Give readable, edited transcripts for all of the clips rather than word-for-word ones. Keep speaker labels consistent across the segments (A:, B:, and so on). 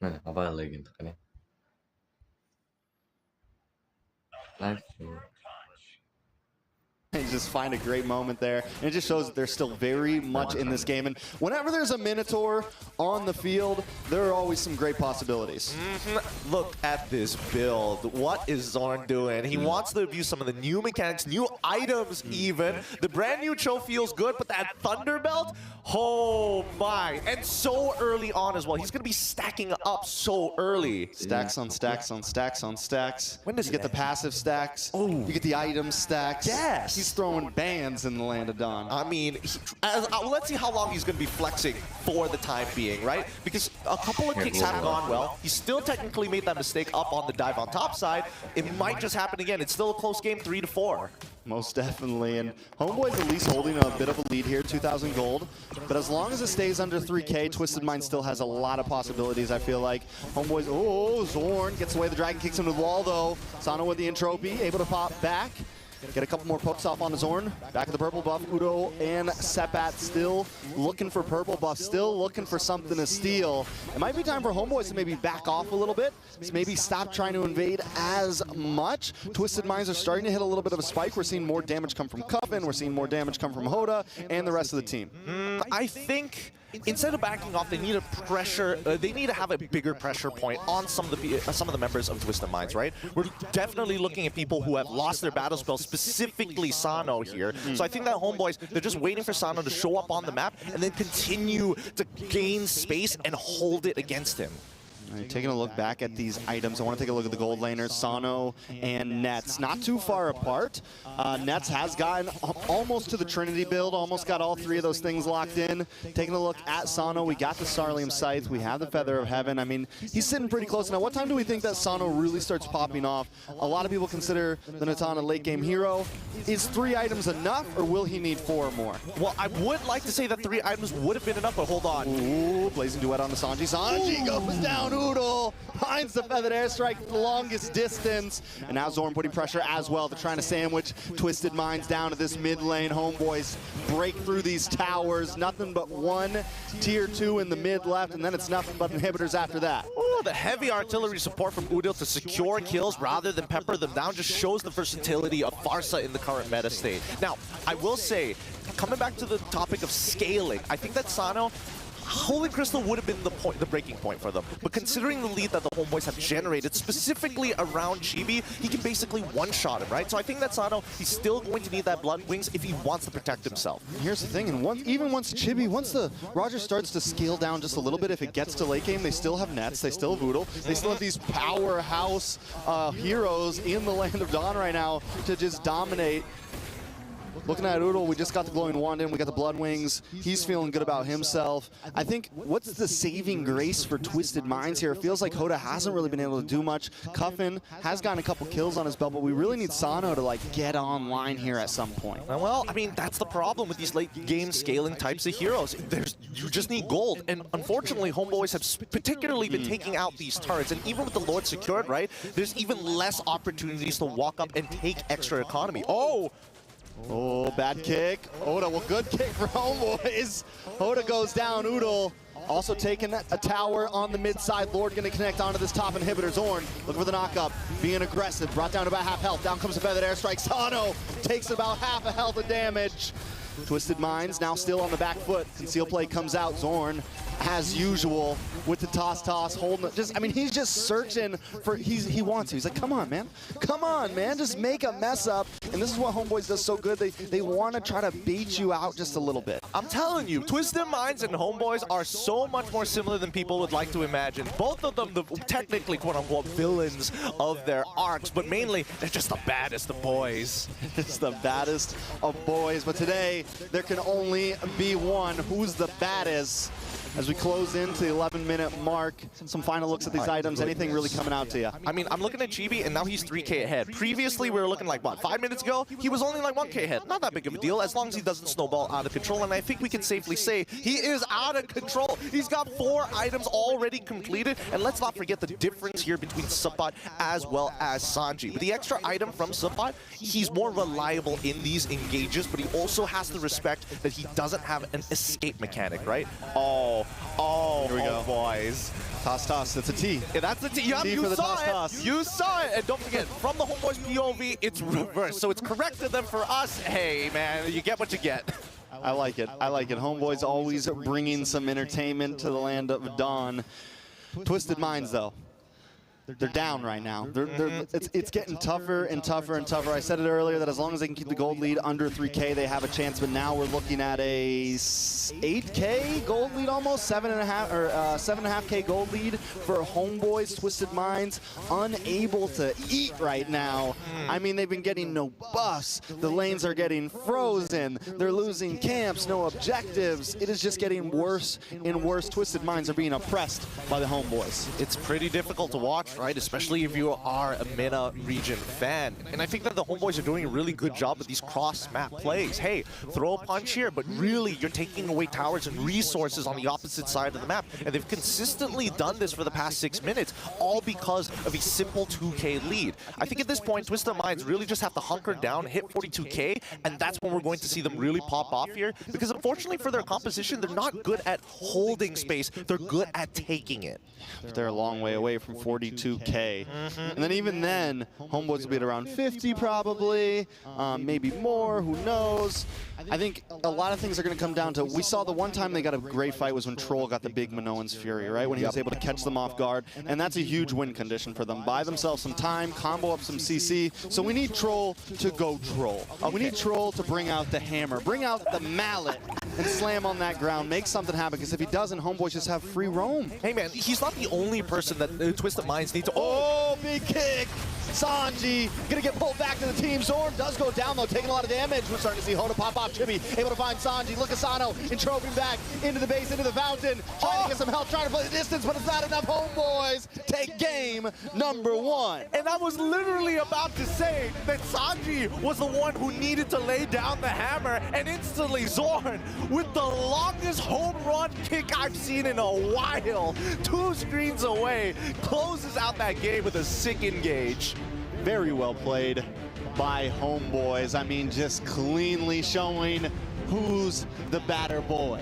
A: apa lagi untuk ini? Live stream.
B: And just find a great moment there. And it just shows that they're still very much in this game. And whenever there's a Minotaur on the field, there are always some great possibilities.
C: Look at this build. What is Zorn doing? He wants to abuse some of the new mechanics, new items even. The brand new Cho feels good, but that Thunder Belt, oh my. And so early on as well. He's going to be stacking up so early.
B: Stacks on stacks on stacks on stacks.
C: When does
B: you get the passive stacks? Oh, you get the item stacks.
C: Yes.
B: He's throwing bans in the Land of Dawn.
C: I mean, let's see how long he's going to be flexing for the time being, right? Because a couple of kicks have gone well. He still technically made that mistake up on the dive on top side. It might just happen again. It's still a close game, 3-4.
B: Most definitely, and Homeboy's at least holding a bit of a lead here, 2,000 gold. But as long as it stays under 3K, Twisted Mind still has a lot of possibilities, I feel like. Homeboy's, oh, Zorn gets away, the Dragon kicks him to the wall though. Sano with the entropy, able to pop back. Get a couple more pokes off on the Zorn. Back of the purple buff, Udo and Sepat still looking for purple buff, still looking for something to steal. It might be time for Homeboys to maybe back off a little bit, to maybe stop trying to invade as much. Twisted Minds are starting to hit a little bit of a spike. We're seeing more damage come from Coven, we're seeing more damage come from Hoda, and the rest of the team.
C: I think instead of backing off, they need a pressure. They need to have a bigger pressure point on some of the members of Twisted Minds, right? We're definitely looking at people who have lost their battle spell, specifically Sano here. So I think that Homeboys, they're just waiting for Sano to show up on the map and then continue to gain space and hold it against him.
B: Taking a look back at these items, I want to take a look at the gold laners, Sano and Nets. Not too far apart. Nets has gotten almost to the Trinity build, almost got all three of those things locked in. Taking a look at Sano, we got the Sarlium Scythe, we have the Feather of Heaven. I mean, he's sitting pretty close. Now, what time do we think that Sano really starts popping off? A lot of people consider the Natana late game hero. Is 3 items enough, or will he need 4 or more?
C: Well, I would like to say that 3 items would have been enough, but hold on.
B: Ooh, Blazing Duet on the Sanji. Sanji goes down. Oodle finds the feathered airstrike the longest distance. And now Zorn putting pressure as well. They're trying to sandwich Twisted Minds down to this mid lane. Homeboys break through these towers. Nothing but one tier 2 in the mid left, and then it's nothing but inhibitors after that.
C: Ooh, the heavy artillery support from Udil to secure kills rather than pepper them down just shows the versatility of Farsa in the current meta state. Now, I will say, coming back to the topic of scaling, I think that Sano, Holy Crystal would have been the breaking point for them. But considering the lead that the Homeboys have generated, specifically around Chibi, he can basically one-shot him, right? So I think that Sano, he's still going to need that Blood Wings if he wants to protect himself.
B: Here's the thing, and even once Chibi, once the Roger starts to scale down just a little bit, if it gets to late game, they still have Nets, they still have Voodoo, they still have these powerhouse heroes in the Land of Dawn right now to just dominate. Looking at Oodle, we just got the Glowing Wand in, we got the Blood Wings. He's feeling good about himself. I think, what's the saving grace for Twisted Minds here? It feels like Hoda hasn't really been able to do much. Cuffin has gotten a couple kills on his belt, but we really need Sano to like get online here at some point.
C: Well, I mean, that's the problem with these late game scaling types of heroes. You just need gold, and unfortunately, Homeboys have particularly been taking out these turrets, and even with the Lord secured, right, there's even less opportunities to walk up and take extra economy.
B: Oh, bad kick. Oda, well, good kick for Homeboys. Oda goes down. Oodle also taking a tower on the mid side. Lord going to connect onto this top inhibitor. Zorn looking for the knockup, being aggressive. Brought down to about half health. Down comes the feathered airstrike. Sano takes about half a health of damage. Twisted Minds now still on the back foot. Conceal play comes out. Zorn, as usual, with the toss, holding it. I mean, he's just searching for, he wants to. He's like, come on, man. Come on, man. Just make a mess up. And this is what Homeboys does so good. They want to try to bait you out just a little bit.
C: I'm telling you, Twisted Minds and Homeboys are so much more similar than people would like to imagine. Both of them, the technically, quote-unquote, villains of their arcs, but mainly, they're just the baddest of boys.
B: It's the baddest of boys. But today, there can only be one. Who's the baddest? As we close into the 11-minute mark, some final looks at these items. Anything really coming out to you?
C: I mean, I'm looking at Chibi, and now he's 3K ahead. Previously, we were looking like, what, 5 minutes ago? He was only like 1K ahead. Not that big of a deal, as long as he doesn't snowball out of control. And I think we can safely say he is out of control. He's got 4 items already completed. And let's not forget the difference here between Subot as well as Sanji. With the extra item from Subot, he's more reliable in these engages, but he also has to respect that he doesn't have an escape mechanic, right? Oh,
B: Here we go.
C: boys.
B: Toss, toss. That's a T.
C: Yeah, that's the T. Yeah,
B: T
C: you
B: for the
C: saw
B: toss,
C: it.
B: toss.
C: You saw it. And don't forget, from the Homeboys POV, it's reversed. So it's corrected them for us. Hey, man, you get what you get.
B: I like it. I like it. Homeboys always bringing some entertainment to the land of Dawn. Twisted Minds, though. They're down right now. It's getting tougher and tougher and tougher. I said it earlier that as long as they can keep the gold lead under 3K, they have a chance. But now we're looking at a 8K gold lead almost, 7.5 or 7.5K gold lead for Homeboys. Twisted Minds unable to eat right now. I mean, they've been getting no buffs. The lanes are getting frozen. They're losing camps, no objectives. It is just getting worse and worse. Twisted Minds are being oppressed by the Homeboys.
C: It's pretty difficult to watch, right? Especially if you are a MENA region fan. And I think that the Homeboys are doing a really good job with these cross-map plays. Hey, throw a punch here, but really you're taking away towers and resources on the opposite side of the map. And they've consistently done this for the past 6 minutes, all because of a simple 2K lead. I think at this point, Twisted Minds really just have to hunker down, hit 42K, and that's when we're going to see them really pop off here. Because unfortunately for their composition, they're not good at holding space. They're good at taking it.
B: They're a long way away from 42K. And then even then, Homeboys will be at around 50 probably, maybe more, who knows. I think a lot of things are going to come down to, we saw the one time they got a great fight was when Troll got the big Minoan's Fury, right? When he was able to catch them off guard. And that's a huge win condition for them. Buy themselves some time, combo up some CC. So we need Troll to go Troll. We need Troll to bring out the hammer, bring out the mallet, and slam on that ground, make something happen. Because if he doesn't, Homeboys just have free roam.
C: Hey man, he's not the only person that Twisted Minds need to.
B: Oh, big kick! Sanji gonna get pulled back to the team. Zorn does go down though, taking a lot of damage. We're starting to see Hoda pop off. Chibi able to find Sanji. Look, Asano entroping back into the base, into the fountain. Trying to get some help, trying to play the distance, but it's not enough. Homeboys take game number 1.
C: And I was literally about to say that Sanji was the one who needed to lay down the hammer, and instantly Zorn, with the longest home run kick I've seen in a while, 2 screens away, closes out that game with a sick engage.
B: Very well played by Homeboys. I mean, just cleanly showing who's the batter boy.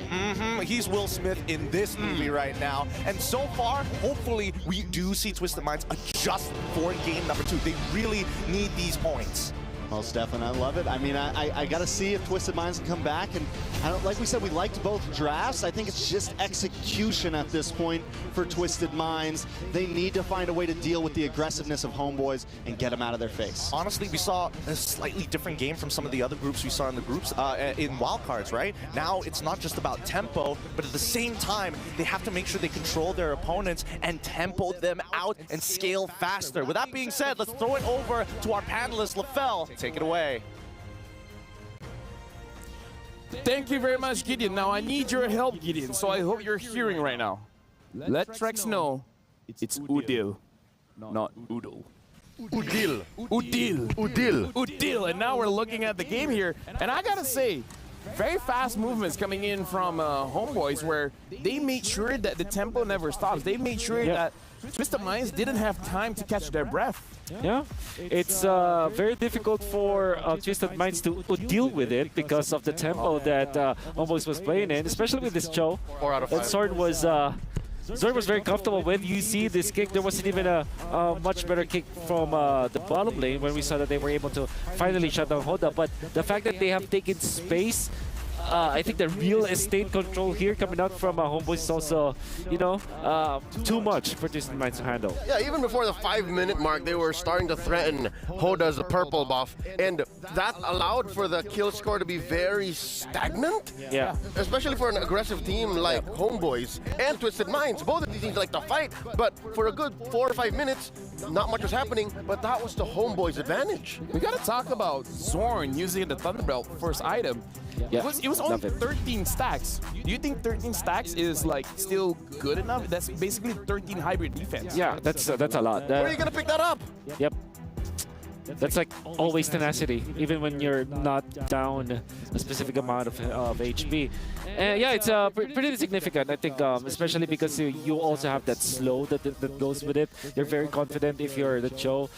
C: He's Will Smith in this movie right now. And so far, hopefully, we do see Twisted Minds adjust for game number 2. They really need these points.
B: Most definitely, I love it. I mean, I got to see if Twisted Minds can come back. And I don't, like we said, we liked both drafts. I think it's just execution at this point for Twisted Minds. They need to find a way to deal with the aggressiveness of Homeboys and get them out of their face.
C: Honestly, we saw a slightly different game from some of the other groups we saw in the groups in wildcards, right? Now it's not just about tempo, but at the same time, they have to make sure they control their opponents and tempo them out and scale faster. With that being said, let's throw it over to our panelist, LaFell. Take it away.
D: Thank you very much, Gideon. Now I need your help, Gideon, so I hope you're hearing right now. Let Trex know it's Udil, not Udil.
C: Udil.
D: Udil.
C: Udil.
D: Udil. And now we're looking at the game here, and I gotta say, very fast movements coming in from Homeboys, where they made sure that the tempo never stops. They made sure that Twisted Minds didn't have time to catch their breath.
E: Yeah, it's very difficult for Twisted Minds to deal with it because of the tempo that Homeboys was playing in, especially with this Cho.
C: 4 out of 5.
E: Zorn was very comfortable with. You see this kick, there wasn't even a much better kick from the bottom lane when we saw that they were able to finally shut down Hoda. But the fact that they have taken space, I think the real estate control here coming out from Homeboys is also, you know, too much for Twisted Minds to handle.
F: Yeah, even before the 5-minute mark, they were starting to threaten Hoda's purple buff, and that allowed for the kill score to be very stagnant.
E: Yeah.
F: Especially for an aggressive team like Homeboys and Twisted Minds. Both of these teams like to fight, but for a good 4 or 5 minutes, not much was happening, but that was the Homeboys' advantage.
D: We gotta talk about Zorn using the Thunderbelt first item.
E: Yeah.
D: It was only 13 stacks. Do you think 13 stacks is like still good enough? That's basically 13 hybrid defense.
E: Yeah, that's a lot.
F: Where are you gonna pick that up?
E: Yep. That's like always tenacity, even when you're not down a specific amount of HP. And yeah, it's pretty significant, I think, especially because you also have that slow that goes with it. You're very confident if you're the Cho.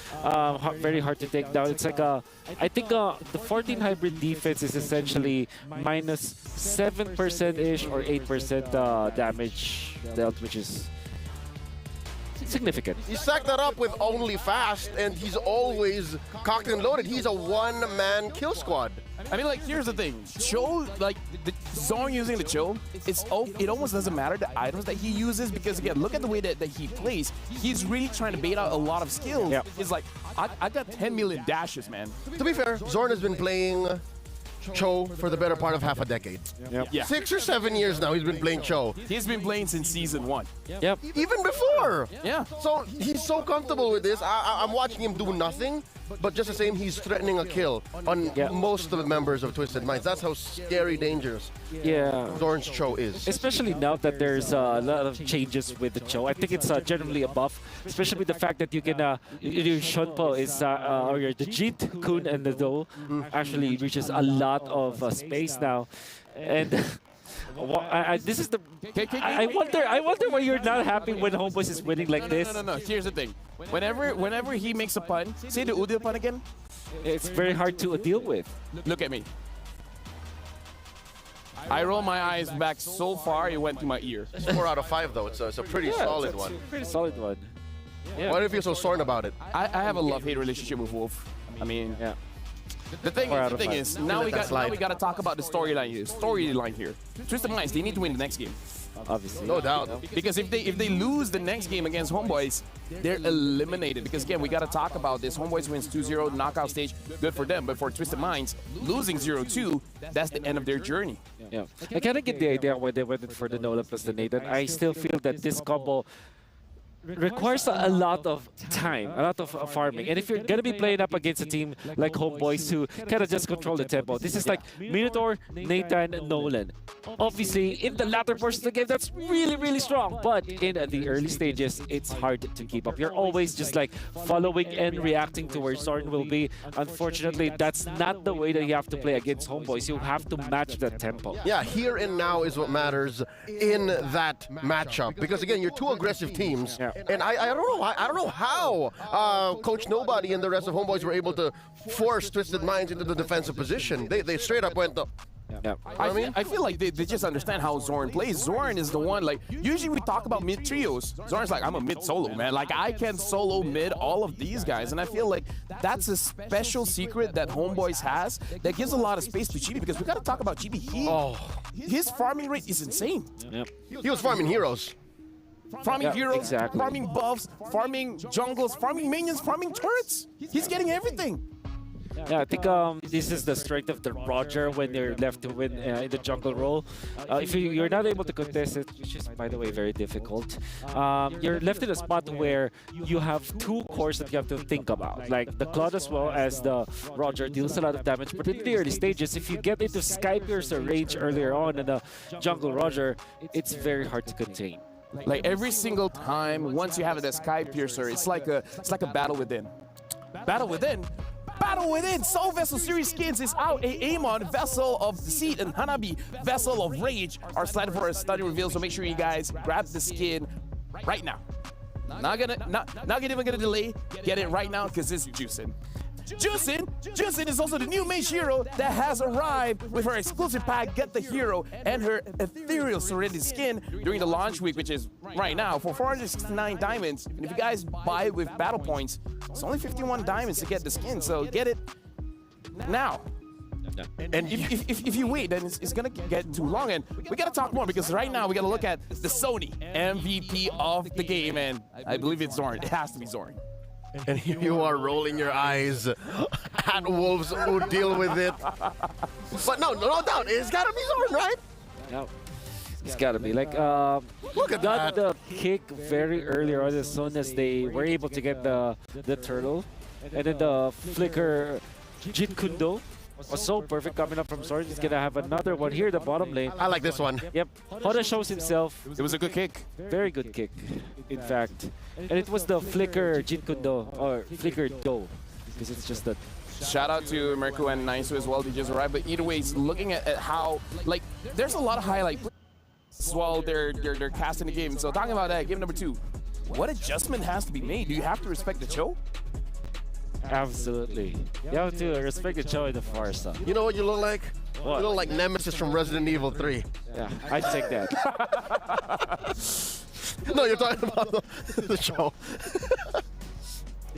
E: Very hard to take down. It's like I think the 14 hybrid defense is essentially minus 7%-ish or 8% damage dealt, which is significant.
F: He stacked that up with only fast, and he's always cocked and loaded. He's a one-man kill squad.
D: I mean, like, here's the thing. Cho, like, the Zorn using the Cho, it almost doesn't matter the items that he uses because, again, look at the way that he plays. He's really trying to bait out a lot of skills.
E: Yep.
D: He's like, I got 10 million dashes, man.
F: To be fair, Zorn has been playing Cho for the better part of half a decade.
E: Yep.
D: Yeah.
F: 6 or 7 years now he's been playing Cho.
D: He's been playing since season 1.
E: Yep.
F: Even before.
D: Yeah.
F: So he's so comfortable with this. I'm watching him do nothing, but just the same, he's threatening a kill on most of the members of Twisted Minds. That's how scary, dangerous
E: Yeah.
F: Zorn's Cho is.
E: Especially now that there's a lot of changes with the Cho. I think it's generally a buff, especially with the fact that you can, your Shunpo is, or your the Jit, Kun, and the Do actually reaches a lot of space now. And this is the. I wonder why you're not happy when Homeboys is winning like this.
D: No. Here's the thing. Whenever he makes a pun, say the Udil pun again.
E: It's very hard to deal with.
D: Look at me. I roll my eyes back so far, it went to my ear.
F: 4 out of 5 though. It's a pretty solid
E: it's
F: one.
E: a pretty solid one. Yeah.
F: Why do you feel so sorry about it?
D: I have a love-hate relationship with Wolf. I mean,
E: Yeah.
D: the thing
E: Four out of five.
D: is, now we
F: that slide.
D: got to talk about the storyline here. Twisted Minds, they need to win the next game.
E: Obviously.
F: No doubt.
D: Because if they lose the next game against Homeboys, they're eliminated. Because again, we got to talk about this. Homeboys wins 2-0 knockout stage, good for them. But for Twisted Minds, losing 0-2, that's the end of their journey.
E: Yeah. I kind of get the idea why they went for the Nola plus the Nathan. I still feel that this combo requires a lot of time, a lot of farming. And if you're going to be playing up against a team like Homeboys who kind of just control the tempo, this is like Minotaur, Nathan, Nolan. Obviously, in the latter portion of the game, that's really, really strong. But in the early stages, it's hard to keep up. You're always just like following and reacting to where Zorn will be. Unfortunately, that's not the way that you have to play against Homeboys. You have to match the tempo.
F: Yeah, here and now is what matters in that matchup. Because again, you're two aggressive teams.
E: Yeah.
F: And I don't know how Coach Nobody and the rest of Homeboys were able to force Twisted Minds into the defensive position. They straight up went the.
E: Yeah.
D: I feel like they just understand how Zorn plays. Zorn is the one, like, usually we talk about mid trios. Zorn's like, I'm a mid solo, man. Like, I can solo mid all of these guys. And I feel like that's a special secret that Homeboys has that gives a lot of space to Chibi, because we got to talk about Chibi. His farming rate is insane.
E: Yep.
F: He was farming heroes.
D: Farming heroes,
E: exactly.
D: farming buffs, farming jungles, farming minions, farming turrets. He's getting everything.
E: Yeah, I think this is the strength of the Roger when you're left to win in the jungle role. If you're not able to contest it, which is, by the way, very difficult, you're left in a spot where you have two cores that you have to think about. Like the Cloud as well as the Roger deals a lot of damage, but in the early stages, if you get into Skypiercer range earlier on in the jungle Roger, it's very hard to contain.
D: Like every single time, once you have that Sky Piercer, it's like a battle within. Battle within. Battle within. Soul Vessel Series skins is out. Amon, Vessel of Deceit, and Hanabi, Vessel of Rage are slated for a stunning reveal. So make sure you guys grab the skin right now. Not even gonna delay. Get it right now because it's juicing. Juicin is also the new mage hero that has arrived with her exclusive pack, Get the Hero, and her Ethereal Serenity skin during the launch week, which is right now for 469 diamonds. And if you guys buy it with battle points, it's only 51 diamonds to get the skin, so get it now. And if you wait, then it's gonna get too long, and we gotta talk more because right now we gotta look at the Sony MVP of the game, and I believe it's Zorn. It has to be Zorn.
F: And you are rolling your eyes at Wolves who deal with it. But no doubt, it's gotta be Zorn, right?
E: No, it's gotta be like
F: Look at
E: got
F: that.
E: the kick very early on as soon as they were able to get the turtle, and then the flicker Jin Kundo was so perfect coming up from Zorn. He's gonna have another one here, the bottom lane.
F: I like this one.
E: Yep, Hoda shows himself.
D: It was a good kick.
E: Very good kick, in fact. And it was the flicker Jin Kundo, or flicker Do, because it's just that.
D: Shout out to Merku and Naisu as well. They just arrived. But either way, looking at how, like, there's a lot of highlight plays while they're casting the game. So talking about that, game number 2. What adjustment has to be made? Do you have to respect the Cho?
E: Absolutely. You have to respect the Cho and the Farsa.
F: You know what you look like?
E: What?
F: You look like Nemesis from Resident Evil 3.
E: Yeah, I'd take that.
F: No, you're talking about the show.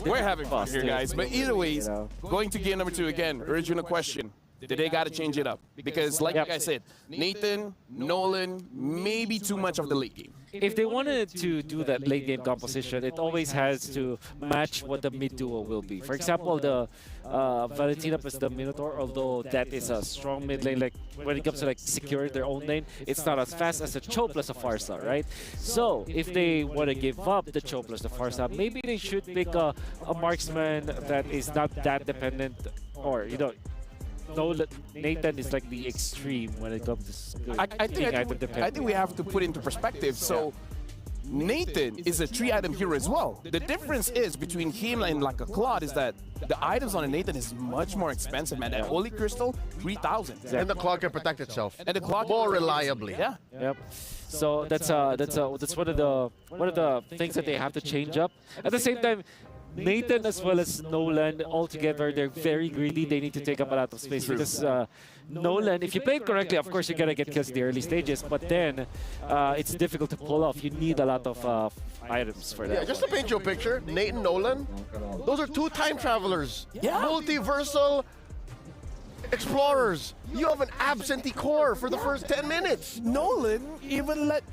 D: We're having fun here, guys. But either ways,
E: You know.
D: going to game number 2 again, original question. Did they got to change it up? Because like I said, Nathan, Nolan, maybe too much of the late game.
E: If they wanted to do that late game composition, it always has to match what the mid duo will be. For example, the Valentina plus the Minotaur, although that is a strong mid lane, like when it comes to like securing their own lane, it's not as fast as a Cho plus a Farsa, right? So if they want to give up the Cho plus the Farsa, maybe they should pick a marksman that is not that dependent, or you know. No, Nathan is like the extreme when it comes to
D: I think we have to put into perspective. So Nathan is a 3-item hero as well. The difference is between him and like a Claude is that the items on a Nathan is much more expensive, man. That Holy Crystal, 3,000.
E: Exactly.
F: And the clock can protect itself.
D: And the clock
F: more reliably.
D: Yeah.
E: Yep. So that's one of the things that they have to change up. At the same time, Nathan as well as Nolan altogether, they're very greedy. They need to take up a lot of space because Nolan, if you play it correctly, of course you're gonna get kills in the early stages, but then it's difficult to pull off. You need a lot of items for that.
F: Yeah, just to paint you a picture, Nate and Nolan, those are 2 time travelers.
D: Yeah.
F: Multiversal explorers. You have an absentee core for the first 10 minutes.
D: Nolan even let...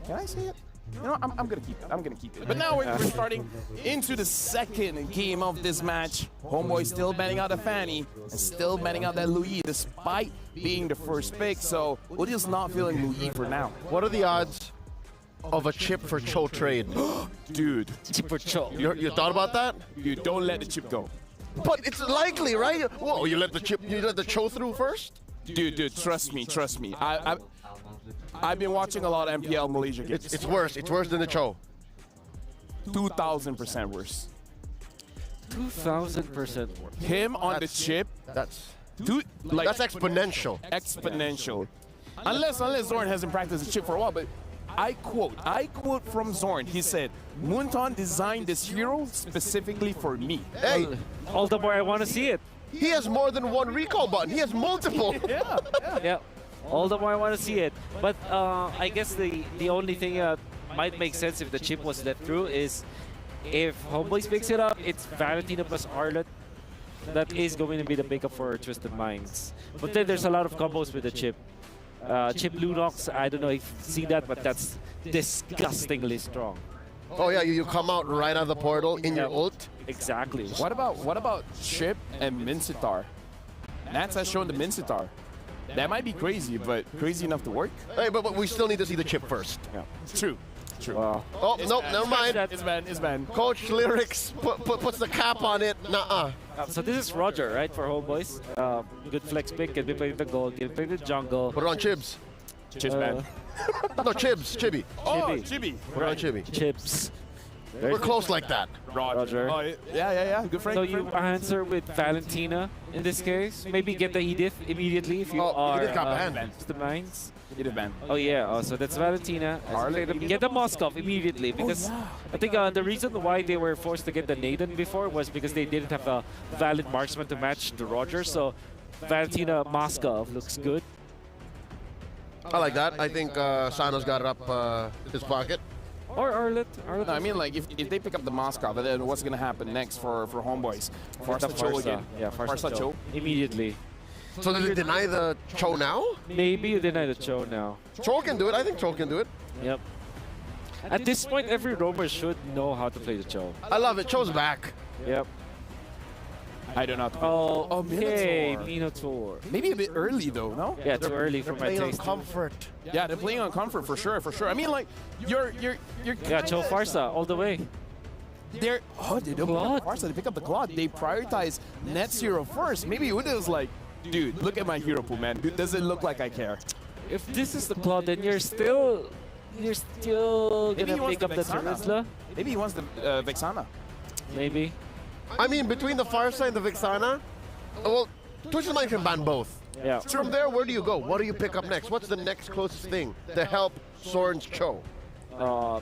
D: Can I say it? You know, I'm going to keep it. I'm going to keep it. But now we're starting into the second game of this match. Homeboy still banning out the Fanny and still banning out that Louis despite being the first pick. So Udil's not feeling Louis for now.
F: What are the odds of a chip for Cho trade?
D: Dude,
E: Chip for Cho.
F: You thought about that?
D: you don't let the chip go.
F: But it's likely, right? Whoa, you let the Cho through first?
D: Dude, trust me. I've been watching a lot of MPL Malaysia games.
F: It's worse. It's worse than the Cho.
D: 2,000% worse.
E: 2,000% more.
D: Him on the
F: That's-
D: chip,
F: That's
D: dude, like
F: that's exponential.
D: exponential. Unless Zorn hasn't practiced the chip for a while, but I quote from Zorn. He said, Munton designed this hero specifically for me.
F: Hey,
E: All the more I want to see it.
F: he has more than one recall button. He has multiple.
E: Yeah. All the more I want to see it. But I guess the only thing might make sense if the chip was let through is if Homeboys picks it up, it's Valentina plus Arlet. That is going to be the makeup for Twisted Minds. But then there's a lot of combos with the chip. Chip Lunox, I don't know if you've seen that, but that's disgustingly strong.
F: Oh yeah, you come out right out of the portal in your ult.
E: Exactly.
D: What about Chip and Mincitar? Nats has shown the Mincitar. That might be crazy, but crazy enough to work.
F: Hey, but we still need to see the chip first.
E: Yeah.
D: True.
E: Wow.
F: Oh, nope, never mind.
D: It's banned.
F: Coach Lyrics puts the cap on it. Nuh-uh.
E: So this is Roger, right, for Homeboys. Good flex pick, can be playing the gold, can be playing the jungle.
F: Put it on Chibs.
D: Chip's banned.
F: No, Chibs. Chibi.
D: Oh,
E: Chibi.
D: Chibi.
F: Put it on Chibi.
E: Chips.
F: We're close like that.
E: Roger.
D: Oh, yeah. Good friend.
E: So
D: good
E: you
D: friend.
E: answer with Valentina in this case. Maybe get the Edith immediately if you
F: Oh,
E: are
F: Edith got banned.
E: the mines.
D: It is banned.
E: Oh yeah, so that's Valentina. Get the Moskov immediately because I think the reason why they were forced to get the Nathan before was because they didn't have a valid marksman to match the Roger. So Valentina Moskov looks good.
F: I like that. I think Sano's got it up his pocket.
E: Or Arlet.
D: No, I mean, like, if they pick up the Moscow, then what's going to happen next for Homeboys? Farsa Cho again.
E: Yeah,
D: Farsa Cho.
E: Immediately.
F: So do they deny the Cho now?
E: Maybe you deny the Cho now.
F: Cho can do it. I think Cho can do it.
E: Yep. At this point, every roamer should know how to play the Cho.
F: I love it. Cho's back.
E: Yep.
D: I don't know.
E: Oh,
D: Minotaur.
E: okay, Minotaur.
D: Maybe a bit early, though, no?
E: Yeah, too early for my
F: Playing on
E: taste.
F: comfort.
D: Yeah, they're playing on comfort for sure. I mean, like, you're
E: Yeah, Cho Farsa all the way.
D: They don't pick up
E: Claude.
D: Farsa, they pick up the Claude. They prioritize Net Zero first. Maybe Udo's like, dude, look at my hero pool, man. Dude, does it look like I care?
E: If this is the Claude, then you're still
D: Maybe he
E: gonna
D: wants
E: pick up
D: the
E: the
D: Vexana.
E: Terizla?
D: Maybe he wants the Vexana.
E: Maybe.
F: I mean, between the Farsa and the Vixana, well, Twisted Mind can ban both.
E: Yeah.
F: From there, where do you go? What do you pick up next? What's the next closest thing to help Soren's Cho?
E: I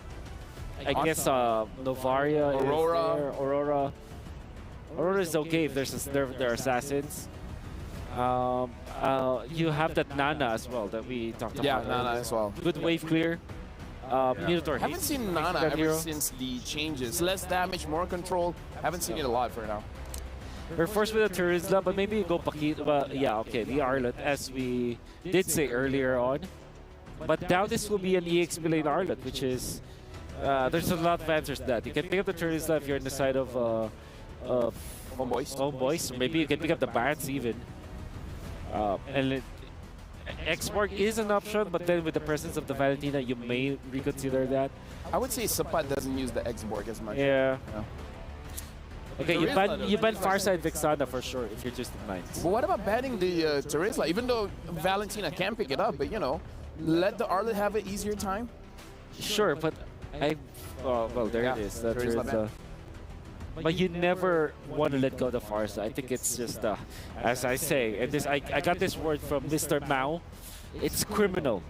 E: guess Novaria,
D: Aurora.
E: Is there. Aurora is okay if they're assassins. You have that Nana as well that we talked
D: Yeah,
E: about.
D: Nana
E: earlier.
D: as well.
E: Good wave clear. Minotaur
D: Haven't
E: hates
D: seen Nana
E: that
D: ever
E: hero.
D: since the changes. Less damage, more control. Haven't seen it a lot for now.
E: We're forced with a Turisla, but maybe you go Pakito. But yeah, okay, the Arlet, as we did say earlier on. But now this will be an EXP lane Arlet, which is there's a lot of answers to that. You can pick up the Turisla if you're on the side of
D: Homeboys.
E: or maybe you can pick up the Bats even. X-Borg is an option, but then with the presence of the Valentina, you may reconsider that.
D: I would say Sapat doesn't use the X-Borg as much.
E: Yeah.
D: Yeah.
E: Okay, you ban Farside Vixana for sure if you're just in Minds.
D: But what about banning the Terizla? Even though Valentina can pick it up, but you know, let the Arlet have an easier time.
E: Sure, but well, there it is.
D: there is
E: Terizla. But you never want to let go of the Farsa. I think it's just, as I say, and this I got this word from Mr. Mao. It's criminal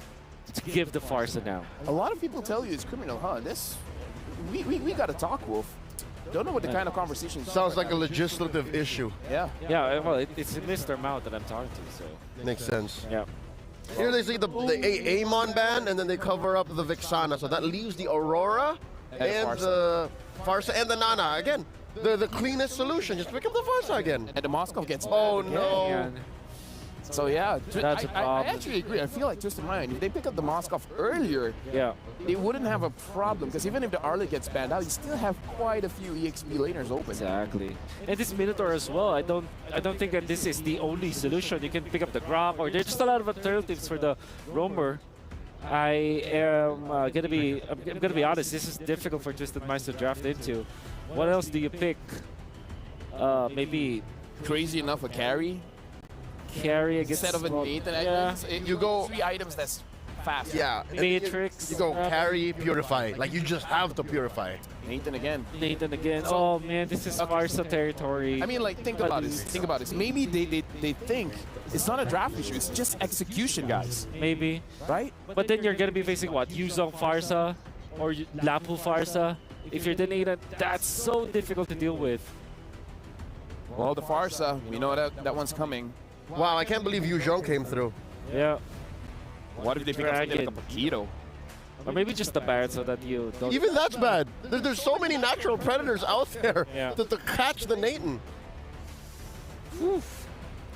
E: to give the Farsa now.
D: A lot of people tell you it's criminal, huh? We got to talk, Wolf. Don't know what the kind of conversation.
F: Sounds like a legislative issue.
D: Yeah.
E: Yeah, well, it's Mr. Mao that I'm talking to, so.
F: Makes sense.
E: Yeah.
F: Here they see the Amon ban, and then they cover up the Vixana. So that leaves the Aurora and the Farsa and the Nana. Again, the cleanest solution. Just pick up the Farsa again.
D: And the Moskov gets
F: Oh,
D: banned
F: no.
E: And
D: So yeah,
E: That's a
D: I
E: problem.
D: actually agree. I feel like Twisted Mind, if they pick up the Moskov earlier,
E: yeah.
D: they wouldn't have a problem. Because even if the Arlet gets banned out, you still have quite a few EXP laners open.
E: Exactly. And this Minotaur as well, I don't think that this is the only solution. You can pick up the Grok, or there's just a lot of alternatives for the Roamer. I am I'm gonna be honest, this is difficult for Twisted Minds to draft into. What else do you pick? Maybe
D: Crazy enough, a carry
E: carry against
D: instead of a Nathan.
E: Yeah.
F: You go
D: 3 items that's fast.
F: Yeah.
E: Matrix.
F: You go carry, purify. Like you just have to purify.
D: Nathan again.
E: Nathan again. Oh man, this is Farsa territory.
D: I mean, like, think about this. Think about this. Maybe they think it's not a draft issue. It's just execution, guys.
E: maybe.
D: Right?
E: But then you're gonna be facing what? Yuzong Farsa or Lapu Farsa. If you're the Nathan, that's so difficult to deal with.
D: Well, the Farsa, we know that one's coming.
F: Wow, I can't believe Yu Zhong came through.
E: Yeah.
D: What if they pick up something like a Paquito?
E: Or maybe just the Barret so that you don't.
F: Even that's bad. There's so many natural predators out there
E: Yeah.
F: to catch the Nathan.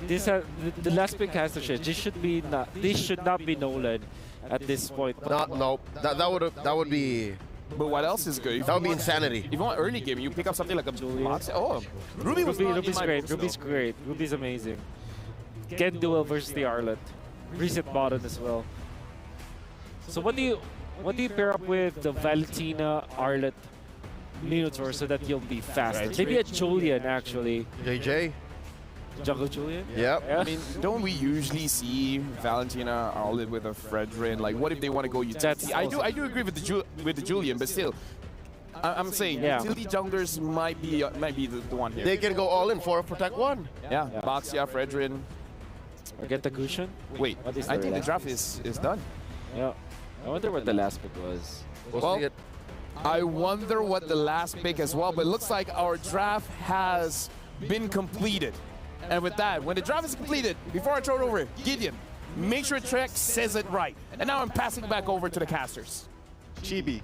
E: This the last pick has to shit. This should not be Nolan at this point.
F: No, that would be
D: But what else is good?
F: that would be insanity.
D: If you want early game, you pick up something like a box. Oh, Ruby was not in
E: Ruby's
D: my
E: great.
D: books,
E: Ruby's
D: though.
E: great. Ruby's amazing. Ken duel versus the Arlet. Reset bottom as well. So what do you pair up with the Valentina Arlet Minotaur so that you'll be faster?
D: Right.
E: Maybe a Julian actually.
F: JJ?
E: Jungle Julian?
F: Yep.
E: Yeah.
D: I mean, don't we usually see Valentina Arlet with a Fredrin? Like, what if they want to go utility? I do agree with the Julian, but still, I'm saying
E: Yeah.
D: utility junglers might be the one here.
F: They can go all in for a protect one.
D: Yeah, Baxia, Fredrin.
E: Or get the cushion?
D: Wait,
E: What is
D: I
E: the
D: think the
E: last
D: draft is done.
E: Yeah. I wonder what the last pick was.
F: We'll
D: Well,
F: see it.
D: I wonder what the last pick as well, but it looks like our draft has been completed. And with that, when the draft is completed, before I throw it over, Gideon, make sure Trek says it right. And now I'm passing it back over to the casters.
B: Chibi.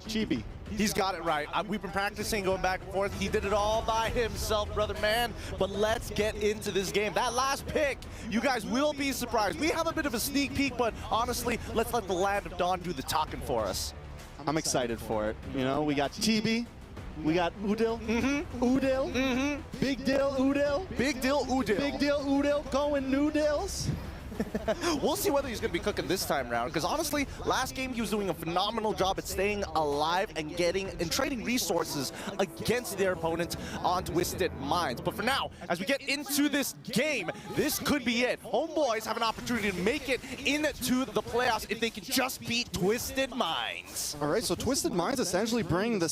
B: Chibi.
G: He's got it right. We've been practicing, going back and forth. He did it all by himself, brother man. But let's get into this game. That last pick, you guys will be surprised. We have a bit of a sneak peek, but honestly, let's let the Land of Dawn do the talking for us.
B: I'm excited for it. You know, we got Chibi. We got Udil. Udil. Big deal, Udil.
G: Big deal, Udil.
B: Big deal, Udil. Going new deals.
G: We'll see whether he's going to be cooking this time around, because honestly, last game he was doing a phenomenal job at staying alive and trading resources against their opponent on Twisted Minds. But for now, as we get into this game, this could be it. Homeboys have an opportunity to make it into the playoffs if they can just beat Twisted Minds.
B: All right, so Twisted Minds essentially bring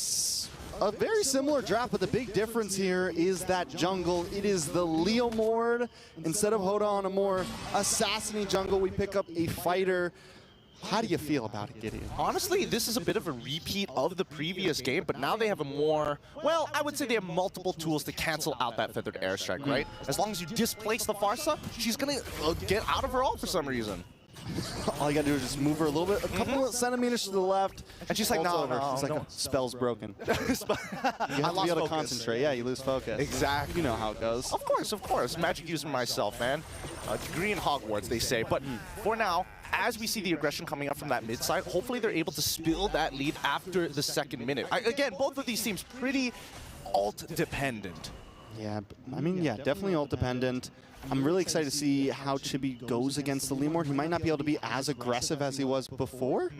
B: a very similar draft, but the big difference here is that jungle. It is the Leo Mord. Instead of Hoda on a more assassin-y jungle, we pick up a fighter. How do you feel about it, Gideon?
G: Honestly, this is a bit of a repeat of the previous game, but now they have a more, well, I would say they have multiple tools to cancel out that Feathered Airstrike, right? As long as you displace the Farsa, she's going to get out of her ult for some reason.
B: All you gotta do is just move her a little bit, a couple of centimeters to the left.
G: And she's like,
B: vaults
G: no,
B: over.
G: no,
B: She's like,
G: no.
B: spell's broken. You have
G: I
B: to
G: lost
B: be able to
G: focus.
B: concentrate. Yeah, you lose focus.
G: Exactly.
B: You know how it goes.
G: Of course. Magic using myself, man. Degree in Hogwarts, they say. But for now, as we see the aggression coming up from that mid side, hopefully they're able to spill that lead after the second minute. Again, both of these teams pretty ult-dependent.
B: Yeah, I mean, yeah, definitely ult dependent. I'm really excited to see how Chibi goes against the Lemort. He might not be able to be as aggressive as he was before.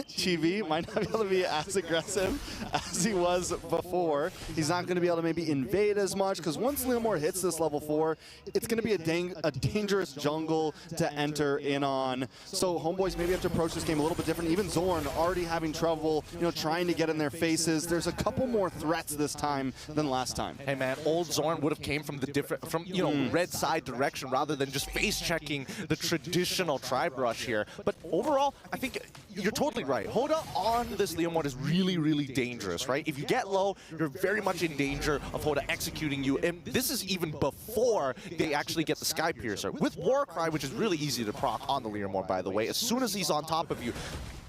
B: Chibi might not be able to be as aggressive as he was before. He's not going to be able to maybe invade as much, because once Lemort hits this level 4, it's going to be a dangerous jungle to enter in on. So Homeboys maybe have to approach this game a little bit different. Even Zorn already having trouble, trying to get in their faces. There's a couple more threats this time than last time.
G: Hey man, old Zorn would have came from the red side direction rather than just face checking the traditional tri-brush here. But overall, I think you're totally right. Hoda on this Leomord is really, really dangerous, right? If you get low, you're very much in danger of Hoda executing you. And this is even before they actually get the Sky Piercer. With Warcry, which is really easy to proc on the Leomord, by the way, as soon as he's on top of you,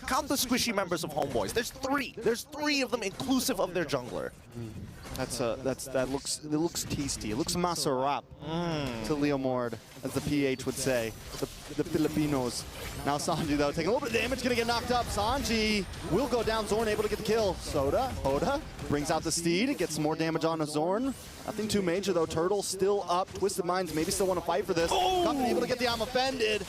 G: count the squishy members of Homeboys. There's three. There's 3 of them, inclusive of their jungler.
B: That looks tasty. It looks masarap to Leomord, as the PH would say, the Filipinos. Now Sanji though taking a little bit of damage, gonna get knocked up. Sanji will go down. Zorn able to get the kill. Hoda brings out the steed, gets some more damage on Zorn. Nothing too major though. Turtle still up. Twisted Minds maybe still want to fight for this. Company able to get the I'm offended.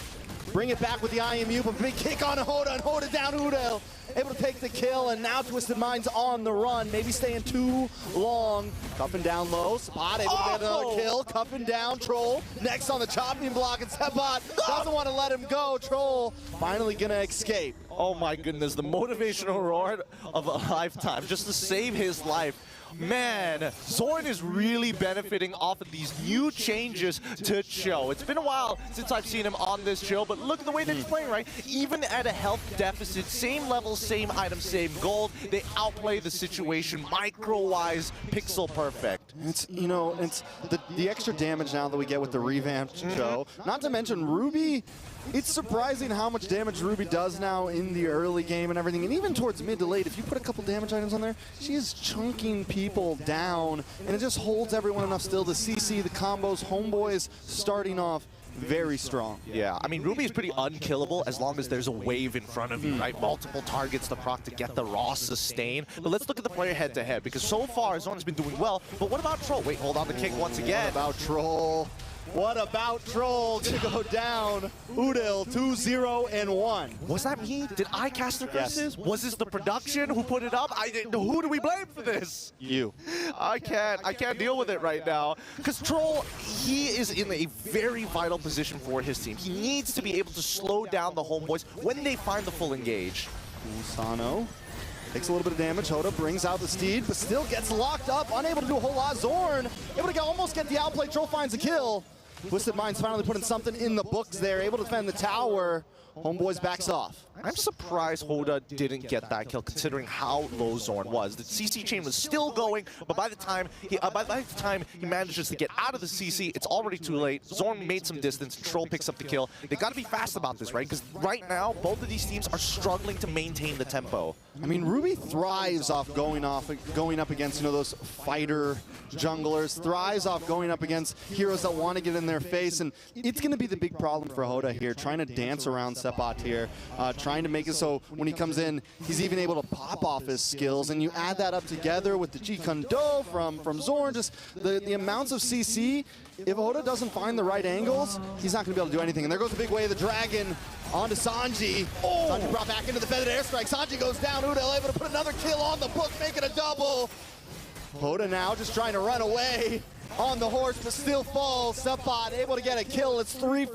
B: Bring it back with the IMU, but big kick on Hoda, and Hoda down Udel. Able to take the kill, and now Twisted Minds on the run. Maybe staying too long. Cuffing down low. Spot able to get another kill. Cuffing down. Troll next on the chopping block, and Sebot doesn't want to let him go. Troll finally gonna escape.
G: Oh my goodness, the motivational roar of a lifetime just to save his life. Man, Zorn is really benefiting off of these new changes to Cho. It's been a while since I've seen him on this Cho, but look at the way that he's playing, right? Even at a health deficit, same level, same item, same gold, they outplay the situation micro-wise, pixel perfect.
B: It's the extra damage now that we get with the revamped Cho. Not to mention Ruby. It's surprising how much damage Ruby does now in the early game and everything, and even towards mid to late. If you put a couple damage items on there, she is chunking people down, and it just holds everyone enough still. The CC, the combos, Homeboys starting off very strong.
G: Yeah, I mean, Ruby is pretty unkillable as long as there's a wave in front of you, right? Multiple targets to proc to get the raw sustain. But let's look at the player head-to-head, because so far, Zorn's been doing well. But what about Troll? Wait, hold on the kick once again.
B: What about Troll? What about Troll? Gonna go down. Udil 2-0-1.
G: Was that me? Did I cast the curses?
B: Yes.
G: Was this the production who put it up? Who do we blame for this?
B: You.
G: I can't deal with it right now. Because Troll, he is in a very vital position for his team. He needs to be able to slow down the Homeboys when they find the full engage.
B: Usano takes a little bit of damage. Hoda brings out the steed, but still gets locked up, unable to do a whole lot. Zorn able to almost get the outplay. Troll finds a kill. Twisted Minds finally putting something in the books there, able to defend the tower. Homeboys backs off.
G: I'm surprised Hoda didn't get that kill, considering how low Zorn was. The CC chain was still going, but by the time he manages to get out of the CC, it's already too late. Zorn made some distance. Troll picks up the kill. They got to be fast about this, right? Because right now, both of these teams are struggling to maintain the tempo.
B: I mean, Ruby thrives off going up against those fighter junglers. Thrives off going up against heroes that want to get in their face, and it's going to be the big problem for Hoda here, trying to dance around Sebot here, trying to make it so when he comes in, he's even able to pop off his skills, and you add that up together with the G-Kundo from Zorn, just the amounts of CC. If Hoda doesn't find the right angles, he's not going to be able to do anything. And there goes the big way of the dragon onto Sanji. Sanji brought back into the feathered airstrike. Sanji goes down. Udel able to put another kill on the book, make it a double. Hoda now just trying to run away on the horse, but still falls. Sebot able to get a kill. It's 3-0.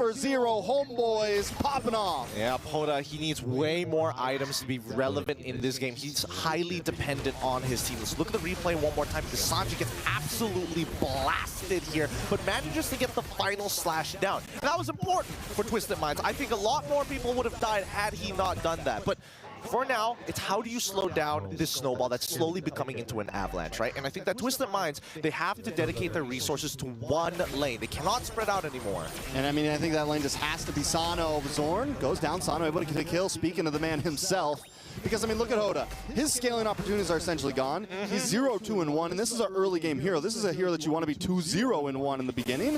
B: Homeboys popping off.
G: Yeah, Hoda, he needs way more items to be relevant in this game. He's highly dependent on his team. Let's look at the replay one more time, because Sanji gets absolutely blasted here, but manages to get the final slash down. And that was important for Twisted Minds. I think a lot more people would have died had he not done that. But
C: For now, it's how do you slow down this snowball that's slowly becoming into an avalanche, right? And I think that Twisted Minds, they have to dedicate their resources to one lane. They cannot spread out anymore.
B: And I mean, I think that lane just has to be Sano. Zorn goes down, Sano able to get a kill, speaking of the man himself. Because, I mean, look at Hoda. His scaling opportunities are essentially gone. He's 0-2-1, and this is an early game hero. This is a hero that you want to be 2-0-1 in the beginning.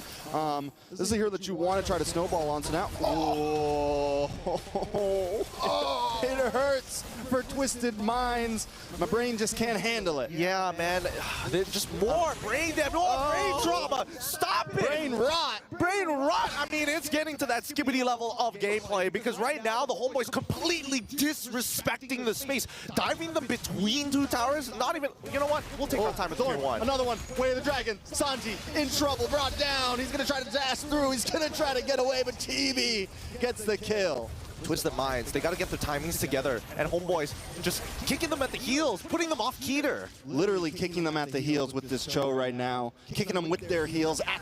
B: This is a hero that you want to try to snowball on. So now, it hurts for Twisted Minds. My brain just can't handle it.
C: Yeah, man. There's just more brain damage, more brain trauma. Stop it.
B: Brain rot.
C: Brain rot. I mean, it's getting to that skibbity level of gameplay because right now the Homeboys completely disrespecting the space, diving them between two towers. Not even, you know what? We'll take our time at
B: Zorn,
C: 3-1.
B: another one. Way of the Dragon. Sanji in trouble, brought down. He's going to try to dash through. He's going to try to get away, but TV gets the kill.
C: Twisted Minds, they got to get their timings together, and Homeboys just kicking them at the heels, putting them off Keter.
B: Literally kicking them at the heels with this Cho right now. Kicking them with their heels, at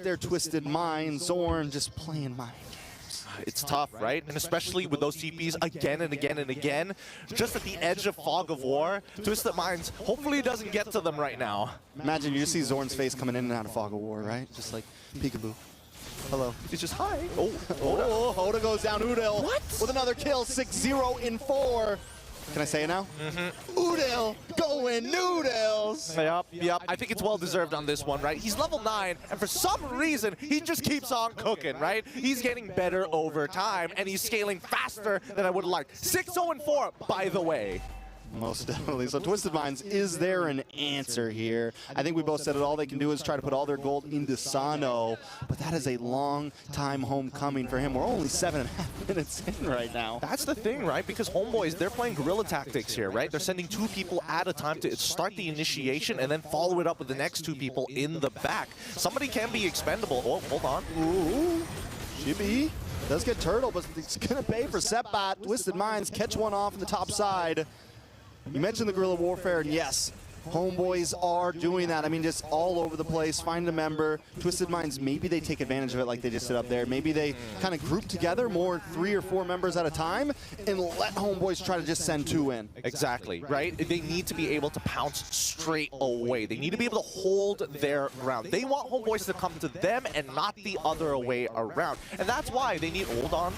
B: their Twisted Minds. Zorn just playing mind games.
C: It's tough, right? And especially with those TPs again and again and again, just at the edge of Fog of War. Twisted Minds hopefully doesn't get to them right now.
B: Imagine you just see Zorn's face coming in and out of Fog of War, right? Just like peekaboo. Hello.
C: It's just hi. Oh,
B: Hoda goes down. Udil with another kill. 6-0 in 4. Can I say it now? Udil going noodles.
C: Yep. I think it's well deserved on this one, right? He's level 9, and for some reason, he just keeps on cooking, right? He's getting better over time, and he's scaling faster than I would have liked. 6-0-4, by the way.
B: Most definitely. So Twisted Minds, is there an answer here? I think we both said it. All they can do is try to put all their gold into Sano, but that is a long time homecoming for him. We're only 7.5 minutes in right now.
C: That's the thing, right? Because Homeboys, they're playing guerrilla tactics here, right? They're sending 2 people at a time to start the initiation and then follow it up with the next 2 people in the back. Somebody can be expendable. Oh, hold on.
B: Ooh, Chibi does get turtle, but it's going to pay for Setbot. Twisted Minds catch one off in the top side. You mentioned the guerrilla warfare, and yes, Homeboys are doing that. I mean, just all over the place. Find a member. Twisted Minds, maybe they take advantage of it like they just did up there. Maybe they kind of group together more 3 or 4 members at a time and let Homeboys try to just send 2 in.
C: Exactly, right? They need to be able to pounce straight away. They need to be able to hold their ground. They want Homeboys to come to them and not the other way around. And that's why they need hold on.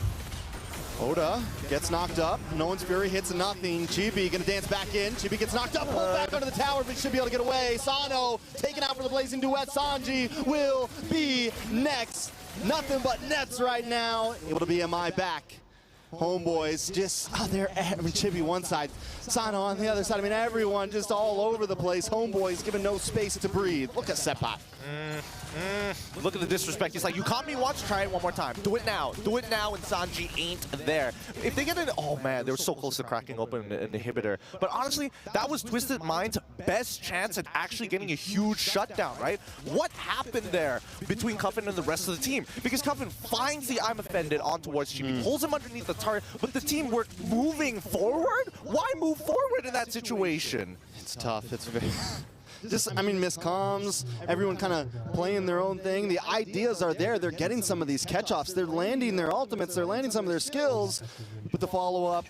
B: Oda gets knocked up. No One's Fury hits nothing. Chibi gonna dance back in. Chibi gets knocked up, pulled back under the tower, but he should be able to get away. Sano taken out for the Blazing Duet. Sanji will be next. Nothing but nets right now. Able to be MI back. Homeboys just, they're, I mean, Chibi one side, Sano on the other side. I mean, everyone just all over the place. Homeboys given no space to breathe. Look at Setbot.
C: Look at the disrespect. He's like, you caught me once, try it one more time. Do it now. Do it now, and Sanji ain't there. If they get an... Oh, man, they were so close to cracking open an inhibitor. But honestly, that was Twisted Mind's best chance at actually getting a huge shutdown, right? What happened there between Cuffin and the rest of the team? Because Cuffin finds the I'm Offended on towards Chibi, pulls him underneath the turret, but the team were moving forward? Why move forward in that situation?
B: It's tough. It's very... Just, I mean, miscomms, everyone kind of playing their own thing. The ideas are there. They're getting some of these catch-offs. They're landing their ultimates. They're landing some of their skills. But the follow-up,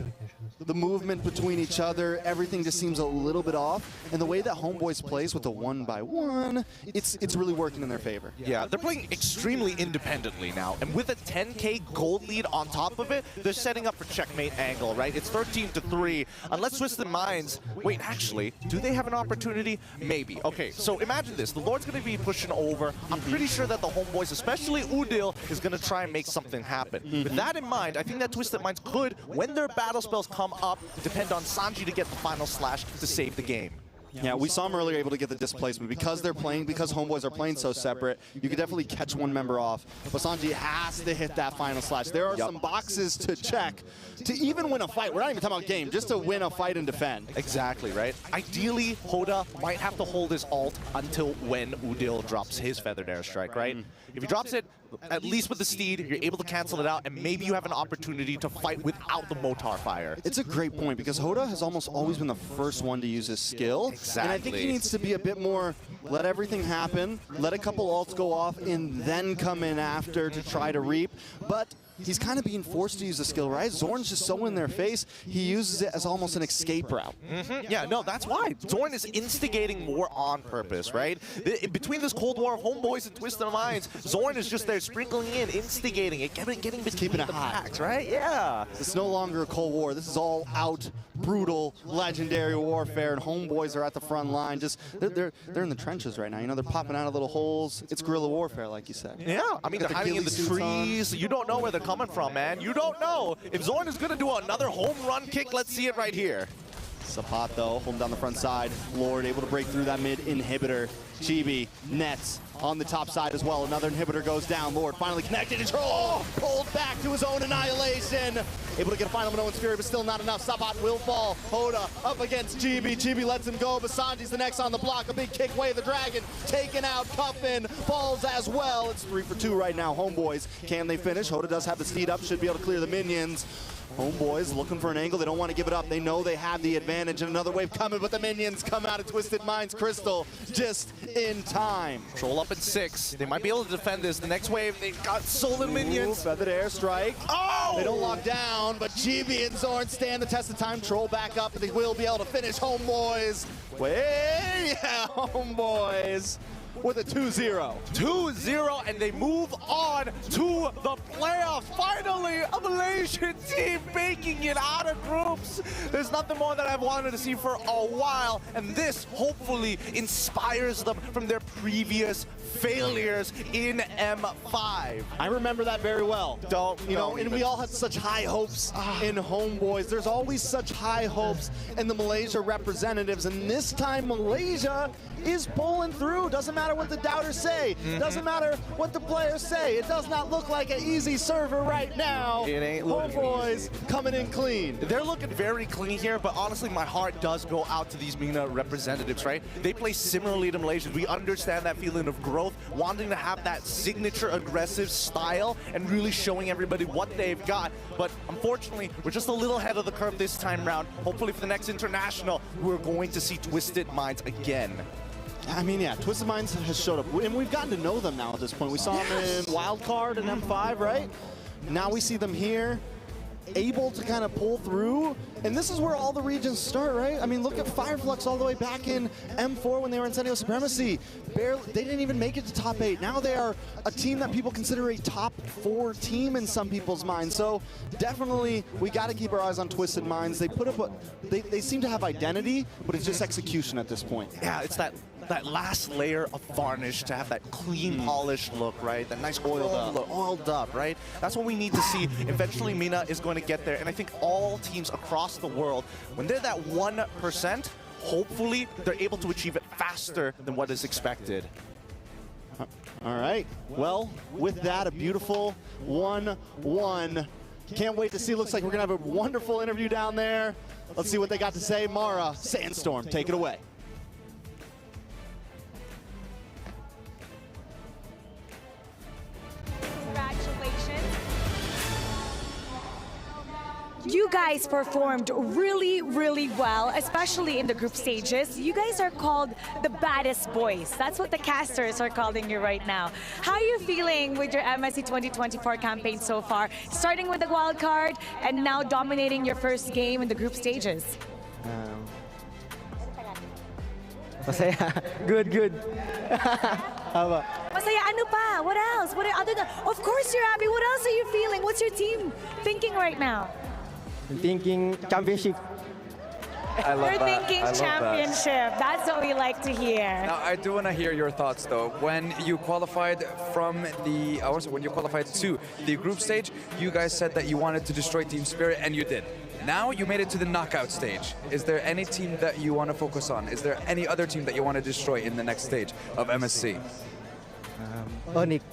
B: the movement between each other, everything just seems a little bit off. And the way that Homeboys plays with the 1-by-1, it's really working in their favor.
C: Yeah, they're playing extremely independently now. And with a 10K gold lead on top of it, they're setting up for checkmate angle, right? It's 13-3. Unless Twisted Minds... Wait, actually, do they have an opportunity? Maybe. Okay, so imagine this. The Lord's going to be pushing over. I'm pretty sure that the Homeboys, especially Udil, is going to try and make something happen. With that in mind, I think that Twisted Minds could, when their battle spells come up, depend on Sanji to get the final slash to save the game.
B: Yeah, we saw him earlier able to get the displacement. Because they're playing, because Homeboys are playing so separate, you could definitely catch one member off. But Sanji has to hit that final slash. There are some boxes to check to even win a fight. We're not even talking about game, just to win a fight and defend.
C: Exactly, right? Ideally, Hoda might have to hold his ult until when Udil drops his Feathered Airstrike, right? If he drops it, at least with the Steed, you're able to cancel it out, and maybe you have an opportunity to fight without the Motar fire.
B: It's a great point, because Hoda has almost always been the first one to use his skill.
C: Exactly.
B: And I think he needs to be a bit more, let everything happen, let a couple ults go off, and then come in after to try to reap. But he's kind of being forced to use the skill, right? Zorn's just so in their face, he uses it as almost an escape route.
C: Yeah, no, that's why. Zorn is instigating more on purpose, right? Between this Cold War of Homeboys and Twisted Minds, Zorn is just there sprinkling in, instigating it, getting between
B: keeping it
C: the
B: hot.
C: packs, right? Yeah.
B: It's no longer a Cold War. This is all out, brutal, legendary warfare, and Homeboys are at the front line. Just they're in the trenches right now. You know, they're popping out of little holes. It's guerrilla warfare, like you said.
C: Yeah, I mean, they're hiding in the trees. You don't know where they're coming from, man. You don't know. If Zorn is going to do another home run kick, let's see it right here.
B: Sapat, though, holding down the front side. Lord able to break through that mid inhibitor. Chibi, Nets on the top side as well. Another inhibitor goes down. Lord finally connected. Control pulled back to his own annihilation. Able to get a final Minoan's Fury, but still not enough. Sapat will fall. Hoda up against Chibi. Chibi lets him go. Basanji's the next on the block. A big kick way of the dragon. Taken out. Cuffin falls as well. It's 3 for 2 right now. Homeboys, can they finish? Hoda does have the speed up. Should be able to clear the minions. Homeboys looking for an angle. They don't want to give it up. They know they have the advantage, and another wave coming, but the minions come out of Twisted Minds Crystal just in time.
C: Troll up at 6. They might be able to defend this. The next wave, they've got so little minions.
B: Feathered airstrike.
C: Oh!
B: They don't lock down, but Chibi and Zorn stand the test of time. Troll back up, but they will be able to finish. Homeboys. Yeah, Homeboys with a 2-0.
C: 2-0, and they move on to the playoff. Finally, a Malaysian team making it out of groups. There's nothing more that I've wanted to see for a while, and this hopefully inspires them from their previous failures in M5.
B: I remember that very well.
C: You know,
B: and we all had such high hopes in Homeboys. There's always such high hopes in the Malaysia representatives, and this time Malaysia is pulling through. Doesn't matter what the doubters say. Doesn't matter what the players say. It does not look like an easy server right now.
C: It ain't looking
B: Homeboys
C: easy.
B: coming in clean.
C: They're looking very clean here, but honestly, my heart does go out to these MENA representatives, right? They play similarly to Malaysians. We understand that feeling of growth, wanting to have that signature aggressive style and really showing everybody what they've got. But unfortunately, we're just a little ahead of the curve this time round. Hopefully for the next international, we're going to see Twisted Minds again.
B: I mean, yeah, Twisted Minds has showed up, and we've gotten to know them now at this point. We saw them in Wildcard and M5, right? Now we see them here, able to kind of pull through, and this is where all the regions start, right? I mean, look at Fireflux all the way back in M4 when they were in Senio Supremacy. Barely, they didn't even make it to top 8. Now they are a team that people consider a top 4 team in some people's minds. So definitely, we got to keep our eyes on Twisted Minds. They put up they seem to have identity, but it's just execution at this point.
C: Yeah, it's that last layer of varnish to have that clean, polished look, right? That nice oiled up, right? That's what we need to see. Eventually, MENA is going to get there, and I think all teams across the world, when they're that 1%, hopefully they're able to achieve it faster than what is expected.
B: All right. Well, with that, a beautiful 1-1. Can't wait to see. Looks like we're going to have a wonderful interview down there. Let's see what they got to say. Mara, Sandstorm, take it away.
H: You guys performed really, really well, especially in the group stages. You guys are called the baddest boys. That's what the casters are calling you right now. How are you feeling with your MSC 2024 campaign so far? Starting with the wild card and now dominating your first game in the group stages.
I: Masaya. Good. How about?
H: Masaya, ano pa? What else? What other than, of course you're happy. What else are you feeling? What's your team thinking right now?
I: Thinking championship.
J: I love
H: You're
J: that.
H: thinking
J: I love
H: championship. That's what we like to hear.
J: Now, I do want to hear your thoughts, though. When you qualified when you qualified to the group stage, you guys said that you wanted to destroy Team Spirit, and you did. Now you made it to the knockout stage. Is there any team that you want to focus on? Is there any other team that you want to destroy in the next stage of MSC?
I: Onyx.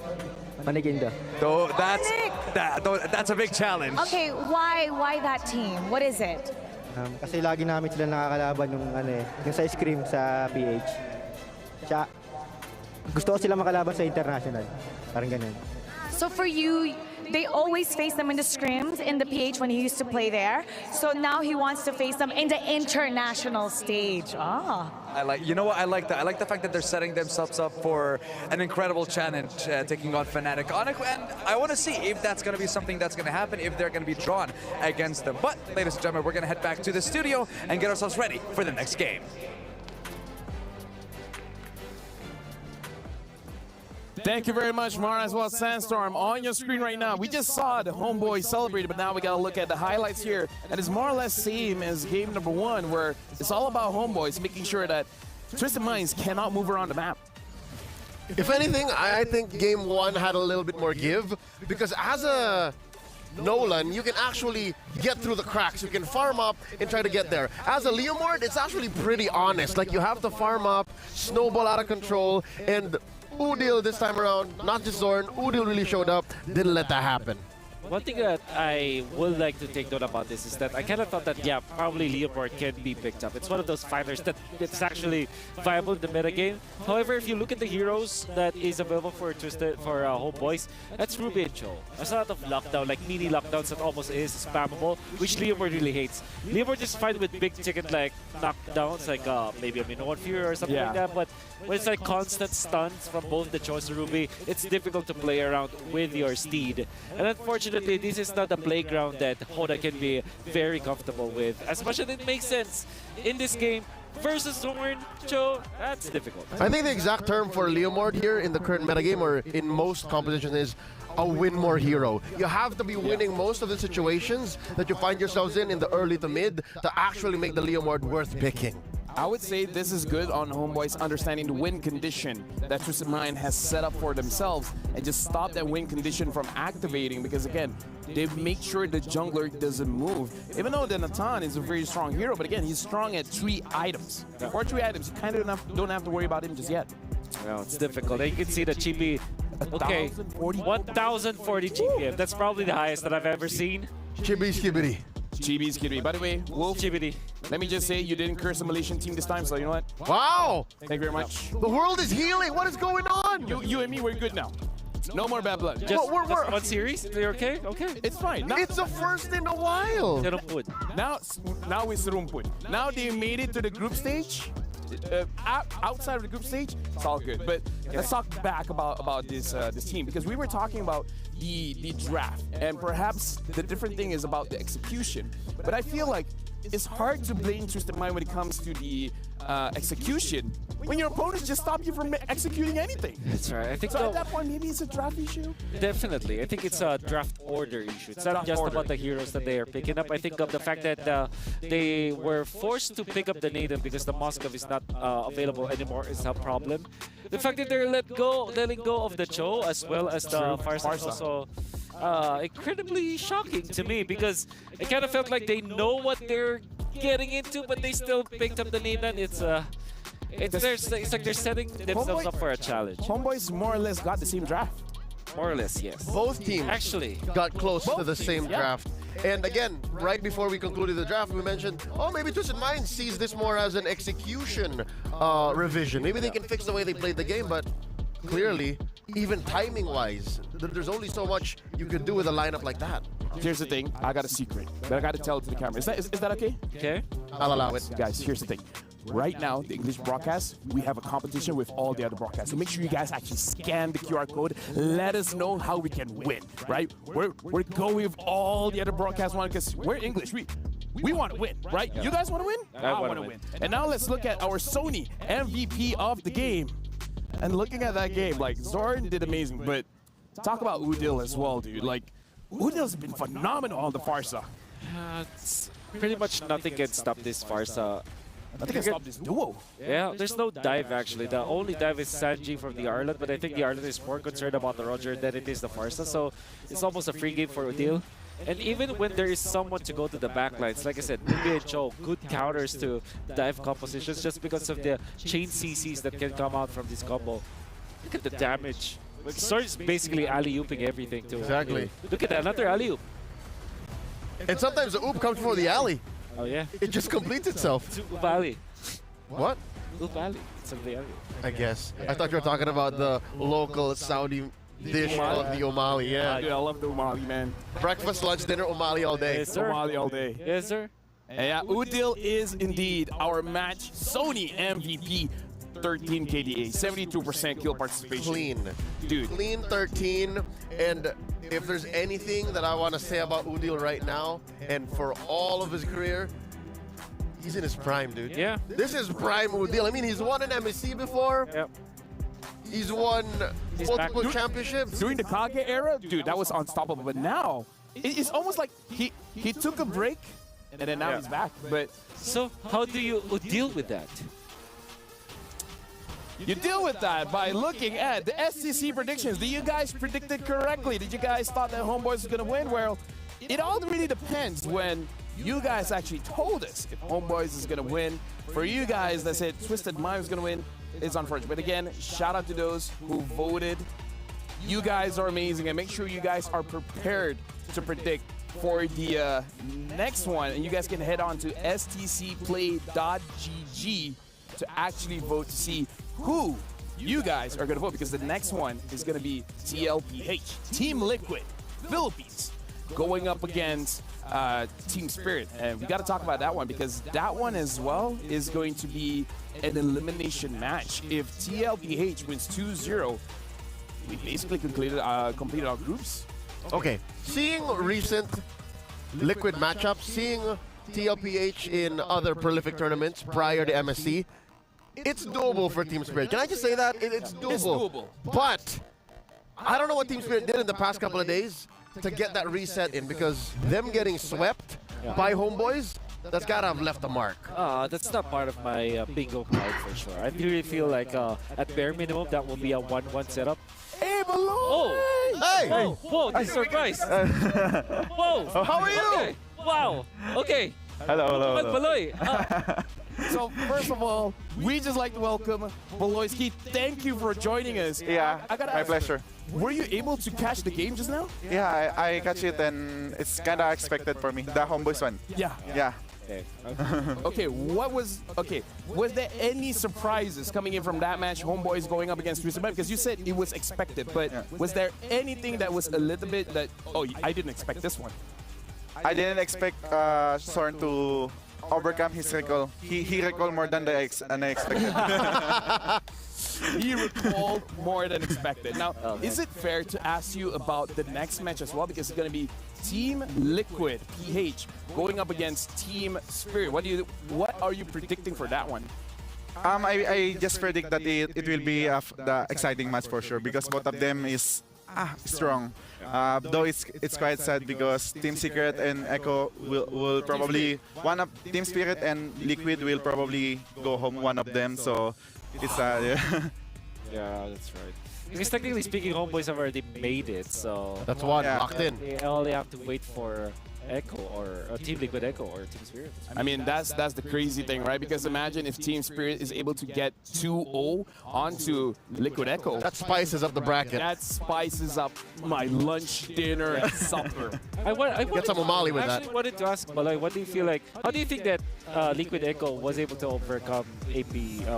I: Maniginda.
J: So that's a big challenge.
H: Okay, why that team? What is it?
I: Kasi lagi namin sila nakakalaban yung sa scrim sa PH. Gusto ko sila makalaban sa international. Parang ganun.
H: So for you, they always face them in the scrims in the PH when he used to play there. So now he wants to face them in the international stage. Ah.
J: I like, you know what, I like that. I like the fact that they're setting themselves up for an incredible challenge, taking on Fnatic. And I want to see if that's going to be something that's going to happen, if they're going to be drawn against them. But, ladies and gentlemen, we're going to head back to the studio and get ourselves ready for the next game.
D: Thank you very much, Mara, as well as Sandstorm. On your screen right now, we just saw the homeboys celebrated, but now we got to look at the highlights here. And it's more or less same as game number 1, where it's all about homeboys making sure that Twisted Minds cannot move around the map.
F: If anything, I think game 1 had a little bit more give, because as a Nolan, you can actually get through the cracks. You can farm up and try to get there. As a Leomord, it's actually pretty honest. Like, you have to farm up, snowball out of control, and Udil this time around, not just Zorn, Udil really showed up, didn't let that happen.
E: One thing that I would like to take note about this is that I kind of thought that, yeah, probably Leopard can be picked up. It's one of those fighters that it's actually viable in the meta game. However, if you look at the heroes that is available for Homeboys, that's Ruby and Cho. There's a lot of lockdown, like mini lockdowns that almost is spammable, which Leopard really hates. Leopard is fine with big ticket like knockdowns, like maybe a Minoan Fury or something like that, but when it's like constant stuns from both the Cho and Ruby, it's difficult to play around with your Steed. And unfortunately, this is not a playground that Hoda can be very comfortable with. As much as it makes sense in this game versus Zorn, Cho, that's difficult.
F: I think the exact term for Leomord here in the current metagame or in most compositions is a win more hero. You have to be winning most of the situations that you find yourselves in the early to mid to actually make the Leomord worth picking.
D: I would say this is good on Homeboys understanding the win condition that Twisted Mind has set up for themselves and just stop that win condition from activating, because again, they make sure the jungler doesn't move. Even though the Natan is a very strong hero, but again, he's strong at 3 items. For 3 items, you kind of don't have to worry about him just yet.
E: Well, it's difficult. You can see the Chibi. Okay, 1,040 GPM. That's probably the highest that I've ever seen.
F: Chibi skibidi.
D: Chibi's kidding me. By the way, Wolf,
E: Chibidi.
D: Let me just say you didn't curse the Malaysian team this time, so you know what?
F: Wow!
D: Thank you very much.
F: The world is healing. What is going on?
D: You and me, we're good now. No more bad blood.
E: Just one series? You're okay? Okay.
D: It's fine. Now,
F: it's a first in a while.
D: Now it's Rumput. Now they made it to the group stage. Outside of the group stage, it's all good. But let's talk back about this team, because we were talking about the draft, and perhaps the different thing is about the execution. But I feel like it's hard to blame Twisted Mind when it comes to the execution when your opponents just stop you from executing anything.
E: That's right. I think
D: so. At that point, maybe it's a draft issue.
E: Definitely. I think it's a draft order issue. It's not just about the heroes that they are picking up. I think of the fact that they were forced to pick up the native because the Moskov is not available anymore is a problem. The fact that they're letting go of the Cho as well as the Farsa is also incredibly shocking to me, because it kind of felt like they know what they're getting into, but they still picked up the Nathan. It's like they're setting themselves up for a challenge.
D: Homeboys more or less got the same draft.
E: More or less, yes.
F: Both teams
E: actually
F: got close to the same draft. And again, right before we concluded the draft, we mentioned, oh, maybe Twisted Mind sees this more as an execution revision. Maybe they can fix the way they played the game, but clearly, even timing-wise, there's only so much you could do with a lineup like that.
D: Here's the thing, I got a secret, but I got to tell it to the camera. Is that okay?
E: Okay.
F: I'll allow it.
D: Guys, here's the thing. Right now, the English broadcast, we have a competition with all the other broadcasts. So make sure you guys actually scan the QR code. Let us know how we can win, right? We're going with all the other broadcasts because we're English. We want to win, right? You guys want to win?
E: I want to win.
D: And now let's look at our Sony MVP of the game. And looking at that game, like, Zorn did amazing, but talk about Udil as well, dude. Like, Udil's been phenomenal on the Farsa.
E: It's pretty much nothing can stop this Farsa.
D: Nothing can stop this duo.
E: Yeah, there's no dive actually. The only dive is Sanji from the Ireland, but I think the Ireland is more concerned about the Roger than it is the Farsa, so it's almost a free game for Udil. And even when there is someone to go to the backlines, like I said, Nubi and Cho, good counters to dive compositions just because of the chain CCs that can come out from this combo. Look at the damage. Sword is basically alley-ooping everything too.
F: Exactly.
E: Look at that, another alley-oop.
F: And sometimes the oop comes before the alley.
E: Oh yeah.
F: It just completes itself.
E: It's Oop Alley.
F: What?
E: Oop Alley. It's of the alley.
F: I guess. I thought you were talking about the local Saudi dish of the umali, yeah.
D: Dude, I love the umali, man.
F: Breakfast, lunch, dinner, umali all day.
E: Yes, sir.
D: Umali all day.
E: Yes, sir.
D: And yeah, Udil is indeed our match Sony MVP. 13 KDA, 72% kill participation.
F: Clean.
D: Dude.
F: Clean 13. And if there's anything that I want to say about Udil right now, and for all of his career, he's in his prime, dude.
E: Yeah.
F: This is prime Udil. I mean, he's won an MSC before.
E: Yep.
F: He's won multiple
D: back.
F: championships.
D: During the Kage era, dude, that was unstoppable. But now, it's almost like he took a break, and then now he's back. But
E: So how do you deal with that?
D: you deal with that by looking at the SCC predictions. Did you guys predict it correctly? Did you guys thought that Homeboys was going to win? Well, it all really depends when you guys actually told us if Homeboys is going to win. For you guys that said Twisted Mind was going to win, it's unfortunate. But again, shout out to those who voted. You guys are amazing, and make sure you guys are prepared to predict for the next one. And you guys can head on to stcplay.gg to actually vote to see who you guys are going to vote, because the next one is going to be TLPH, Team Liquid, Philippines, going up against Team Spirit. And we got to talk about that one, because that one as well is going to be an elimination match. If TLPH wins 2-0, we basically completed our groups.
F: Okay, seeing recent Liquid matchups, seeing TLPH in other prolific tournaments prior to MSC, it's doable for Team Spirit. Can I just say that? It's doable.
D: It's doable.
F: But I don't know what Team Spirit did in the past couple of days to get that reset in, because them getting swept by Homeboys, that's gotta have left a mark.
E: That's not part of my bingo card for sure. I really feel like at bare minimum that will be a 1-1 setup.
D: Hey, Balloon!
E: Oh!
F: Hey!
E: Whoa! Whoa! This surprise! Whoa!
F: How are you?
E: Okay. Wow! Okay.
K: Hello.
E: Baloy.
D: So first of all, we just like to welcome Baloyski. Thank you for joining us.
K: Yeah,
D: I gotta
K: my
D: ask,
K: pleasure.
D: were you able to catch the game just now?
K: Yeah, I catch it and it's kind of expected for me. The Homeboys one.
D: Yeah.
K: Yeah.
D: Okay, was there any surprises coming in from that match, Homeboys going up against Twisted Mind? Because you said it was expected, but was there anything that was a little bit that, oh, I didn't expect this one?
K: I didn't expect Sorn to overcome his recall. He recalled more than I expected.
D: He recalled more than expected. Now, is it fair to ask you about the next match as well? Because it's going to be Team Liquid PH going up against Team Spirit. What are you predicting for that one?
K: I just predict that it will be the exciting match for sure, because both of them is strong. Though it's quite sad because Team Secret and Echo will probably, one of Team Spirit and Liquid will probably go home, one of them. So it's sad.
E: Yeah, that's right. Because technically speaking, Homeboys have already made it, so
F: That's one, locked in.
E: they only have to wait for Echo or Team Liquid Echo or Team Spirit.
D: I mean, that's the crazy thing, right? Because imagine if Team Spirit is able to get 2-0 onto Liquid Echo.
F: That spices up the bracket.
D: That spices up my lunch, dinner, and supper.
F: Get some umali with that.
E: I wanted to ask Baloy, what do you feel like? How do you think that Liquid Echo was able to overcome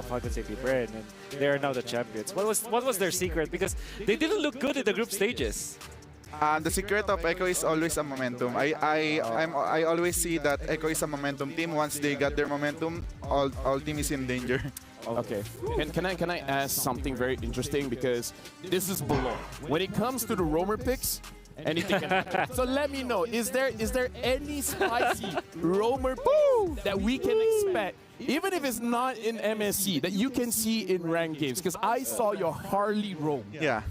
E: Falcon's AP Brand, and they are now the champions? What was their secret? Because they didn't look good in the group stages.
K: The secret of Echo is always a momentum. I always see that Echo is a momentum team. Once they got their momentum, all team is in danger.
D: Okay. Can I ask something very interesting, because this is below. When it comes to the roamer picks, anything can happen. So let me know, is there any spicy roamer pick that we can expect, even if it's not in MSC, that you can see in ranked games? Because I saw your Harley roam.
K: Yeah.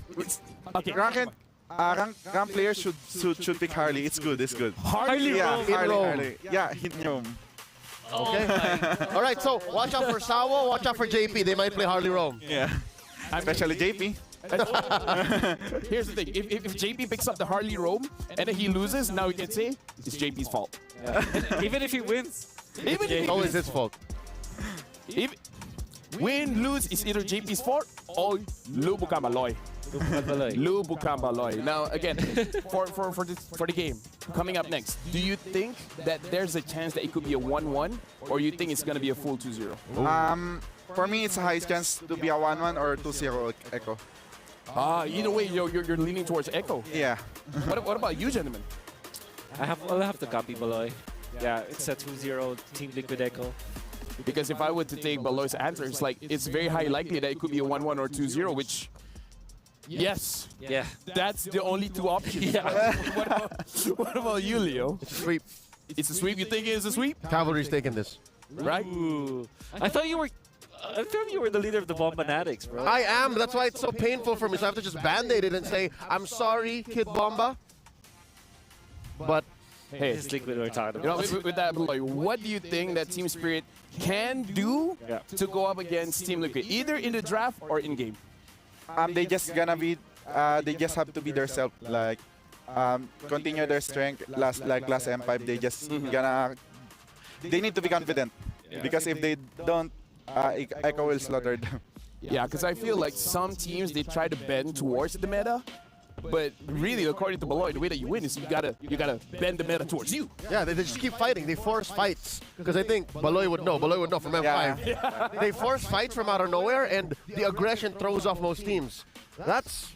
D: Okay.
K: Rank players should pick Harley. It's good.
D: Harley
K: Yeah,
D: roam.
K: Harley. Yeah, hit roam.
F: Okay. All right, so watch out for Sawa, watch out for JP. They might play Harley Roam.
K: Yeah. Especially JP.
D: Here's the thing. If JP picks up the Harley roam and then he loses, now we can say it's JP's fault.
E: Even if he wins,
F: It's always his fault.
D: If win, lose, is either JP's fault or Lubukan Baloy. Lubukan Baloy. Now, again, for the game coming up next, do you think that there's a chance that it could be a 1-1, or you think it's going to be a full 2-0?
K: For me, it's a high chance to be a 1-1 or 2-0 Echo.
D: Either way, you're leaning towards Echo.
K: Yeah.
D: What about you, gentlemen?
E: I'll have to copy Baloy. Yeah, it's a 2-0 Team Liquid Echo.
D: Because if I were to take Baloy's answer, it's like it's very high likely that it could be a 1-1 or 2-0, which yes.
E: Yeah.
D: That's the only two options.
E: Yeah.
D: what about you, Leo?
F: It's a sweep.
D: It's a sweep. You think it's a sweep?
F: Cavalry's taking this.
D: Right?
E: Ooh. I thought you were the leader of the Bomb Fanatics, bro.
F: I am. That's why it's so painful for me. So I have to just band-aid it and say, I'm sorry, Kid Bomba. But
D: Hey,
E: It's Liquid we're talking
D: you know,
E: about.
D: with that, Baloy, what do you think that Team Spirit can do
E: Yeah.
D: to go up against Team Liquid, either in the draft or in game?
K: They just gonna be. They just have to be themselves. Like, continue their strength. Last M5, they just gonna. They need to be confident because if they don't, Echo will slaughter them.
D: Yeah, because I feel like some teams, they try to bend towards the meta, but really, according to Baloy, the way that you win is you gotta bend the meta towards you.
F: yeah, they just keep fighting. They force fights. Because I think Baloy would know. Baloy would know from M5. They force fights from out of nowhere, and the aggression throws off most teams. That's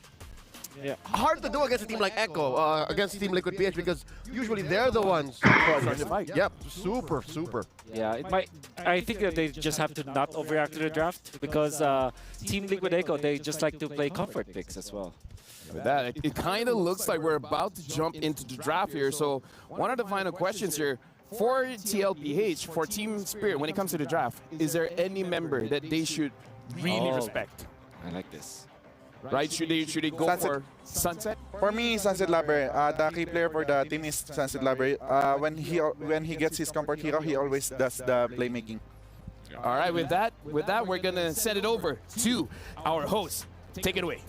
F: hard to do against a team like Echo, against Team Liquid PH, because usually they're the ones
D: Trying to fight.
F: Yep, super, super.
E: Yeah, it might. I think that they just have to not overreact to the draft because Team Liquid Echo, they just like to play comfort picks as well.
D: With that, it kind of looks like we're about to jump into the draft here. So one of the final questions here for TLPH, for Team Spirit, when it comes to the draft, is there any member that they should really respect?
E: I like this.
D: Right? Should they go
K: Sunset.
D: for Sunset?
K: For me, Sunset Lover, the key player for the team is Sunset Lover. When he gets his comfort hero, he always does the playmaking.
D: All right, with that, we're gonna send it over to our host. Take it away.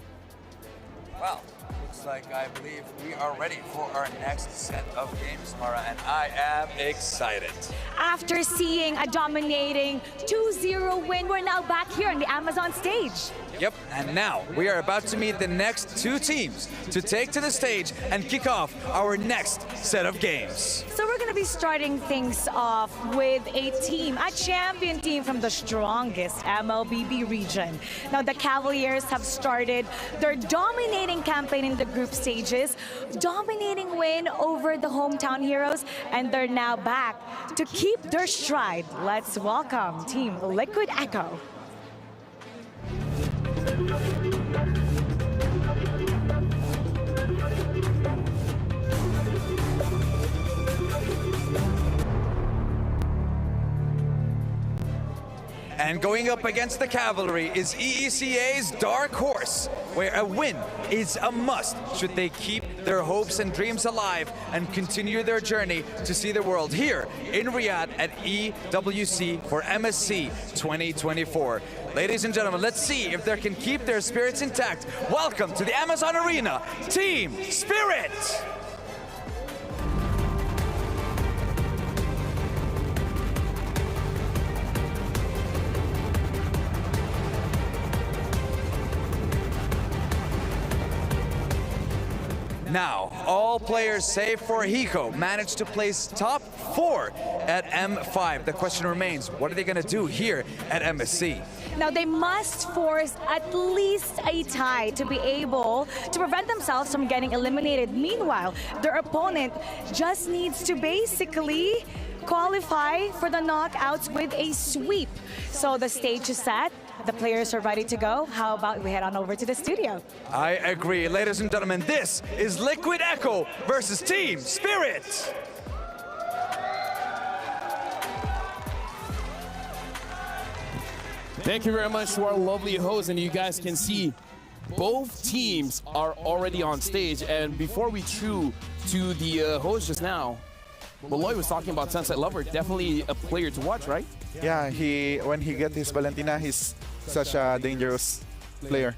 J: Well, looks like I believe we are ready for our next set of games, Mara, and I am excited.
H: After seeing a dominating 2-0 win, we're now back here on the Amazon stage.
J: Yep, and now we are about to meet the next two teams to take to the stage and kick off our next set of games.
H: So we're going to be starting things off with a champion team from the strongest MLBB region. Now the Cavaliers have started their dominating campaign in the group stages, dominating win over the hometown heroes, and they're now back to keep their stride. Let's welcome Team Liquid Echo.
J: And going up against the Cavalry is EECA's Dark Horse, where a win is a must should they keep their hopes and dreams alive and continue their journey to see the world here in Riyadh at EWC for MSC 2024. Ladies and gentlemen, let's see if they can keep their spirits intact. Welcome to the Amazon Arena, Team Spirit! Now, all players save for Hiko managed to place top 4 at M5. The question remains, what are they going to do here at MSC?
H: Now they must force at least a tie to be able to prevent themselves from getting eliminated. Meanwhile, their opponent just needs to basically qualify for the knockouts with a sweep. So the stage is set. The players are ready to go. How about we head on over to the studio?
J: I agree. Ladies and gentlemen, this is Liquid Echo versus Team Spirit.
D: Thank you very much to our lovely host, and you guys can see both teams are already on stage. And before we threw to the host just now, Baloy was talking about Sunset Lover, definitely a player to watch, right?
K: Yeah, when he gets his Valentina, he's such a dangerous player.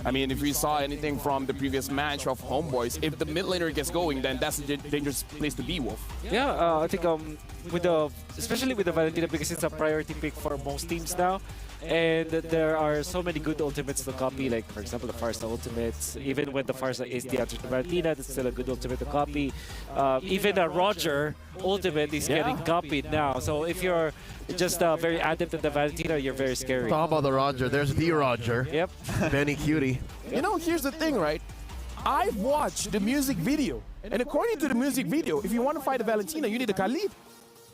D: I mean, if we saw anything from the previous match of Homeboys, if the mid laner gets going, then that's a dangerous place to be, Wolf.
E: Yeah, I think especially with the Valentina, because it's a priority pick for most teams now. And there are so many good ultimates to copy, like for example the Farsa ultimates. Even when the Farsa is the answer to Valentina, that's still a good ultimate to copy. Even a Roger ultimate is getting copied now. So if you're just very adept at the Valentina, you're very scary.
F: Talk about the Roger. There's the Roger.
E: Yep.
F: Benny Cutie.
D: You know, here's the thing, right? I've watched the music video, and according to the music video, if you want to fight a Valentina, you need a Khalid.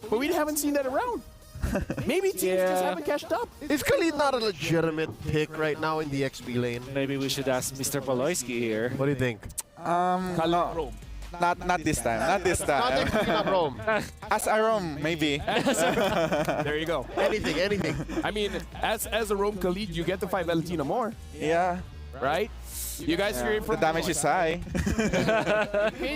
D: But we haven't seen that around. Maybe teams just haven't catched up.
F: Is Khalid not a legitimate pick right now in the XP lane?
E: Maybe we should ask Mr. Poloyski here.
F: What do you think?
K: No, not this time. Not this
F: Not
K: time.
F: XP, not Rome.
K: As a Rome, maybe.
D: There you go.
F: Anything, anything.
D: I mean, as a Rome Khalid, you get to fight Valentina more,
K: Yeah.
D: right? You guys hear it
K: The
D: from
K: damage is high.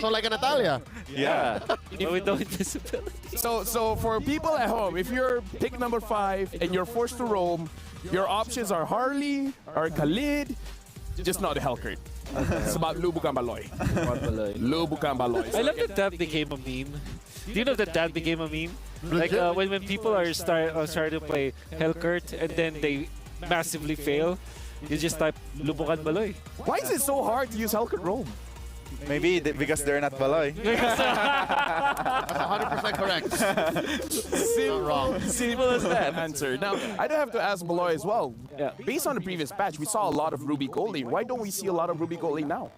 F: So like a Natalia.
K: Yeah.
E: With no invisibility.
D: So for people at home, if you're pick number 5 and you're forced to roam, your options are Harley or Khalid, just not the Hellcurt. It's about Lubukan Baloy. Lubukan Baloy.
E: I love that that became a meme. Do you know that that became a meme? Like when people are starting to play Hellcurt and then they massively fail, you just type Lubukan Baloy.
D: Why is it so hard to use Hellcurt roam?
K: Maybe because they're not Baloy.
F: 100% correct.
D: Simple as that answer. Now, I do have to ask Baloy as well.
E: Yeah.
D: Based on the previous patch, we saw a lot of Ruby Gold lane. Why don't we see a lot of Ruby Gold lane now?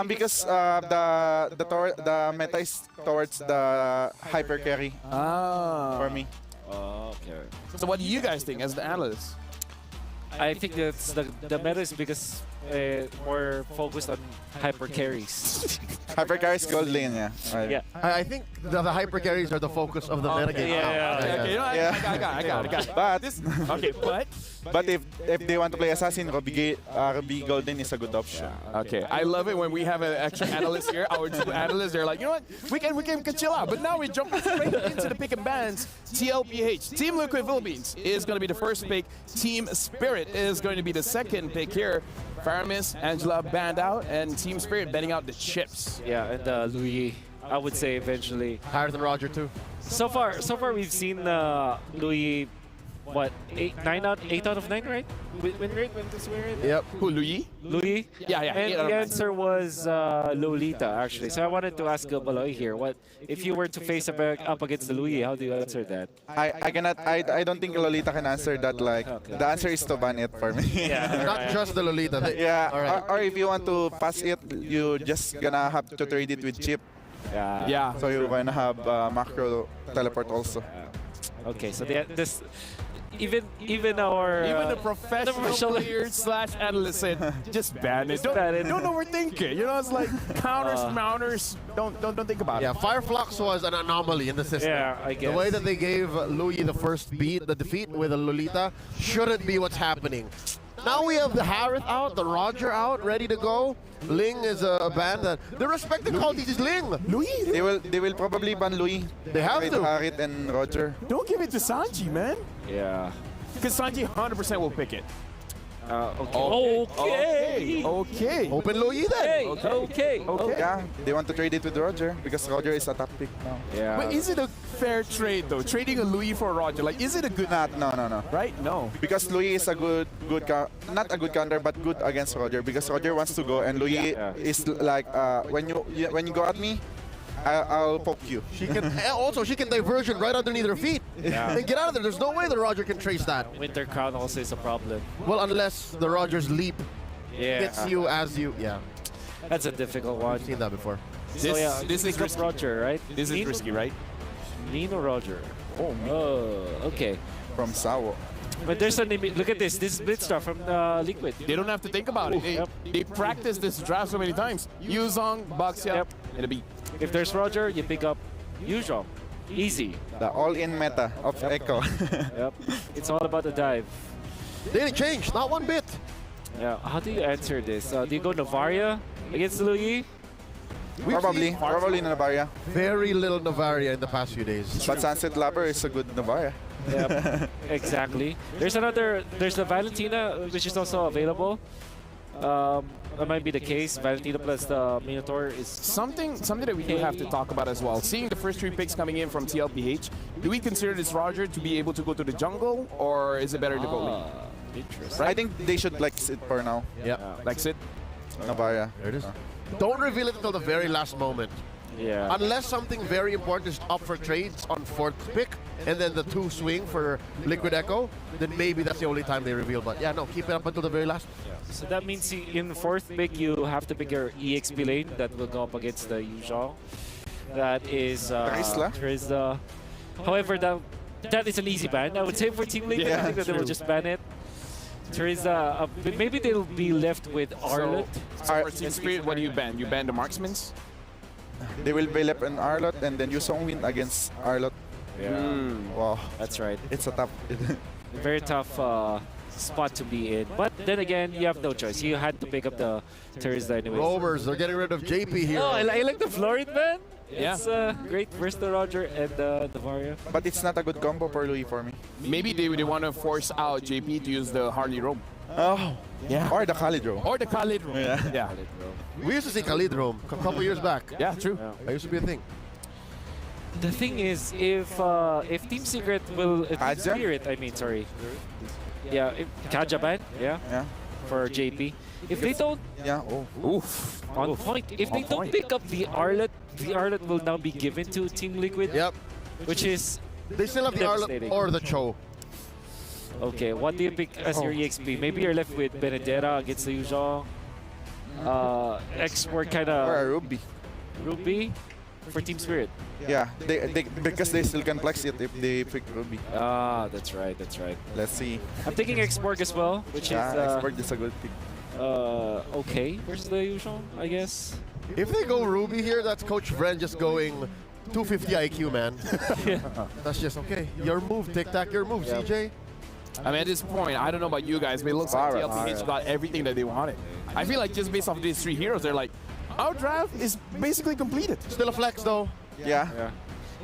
K: Because the meta is towards the hyper carry for me.
E: Okay.
D: So what do you guys think as the analysts?
E: I think that's the meta is because more focused on hyper carries.
K: Hyper carry is gold lane, yeah. Right.
E: Yeah.
F: I think the hyper carries are the focus of the metagame.
D: Okay, you know,
K: Yeah.
D: I got it.
K: But
D: Okay, but
K: if they want to play assassin, Ruby Golden is a good option.
D: okay, I love it when we have an extra analyst here. Our two analysts, they're like, you know what, we can chill out. But now we jump straight into the pick and bans. TLPH, Team Liquid Philippines is going to be the first pick. Team Spirit is going to be the second pick here. Faramis, Angela banned out, and Team Spirit banning out the chips.
E: Yeah, and Louis, I would say eventually.
F: Higher than Roger too.
E: So far we've seen Louis, what, 8 out of 9, right? Win rate, win this win rate?
F: Yep.
D: Who, Louis?
E: Louis?
D: Yeah.
E: And
D: 8 out of
E: the
D: 9.
E: answer was Lolita, actually. So I wanted to ask Baloy here, what if you were to face up against the Louis, how do you answer that?
K: I don't think Lolita can answer that. Like the answer is to ban it for me.
E: Yeah,
F: Not just the Lolita.
K: Yeah.
F: All right.
K: Or if you want to pass it, you just gonna have to trade it with chip.
E: Yeah.
K: So you're gonna have macro teleport also.
E: Okay, so this even our
D: Even the professional players slash analysts said, just ban it. Don't overthink it. You know, it's like counters, mounters. Don't think about
F: Yeah,
D: it.
F: Fireflux was an anomaly in the system.
E: Yeah, I guess.
F: The way that they gave Louis the first the defeat with a Lolita shouldn't be what's happening. Now we have the Harith out, the Roger out, ready to go. Ling is a band that the respected call this is Ling.
D: Louis,
K: They will probably ban Louis.
F: They have
K: with
F: to.
K: Harit and Roger.
D: don't give it to Sanji, man.
E: Yeah.
D: Because Sanji 100% will pick it.
E: Okay.
D: Okay.
F: Open Louis then.
E: Okay.
K: Yeah, they want to trade it with Roger because Roger is a top pick now.
E: Yeah.
D: But is it a fair trade, though? Trading a Louis for a Roger, like, is it a good...
K: No.
D: Right? No.
K: Because Louis is a not a good counter, but good against Roger. Because Roger wants to go, and Louis is like, when you go at me, I'll poke you.
F: She can also she can diversion right underneath her feet.
E: Yeah.
F: And get out of there. There's no way the Roger can trace that.
E: Winter Crown also is a problem.
F: Well, unless the Roger's leap
E: Yeah.
F: hits you as you. Yeah,
E: That's a difficult one.
F: I've seen that before.
E: So yeah,
D: this is
E: pick up
D: risky.
E: Roger, right?
D: This is
E: Nino-
D: risky, right?
E: Nino Roger. Oh, okay.
K: From Sawo.
E: But there's a look at this. This is Blitzstar from Liquid.
D: They don't have to think about it. They practiced this draft so many times. Yuzong, Baxia, and a beat.
E: If there's Roger, you pick up Yuzhong. Easy.
K: The all-in meta of Echo.
E: Yep. It's all about the dive.
F: They didn't change, not one bit.
E: Yeah. How do you answer this? Do you go Navaria against Louis?
K: Probably Navaria.
F: Very little Navaria in the past few days.
K: But Sunset Lover is a good Navaria.
E: Yep. Exactly. There's the Valentina, which is also available. That might be the case. Valentino plus the Minotaur is
D: something that we do have to talk about as well. Seeing the first 3 picks coming in from TLPH, do we consider this Roger to be able to go to the jungle, or is it better to go late?
E: Interesting.
K: I think they should Lex it for now.
D: Yeah, Lex it.
K: Navaya.
F: There it is. Don't reveal it until the very last moment.
E: Yeah.
F: Unless something very important is up for trades on 4th pick, and then the 2 swing for Liquid Echo, then maybe that's the only time they reveal. But yeah, no, keep it up until the very last.
E: So that means in 4th pick, you have to pick your EXP lane that will go up against the Yuzhong. That is Trizla. However, that is an easy ban. I would say for Team Liquid, I think that they will just ban it. Trizla, maybe they'll be left with Arlott.
D: So for Team Spirit, what do you ban? You ban the marksmans?
K: They will be left in Arlott, and then Yuzhong win against Arlott.
E: Yeah.
K: Wow.
E: That's right.
K: It's a tough.
E: Very tough spot to be in. But then again, you have no choice. You had to pick up the Trizla anyway.
F: Rovers, they're getting rid of JP here.
E: Oh, I like the Florid ban.
D: Yeah.
E: It's great versus the Roger and the Varia.
K: But it's not a good combo for Louis for me.
D: Maybe they want to force out JP to use the Harley Roam.
K: Oh.
D: Yeah.
K: Or the Khalidro.
D: Or the Khalid Roam. Yeah.
F: We used to see Khalid roam a couple years back.
D: Yeah, true.
F: That used to be a thing.
E: The thing is, if Team Secret will, Team Spirit, I mean, sorry. Yeah, Kaja ban, yeah, for JP. If they don't,
D: Oof.
E: on point. If they don't pick up the Arlott will now be given to Team Liquid.
F: Yep.
E: Which is
F: they still have the Arlott or the Cho.
E: Okay, what do you pick as your EXP? Maybe you're left with Benedetta against the Yuzhong. Export kind of.
K: Or a Ruby.
E: Ruby for Team Spirit.
K: Yeah, because they still can flex it if they pick Ruby.
E: Ah, that's right, that's right.
K: Let's see.
E: I'm taking Export as well, which is
K: Export is a good pick.
E: okay versus the Yuzhong, I guess.
F: If they go Ruby here, that's Coach Vren just going 250 IQ, man. That's just okay. Your move, tic-tac, your move, CJ.
D: I mean, at this point, I don't know about you guys, but it looks like TLPH got everything that they wanted. I feel like just based off these 3 heroes, they're like, our draft is basically completed.
F: Still a flex, though.
K: Yeah.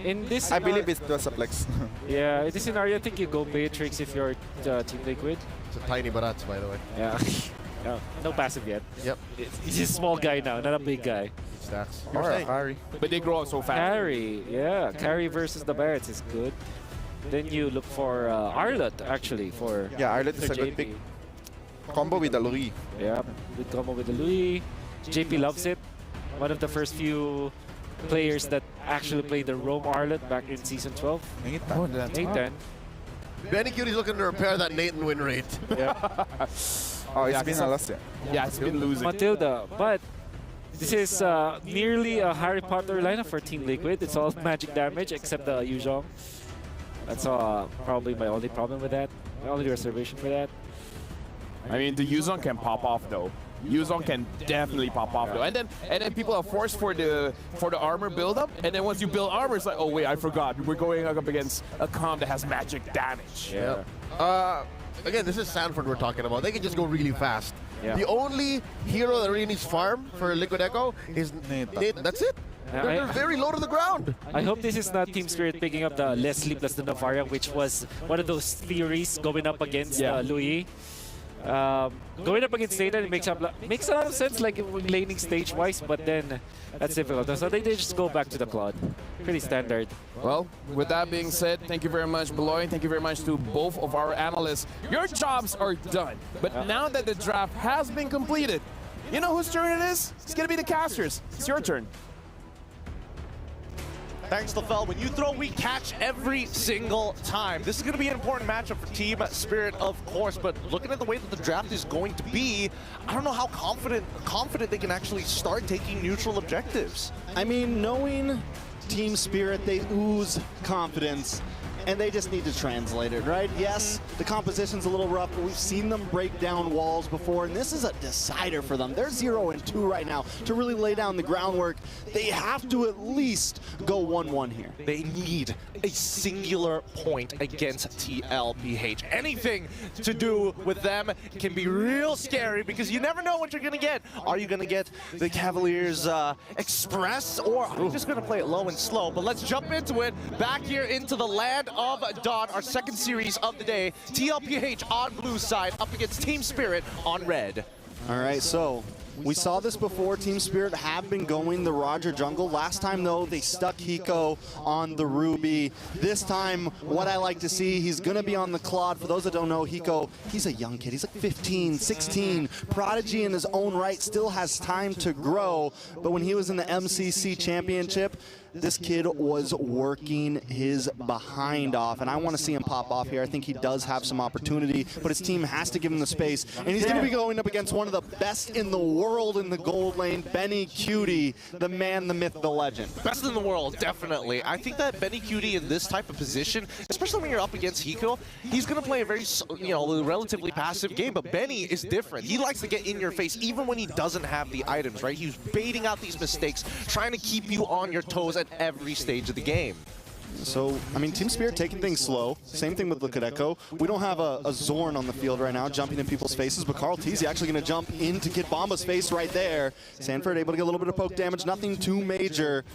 E: In this,
K: I believe it was a flex.
E: yeah, in this scenario, I think you go Beatrix if you're Team Liquid.
F: It's a tiny Barats, by the way.
E: Yeah. No passive yet.
F: Yep.
E: He's a small guy now, not a big guy.
F: Stacks.
K: Or a Harry.
D: But they grow up so fast.
E: Carry, yeah. Carry versus the Barretts is good. Then you look for Arlott, actually, for
K: Arlott is a good pick. Combo with the Louis.
E: Yeah, good combo with the Louis. JP loves it. One of the first few players that actually played the Roam Arlott back in Season 12. Nathan.
F: Benny Cutie's looking to repair that Nathan win rate.
E: Yeah.
K: Oh, it's been a loss,
D: Yeah, it's been losing.
E: Matilda, but this is nearly a Harry Potter lineup for Team Liquid. It's all magic damage except the Yuzhong. That's probably my only problem with that. My only reservation for that.
D: I mean, the Yuzhong can pop off though. Yuzhong can definitely pop off though. And then people are forced for the armor build-up. And then once you build armor, it's like, oh wait, I forgot. We're going up against a comp that has magic damage.
E: Yeah.
F: Again, this is Sanford we're talking about. They can just go really fast.
E: Yeah.
F: The only hero that really needs farm for Liquid Echo is Nathan. That's it. They're very low to the ground.
E: I hope this is not Team Spirit picking up the Leslie plus the Navaria, which was one of those theories going up against Louis. Going up against Nathan makes a lot of sense, like laning stage-wise, but then that's difficult. So they just go back to the Claude. Pretty standard.
D: Well, with that being said, thank you very much, Beloy. Thank you very much to both of our analysts. Your jobs are done. But now that the draft has been completed, you know whose turn it is? It's going to be the casters. It's your turn.
C: Thanks, LaFell. When you throw, we catch every single time. This is going to be an important matchup for Team Spirit, of course, but looking at the way that the draft is going to be, I don't know how confident they can actually start taking neutral objectives.
L: I mean, knowing Team Spirit, they ooze confidence, and they just need to translate it, right? Yes, the composition's a little rough, but we've seen them break down walls before, and this is a decider for them. They're 0-2 right now to really lay down the groundwork. They have to at least go 1-1 here.
C: They need a singular point against TLPH. Anything to do with them can be real scary because you never know what you're going to get. Are you going to get the Cavaliers Express, or are you just going to play it low and slow? But let's jump into it. Back here into the land of Dawn, our second series of the day. TLPH on blue side up against Team Spirit on red.
B: All right, so we saw this before. Team Spirit have been going the Roger jungle. Last time, though, they stuck Hiko on the Ruby. This time, what I like to see, he's going to be on the Claude. For those that don't know, Hiko, he's a young kid. He's like 15, 16. Prodigy in his own right, still has time to grow. But when he was in the MCC Championship, this kid was working his behind off, and I want to see him pop off here. I think he does have some opportunity, but his team has to give him the space, and he's going to be going up against one of the best in the world in the gold lane, Benny Cutie, the man, the myth, the legend.
C: Best in the world, definitely. I think that Benny Cutie in this type of position, especially when you're up against Hiko, he's going to play a very, relatively passive game, but Benny is different. He likes to get in your face even when he doesn't have the items, right? He's baiting out these mistakes, trying to keep you on your toes at every stage of the game.
B: So, I mean, Team Spirit taking things slow. Same thing with Liquid Echo. We don't have a Zorn on the field right now jumping in people's faces, but Carl Teasy actually going to jump into Kid Bomba's face right there. Sanford able to get a little bit of poke damage, nothing too major.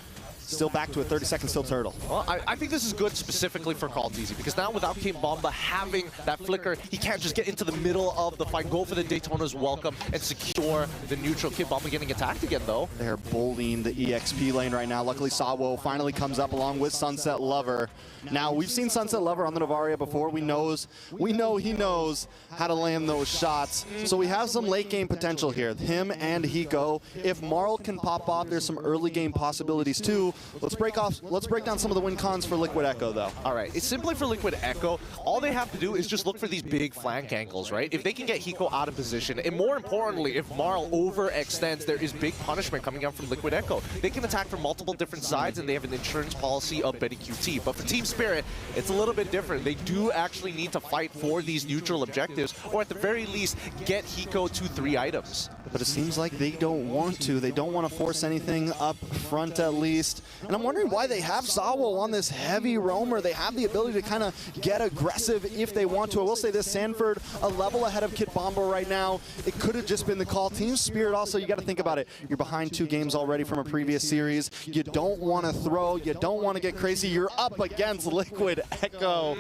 B: Still back to a 30-second still turtle.
C: Well, I think this is good specifically for Carl Teasy, because now without Kid Bomba having that flicker, he can't just get into the middle of the fight, go for the Daytona's welcome, and secure the neutral. Kid Bomba getting attacked again, though.
B: They're bullying the EXP lane right now. Luckily, Sawo finally comes up along with Sunset Lover. Now, we've seen Sunset Lover on the Novaria before. We know he knows how to land those shots. So we have some late game potential here. Him and Hiko. If Marl can pop off, there's some early game possibilities too. Let's break down some of the win cons for Liquid Echo, though.
C: All right, it's simply for Liquid Echo. All they have to do is just look for these big flank angles, right? If they can get Hiko out of position, and more importantly, if Marl overextends, there is big punishment coming out from Liquid Echo. They can attack from multiple different sides, and they have an insurance policy of Betty QT. But for Team Spirit, it's a little bit different. They do actually need to fight for these neutral objectives, or at the very least, get Hiko to 3 items.
B: But it seems like they don't want to. They don't want to force anything up front, at least. And I'm wondering why they have Sawo on this heavy roamer. They have the ability to kind of get aggressive if they want to. I will say this, Sanford a level ahead of Kid Bomba right now. It could have just been the call. Team Spirit also, you got to think about it. You're behind 2 games already from a previous series. You don't want to throw. You don't want to get crazy. You're up against Liquid Echo.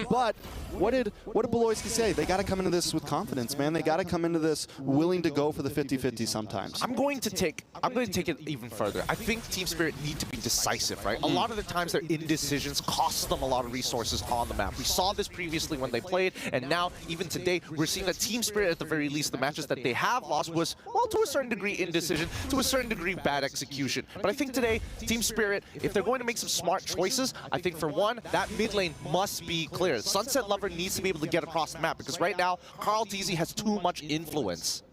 B: But what did Beloyski say? They got to come into this with confidence, man. They got to come into this willing to go for the 50-50 sometimes.
C: I'm going to take it even further. I think Team Spirit need to be decisive, right? A lot of the times their indecisions cost them a lot of resources on the map. We saw this previously when they played, and now even today we're seeing that Team Spirit, at the very least, the matches that they have lost was, well, to a certain degree indecision, to a certain degree bad execution. But I think today, Team Spirit, if they're going to make some smart choices, I think for one, that mid lane must be clear. Sunset Lover needs to be able to get across the map, because right now, Carl Teasy has too much influence.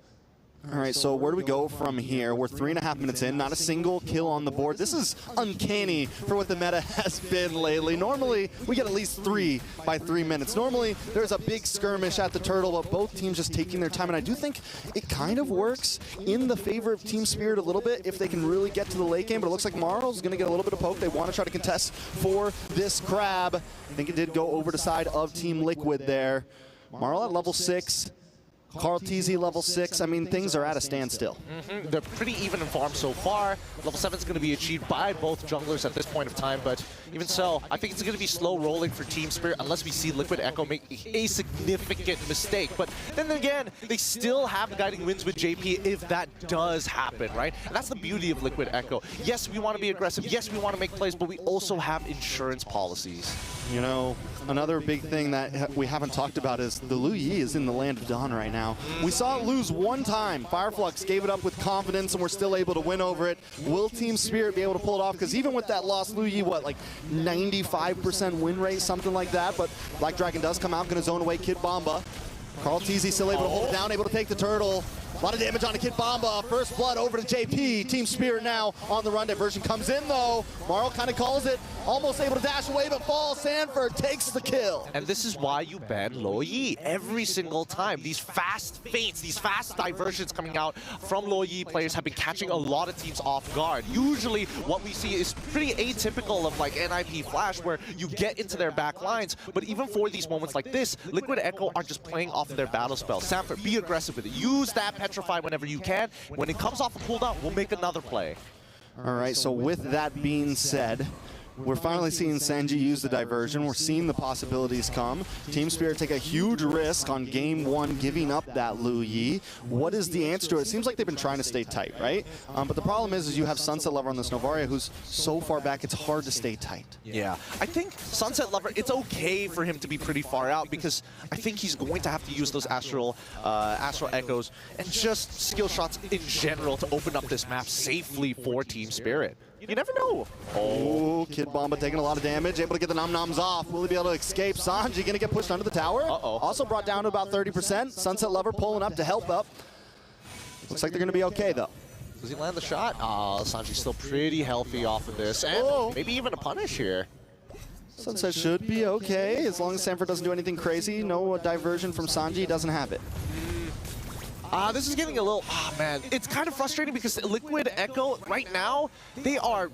B: All right, so where do we go from here? We're 3.5 minutes in, not a single kill on the board. This is uncanny for what the meta has been lately. Normally, we get at least 3 by 3 minutes. Normally, there's a big skirmish at the turtle, but both teams just taking their time, and I do think it kind of works in the favor of Team Spirit a little bit if they can really get to the late game, but it looks like Marl's going to get a little bit of poke. They want to try to contest for this crab. I think it did go over the side of Team Liquid there. Marl at level 6. Carl Teasy level 6. I mean, things are at a standstill.
C: They're pretty even in farm so far. Level 7 is going to be achieved by both junglers at this point of time, but even so, I think it's going to be slow rolling for Team Spirit unless we see Liquid Echo make a significant mistake. But then again, they still have guiding wins with JP if that does happen, right? And that's the beauty of Liquid Echo. Yes, we want to be aggressive. Yes, we want to make plays, but we also have insurance policies.
B: You know, another big thing that we haven't talked about is the Lu Yi is in the land of Dawn right now. We saw it lose one time. Fireflux gave it up with confidence, and we're still able to win over it. Will Team Spirit be able to pull it off? Because even with that loss, Lu Yi, what, like 95% win rate, something like that? But Black Dragon does come out, going to zone away Kid Bomba. Carl Teasy still able to hold it down, able to take the turtle. A lot of damage on a Kid Bomba. First blood over to JP. Team Spirit now on the run. Diversion comes in, though. Marl kind of calls it. Almost able to dash away, but falls. Sanford takes the kill.
C: And this is why you ban Lo Yi every single time. These fast feints, these fast diversions coming out from Lo Yi players have been catching a lot of teams off guard. Usually, what we see is pretty atypical of like NIP Flash, where you get into their back lines. But even for these moments like this, Liquid Echo are just playing off of their battle spell. Sanford, be aggressive with it. Use that Petrify whenever you can. When it comes off a cooldown, we'll make another play.
B: All right, so with that being said, We're finally seeing Sanji use the diversion. We're seeing the possibilities come. Team Spirit take a huge risk on game one, giving up that Lu Yi. What is the answer to it? It seems like they've been trying to stay tight, right? But the problem is you have Sunset Lover on this Novaria who's so far back, it's hard to stay tight.
C: Yeah, I think Sunset Lover, it's okay for him to be pretty far out because I think he's going to have to use those Astral Echoes and just skill shots in general to open up this map safely for Team Spirit. You never know.
B: Oh, Kid Bomba taking a lot of damage, able to get the nom-noms off. Will he be able to escape? Sanji gonna get pushed under the tower.
C: Uh-oh.
B: Also brought down to about 30%. Sunset Lover pulling up to help up. Looks like they're gonna be okay though.
C: Does he land the shot? Oh, Sanji's still pretty healthy off of this. And maybe even a punish here.
B: Sunset should be okay, as long as Sanford doesn't do anything crazy. No diversion from Sanji, doesn't have it.
C: This is getting a little, man, it's kind of frustrating because Liquid Echo, right now, they are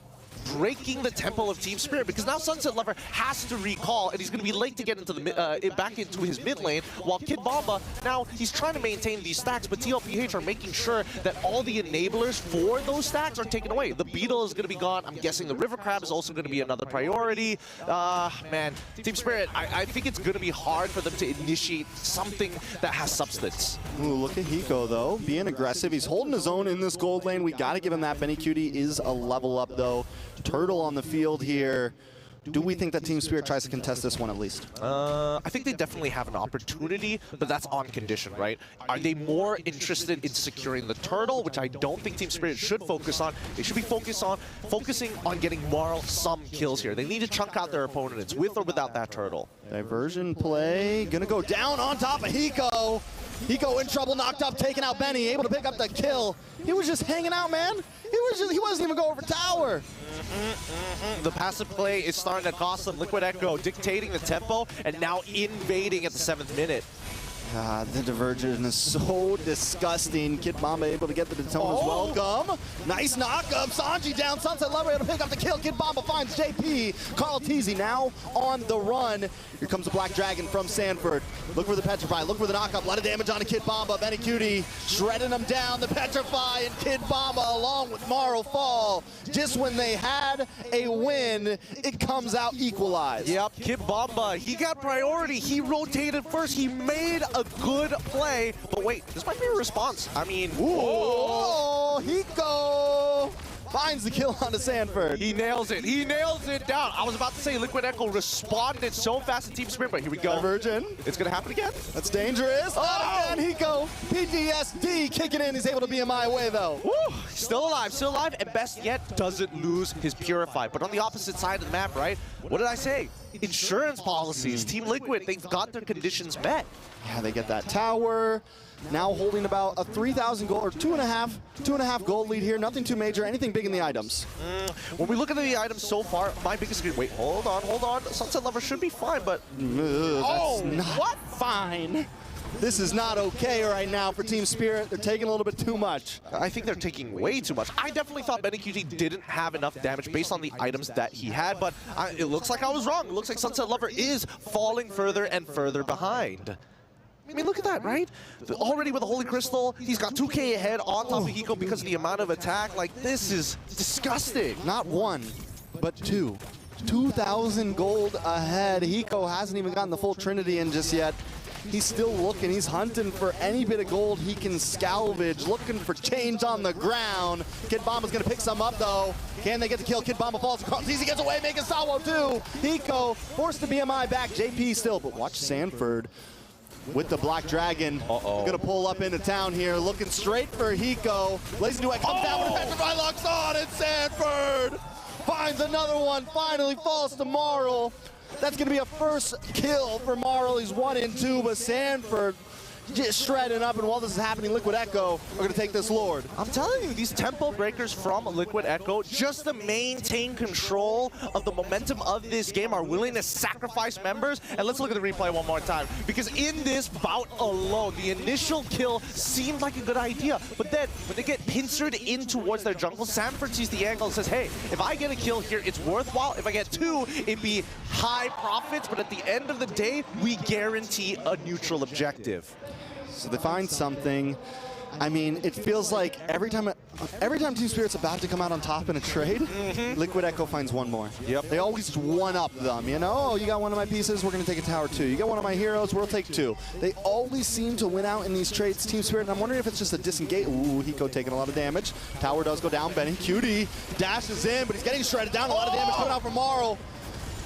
C: breaking the tempo of Team Spirit because now Sunset Lover has to recall and he's going to be late to get into the back into his mid lane, while Kid Bomba, now he's trying to maintain these stacks, but TLPH are making sure that all the enablers for those stacks are taken away. The Beetle is going to be gone. I'm guessing the River Crab is also going to be another priority. Man, Team Spirit, I think it's going to be hard for them to initiate something that has substance.
B: Ooh, look at Hiko though, being aggressive. He's holding his own in this gold lane. We got to give him that. Benny Cutie is a level up though. Turtle on the field here. Do we think that Team Spirit tries to contest this one at least?
C: I think they definitely have an opportunity, but that's on condition, right? Are they more interested in securing the turtle, which I don't think Team Spirit should focus on? They should be focusing on getting Marl some kills here. They need to chunk out their opponents with or without that turtle.
B: Diversion play, gonna go down on top of Hiko. Hiko in trouble, knocked up, taking out Benny, able to pick up the kill. He was just hanging out, man. He wasn't even going for tower.
C: The passive play is starting to cost them. Liquid Echo dictating the tempo and now invading at the 7th minute.
B: God, the diversion is so disgusting. Kid Bomba able to get the Daytona's welcome. Nice knock-up. Sanji down. Sunset Lover able to pick up the kill. Kid Bomba finds JP. Carl Teasy now on the run. Here comes the Black Dragon from Sanford. Look for the Petrify. Look for the knock-up. A lot of damage on a Kid Bomba. Benny Cutie shredding him down. The Petrify and Kid Bomba along with Morrow fall. Just when they had a win, it comes out equalized.
C: Yep, Kid Bomba, he got priority. He rotated first. He made a good play, but wait, this might be a response. I mean,
B: oh, Hiko finds the kill onto Sanford.
C: He nails it. He nails it down. I was about to say Liquid Echo responded so fast in Team Spirit, but here we go.
B: Diversion.
C: It's going to happen again.
B: That's dangerous. Oh, and Hiko, PTSD kicking in. He's able to be in my way, though.
C: Woo. Still alive, and best yet, doesn't lose his Purify. But on the opposite side of the map, right? What did I say? Insurance policies. Team Liquid, they've got their conditions met.
B: Yeah, they get that tower. Now holding about a 3,000 gold, or two and a half gold lead here. Nothing too major. Anything big in the items?
C: When we look at the items so far, my biggest wait, hold on. Sunset Lover should be fine, but
B: that's not fine. This is not okay right now for Team Spirit. They're taking a little bit too much.
C: I think they're taking way too much. I definitely thought Benny QT didn't have enough damage based on the items that he had, but it looks like I was wrong. It looks like Sunset Lover is falling further and further behind. I mean, look at that, right? Already with the Holy Crystal, he's got 2K ahead on top of Hiko because of the amount of attack. Like, this is disgusting.
B: Not one, but two. 2,000 gold ahead. Hiko hasn't even gotten the full Trinity in just yet. He's still looking. He's hunting for any bit of gold he can salvage, looking for change on the ground. Kid Bomba's going to pick some up, though. Can they get the kill? Kid Bomba falls across. Easy gets away, making Salvo, too. Hiko forced the BMI back. JP still, but watch Sanford with the Black Dragon. Gonna pull up into town here, looking straight for Hiko. Lazy Duet comes down with a Petrify, locks on, and Sanford finds another one, finally falls to Marl. That's gonna be a first kill for Marl. He's 1 and 2, but Sanford just shredding up, and while this is happening, Liquid Echo are gonna take this Lord.
C: I'm telling you, these tempo breakers from Liquid Echo, just to maintain control of the momentum of this game, are willing to sacrifice members. And let's look at the replay one more time, because in this bout alone, the initial kill seemed like a good idea, but then when they get pincered in towards their jungle, Sanford sees the angle and says, hey, if I get a kill here, it's worthwhile. If I get 2, it'd be high profits, but at the end of the day, we guarantee a neutral objective.
B: So they find something. I mean, it feels like every time Team Spirit's about to come out on top in a trade, Liquid Echo finds one more.
C: Yep.
B: They always one-up them, you know? Oh, you got one of my pieces, we're going to take a tower 2. You got one of my heroes, we'll take 2. They always seem to win out in these trades, Team Spirit, and I'm wondering if it's just a disengage. Ooh, Hiko taking a lot of damage. Tower does go down, Benny Cutie dashes in, but he's getting shredded down. A lot of damage coming out from Marl.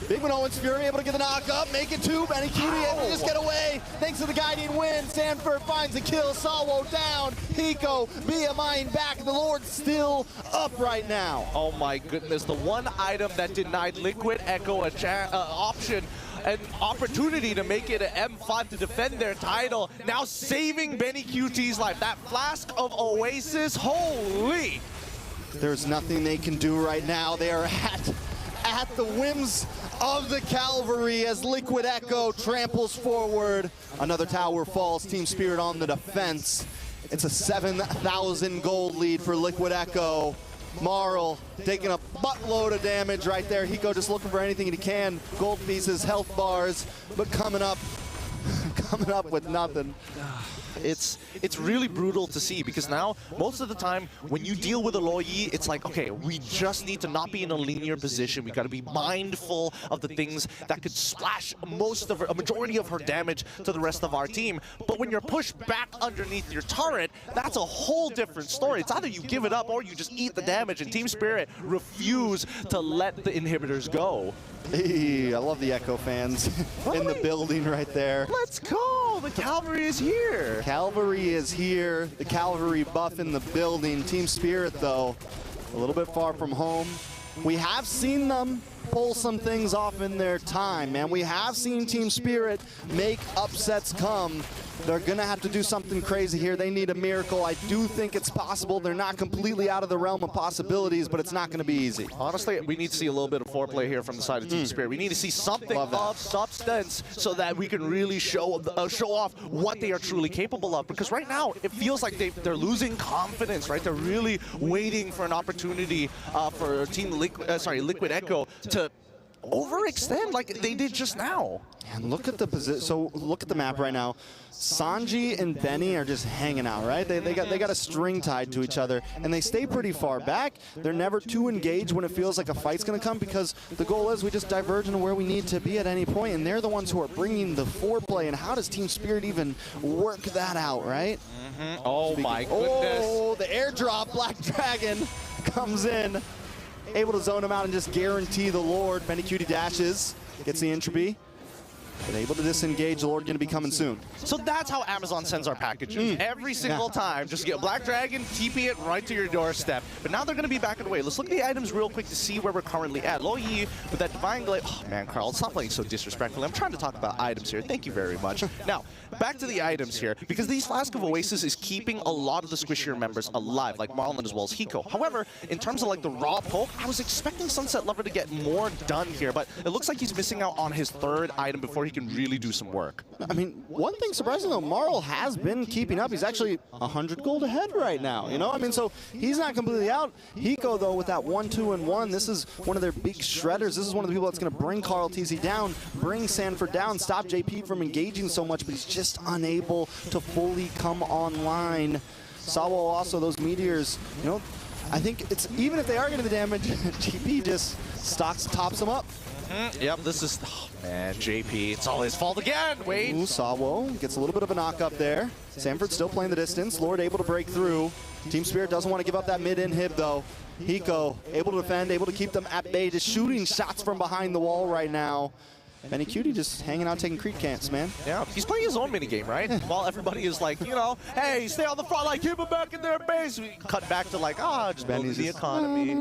B: Big Owens Fury able to get the knock up, make it 2, Benny Cutie able to just get away. Thanks to the guiding wind, Sanford finds the kill, Salwo down, Hiko, Mine back, the Lord still up right now.
C: Oh my goodness, the one item that denied Liquid Echo a option, an opportunity to make it an M5 to defend their title, now saving Benny QT's life. That flask of Oasis, holy!
B: There's nothing they can do right now. They are at the whims of the Cavalry as Liquid Echo tramples forward. Another tower falls, Team Spirit on the defense. It's a 7,000 gold lead for Liquid Echo. Marl taking a buttload of damage right there. Hiko just looking for anything he can. Gold pieces, health bars, but coming up with nothing.
C: It's really brutal to see because now, most of the time, when you deal with Aloy, it's like, okay, we just need to not be in a linear position. We got to be mindful of the things that could splash a majority of her damage to the rest of our team. But when you're pushed back underneath your turret, that's a whole different story. It's either you give it up or you just eat the damage, and Team Spirit refuse to let the inhibitors go.
B: Hey, I love the Echo fans in the building right there.
C: Let's go! The Cavalry is here!
B: Cavalry is here. The Cavalry buff in the building. Team Spirit, though, a little bit far from home. We have seen them pull some things off in their time, man. We have seen Team Spirit make upsets come. They're going to have to do something crazy here. They need a miracle. I do think it's possible. They're not completely out of the realm of possibilities, but it's not going to be easy.
C: Honestly, we need to see a little bit of foreplay here from the side of Team Spirit. We need to see something of substance so that we can really show off what they are truly capable of. Because right now, it feels like they're losing confidence, right? They're really waiting for an opportunity for Team Liquid Echo to overextend like they did just now.
B: And look at the position. So look at the map right now. Sanji and Benny are just hanging out, right? They got a string tied to each other, and they stay pretty far back. They're never too engaged when it feels like a fight's going to come, because the goal is we just diverge into where we need to be at any point, and they're the ones who are bringing the foreplay. And how does Team Spirit even work that out, right?
C: Oh my goodness!
B: Oh, the airdrop, Black Dragon comes in, able to zone him out and just guarantee the Lord. Benny Cutie dashes, gets the entropy. But able to disengage, the Lord going to be coming soon.
C: So that's how Amazon sends our packages. Every single time, just get Black Dragon, TP it right to your doorstep. But now they're going to be backing away. Let's look at the items real quick to see where we're currently at. Lo Yi with that Divine Glaive. Oh man, Carl, stop playing so disrespectfully. I'm trying to talk about items here. Thank you very much. Now, back to the items here, because these Flask of Oasis is keeping a lot of the squishier members alive, like Marlon as well as Hiko. However, in terms of like the raw poke, I was expecting Sunset Lover to get more done here, but it looks like he's missing out on his third item before he can really do some work.
B: I mean, one thing surprising though, Marl has been keeping up. He's actually 100 gold ahead right now, you know? I mean, so he's not completely out. Hiko though, with that 1-2-1, this is one of their big shredders. This is one of the people that's going to bring Carl TZ down, bring Sanford down, stop JP from engaging so much, but he's just unable to fully come online. Salwo also, those meteors, you know, I think it's, even if they are getting the damage, JP just tops them up.
C: Yep, this is, oh man, JP, it's all his fault again, Wade.
B: Ooh, Salwo gets a little bit of a knock up there. Sanford still playing the distance. Lord able to break through. Team Spirit doesn't want to give up that mid-inhib though. Hiko able to defend, able to keep them at bay, just shooting shots from behind the wall right now. Benny Cutie just hanging out taking creep camps, man.
C: Yeah, he's playing his own minigame, right? While everybody is like, you know, hey, stay on the front, like, keep them back in their base. We cut back to like, just building the economy.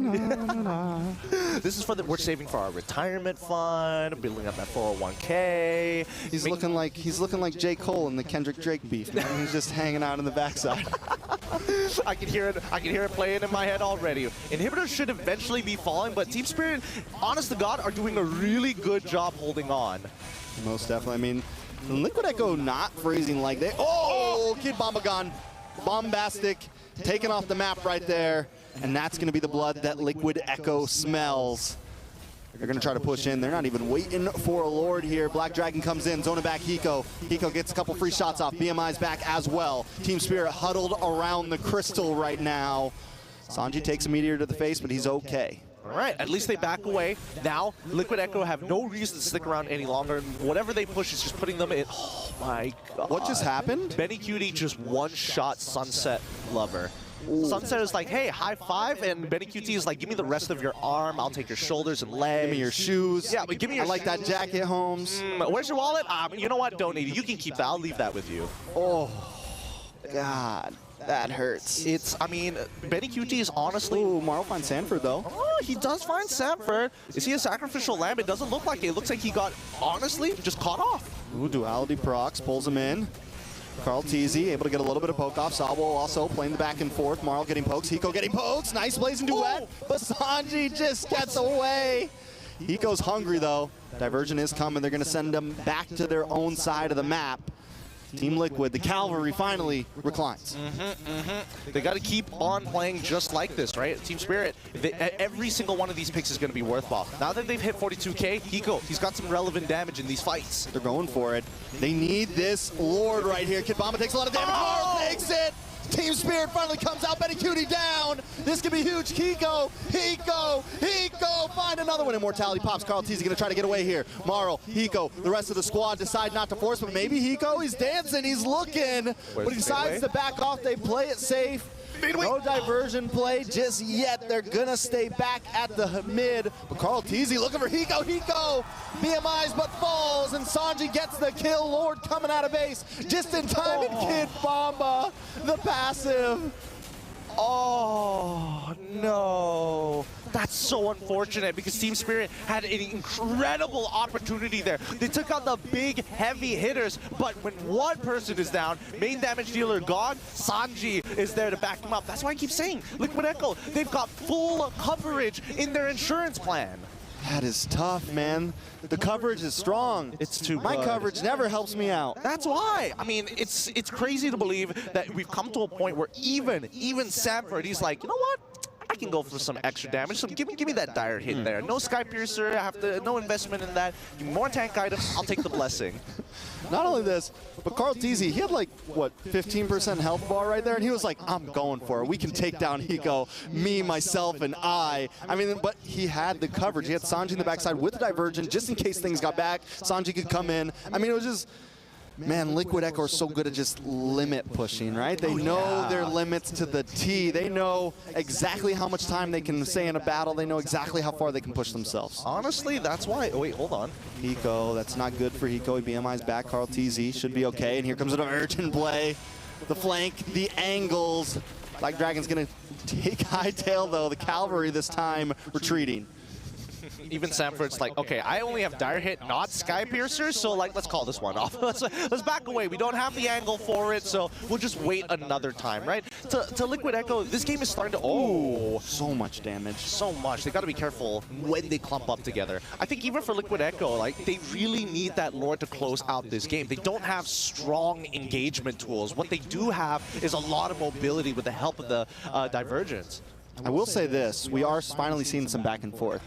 C: This is for we're saving for our retirement fund, building up that 401k.
B: He's looking like J. Cole in the Kendrick Drake beef, man. He's just hanging out in the backside.
C: I can hear it playing in my head already. Inhibitors should eventually be falling, but Team Spirit, honest to God, are doing a really good job holding on.
B: Most definitely. I mean, Liquid Echo not freezing like they. Oh, Kid Bombagon, bombastic, taken off the map right there, and that's going to be the blood that Liquid Echo smells. They're going to try to push in. They're not even waiting for a Lord here. Black Dragon comes in, zoning back Hiko. Hiko gets a couple free shots off. BMI's back as well. Team Spirit huddled around the crystal right now. Sanji takes a meteor to the face, but he's okay.
C: All right, at least they back away. Now, Liquid Echo have no reason to stick around any longer. Whatever they push is just putting them in. Oh my god.
B: What just happened?
C: Benny Cutie just one-shot Sunset Lover. Ooh. Sunset is like, hey, high five, and Benny QT is like, give me the rest of your arm, I'll take your shoulders and legs.
B: Give me your shoes.
C: Yeah, but give me your
B: I like that jacket, Holmes.
C: Where's your wallet? You know what? Donate it. You can keep that. I'll leave that with you.
B: Oh, God. That hurts.
C: It's, I mean, Benny QT is honestly...
B: Ooh, Marl finds Sanford, though.
C: Oh, he does find Sanford. Is he a sacrificial lamb? It doesn't look like it. It looks like he got, honestly, just caught off.
B: Ooh, Duality procs, pulls him in. Carl Teasy able to get a little bit of poke off. Sabo also playing the back and forth. Marl getting pokes. Hiko getting pokes. Nice blazing duet. But Sanji just gets away. Hiko's hungry, though. Diversion is coming. They're going to send them back to their own side of the map. Team Liquid, the cavalry, finally reclines.
C: They got to keep on playing just like this, right? Team Spirit, every single one of these picks is going to be worthwhile. Now that they've hit 42k, Hiko, he's got some relevant damage in these fights.
B: They're going for it. They need this Lord right here. Kid Bomba takes a lot of damage. Marl takes it. Team Spirit finally comes out. Benny Cutie down. This could be huge. Hiko, find another one. Immortality pops. Carl Teasy going to try to get away here. Marl, Hiko, the rest of the squad decide not to force, but maybe Hiko, he's dancing, he's looking, but he decides to back off. They play it safe. No diversion play just yet. They're going to stay back at the mid. But Carl Teasy looking for Hiko. BMI's but falls, and Sanji gets the kill. Lord coming out of base just in time, and Kid Bomba, the passive.
C: Oh, no. That's so unfortunate because Team Spirit had an incredible opportunity there. They took out the big, heavy hitters, but when one person is down, main damage dealer gone, Sanji is there to back him up. That's why I keep saying, Liquid Echo, they've got full coverage in their insurance plan.
B: That is tough, man. The coverage is strong.
C: It's too
B: My coverage never helps me out.
C: That's why. I mean, it's crazy to believe that we've come to a point where even Sanford, he's like, you know what? I can go for some extra damage. So give me that dire hit there. No Sky Piercer. No investment in that. Give me more tank items. I'll take the blessing.
B: Not only this, but Carl Teasy, he had like, what, 15% health bar right there, and he was like, I'm going for it. We can take down Hiko, me, myself, and I. I mean, but he had the coverage. He had Sanji in the backside with the diversion, just in case things got back. Sanji could come in. I mean, it was just... Man, Liquid Echo are so good at just limit pushing, right? They know their limits to the T. They know exactly how much time they can stay in a battle. They know exactly how far they can push themselves.
C: Honestly, that's why... Oh, wait, hold on.
B: Hiko, that's not good for Hiko. BMI's back. Carl TZ should be okay. And here comes an urgent play. The flank, the angles. Black Dragon's going to take Hightail, though. The cavalry this time retreating.
C: Even Sanford's like, okay, I only have Dire Hit, not Sky Piercer, so like, let's call this one off. let's back away. We don't have the angle for it, so we'll just wait another time, right? To Liquid Echo, this game is starting to... Oh,
B: so much damage.
C: So much. They got to be careful when they clump up together. I think even for Liquid Echo, like, they really need that Lord to close out this game. They don't have strong engagement tools. What they do have is a lot of mobility with the help of the Divergence.
B: I will say this, we are finally seeing some back and forth.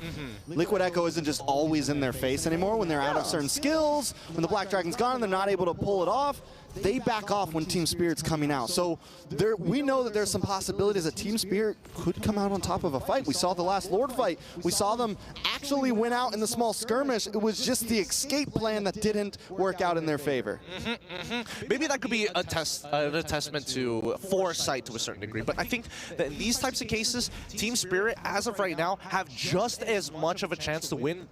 B: Liquid Echo isn't just always in their face anymore. When they're out of certain skills, when the Black Dragon's gone, they're not able to pull it off. They back off when Team Spirit's coming out. So we know that there's some possibilities that Team Spirit could come out on top of a fight. We saw the last Lord fight. We saw them actually win out in the small skirmish. It was just the escape plan that didn't work out in their favor.
C: Maybe that could be a testament to foresight to a certain degree. But I think that in these types of cases, Team Spirit, as of right now, have just as much of a chance to win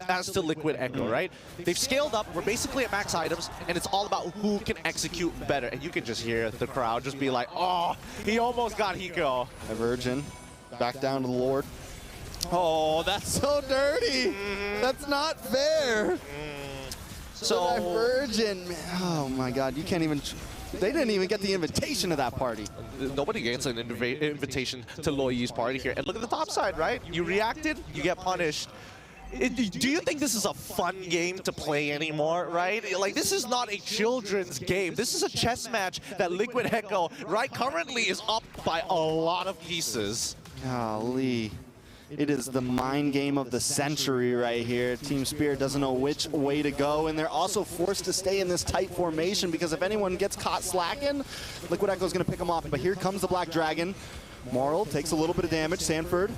C: as to Liquid Echo, right? They've scaled up, we're basically at max items, and it's all about who can execute better. And you can just hear the crowd just be like, oh, he almost got Hiko.
B: Divergent, back down to the Lord. Oh, that's so dirty. That's not fair. So Divergent, oh my God, you can't even, they didn't even get the invitation to that party.
C: Nobody gets an invitation to Loyi's party here. And look at the top side, right? You reacted, you get punished. Do you think this is a fun game to play anymore, right? Like, this is not a children's game. This is a chess match that Liquid Echo, right, currently is up by a lot of pieces.
B: Golly. It is the mind game of the century right here. Team Spirit doesn't know which way to go, and they're also forced to stay in this tight formation because if anyone gets caught slacking, Liquid Echo's going to pick them off. But here comes the Black Dragon. Moral takes a little bit of damage. Sanford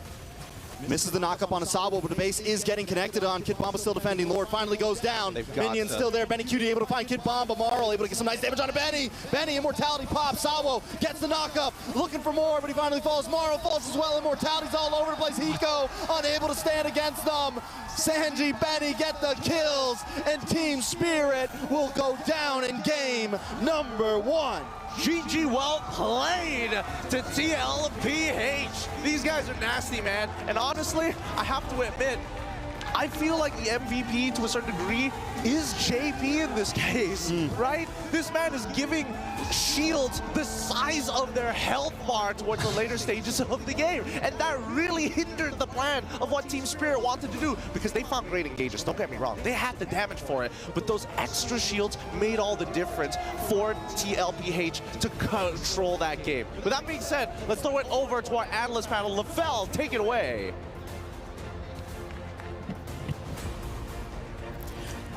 B: misses the knock-up on Asabo, but the base is getting connected on. Kid Bomba still defending. Lord finally goes down. Minion still there. Benny Cutie able to find Kid Bomba. Marl able to get some nice damage on Benny. Benny, Immortality pops. Sawo gets the knock-up. Looking for more, but he finally falls. Marl falls as well. Immortality's all over the place. Hiko unable to stand against them. Sanji, Benny get the kills, and Team Spirit will go down in game number 1.
G: GG, well played to TLPH. These guys are nasty, man. And honestly, I have to admit, I feel like the MVP to a certain degree is JP in this case, right? This man is giving shields the size of their health bar towards the later stages of the game. And that really hindered the plan of what Team Spirit wanted to do because they found great engages, don't get me wrong. They had the damage for it, but those extra shields made all the difference for TLPH to control that game. With that being said, let's throw it over to our analyst panel. Lafell, take it away.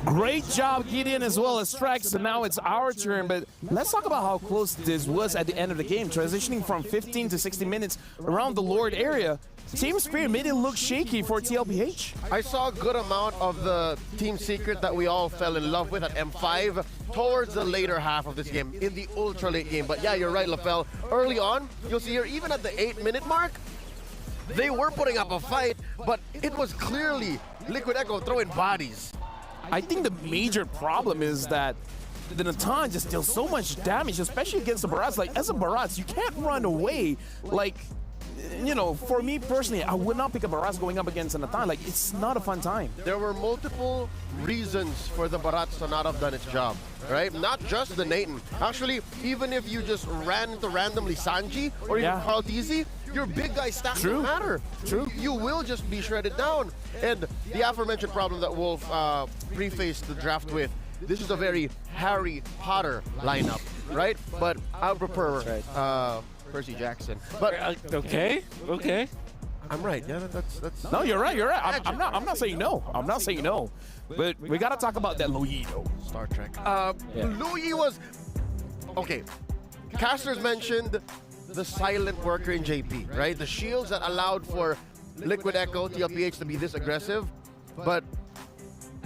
D: Great job, Gideon, as well as Strax, and now it's our turn, but let's talk about how close this was at the end of the game. Transitioning from 15 to 60 minutes around the Lord area, Team Spirit made it look shaky for TLPH.
F: I saw a good amount of the Team Secret that we all fell in love with at M5 towards the later half of this game, in the ultra late game. But yeah, you're right, Lafell. Early on, you'll see here, even at the 8-minute mark, they were putting up a fight, but it was clearly Liquid Echo throwing bodies.
D: I think the major problem is that the Natan just deals so much damage, especially against the Barats. Like, as a Barats, you can't run away. Like, you know, for me personally, I would not pick a Barats going up against a Natan. Like, it's not a fun time.
F: There were multiple reasons for the Barats to not have done its job, right? Not just the Nathan. Actually, even if you just ran into randomly Sanji or even Carl Tizzy, your big guy stats don't matter. You will just be shredded down. And the aforementioned problem that Wolf prefaced the draft with, this is a very Harry Potter lineup, right? But I would prefer Percy Jackson. But
E: okay.
F: I'm right. Yeah, that's.
D: No, you're right. You're right. I'm not saying no. I'm not saying no. But we gotta talk about that Louis though.
F: Star Trek. Louis was okay. Casters mentioned the silent worker in JP, right? The shields that allowed for Liquid Echo, TLPH to be this aggressive. But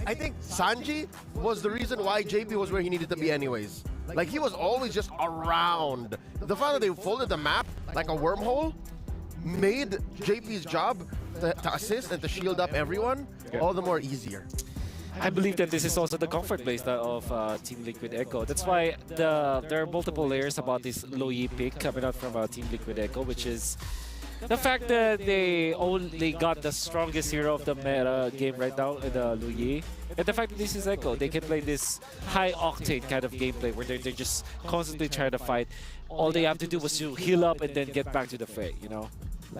F: I think Sanji was the reason why JP was where he needed to be anyways. Like, he was always just around. The fact that they folded the map like a wormhole made JP's job to assist and to shield up everyone all the more easier.
E: I believe that this is also the comfort base of Team Liquid Echo. That's why there are multiple layers about this Loyi pick coming out from Team Liquid Echo, which is the fact that they only got the strongest hero of the meta game right now, the Loyi. And the fact that this is Echo, they can play this high-octane kind of gameplay where they're just constantly trying to fight. All they have to do was to heal up and then get back to the fray, you know?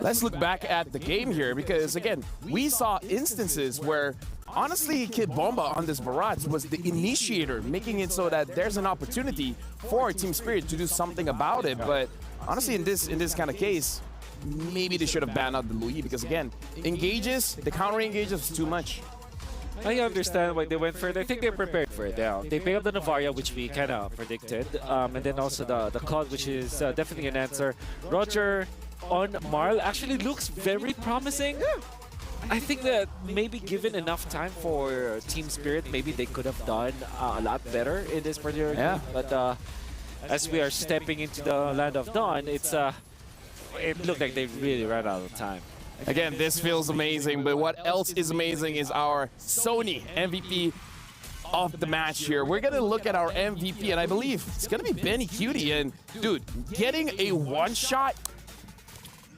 D: Let's look back at the game here because, again, we saw instances where, honestly, Kid Bomba on this Barats was the initiator, making it so that there's an opportunity for Team Spirit to do something about it. But honestly, in this kind of case, maybe they should have banned out the Louis because, again, engages, the counter engages was too much.
E: I understand why they went for it. I think they're prepared for it now. They pick up the Navaria, which we kind of predicted, and then also the COD, which is definitely an answer. Roger on Marl actually looks very promising. I think that maybe given enough time for Team Spirit, maybe they could have done a lot better in this particular game. But as we are stepping into the Land of Dawn, it looked like they really ran out of time.
D: Again, this feels amazing, but what else is amazing is our Sony MVP of the match here. We're gonna look at our MVP, and I believe it's gonna be Benny Cutie. And dude, getting a one-shot,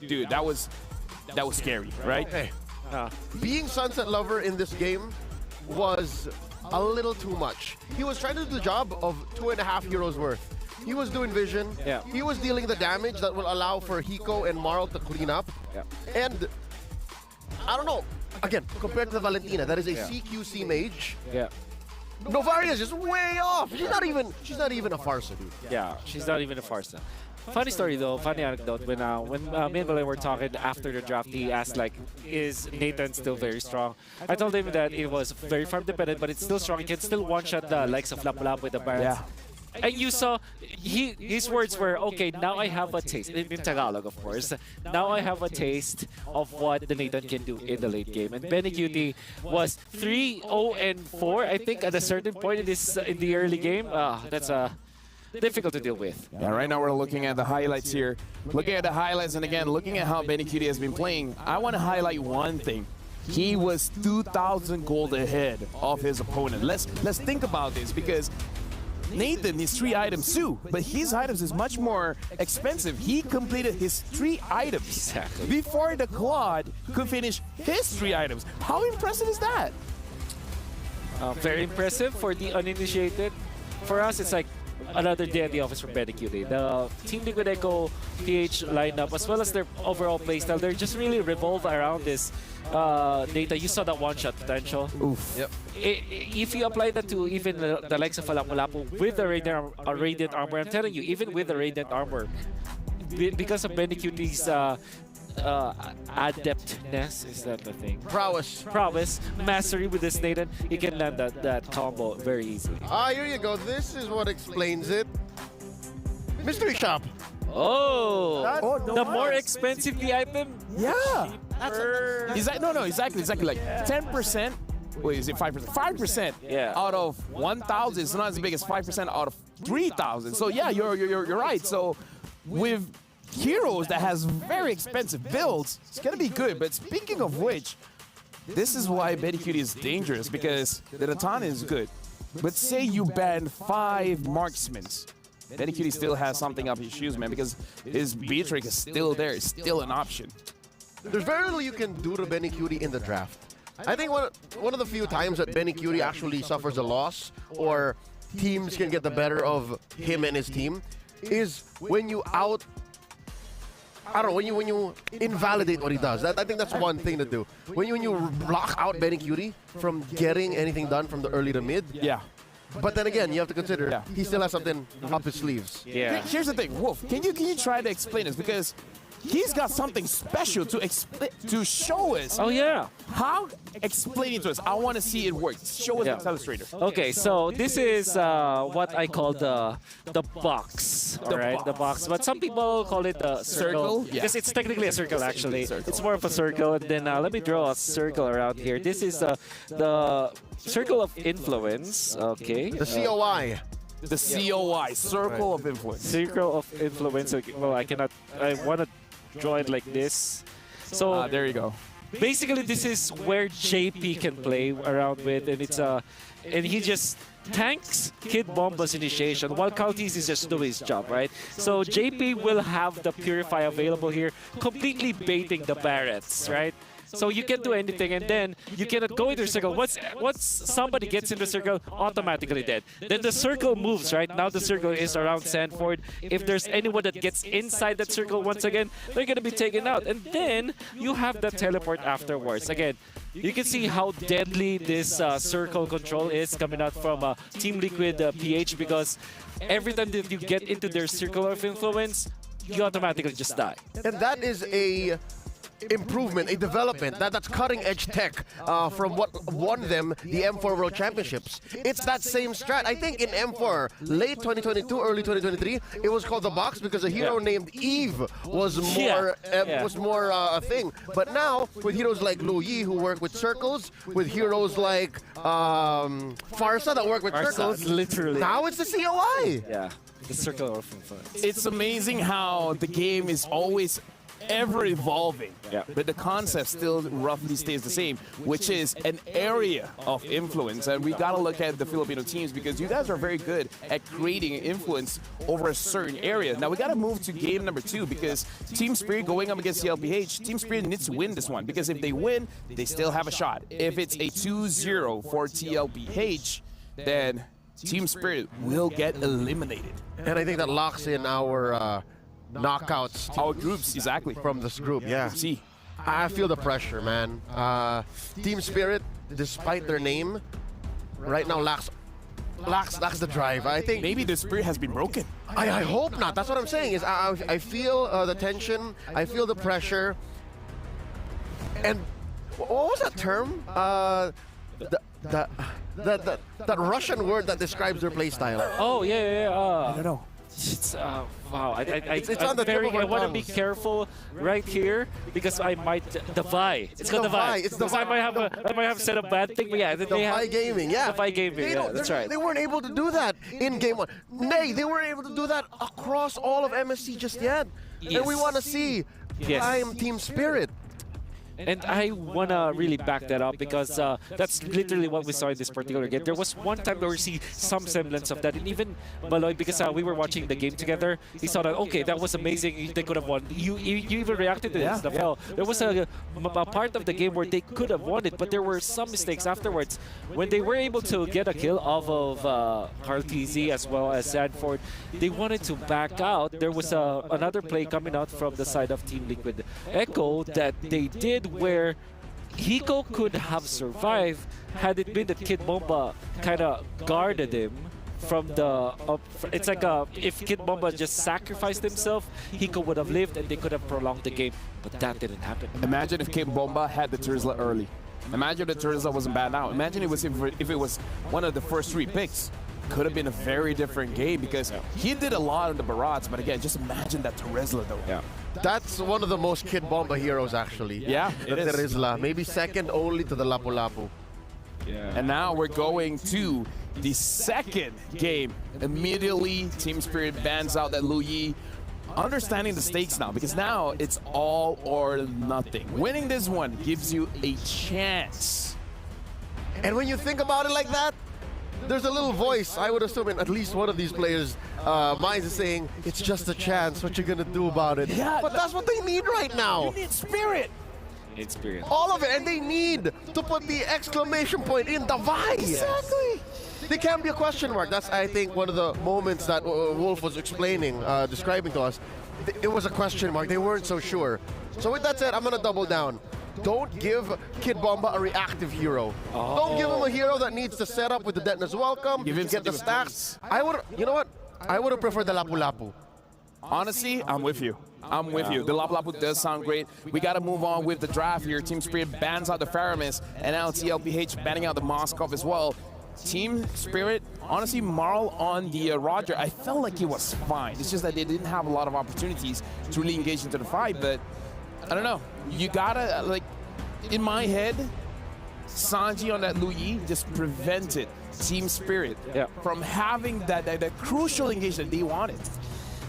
D: dude, that was scary, right?
F: Hey, being Sunset Lover in this game was a little too much. He was trying to do the job of 2.5 euros worth. He was doing vision. He was dealing the damage that will allow for Hiko and Marl to clean up. And I don't know, again, compared to Valentina, that is a CQC mage. Novaria is just way off. She's not even a Farsa, dude.
E: Yeah, she's not even a Farsa. Funny story though, funny anecdote. When me and Belen were talking after the draft, he asked like, "Is Nathan still very strong?" I told him that it was very farm dependent, but it's still strong. He can still one-shot the likes of Lapu-Lapu with the Barons. And you saw, his words were, okay, now I have a taste, in Tagalog of course, now I have a taste of what the Nathan can do in the late game. And Benecutie was 3-0-4, I think, at a certain point in the early game. That's difficult to deal with.
D: Yeah, right now we're looking at the highlights here. Looking at the highlights, and again, looking at how Benecutie has been playing, I want to highlight one thing. He was 2,000 gold ahead of his opponent. Let's think about this, because Nathan is 3 items too, but his items is much more expensive. He completed his 3 items before the Claude could finish his 3 items. How impressive is that?
E: Very impressive for the uninitiated. For us, it's like another day at the office for Benecutie. The Team Liquid Echo PH lineup, as well as their overall playstyle, they're just really revolve around this data. You saw that one-shot potential.
D: Oof.
E: Yep. If you apply that to even the likes of Lapu-Lapu with the Radiant Armor, I'm telling you, even with the Radiant Armor, because of Benecutie's adeptness, is that the thing? Prowess, mastery with this Nathan, you can land that combo very easily.
F: Here you go. This is what explains it. Mystery shop.
E: Oh, the more expensive the item?
D: Yeah. Exactly like 10%. Wait, is it 5%? 5% out of 1,000. It's not as big as 5% out of 3,000. So yeah, you're right. So with heroes that has very expensive builds, it's gonna be good. But speaking of which, this is why Benecutie is dangerous, because the Natan is good. But say you ban 5 marksmans, Benecutie still has something up his shoes, man, because his Beatrix is still there. It's still an option.
F: There's very little you can do to Benecutie in the draft. I think one of the few times that Benecutie actually suffers a loss, or teams can get the better of him and his team, is when you when you invalidate what he does. I think that's one thing to do. When you block out Benecutie from getting anything done from the early to mid.
D: Yeah.
F: But then again, you have to consider he still has something up his sleeves.
D: Yeah. Here's the thing, Wolf. Can you try to explain this, because he's got something special to show us.
E: Oh yeah.
D: How? Explain it to us. I want to see it work. Show us the illustrator.
E: Okay, so this is what I call the box. The box. But some people call it the circle. Because it's technically a circle actually. It's more of a circle. And then let me draw a circle around here. This is the circle of influence. Okay.
F: The COI.
D: The COI, Circle of Influence.
E: Circle of Influence. Okay, well, I want to draw it like this. So
D: there you go.
E: Basically, this is where JP can play around with, and it's and he just tanks Kid Bomba's initiation while Kautis is just doing his job, right? So JP will have the Purify available here, completely baiting the Barretts, right? So you can do anything, and then you cannot go into the circle. Once somebody gets in the circle, automatically dead. Then the circle moves, right? Now the circle is around Sanford. If there's anyone that gets inside that circle once again, they're gonna be taken out. And then you have the teleport afterwards. Again, you can see how deadly this circle control is coming out from Team Liquid PH, because every time that you get into their circle of influence, you automatically just die.
F: And that is a improvement, a development, that's cutting edge tech from what won them the M4 World Championships. It's that same strat. I think in M4, late 2022, early 2023, it was called the box because a hero named Eve was more a thing. But now, with heroes like Lu Yi who work with circles, with heroes like Farsa that work with circles,
E: literally.
F: Now it's the COI.
E: Yeah, the circle of influence.
D: It's amazing how the game is always ever evolving, but the concept still roughly stays the same, which is an area of influence. And we gotta look at the Filipino teams, because you guys are very good at creating influence over a certain area. Now we gotta move to game number 2, because Team Spirit going up against TLPH, Team Spirit needs to win this one, because if they win, they still have a shot. If it's a 2-0 for TLPH, then Team Spirit will get eliminated.
F: And I think that locks in our knockouts.
D: Our groups, exactly.
F: From this group, yeah.
D: See,
F: I feel the pressure, man. Team Spirit, despite their name, right now lacks the drive. I think
D: maybe the spirit has been broken.
F: I hope not. That's what I'm saying. Is I feel the tension. I feel the pressure. And what was that term? That Russian word that describes their play style.
E: Oh yeah.
D: I don't know.
E: It's wow.
F: It's on the tip of our
E: I want to be
F: tongues.
E: careful right here because I might defy. It's called defy.
F: It's
E: Because I might have said a bad thing, but yeah,
F: Defy gaming, yeah.
E: Defy gaming. Yeah, that's right.
F: They weren't able to do that in game 1. Nay, they weren't able to do that across all of MSC just yet. And we want to see prime team spirit.
E: And I want to really back that up because that's literally what we saw in this particular game. There was one time where we see some semblance of that. And even Maloy, because we were watching the game together, he saw that, okay, that was amazing. They could have won. You even reacted to this. There was a part of the game where they could have won it, but there were some mistakes afterwards. When they were able to get a kill off of Carl TZ as well as Sanford, they wanted to back out. There was another play coming out from the side of Team Liquid Echo that they did where Hiko could have survived had it been that Kid Bomba kind of guarded him from the it's like if Kid Bomba just sacrificed himself, Hiko would have lived and they could have prolonged the game, but that didn't happen.
D: Imagine if Kid Bomba had the Terizla early. Imagine the Terizla wasn't bad now. Imagine if it was one of the first 3 picks. Could have been a very different game because he did a lot of the barrages, but again, just imagine that Terizla though.
E: Yeah.
F: That's one of the most Kid Bomba heroes actually.
D: Yeah,
F: the
D: it is.
F: Terizla. Maybe second only to the Lapu Lapu.
E: Yeah.
D: And now we're going to the second game. Immediately, Team Spirit bans out that Lu Yi. Understanding the stakes now, because now it's all or nothing. Winning this one gives you a chance.
F: And when you think about it like that, there's a little voice, I would assume, in at least one of these players' minds is saying, it's just a chance, what you gonna do about it?
D: Yeah,
F: but that's what they need right now.
D: You need spirit.
E: Experience.
F: All of it, and they need to put the exclamation point in the vice.
D: Exactly.
F: There can be a question mark. That's, I think, one of the moments that Wolf was explaining, describing to us. It was a question mark. They weren't so sure. So with that said, I'm gonna double down. Don't give Kid Bomba a reactive hero. Don't give him a hero that needs to set up with the Detna's Welcome,
D: Give him
F: get the
D: something with
F: stacks. You know what? I would have preferred the Lapu Lapu.
D: Honestly, I'm with you. I'm with you. The Lapu Lapu does sound great. We got to move on with the draft here. Team Spirit bans out the Faramis, and now TLPH banning out the Moskov as well. Team Spirit, honestly, Marl on the Roger, I felt like he was fine. It's just that they didn't have a lot of opportunities to really engage into the fight, but I don't know. You gotta, like, in my head, Sanji on that Lu Yi just prevented Team Spirit from having that crucial engagement they wanted.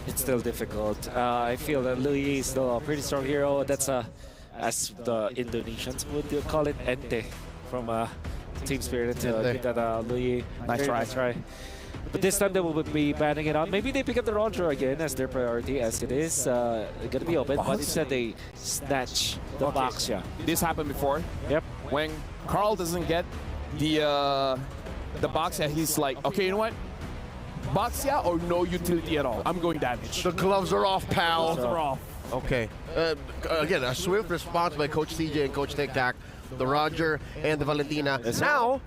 E: It's still difficult. I feel that Lu Yi is still a pretty strong hero. That's as the Indonesians would call it, ente from Team Spirit to get that Lu Yi.
D: Nice try.
E: But this time they will be banning it out. Maybe they pick up the Roger again as their priority, as it is going to be open, but instead they snatch the box. Yeah.
D: This happened before.
E: Yep.
D: When Carl doesn't get the box, he's like, okay, you know what? Box or no utility at all. I'm going damage.
F: The gloves are off, pal.
D: Gloves are off.
F: Okay. Again, a swift response by Coach CJ and Coach Tic Tac, the Roger and the Valentina. Now,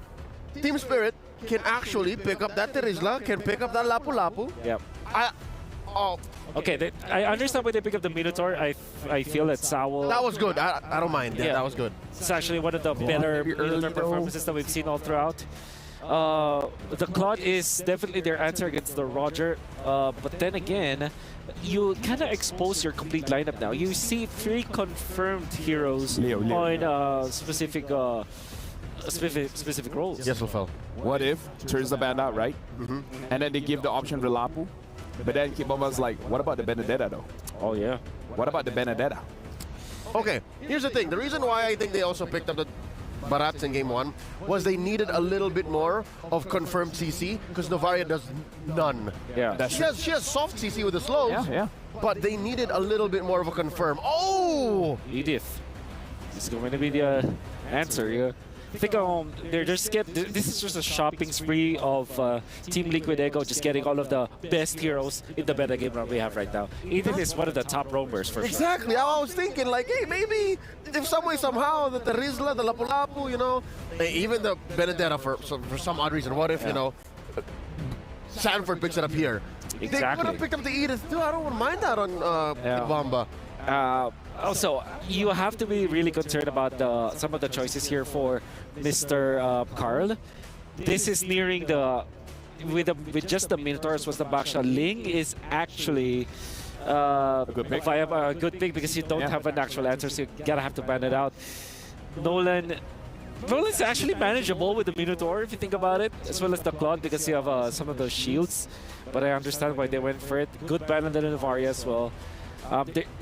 F: Team Spirit can actually pick up that Terizla, can pick up that Lapu Lapu.
E: Yep.
F: Okay,
E: I understand why they pick up the Minotaur. I feel that Saul...
F: That was good. I don't mind. Yeah, that was good.
E: It's actually one of the better Minotaur performances that we've seen all throughout. The Claude is definitely their answer against the Roger, but then again, you kind of expose your complete lineup now. You see 3 confirmed heroes on specific roles.
F: Yes, Lufel.
D: What if turns the band out, right? And then they give the option to Lapu, but then Kid Bomba's like, what about the Benedetta though?
E: Oh yeah.
D: What about the Benedetta?
F: Okay, here's the thing. The reason why I think they also picked up the Barats in game 1 was they needed a little bit more of confirmed CC because Novaria does none.
E: Yeah.
F: She has soft CC with the slows,
D: Yeah.
F: but they needed a little bit more of a confirm. Oh!
E: Edith. This is going to be the answer. Yeah. I think they're just this is just a shopping spree of Team Liquid Echo just getting all of the best heroes in the meta game that we have right now. Edith is one of the top roamers for sure.
F: Exactly. I was thinking like, hey, maybe if some way somehow the Terizla, the Lapu Lapu, you know, even the Benedetta for some odd reason. What if, you know, Sanford picks it up here? They could
E: Exactly.
F: have picked up the Edith too. I don't mind that on
E: Yeah.
F: Bomba.
E: Also, you have to be really concerned about some of the choices here for Mr. Carl. This is nearing the with just the Minotaurs was the backshot. Ling is actually a good pick because you don't have an actual answer, so you gotta have to ban it out. Nolan's actually manageable with the Minotaur if you think about it, as well as the Claude because you have some of those shields. But I understand why they went for it. Good ban on the Novaria as well.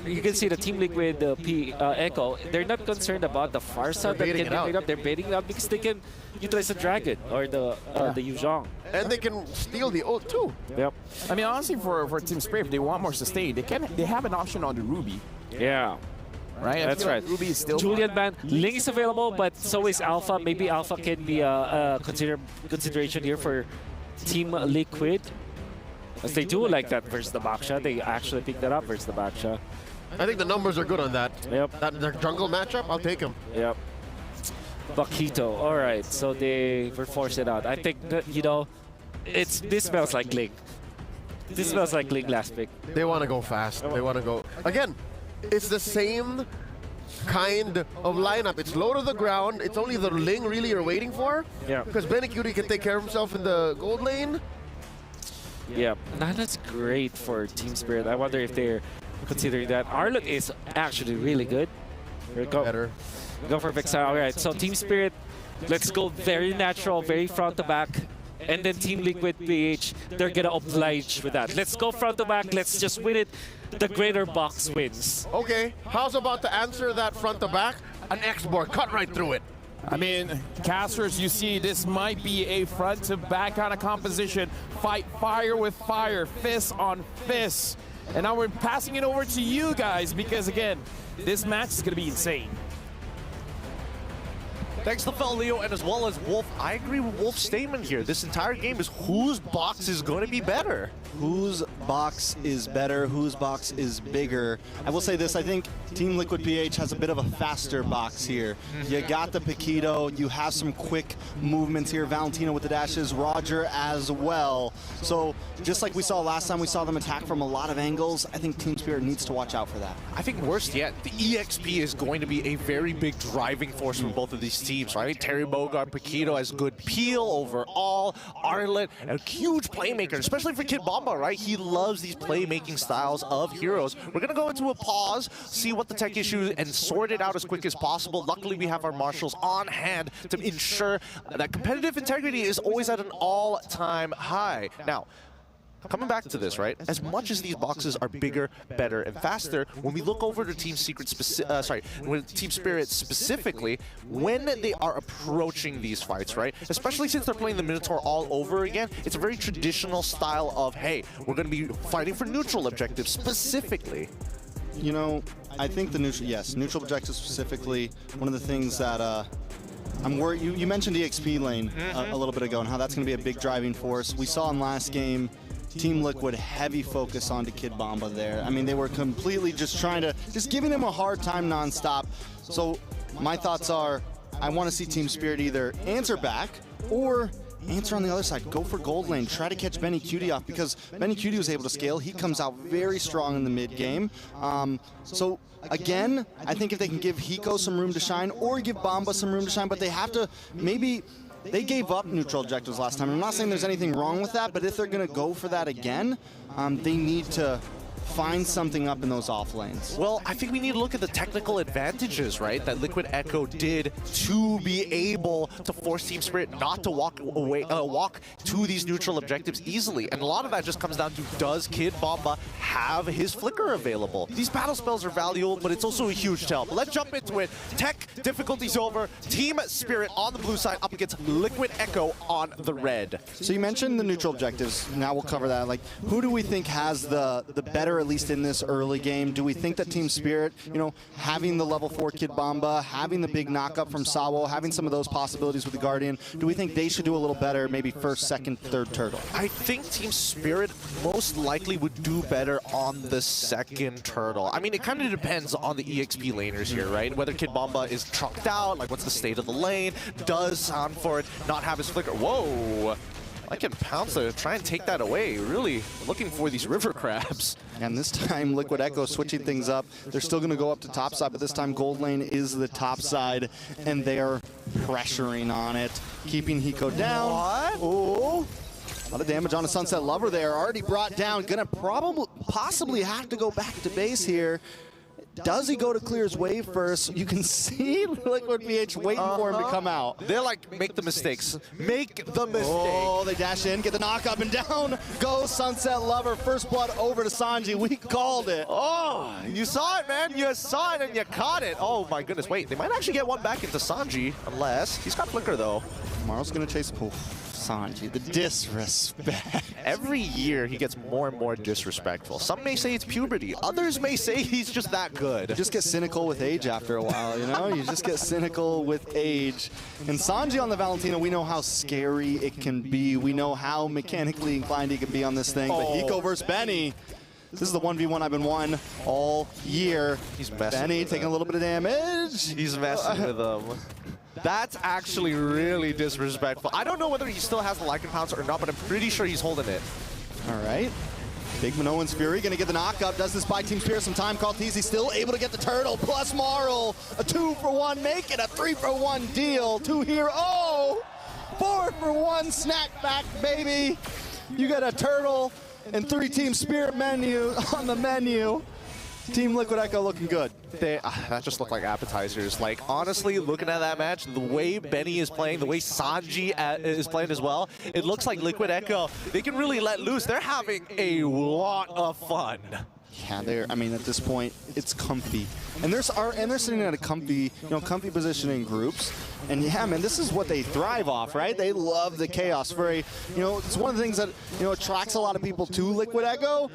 E: You can see the Team Liquid, Echo, they're not concerned about the Farsa that can be made up. They're baiting it out because they can utilize the Dragon or the Yuzhong.
F: And they can steal the ult too.
E: Yep.
D: I mean, honestly, for Team Spirit, if they want more sustain, they have an option on the Ruby.
E: Yeah.
D: Right?
E: That's right.
D: Ruby is still
E: Julian ban. Ling is available, but so is Alpha. Maybe Alpha can be a consideration here for Team Liquid. As they do like that versus the Baksha. They actually picked that up versus the Baksha.
F: I think the numbers are good on that.
E: Yep.
F: Their jungle matchup, I'll take them.
E: Yep. Bakito. All right. So they were forced it out. I think that, you know, this smells like Ling. This smells like Ling last pick.
F: They want to go fast. They want to go. Again, it's the same kind of lineup. It's low to the ground. It's only the Ling really you're waiting for.
E: Yeah.
F: Because Benicudi can take care of himself in the gold lane.
E: Yeah, that's great for Team Spirit. I wonder if they're considering that. Arlott is actually really good.
F: Better.
E: Go for Vexile. All right, so Team Spirit, let's go very natural, very front to back. And then Team Liquid PH, they're going to oblige with that. Let's go front to back. Let's just win it. The greater box wins.
F: Okay, how's about to answer that front to back? An X-Board, cut right through it.
D: I mean, casters, you see, this might be a front-to-back kind of composition. Fight fire with fire, fist on fist. And now we're passing it over to you guys because, again, this match is going to be insane.
C: Thanks to Fel Leo and as well as Wolf. I agree with Wolf's statement here. This entire game is whose box is going to be better.
B: Whose box is better? Whose box is bigger? I will say this, I think Team Liquid PH has a bit of a faster box here. You got the Paquito, you have some quick movements here. Valentino with the dashes, Roger as well. So just like we saw last time, we saw them attack from a lot of angles. I think Team Spirit needs to watch out for that.
C: I think worst yet, the EXP is going to be a very big driving force for both of these teams, right? Terry Bogard, Paquito has good peel overall. Arlott, a huge playmaker, especially for Kid Bomba, right? He loves these playmaking styles of heroes. We're going to go into a pause, see what the tech issue and sort it out as quick as possible. Luckily, we have our marshals on hand to ensure that competitive integrity is always at an all-time high. Now, coming back to this, right? As much as these boxes are bigger, better, and faster, when we look over to Team Team Spirit specifically, when they are approaching these fights, right? Especially since they're playing the Minotaur all over again, it's a very traditional style of, hey, we're going to be fighting for neutral objectives specifically.
B: You know, I think the neutral objectives specifically, one of the things that I'm worried, you mentioned EXP lane a little bit ago and how that's going to be a big driving force. We saw in last game, Team Liquid heavy focus onto Kid Bomba there. I mean, they were completely just giving him a hard time nonstop. So my thoughts are, I want to see Team Spirit either answer back or answer on the other side. Go for gold lane. Try to catch Benicudi off because Benicudi was able to scale. He comes out very strong in the mid game. So again, I think if they can give Hiko some room to shine or give Bomba some room to shine, but they have to maybe. They gave up neutral objectives last time. I'm not saying there's anything wrong with that, but if they're going to go for that again, they need to find something up in those off lanes.
C: Well, I think we need to look at the technical advantages, right, that Liquid Echo did to be able to force Team Spirit not to walk to these neutral objectives easily. And a lot of that just comes down to, does Kid Bomba have his flicker available? These battle spells are valuable, but it's also a huge tell. But let's jump into it. Tech difficulty's over. Team Spirit on the blue side up against Liquid Echo on the red.
B: So you mentioned the neutral objectives. Now we'll cover that. Like, who do we think has the better, at least in this early game? Do we think that Team Spirit, you know, having the level 4 Kid Bomba, having the big knockup from Sawo, having some of those possibilities with the Guardian, do we think they should do a little better, maybe first, second, third turtle?
C: I think Team Spirit most likely would do better on the second turtle. I mean, it kind of depends on the EXP laners here, right? Whether Kid Bomba is trucked out, like what's the state of the lane, does Sound for it not have his flicker? Whoa! I can pounce to try and take that away. Really looking for these river crabs.
B: And this time, Liquid Echo switching things up. They're still going to go up to top side, but this time Gold Lane is the top side, and they're pressuring on it, keeping Hiko down.
C: What?
B: Oh, a lot of damage on a Sunset Lover there. Already brought down. Gonna possibly have to go back to base here. Does he go to clear his wave first? You can see Liquid BH waiting for him to come out.
C: They're like, make the mistakes. Make the mistake.
B: Oh, they dash in, get the knock up and down. Goes Sunset Lover. First blood over to Sanji. We called it.
C: Oh, you saw it, man. You saw it and you caught it. Oh my goodness. Wait, they might actually get one back into Sanji, unless he's got Flicker though.
B: Tomorrow's gonna chase pool. Sanji, the disrespect.
C: Every year he gets more and more disrespectful. Some may say it's puberty. Others may say he's just that good.
B: You just get cynical with age after a while, you know? You just get cynical with age. And Sanji on the Valentina, we know how scary it can be. We know how mechanically inclined he can be on this thing. But Hiko versus Benny. This is the 1v1 I've been won all year.
C: He's messing
B: Benny
C: with
B: taking
C: him.
B: a little bit of damage.
C: He's messing with them. That's actually really disrespectful. I don't know whether he still has the Lycan Pounce or not, but I'm pretty sure he's holding it.
B: All right. Big Minoan's Fury gonna get the knockup. Does this buy Team Spirit some time? Kaltizi still able to get the turtle. Plus Marl. A 2-for-1 make it. A 3-for-1 deal. 2 here. Oh! 4-for-1 snack back, baby. You got a turtle and 3 Team Spirit menu on the menu. Team Liquid Echo looking good.
C: That just looked like appetizers. Like, honestly, looking at that match, the way Benny is playing, the way Sanji is playing as well, it looks like Liquid Echo, they can really let loose. They're having a lot of fun.
B: Yeah, I mean, at this point, it's comfy. And they're sitting at a comfy, comfy position in groups. And yeah, man, this is what they thrive off, right? They love the chaos. It's one of the things that, attracts a lot of people to Liquid Echo,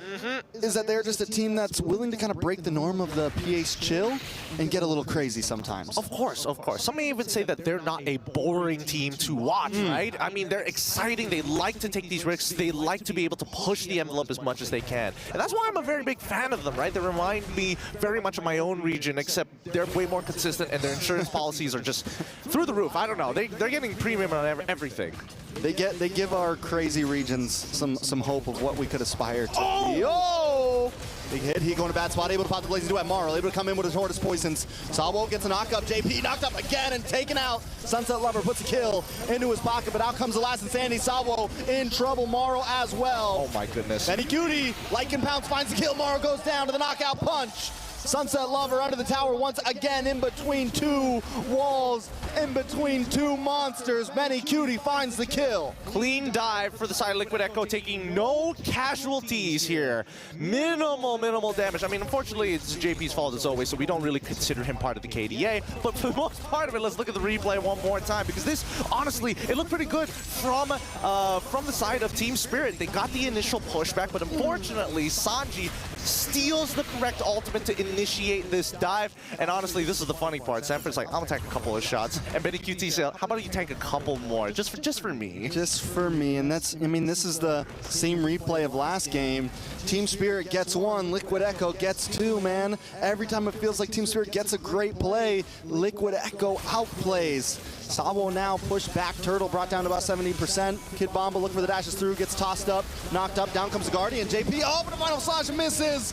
B: is that they're just a team that's willing to kind of break the norm of the PH chill and get a little crazy sometimes.
C: Of course, of course. Some may even say that they're not a boring team to watch, right? I mean, they're exciting. They like to take these risks. They like to be able to push the envelope as much as they can. And that's why I'm a very big fan of them, right? They remind me very much of my own region, except they're way more consistent and their insurance policies are just through the roof. I don't know. They're getting premium on everything.
B: They give our crazy regions some hope of what we could aspire to be.
C: Oh!
B: Big hit, he going to bad spot, able to pop the Blazing Duet. Marl able to come in with his Hortus Poisons. Salvo gets a knockup. JP knocked up again and taken out. Sunset Lover puts a kill into his pocket, but out comes the last Insanity. Salvo in trouble. Marl as well.
C: Oh my goodness.
B: Benny Cutie, Lycan Pounce finds the kill. Marl goes down to the knockout punch. Sunset Lover under the tower once again, in between 2 walls, in between 2 monsters. Benny Cutie finds the kill.
C: Clean dive for the side of Liquid Echo, taking no casualties here. Minimal damage. I mean, unfortunately, it's JP's fault as always, so we don't really consider him part of the KDA. But for the most part of it, let's look at the replay one more time, because this, honestly, it looked pretty good from the side of Team Spirit. They got the initial pushback, but unfortunately, Sanji steals the correct ultimate to initiate this dive. And honestly, this is the funny part. Sanford's like, I'm gonna tank a couple of shots. And Benny QT said, how about you tank a couple more? Just for me.
B: Just for me. And that's, I mean, this is the same replay of last game. Team Spirit gets 1, Liquid Echo gets 2, man. Every time it feels like Team Spirit gets a great play, Liquid Echo outplays. Sabo now pushed back, Turtle brought down to about 70%. Kid Bomba looking for the dashes through, gets tossed up, knocked up, down comes the Guardian. JP, oh, but the final slash misses.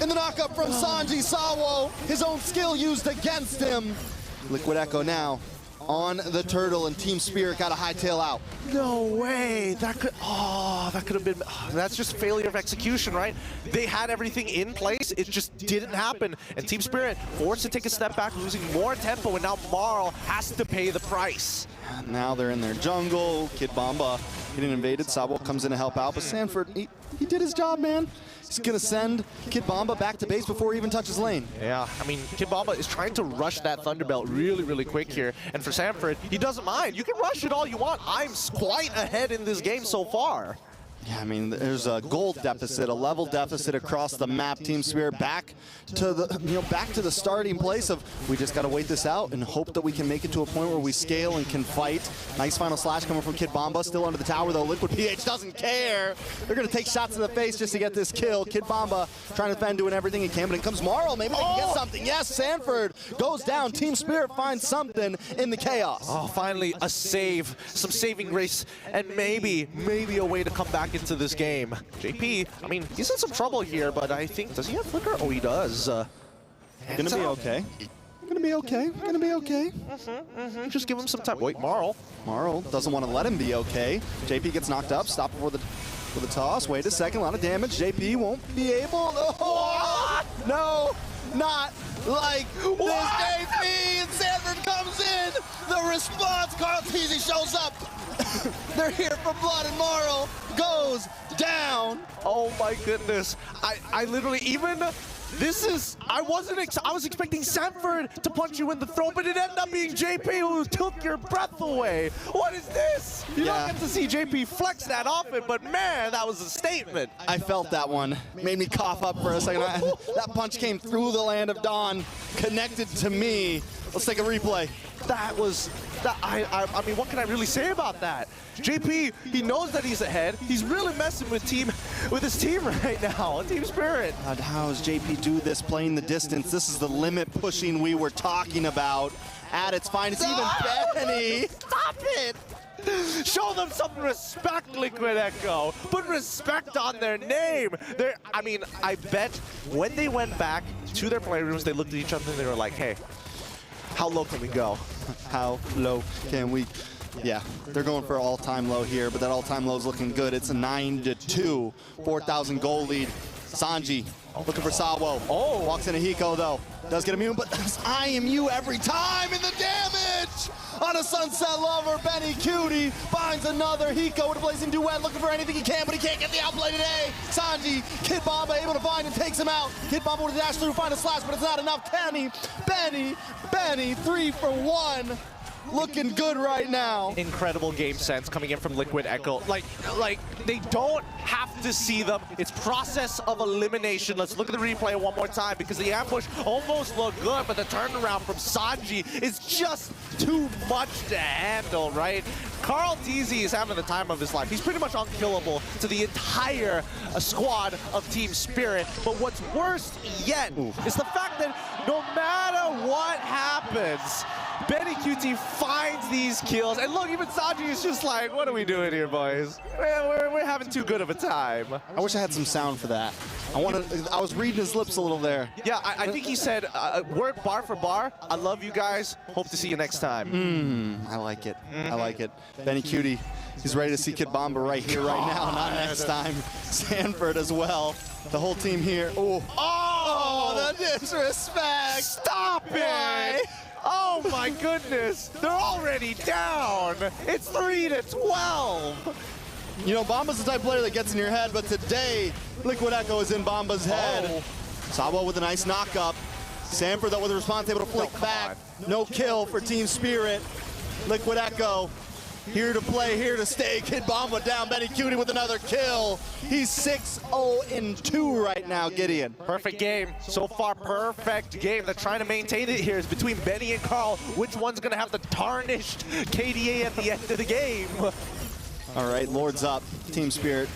B: In the knockup from Sanji Sawo, his own skill used against him. Liquid Echo now on the Turtle, and Team Spirit got a hightail out.
C: No way. That could have been, that's just failure of execution, right? They had everything in place, it just didn't happen. And Team Spirit forced to take a step back, losing more tempo, and now Marl has to pay the price.
B: Now they're in their jungle. Kid Bomba getting invaded. Sabo comes in to help out, but Sanford, he did his job, man. He's gonna send Kid Bomba back to base before he even touches lane.
C: Yeah, I mean, Kid Bomba is trying to rush that Thunderbelt really quick here. And for Sanford, he doesn't mind. You can rush it all you want. I'm quite ahead in this game so far.
B: Yeah, I mean, there's a gold deficit, a level deficit across the map. Team Spirit back to the starting place of we just got to wait this out and hope that we can make it to a point where we scale and can fight. Nice final slash coming from Kid Bomba, still under the tower though. Liquid PH doesn't care. They're going to take shots in the face just to get this kill. Kid Bomba trying to defend, doing everything he can, but in comes Marl. Maybe they can get something. Yes, Sanford goes down. Team Spirit finds something in the chaos.
C: Oh, finally a save, some saving grace, and maybe a way to come back into this game. JP, I mean, he's in some trouble here, but I think, does he have Flicker? Oh, he does.
B: Gonna be okay. Gonna be okay. Gonna be okay.
C: Just give him some time. Wait, Marl.
B: Marl doesn't want to let him be okay. JP gets knocked up. Stop before the toss. Wait a second. A lot of damage. JP won't be able. Oh, no, not like this. JP and Sanford comes in. The response. Carl Teasy shows up. They're here for blood, and Marl goes down.
C: Oh my goodness. I literally even. I was expecting Sanford to punch you in the throat, but it ended up being JP who took your breath away. What is this? You don't get to see JP flex that often, but man, that was a statement.
B: I felt that one. Made me cough up for a second. That punch came through the land of Dawn, connected to me. Let's take a replay.
C: I mean, what can I really say about that? JP, he knows that he's ahead. He's really messing with his team right now, Team Spirit.
B: God, how does JP do this, playing the distance? This is the limit pushing we were talking about at its finest. Even Benny.
C: Stop it! Show them some respect, Liquid Echo. Put respect on their name. I mean, I bet when they went back to their playrooms, they looked at each other and they were like, hey, how low can we go?
B: How low can we? Yeah, they're going for all-time low here, but that all-time low is looking good. It's a 9-2, 4,000 goal lead. Sanji looking for Sawo. Oh, walks into Hiko though. Does get immune, but I am you every time in the damage! On a Sunset Lover, Benny Cutie finds another Hiko with a blazing duet, looking for anything he can, but he can't get the outplay today. Sanji, Kid Bomba able to find and takes him out. Kid Bomba with a dash through, find a slash, but it's not enough. Kenny, Benny, 3 for 1. Looking good right now.
C: Incredible game sense coming in from Liquid Echo. Like they don't have to see them. It's process of elimination. Let's look at the replay one more time because the ambush almost looked good, but the turnaround from Sanji is just too much to handle, right? Carl Teasy is having the time of his life. He's pretty much unkillable to the entire squad of Team Spirit. But what's worse yet is the fact that no matter what happens, Benny QT finds these kills. And look, even Sanji is just like, what are we doing here, boys? We're having too good of a time.
B: I wish I had some sound for that. I was reading his lips a little there.
C: Yeah, I think he said, word bar for bar, I love you guys, hope to see you next time.
B: I like it. I like it. Benny Cutie, he's ready to see Kid Bomba right here, right now, not next time. Sanford as well. The whole team here. Oh, the disrespect.
C: Stop it. Oh my goodness, they're already down. It's 3-12.
B: You know, Bomba's the type of player that gets in your head, but today, Liquid Echo is in Bomba's head. Sabo with a nice knock-up. Sanford, though, with a response, able to flick back. No kill for Team Spirit. Liquid Echo, here to play, here to stay. Kid Bomba down, Benny Cutie with another kill. He's 6-0-2 right now, Gideon.
C: Perfect game. So far, perfect game. They're trying to maintain it here. It's between Benny and Carl. Which one's going to have the tarnished KDA at the end of the game?
B: All right, Lord's up. Team Spirit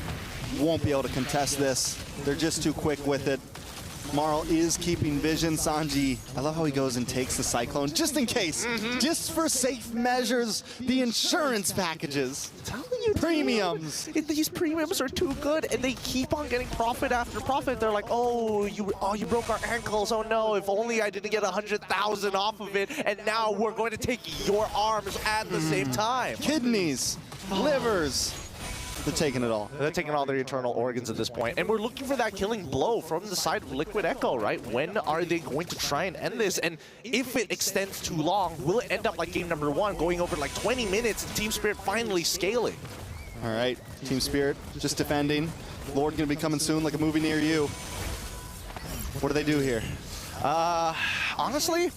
B: won't be able to contest this. They're just too quick with it. Marl is keeping vision. Sanji, I love how he goes and takes the Cyclone just in case. Just for safe measures, the insurance packages.
C: I'm telling you, premiums. These premiums are too good, and they keep on getting profit after profit. They're like, oh, you broke our ankles. Oh no, if only I didn't get 100,000 off of it, and now we're going to take your arms at the same time.
B: Kidneys, livers. They're taking it all.
C: They're taking all their internal organs at this point. And we're looking for that killing blow from the side of Liquid Echo, right? When are they going to try and end this? And if it extends too long, will it end up like game number 1, going over like 20 minutes and Team Spirit finally scaling?
B: All right, Team Spirit just defending. Lord gonna be coming soon, like a movie near you. What do they do here?
C: Honestly,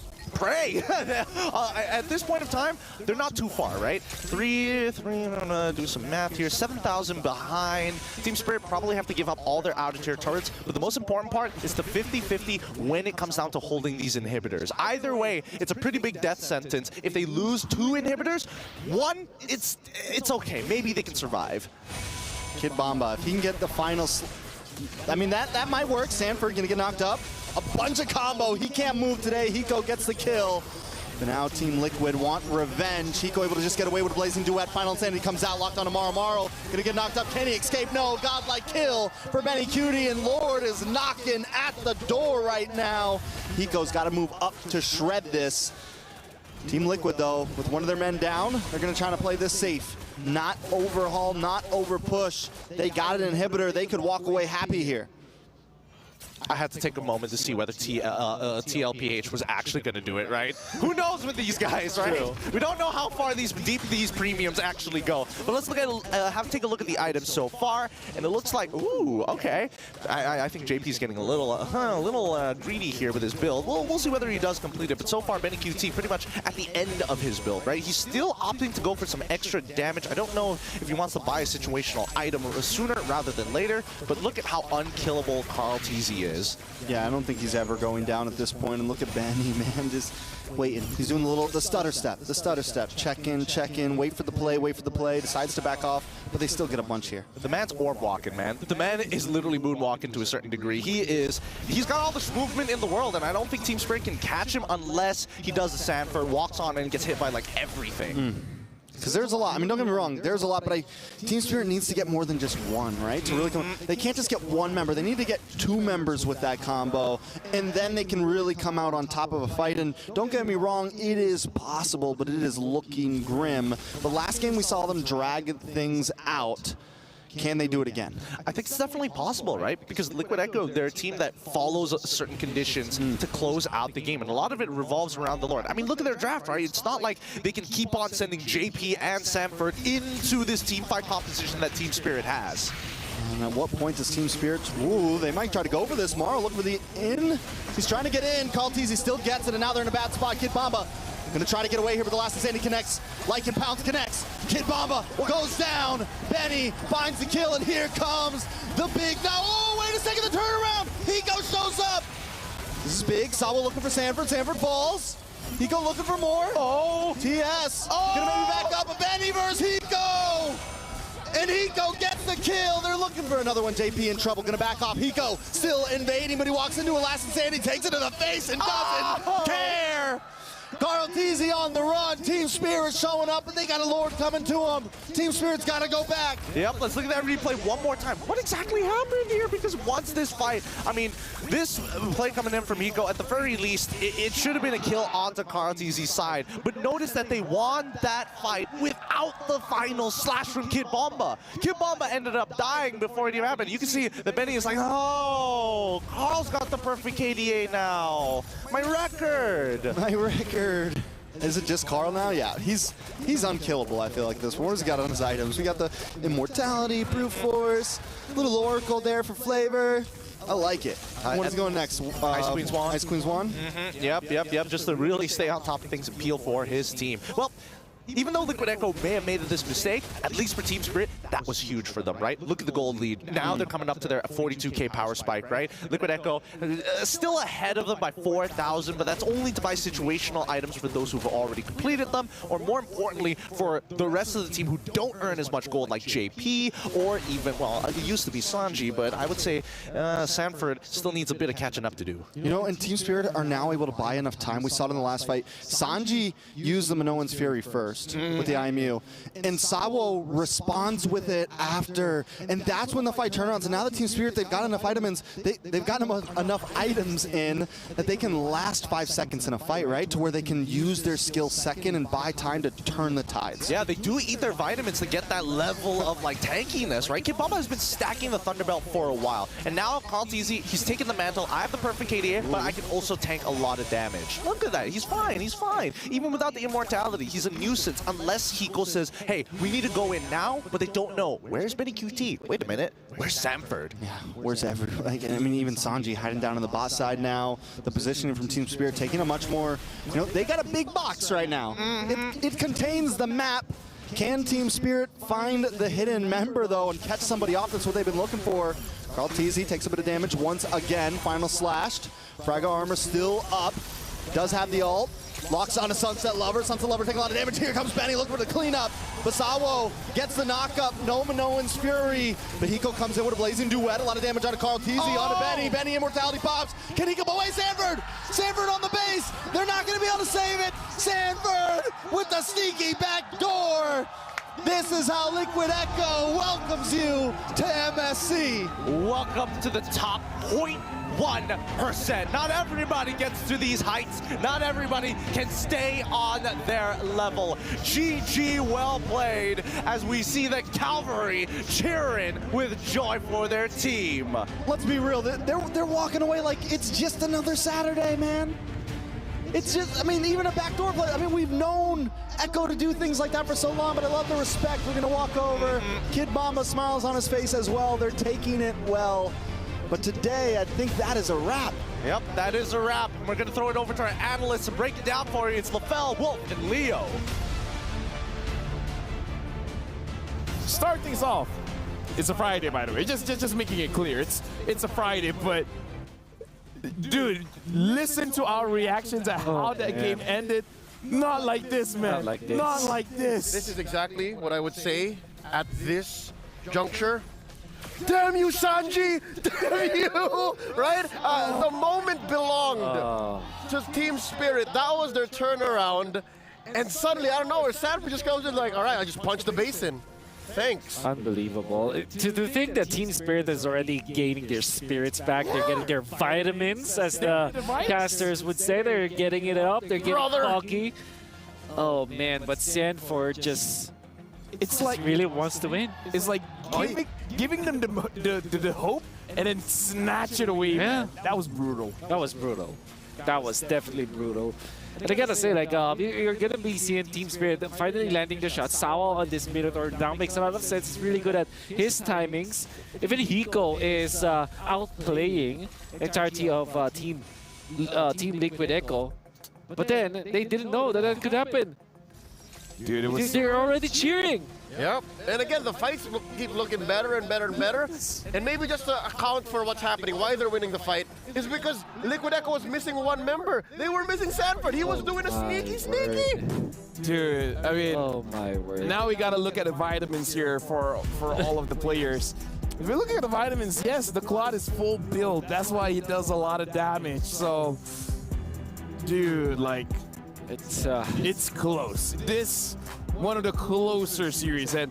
G: pray. At this point of time, they're not too far, right? I'm gonna do some math here. 7,000 behind. Team Spirit probably have to give up all their outer-tier turrets, but the most important part is the 50-50 when it comes down to holding these inhibitors. Either way, it's a pretty big death sentence. If they lose 2 inhibitors, 1, it's okay. Maybe they can survive.
B: Kid Bomba, if he can get the final... I mean, that might work. Sanford gonna get knocked up. A bunch of combo. He can't move today. Hiko gets the kill. But now Team Liquid want revenge. Hiko able to just get away with a Blazing Duet. Final Insanity comes out, locked on to Maro. Gonna get knocked up. Can he escape? No. Godlike kill for Benny Cutie, and Lord is knocking at the door right now. Hiko's got to move up to shred this. Team Liquid, though, with one of their men down, they're gonna try to play this safe. Not overhaul, not over push. They got an inhibitor. They could walk away happy here.
G: I had to take a moment to see whether TLPH was actually going to do it, right? Who knows with these guys, right? True. We don't know how far deep these premiums actually go. But let's look at take a look at the items so far, and it looks like, ooh, okay. I think JP's getting a little greedy here with his build. We'll see whether he does complete it. But so far, Benny QT pretty much at the end of his build, right? He's still opting to go for some extra damage. I don't know if he wants to buy a situational item sooner rather than later. But look at how unkillable Carl TZ is.
B: Yeah, I don't think he's ever going down at this point. And look at Benny, man, just waiting. He's doing the stutter step. Check in, wait for the play, decides to back off, but they still get a bunch here.
G: The man's orb walking, man. The man is literally moonwalking to a certain degree. He's got all this movement in the world, and I don't think Team Spirit can catch him unless he does the Sanford, walks on and gets hit by like everything.
B: Because there's a lot. I mean, don't get me wrong, there's a lot, but Team Spirit needs to get more than just one, right? To really come, they can't just get one member. They need to get 2 members with that combo, and then they can really come out on top of a fight. And don't get me wrong, it is possible, but it is looking grim. The last game we saw them drag things out. Can they do it again?
G: I think it's definitely possible, right? Because Liquid Echo, they're a team that follows certain conditions to close out the game, and a lot of it revolves around the Lord. I mean, look at their draft, right? It's not like they can keep on sending JP and Sanford into this team fight composition that Team Spirit has.
B: And at what point does Team Spirit... Ooh, they might try to go for this. Maro looking for the in. He's trying to get in. Carl TZ still gets it, and now they're in a bad spot. Kid Bomba gonna try to get away here, but the last Insanity connects. Lycan Pounce connects. Kid Bomba goes down. Benny finds the kill, and here comes the big... No, oh, wait a second, the turnaround. Hiko shows up. This is big. Sawa looking for Sanford. Sanford falls. Hiko looking for more. Oh, TS. Gonna maybe back up, but Benny versus Hiko. And Hiko gets the kill. They're looking for another one. JP in trouble, gonna back off. Hiko still invading, but he walks into a last Insanity, takes it to the face, and doesn't care. Carl TZ on the run. Team Spirit showing up, and they got a Lord coming to them. Team Spirit's got to go back.
G: Yep, let's look at that replay one more time. What exactly happened here? Because once this fight, I mean, this play coming in from Hiko, at the very least, it should have been a kill onto Carl TZ's side. But notice that they won that fight without the final slash from Kid Bomba. Kid Bomba ended up dying before it even happened. You can see that Benny is like, oh, Carl's got the perfect KDA now. My record.
B: My record. Is it just Carl now? Yeah, he's unkillable, I feel like this. What has he got on his items? We got the Immortality, Brute Force, little Oracle there for flavor. I like it. What is going next?
G: Ice Queen Swan.
B: Ice Queen Swan?
G: Yep. Just to really stay on top of things and peel for his team. Well, even though Liquid Echo may have made this mistake, at least for Team Spirit, that was huge for them, right? Look at the gold lead. Now they're coming up to their 42K power spike, right? Liquid Echo still ahead of them by 4,000, but that's only to buy situational items for those who've already completed them, or more importantly, for the rest of the team who don't earn as much gold like JP, or even, well, it used to be Sanji, but I would say Sanford still needs a bit of catching up to do.
B: You know, and Team Spirit are now able to buy enough time. We saw it in the last fight. Sanji used the Minoan's Fury first. With the IMU, and Sawo responds with it after, and that's when the fight turnarounds. And now the Team Spirit, they've got enough items. They've gotten enough items in that they can last 5 seconds in a fight, right? To where they can use their skill second and buy time to turn the tides.
G: Yeah, they do eat their vitamins to get that level of like tankiness, right? Kid Bomba has been stacking the Thunderbelt for a while, and now Carl TZ, he's taken the mantle. I have the perfect KDA, but I can also tank a lot of damage. Look at that, he's fine. Even without the immortality, he's a nuisance unless Hiko says, hey, we need to go in now, but they don't don't know. Where's Benny QT? Wait a minute. Where's Sanford?
B: Yeah, where's everyone? Like, I mean, even Sanji hiding down on the bot side now. The positioning from Team Spirit taking a much more, you know, they got a big box right now. It contains the map. Can Team Spirit find the hidden member, though, and catch somebody off? That's what they've been looking for. Carl TZ takes a bit of damage once again. Final slashed. Fragile armor still up. Does have the ult. Locks onto Sunset Lover. Sunset Lover taking a lot of damage. Here comes Benny looking for the cleanup. Basawo gets the knockup. No Minoan's Fury. But Hiko comes in with a blazing duet. A lot of damage out of Carl TZ onto Benny. Benny immortality pops. Can he come away? Sanford! Sanford on the base! They're not going to be able to save it! Sanford with the sneaky back door! This is how Liquid Echo welcomes you to MSC.
G: Welcome to the top 0.1%. Not everybody gets to these heights. Not everybody can stay on their level. GG, well played, as we see the Cavalry cheering with joy for their team.
B: Let's be real, they're walking away like it's just another Saturday, man. It's just, I mean, even a backdoor play. I mean, we've known Echo to do things like that for so long, but I love the respect. We're going to walk over. Kid Bomba smiles on his face as well. They're taking it well. But today, I think that is a wrap.
G: Yep, that is a wrap. We're going to throw it over to our analysts and break it down for you. It's LaFell, Wolf, and Leo.
D: Start things off. It's a Friday, by the way. Just making it clear. It's a Friday, but dude, listen to our reactions at how that game ended. Not like this, man.
E: Not like this.
D: Not like this.
F: This is exactly what I would say at this juncture. Damn you, Sanji! Damn you! Right? The moment belonged to Team Spirit. That was their turnaround. And suddenly, I don't know, where Sanford just comes in like, all right, I just punched the base in. Thanks.
E: Unbelievable. To think that Team Spirit is already gaining their spirits back, they're getting their vitamins, as the casters would say. They're getting it up, they're getting foggy. Oh man, but Sanford just really wants to win.
D: It's like giving them the hope and then snatch it away.
E: Yeah.
D: That was brutal.
E: That was brutal. That was definitely brutal. And I gotta say, like, you're gonna be seeing Team Spirit finally landing the shot. Sawa on this Minotaur now makes a lot of sense. He's really good at his timings. Even Hiko is outplaying the entirety of Team Liquid Echo. But then they didn't know that could happen.
D: Dude, it was.
E: They're already cheering.
F: Yep. And again, the fights keep looking better and better and better. And maybe just to account for what's happening, why they're winning the fight, is because Liquid Echo was missing one member. They were missing Sanford. He was doing a sneaky.
D: Dude, I mean,
E: oh my word.
D: Now we gotta look at the vitamins here for all of the players. If we look at the vitamins, yes, the Claude is full build. That's why he does a lot of damage. So, dude, like, it's close. This one of the closer series, and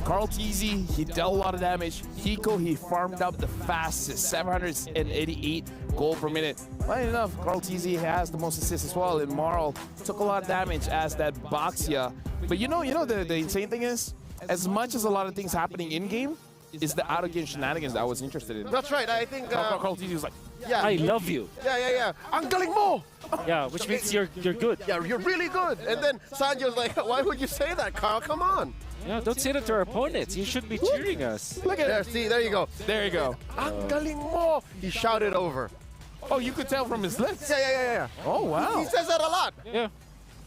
D: Carl TZ, he dealt a lot of damage. Hiko, he farmed up the fastest, 788 gold per minute. Funny enough, Carl TZ has the most assists as well, and Marl took a lot of damage as that Boxia. But you know the insane thing is, as much as a lot of things happening in-game, is the out-of-game shenanigans that I was interested in.
F: That's right, I think...
D: Carl TZ was like,
F: yeah,
E: I love you.
F: Yeah. Ang galing mo!
E: Yeah, which means you're good.
F: Yeah, you're really good. And then Sanji was like, why would you say that, Carl? Come on.
E: Yeah, don't say that to our opponents. You should be cheering us.
F: Look at there. See, there you go.
D: There you go.
F: Ang galing mo! He shouted over.
D: Oh, you could tell from his lips.
F: Yeah.
D: Oh, wow.
F: He says that a lot.
E: Yeah.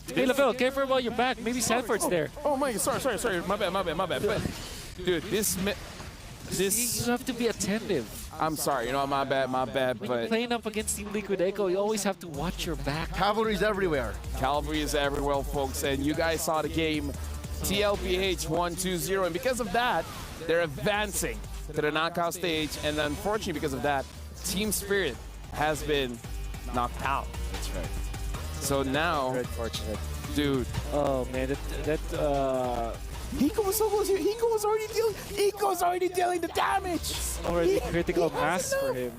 E: Hey, LaFell, careful about your back. Maybe Sanford's there.
D: Oh my, sorry. My bad. But, dude, this...
E: You have to be attentive.
D: I'm sorry, my bad,
E: When you're playing up against Team Liquid Echo, you always have to watch your back.
F: Cavalry's everywhere.
D: Cavalry is everywhere, folks, and you guys saw the game. TLPH 1-2-0, and because of that, they're advancing to the knockout stage, and unfortunately because of that, Team Spirit has been knocked out.
E: That's right.
D: So now...
E: Very fortunate.
D: Dude.
E: Oh, man,
D: Hiko was so close here. Hiko's already dealing the damage.
E: It's already critical mass for him.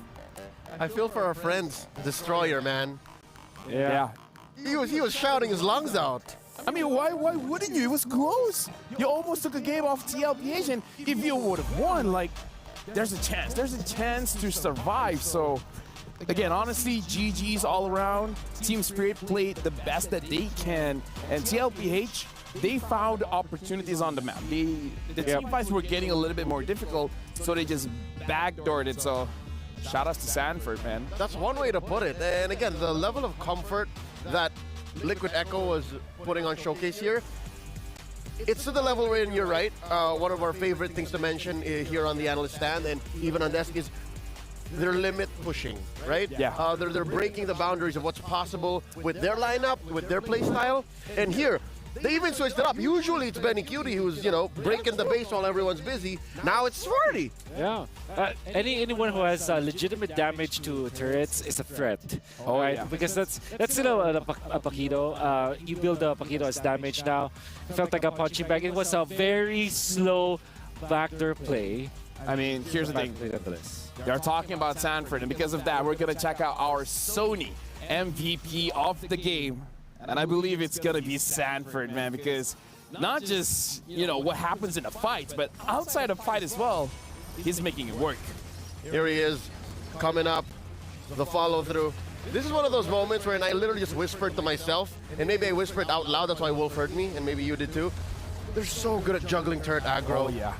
F: I feel for our friends, Destroyer, man.
D: Yeah.
F: He was shouting his lungs out.
D: I mean, why wouldn't you? It was close. You almost took a game off TLPH, and if you would have won, like, there's a chance. There's a chance to survive. So, again, honestly, GG's all around. Team Spirit played the best that they can, and TLPH, they found opportunities on the map. The team fights were getting a little bit more difficult, so they just backdoored it. So shout outs to Sanford, man.
F: That's one way to put it. And again, the level of comfort that Liquid Echo was putting on Showcase here, it's to the level where you're right. One of our favorite things to mention here on the Analyst stand and even on desk is their limit pushing, right?
D: Yeah.
F: They're breaking the boundaries of what's possible with their lineup, with their play style. And here, they even switched it up. Usually it's Benny Cutie who's, you know, breaking the base while everyone's busy. Now it's Swarty.
E: Yeah. Anyone who has legitimate damage to turrets is a threat.
D: Oh,
E: right?
D: yeah.
E: Because that's still a Paquito. You build a Paquito as damage now. It felt like a punching bag. It was a very slow backdoor play.
D: I mean, here's the thing. They're talking about Sanford, and because of that, we're going to check out our Sony MVP of the game. And I believe it's going to be Sanford, man, because not just, you know, what happens in a fight, but outside of fight as well, he's making it work.
F: Here he is, coming up, the follow-through. This is one of those moments where I literally just whispered to myself, and maybe I whispered out loud, that's why Wolf heard me, and maybe you did too. They're so good at juggling turret aggro.
D: Oh, yeah.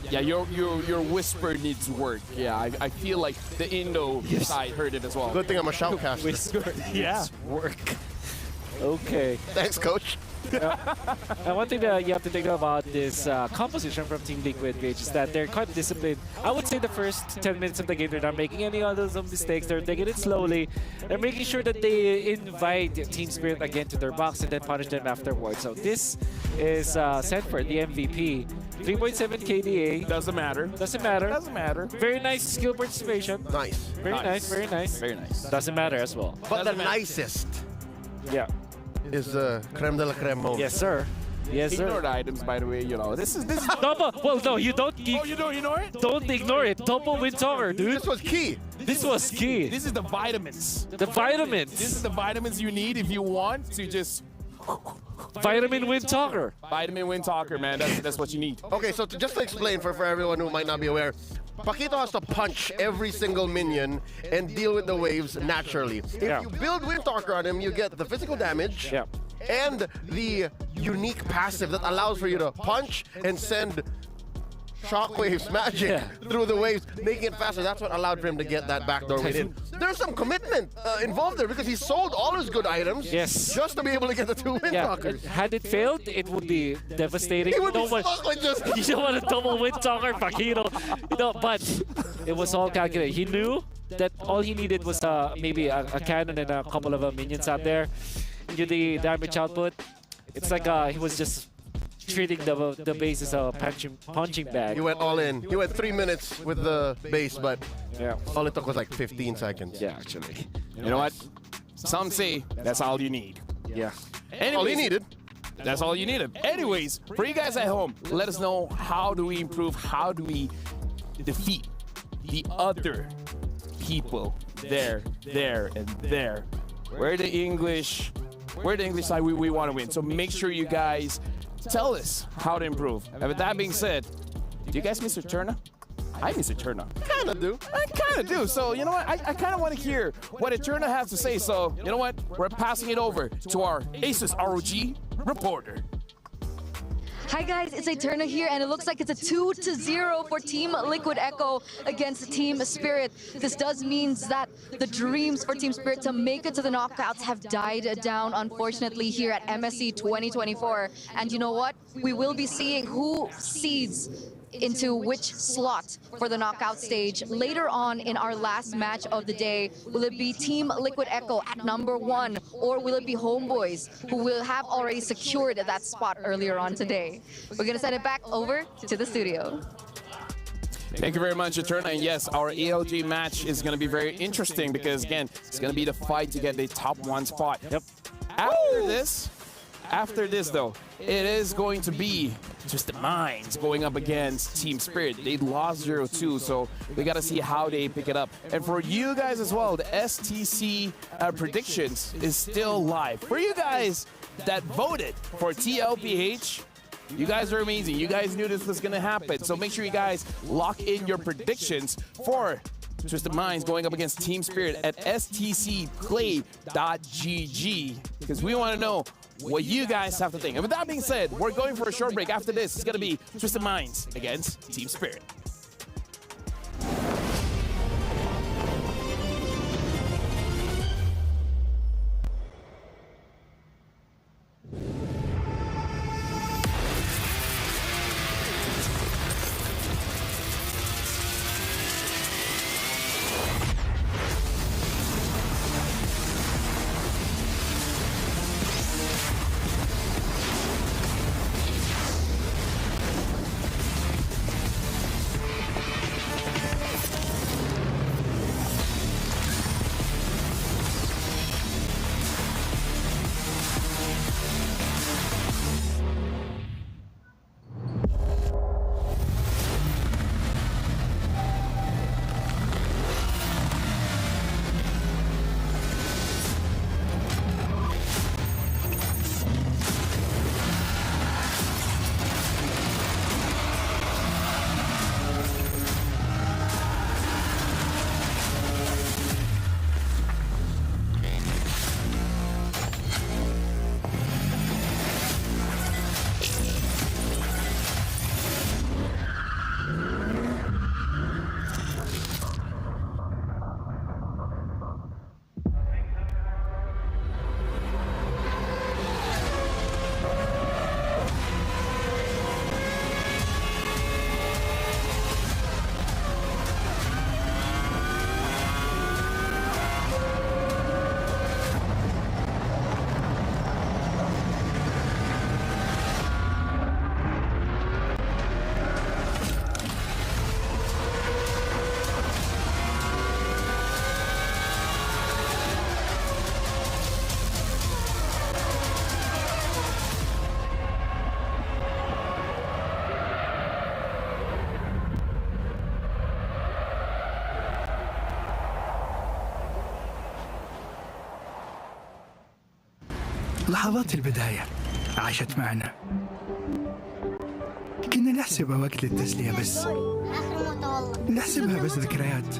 D: Yeah, your whisper needs work. Yeah, I feel like the Indo side heard it as well.
F: Good thing I'm a shoutcaster.
E: Whisper
D: Yeah.
E: work. Okay.
F: Thanks, coach.
E: And one thing that you have to think about this composition from Team Liquid Gage is that they're quite disciplined. I would say the first 10 minutes of the game, they're not making any other mistakes. They're taking it slowly. They're making sure that they invite Team Spirit again to their box and then punish them afterwards. So this is Sanford, the MVP. 3.7 KDA.
D: Doesn't matter.
E: Doesn't matter.
D: Doesn't matter.
E: Very nice skill participation.
F: Nice.
E: Very nice. Very nice.
D: Very nice.
E: Doesn't matter as well.
F: But the nicest
E: Yeah.
F: is creme de la creme moment.
E: Yes, sir. Yes, sir.
D: Ignored items, by the way, you know. This is
E: Double. Well, no, you don't.
D: Oh, you don't ignore it?
E: Don't ignore it. Double win talker, dude.
F: This was key.
E: This was key.
D: This is the vitamins.
E: The vitamins.
D: This is the vitamins you need if you want to just
E: Vitamin win talker.
D: vitamin win talker, man. That's what you need.
F: Okay, so just to explain for everyone who might not be aware, Paquito has to punch every single minion and deal with the waves naturally. If you build Wind Talker on him, you get the physical damage and the unique passive that allows for you to punch and send shockwaves magic through the waves, making it faster. That's what allowed for him to get that backdoor win in. There's some commitment involved there because he sold all his good items just to be able to get the 2 Wind Talkers.
E: Had it failed, it would be devastating.
F: He would be stuck with just...
E: You don't want a double win talker, Paquito. You know, but it was all calculated. He knew that all he needed was maybe a cannon and a couple of minions out there. He knew the damage output. It's like he was just treating the base as a punching bag.
F: He went all in. He went 3 minutes with the base, but all it took was like 15 seconds.
E: Yeah, actually.
D: You know what? Some say that's all you need.
E: Yeah.
D: Anyways,
F: all he needed.
D: That's all you needed. Anyways, for you guys at home, let us know, how do we improve? How do we defeat the other people there, and there? We're the English side. We want to win. So make sure you guys tell us how to improve. And with that being said, do you guys miss Eterna? I miss Eterna.
F: Kind of do.
D: I kind of do. So, you know what? I kind of want to hear what Eterna has to say. So, you know what? We're passing it over to our Asus ROG reporter.
M: Hi guys, it's Eterna here, and it looks like it's a 2-0 for Team Liquid Echo against Team Spirit. This does mean that the dreams for Team Spirit to make it to the knockouts have died down, unfortunately, here at MSC 2024. And you know what? We will be seeing who seeds into which slot for the knockout stage later on in our last match of the day. Will it be Team Liquid Echo at #1, or will it be Homeboys, who will have already secured that spot earlier on today? We're gonna send it back over to the studio.
D: Thank you very much, Eterna. And yes, our ALG match is going to be very interesting because, again, it's going to be the fight to get the top 1 spot.
E: Yep.
D: After this, though, it is going to be Twisted Minds going up against Team Spirit. They lost 0-2, so we got to see how they pick it up. And for you guys as well, the STC predictions is still live. For you guys that voted for TLPH, you guys are amazing. You guys knew this was going to happen. So make sure you guys lock in your predictions for Twisted Minds going up against Team Spirit at stcplay.gg. because we want to know what you guys have to think. And with that being said, we're going for a short break. After this, it's going to be Twisted Minds against Team Spirit.
N: لحظات البداية عاشت معنا. كنا نحسبها وقت للتسلية بس. نحسبها بس ذكريات.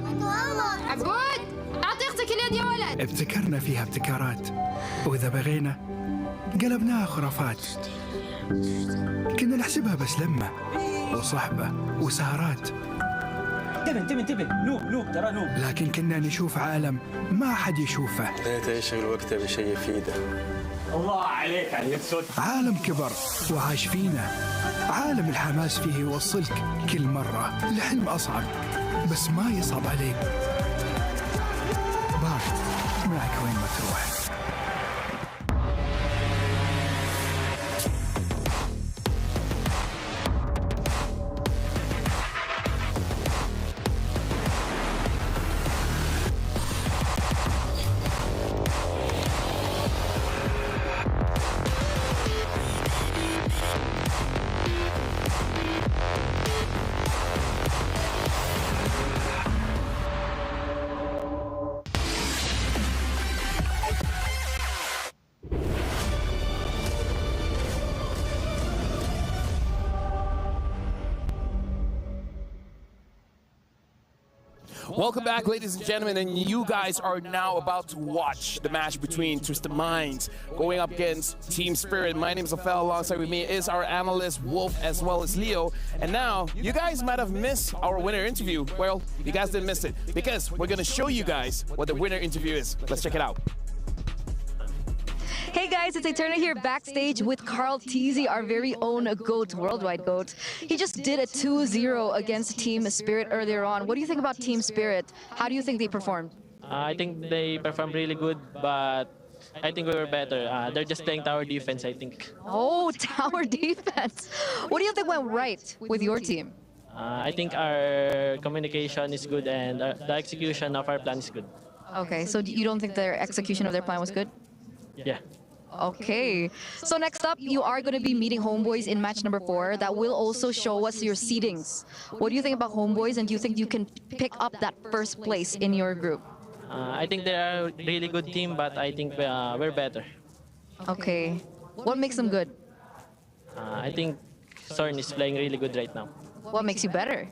O: عبود أعطي أختك اليد يا ولد.
N: ابتكرنا فيها ابتكارات، وإذا بغينا قلبناها خرافات. كنا نحسبها بس لمة وصحبة وسهرات.
P: انتبه نوب ترى نوب.
N: لكن كنا نشوف عالم ما حد يشوفه.
Q: ليت يشغل وقته بشيء يفيده.
P: الله عليك على الصوت.
N: عالم كبر وعاش فينا. عالم الحماس فيه يوصلك كل مرة لحلم أصعب، بس ما يصعب عليك. بارت معك وين ما تروح.
D: Welcome back, ladies and gentlemen, and you guys are now about to watch the match between Twisted Minds going up against Team Spirit. My name is Ophel. Alongside with me is our analyst, Wolf, as well as Leo. And now, you guys might have missed our winner interview. Well, you guys didn't miss it, because we're going to show you guys what the winner interview is. Let's check it out.
M: Hey guys, it's Eterna here backstage with Carl Teasy, our very own GOAT, worldwide GOAT. He just did a 2-0 against Team Spirit earlier on. What do you think about Team Spirit? How do you think they performed?
R: I think they performed really good, but I think we were better. They're just playing tower defense, I think.
M: Oh, tower defense. What do you think went right with your team?
R: I think our communication is good and the execution of our plan is good.
M: Okay, so you don't think their execution of their plan was good?
R: Yeah.
M: Okay, so next up, you are going to be meeting Homeboys in match number 4. That will also show us your seedings. What do you think about Homeboys, and do you think you can pick up that first place in your group?
R: I think they're a really good team, but I think we're better.
M: Okay, what makes them good?
R: I think Zorn is playing really good right now.
M: What makes you better?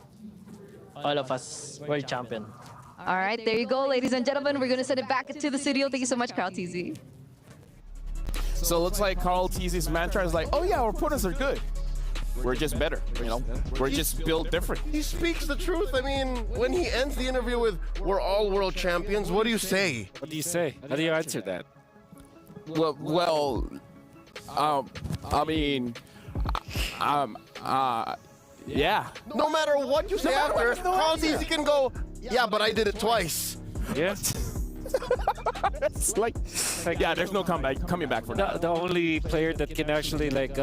R: All of us world champion.
M: All right, there you go, ladies and gentlemen. We're going to send it back to the studio. Thank you so much, Carl TZ.
D: So it looks like Carl TZ's mantra is like, oh yeah, our opponents are good. We're just better, you know? We're just built different.
F: He speaks the truth. I mean, when he ends the interview with, we're all world champions, what do you say?
E: What do you say? How do you answer that?
D: Well, I mean, yeah.
F: No matter what you say after, Carl TZ can go, yeah, but I did it twice.
E: Yeah.
D: It's like, yeah, there's no coming back for that.
E: The only player that can actually like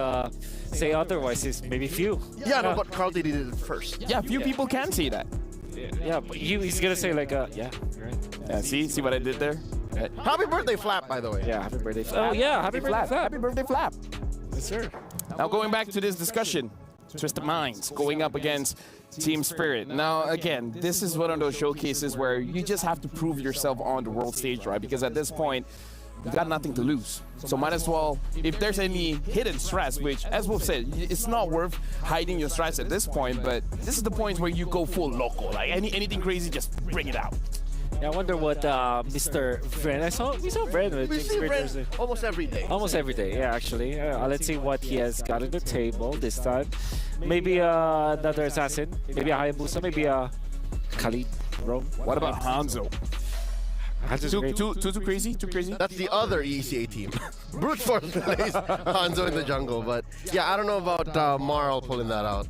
E: say otherwise is maybe few.
F: Yeah, no, but Carl TZ did it first.
D: Yeah, few people can say that.
E: Yeah, but he's gonna say like, yeah, right.
D: Yeah, see what I did there?
F: Happy birthday, Flap, by the way.
E: Yeah, happy birthday, Flap. Oh yeah, happy birthday, Flap.
D: Happy birthday, Flap.
E: Yes, sir.
D: Now going back to this discussion, Twisted Minds going up against Team Spirit. Now again, this is one of those showcases where you just have to prove yourself on the world stage, right? Because at this point, you've got nothing to lose. So might as well, if there's any hidden stress, which as we've said, it's not worth hiding your stress at this point, but this is the point where you go full loco. Like anything crazy, just bring it out.
E: Yeah, I wonder what Mr. Vren. We saw Vren with
F: We see Vren almost every day.
E: Almost every day, yeah, actually. Let's see what he has got on the table this time. Maybe another assassin, maybe a Hayabusa, maybe a Khalid, bro.
D: What about Hanzo? Too crazy? Too crazy?
F: That's the other ECA team. Brute Force plays Hanzo in the jungle, but yeah, I don't know about Marl pulling that out.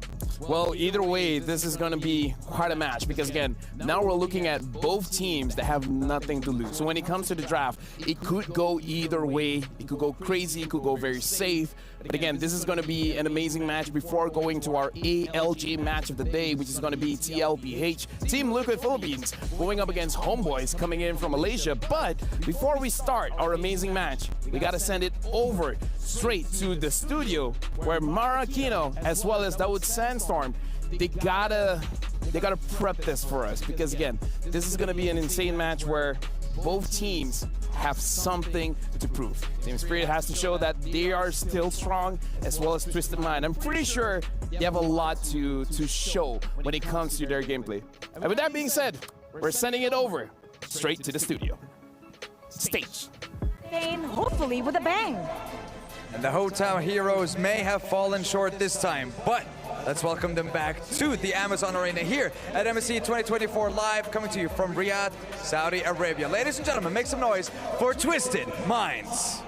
D: Well, either way, this is going to be quite a match because, again, now we're looking at both teams that have nothing to lose. So when it comes to the draft, it could go either way. It could go crazy. It could go very safe. But again, this is going to be an amazing match before going to our ALJ match of the day, which is going to be TLBH, Team Liquid Philippines, going up against Homeboys coming in from Malaysia. But before we start our amazing match, we got to send it over straight to the studio where Mara Aquino as well as Dawood Sandstorm, they gotta prep this for us because again, this is gonna be an insane match where both teams have something to prove. Team Spirit has to show that they are still strong as well as Twisted Mind. I'm pretty sure they have a lot to show when it comes to their gameplay. And with that being said, we're sending it over straight to the studio. Stage.
H: Hopefully with a bang.
J: And the Hometown Heroes may have fallen short this time, but let's welcome them back to the Amazon Arena here at MSC 2024 Live, coming to you from Riyadh, Saudi Arabia. Ladies and gentlemen, make some noise for Twisted Minds.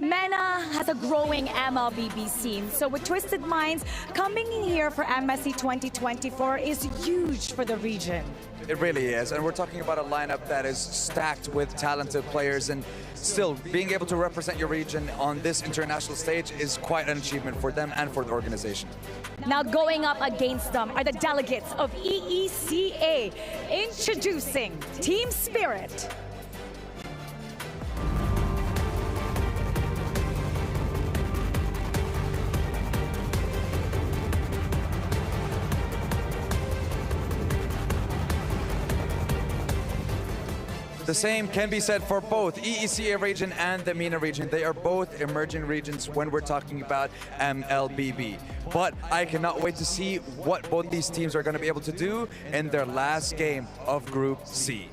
H: MENA has a growing MLBB scene, so with Twisted Minds coming in here for MSC 2024 is huge for the region.
J: It really is, and we're talking about a lineup that is stacked with talented players, and still being able to represent your region on this international stage is quite an achievement for them and for the organization.
H: Now going up against them are the delegates of EECA, introducing Team Spirit.
J: The same can be said for both EECA region and the MENA region. They are both emerging regions when we're talking about MLBB. But I cannot wait to see what both these teams are going to be able to do in their last game of Group C.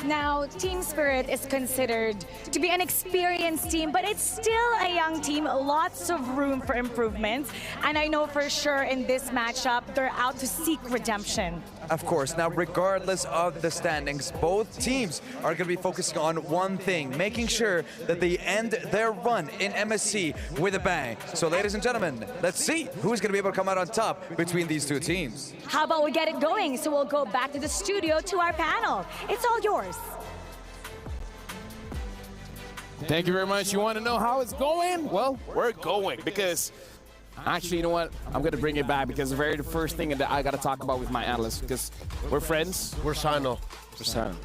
H: Now, Team Spirit is considered to be an experienced team, but it's still a young team, lots of room for improvements. And I know for sure in this matchup, they're out to seek redemption.
J: Of course. Now, regardless of the standings, both teams are going to be focusing on one thing, making sure that they end their run in MSC with a bang. So, ladies and gentlemen, let's see who's going to be able to come out on top between these two teams.
H: How about we get it going? So we'll go back to the studio to our panel. It's all yours.
D: Thank you very much. You want to know how it's going? Well, we're going because actually, you know what? I'm going to bring it back because the very first thing that I got to talk about with my analyst, because we're friends.
F: We're sano.
D: We're sano.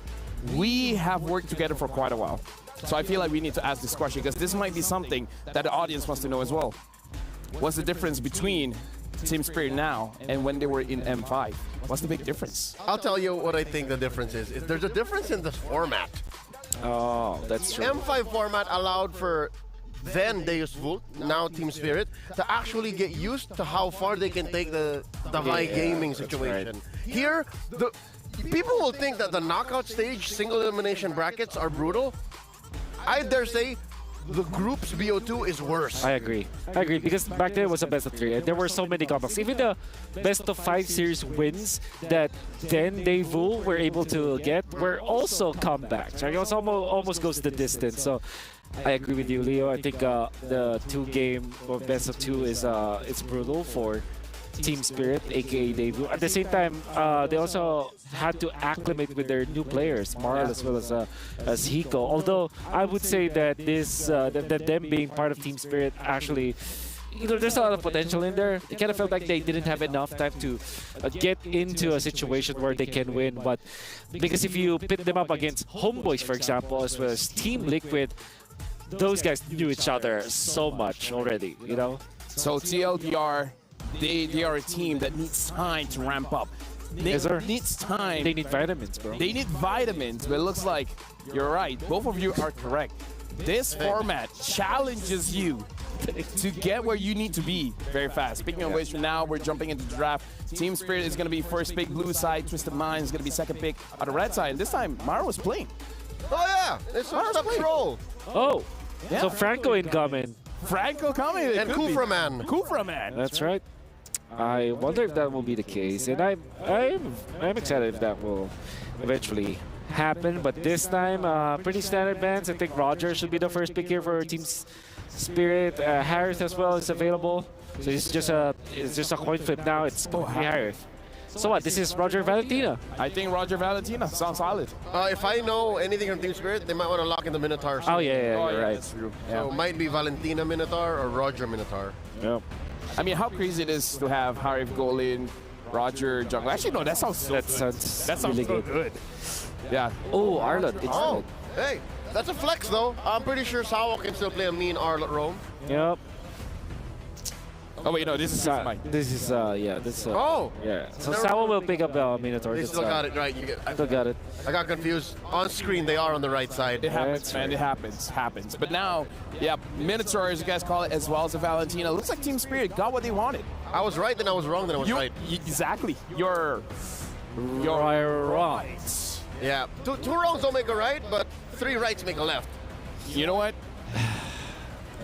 D: We have worked together for quite a while. So I feel like we need to ask this question because this might be something that the audience wants to know as well. What's the difference between Team Spirit now and when they were in M5? What's the big difference?
F: I'll tell you what I think the difference is. There's a difference in the format.
E: Oh, that's true.
F: M5 format allowed for then Deus Vult, now Team Spirit, to actually get used to how far they can take the high gaming situation. Here, the people will think that the knockout stage single elimination brackets are brutal. I dare say the group's BO2 is worse.
E: I agree. I agree, because back then it was a best of 3 and there were so many comebacks. Even the best of 5 series wins that then Daewoo were able to get were also comebacks. Right? It was almost goes the distance. So I agree with you, Leo. I think the 2-game or best of 2 is it's brutal for Team Spirit, aka Daewoo. At the same time, they also had to acclimate with their new players, Marl as well as Hiko. Although I would say that this that them being part of Team Spirit actually, there's a lot of potential in there. It kind of felt like they didn't have enough time to get into a situation where they can win. But because if you pit them up against Homeboys, for example, as well as Team Liquid, those guys knew each other so much already,
D: So TLDR, they are a team that needs time to ramp up. Needs time.
E: They need vitamins, bro.
D: They need vitamins, but it looks like you're right. Both of you are correct. This format challenges you to get where you need to be very fast. Speaking of which, now we're jumping into the draft. Team Spirit is going to be first pick, blue side. Twisted Mind is going to be second pick on the red side. And this time, Mara was playing.
F: Oh yeah, it's a troll.
E: Oh, yeah. So Franco incoming.
D: Franco coming.
F: And Kufra Man.
D: Kufra Man.
E: That's right. I wonder if that will be the case, and I'm excited if that will eventually happen. But this time, pretty standard bans. I think Roger should be the first pick here for Team Spirit. Harith as well is available. So it's just a coin flip now. It's Harith. So what? This is Roger Valentina.
D: I think Roger Valentina sounds solid.
F: If I know anything from Team Spirit, they might want to lock in the Minotaur.
E: Oh yeah, you're right.
D: That's true.
F: So it might be Valentina Minotaur or Roger Minotaur.
E: Yep.
D: I mean, how crazy it is to have Harith goal in, Roger jungle. Actually, no, that sounds so good. That sounds
E: really
D: so good. Yeah.
E: Oh, Arlott.
F: Oh, hey, that's a flex though. I'm pretty sure Sawa can still play a mean Arlott roam.
E: Yep.
D: Oh wait, no, this is mine.
E: This is
F: oh.
E: Yeah. So Sawa will pick up Minotaur.
F: They still got it right.
E: Still got it.
F: I got confused. On screen, they are on the right side.
D: It happens, man. It happens. But now, yeah, Minotaur, as you guys call it, as well as a Valentina. Looks like Team Spirit got what they wanted.
F: I was right, then I was wrong, then I was right.
D: Exactly. You're right.
F: Yeah. Two wrongs don't make a right, but 3 rights make a left.
D: You know what?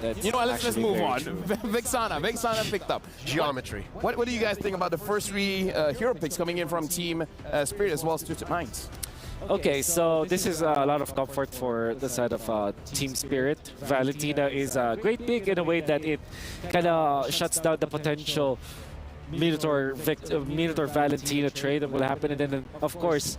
D: Let's move on. Vexana picked up.
F: Geometry.
D: What do you guys think about the first 3 hero picks coming in from Team Spirit as well as Twisted Minds?
E: Okay, so this is a lot of comfort for the side of Team Spirit. Valentina is a great pick in a way that it kind of shuts down the potential Minotaur Valentina trade that will happen, and then of course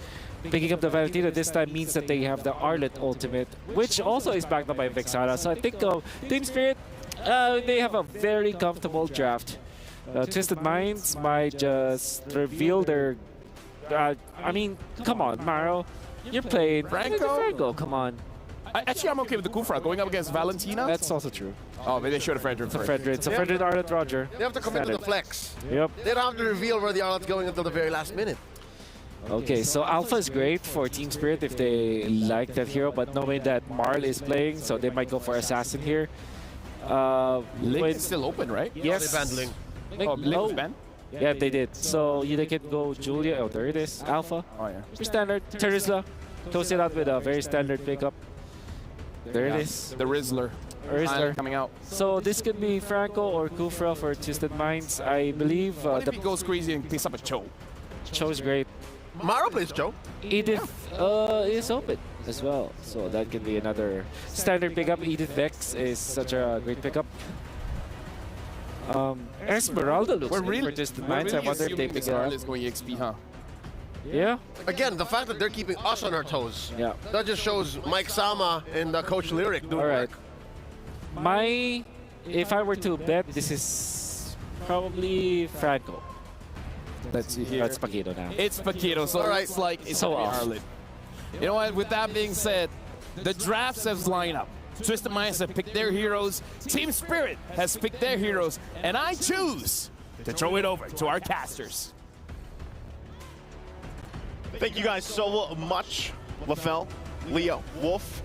E: picking up the Valentina this time means that they have the Arlott ultimate, which also is backed up by Vexana. So I think Team Spirit, they have a very comfortable draft. Twisted Minds might just reveal their... I mean, come on, Maro. You're playing Franco. Come on.
D: Actually, I'm okay with the Kufra going up against Valentina.
E: That's also true.
D: Oh, maybe they should have Frederick first.
E: So Frederick, Arlott, Roger.
F: They have to commit to the flex.
E: Yep.
F: They don't have to reveal where the Arlott's going until the very last minute.
E: Okay, so Alpha is great for Team Spirit if they like that hero, but knowing that Marl is playing, so they might go for Assassin here.
D: Link is still open, right?
E: Yes.
F: They banned Link.
D: Link was banned?
E: Yeah, they did. So they can go Julia. Oh, there it is. Alpha.
D: Oh, yeah.
E: Pretty standard. Terizla. Close it out with a very standard pickup. There it is.
D: The Rizzler. Coming out.
E: So this could be Franco or Kufra for Twisted Minds. I believe
D: what if he goes crazy and picks up a Cho?
E: Cho's great.
F: Maro plays Cho.
E: Edith is open as well. So that can be another standard pickup. Edith Vex is such a great pickup. Esmeralda looks good for Twisted Minds. I wonder if they pick it up.
D: Is going EXP, huh?
E: Yeah.
F: Again, the fact that they're keeping us on our toes.
E: Yeah.
F: That just shows Mike Sama and Coach Lyric doing
E: work.
F: Right.
E: If I were to bet, this is probably Franco.
D: Let's see here.
E: That's Paquito now.
D: It's Paquito, so it's like it's
E: so off.
D: Arlott. You know what? With that being said, the drafts have lined up. Twisted Minds have picked their heroes. Team Spirit has picked their heroes, and I choose to throw it over to our casters.
B: Thank you guys so much, LaFell.
S: Leo, Wolf,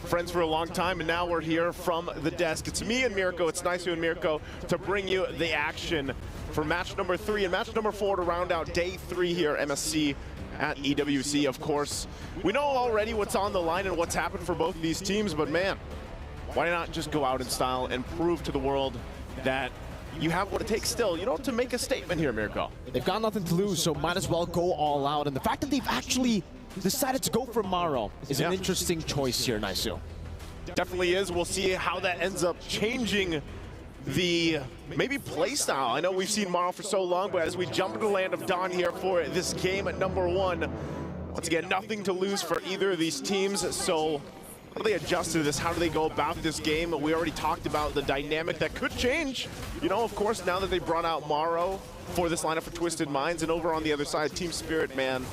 S: friends for a long time, and now we're here from the desk. It's me and Mirko, it's Nisu and Mirko to bring you the action for match number 3 and match number 4 to round out day 3 here, MSC at EWC, of course. We know already what's on the line and what's happened for both of these teams, but man, why not just go out in style and prove to the world that you have what it takes still, you know, to make a statement here, Mirko.
C: They've got nothing to lose, so might as well go all out. And the fact that they've actually decided to go for Maro is an interesting choice here, Nisu.
S: Definitely is. We'll see how that ends up changing the maybe play style. I know we've seen Maro for so long, but as we jump into the land of Dawn here for this game at number 1, once again, nothing to lose for either of these teams. So how do they adjust to this? How do they go about this game? We already talked about the dynamic that could change. You know, of course, now that they brought out Maro for this lineup for Twisted Minds, and over on the other side, Team Spirit, man,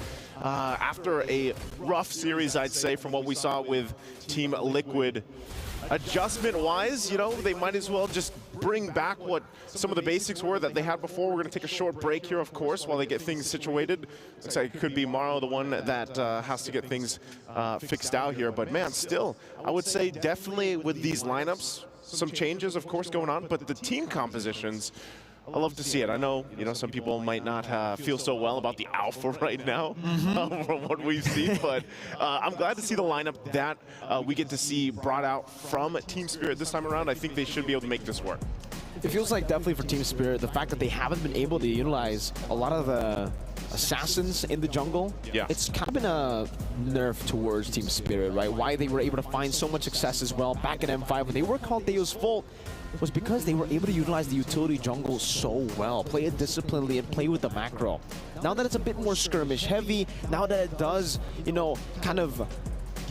S: after a rough series, I'd say, from what we saw with Team Liquid, adjustment-wise, you know, they might as well just bring back what some of the basics were that they had before. We're going to take a short break here, of course, while they get things situated. Looks like it could be Maro, the one that has to get things fixed out here. But, man, still, I would say definitely with these lineups, some changes, of course, going on. But the team compositions, I love to see it. I know, you know, some people might not feel so well about the alpha right now from what we've seen, but I'm glad to see the lineup that we get to see brought out from Team Spirit this time around. I think they should be able to make this work.
C: It feels like definitely for Team Spirit, the fact that they haven't been able to utilize a lot of the assassins in the jungle, it's kind of been a nerf towards Team Spirit, right? Why they were able to find so much success as well back in M5 when they were called Deus Volt was because they were able to utilize the utility jungle so well, play it disciplinedly and play with the macro. Now that it's a bit more skirmish heavy, now that it does, you know, kind of